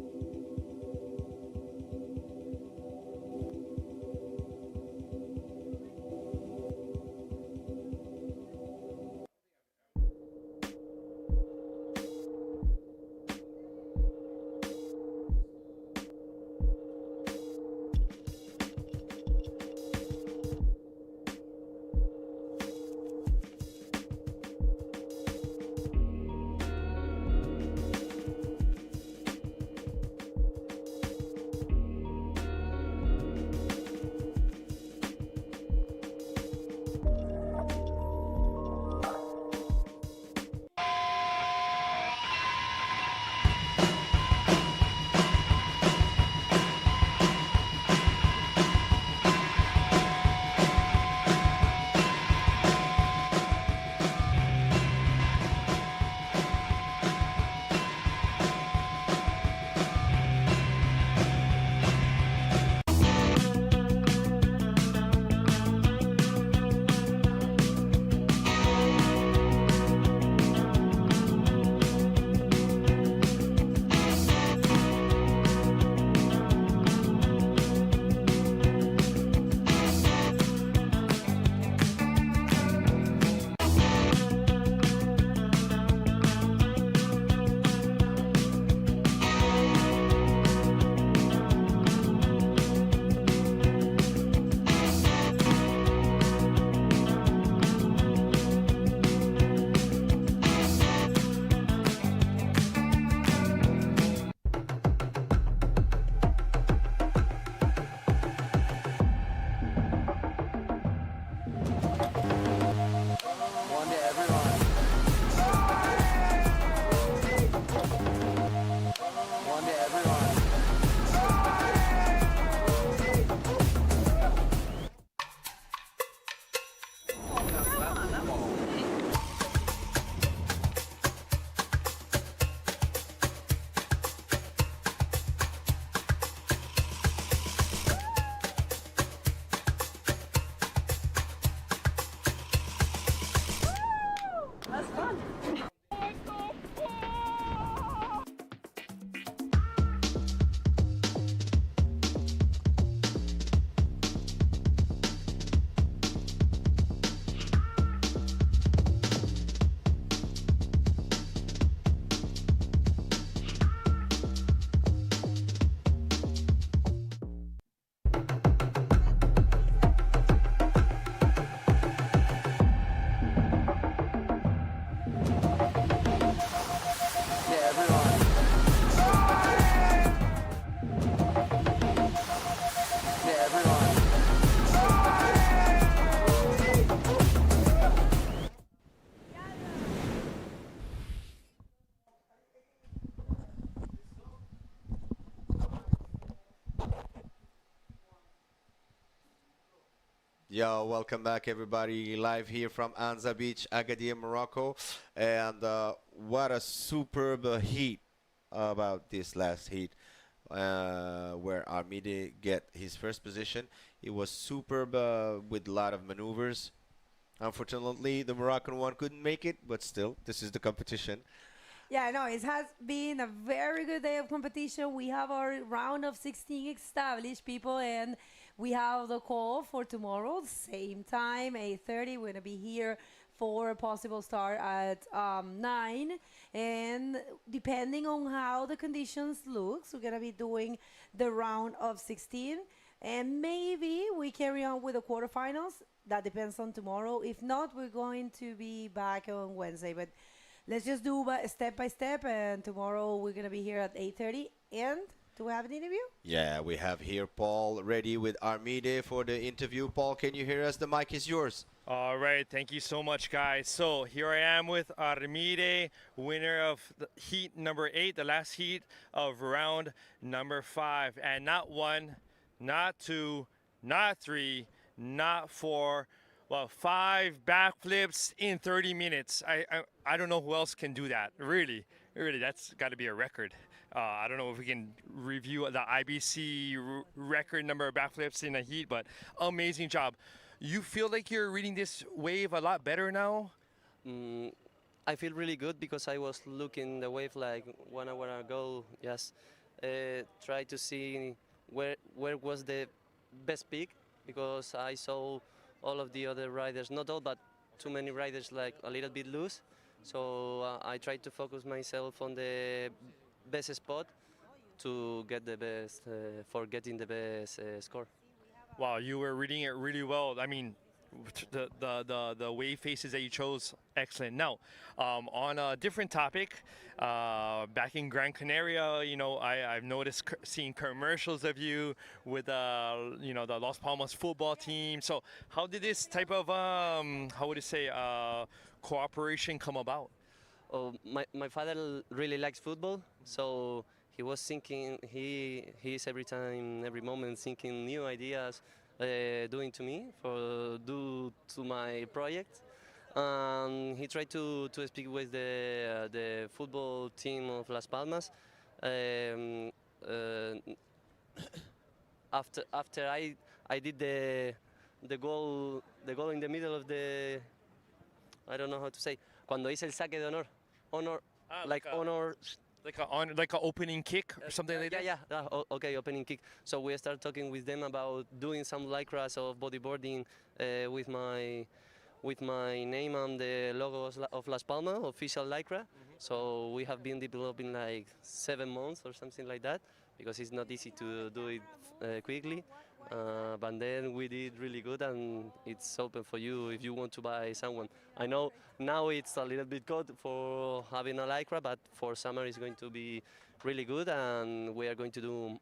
Yo, welcome back everybody, live here from Anza Beach, Agadir, Morocco. And what a superb heat about this last heat, where Armide get his first position. It was superb with a lot of maneuvers. Unfortunately, the Moroccan one couldn't make it, but still, this is the competition. Yeah, no, it has been a very good day of competition. We have our round of 16 established people, and we have the call for tomorrow, same time, 8:30. We're going to be here for a possible start at 9. And depending on how the conditions look, we're going to be doing the round of 16. And maybe we carry on with the quarterfinals. That depends on tomorrow. If not, we're going to be back on Wednesday. But let's just do step by step. And tomorrow we're going to be here at 8:30. And do we have an interview? Yeah, we have here Paul ready with Armide for the interview. Paul, can you hear us? The mic is yours. All right, thank you so much, guys. So here I am with Armide, winner of the heat number 8, the last heat of round number 5. And not 1, not 2, not 3, not 4, well, 5 backflips in 30 minutes. I don't know who else can do that. Really, that's got to be a record. I don't know if we can review the IBC record number of backflips in a heat, but amazing job. You feel like you're reading this wave a lot better now? I feel really good because I was looking the wave like 1 hour ago. Just try to see where was the best peak, because I saw all of the other riders, not all, but too many riders like a little bit loose. So I tried to focus myself on the best spot to get the best, for getting the best score. Wow, you were reading it really well. I mean, the wave faces that you chose, excellent. Now, on a different topic, back in Gran Canaria, you know, I've noticed seeing commercials of you with, you know, the Las Palmas football team. So how did this type of, how would you say, cooperation come about? Oh, my father really likes football, so he was thinking, he's every moment thinking new ideas, doing to me do to my project. He tried to speak with the football team of Las Palmas. After I did the goal in the middle of the, I don't know how to say, cuando hice el saque de honor, like honor. Like an opening kick or something like that? Yeah. Okay, opening kick. So we started talking with them about doing some lycras of bodyboarding with my name and the logo of Las Palmas, official lycra. So we have been developing like 7 months or something like that, because it's not easy to do it quickly. But then we did really good, and it's open for you if you want to buy someone. I know now it's a little bit good for having a lycra, but for summer it's going to be really good, and we are going to do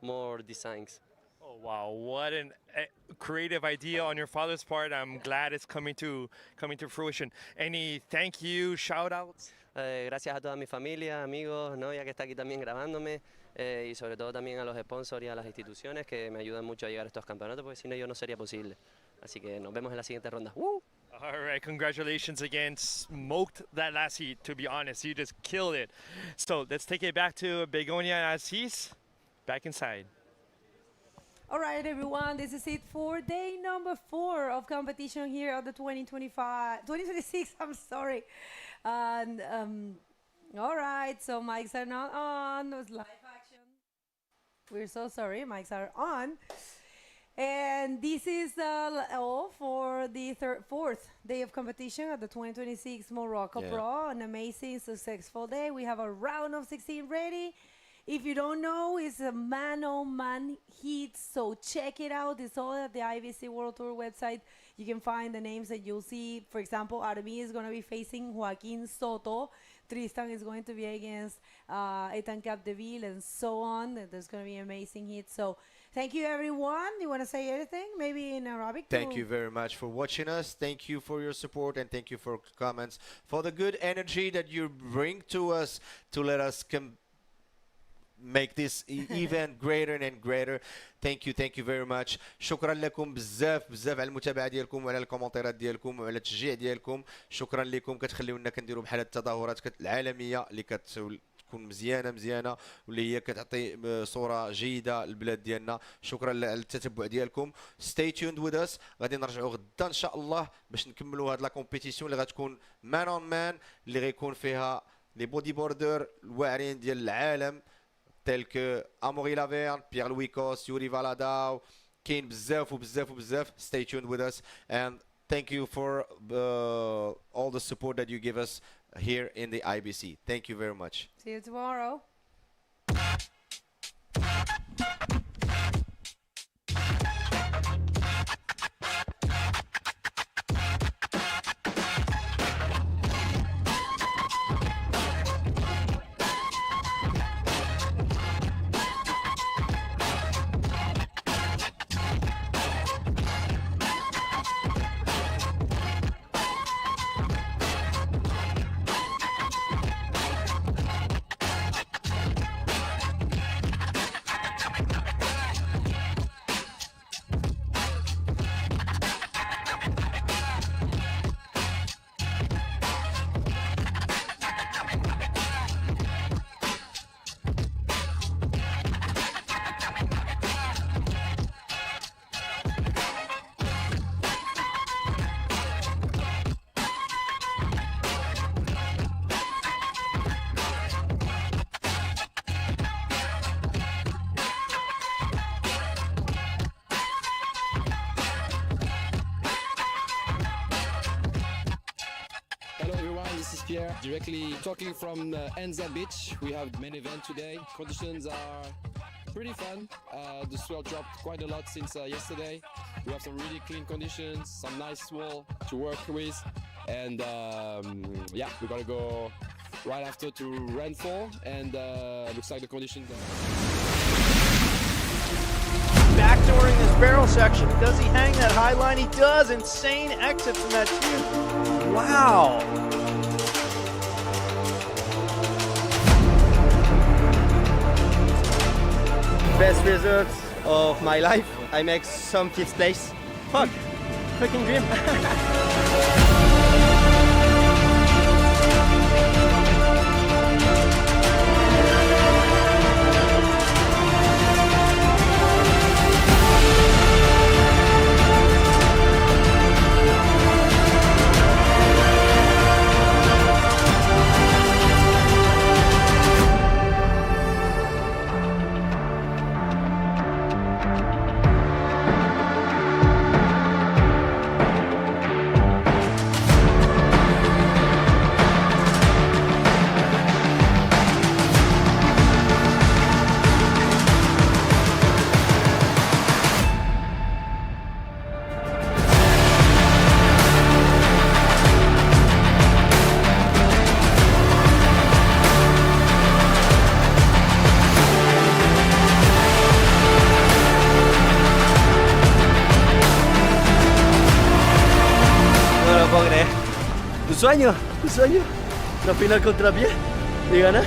more designs. Oh wow! What a creative idea on your father's part. I'm glad it's coming to fruition. Any thank you, shout outs? Gracias a toda mi familia, amigos, novia que está aquí también grabándome, y sobre todo también a los sponsors y a las instituciones que me ayudan mucho a llegar a estos campeonatos, porque si no yo no sería posible. Así que nos vemos en la siguiente ronda. All right, congratulations again. Smoked that last heat, to be honest. You just killed it. So let's take it back to Begonia and Assis. Back inside. All right, everyone, this is it for day number 4 of competition here at the 2026, I'm sorry. And, all right, so mics are not on, it was live action. We're so sorry, mics are on. And this is all for the 4th day of competition at the 2026 Morocco Pro. An amazing, successful day. We have a round of 16 ready. If you don't know, it's a man-on-man heat, so check it out. It's all at the IBC World Tour website. You can find the names that you'll see. For example, Armi is going to be facing Joaquin Soto. Tristan is going to be against Ethan Capdeville, and so on. There's going to be amazing hits. So thank you, everyone. You want to say anything? Maybe in Arabic? Thank you very much for watching us. Thank you for your support, and thank you for comments, for the good energy that you bring to us to let us make this event greater and greater. Thank you very much. شكرا لكم بزاف على المتابعه ديالكم وعلى الكومنتات ديالكم وعلى التشجيع ديالكم. شكرا لكم، كتخليونا كنديروا بحال التظاهرات العالميه اللي تكون مزيانه واللي هي كتعطي صوره جيده للبلاد ديالنا. شكرا للتتبع ديالكم. stay tuned with us. غادي نرجعوا غدا ان شاء الله باش نكملوا هاد لا كومبيتيسيون اللي غتكون مان اون مان، اللي غيكون فيها لي بودي بوردر الواعرين ديال العالم tels que Amaury Lavernhe, Pierre-Louis Coste, Yuri Valadao, كاين بزاف. Stay tuned with us, and thank you for all the support that you give us here in the IBC. Thank you very much. See you tomorrow. Pierre, directly talking from Anza Beach. We have main event today. Conditions are pretty fun. The swell dropped quite a lot since yesterday. We have some really clean conditions, some nice wall to work with, and yeah, we're gonna go right after to Renfort, and looks like the conditions. Backdooring this barrel section. Does he hang that high line? He does. Insane exit from that tube. Wow. Best results of my life. I make some 5th place. Fuck, fucking dream. Tu sueño, la final contra pie y ganar.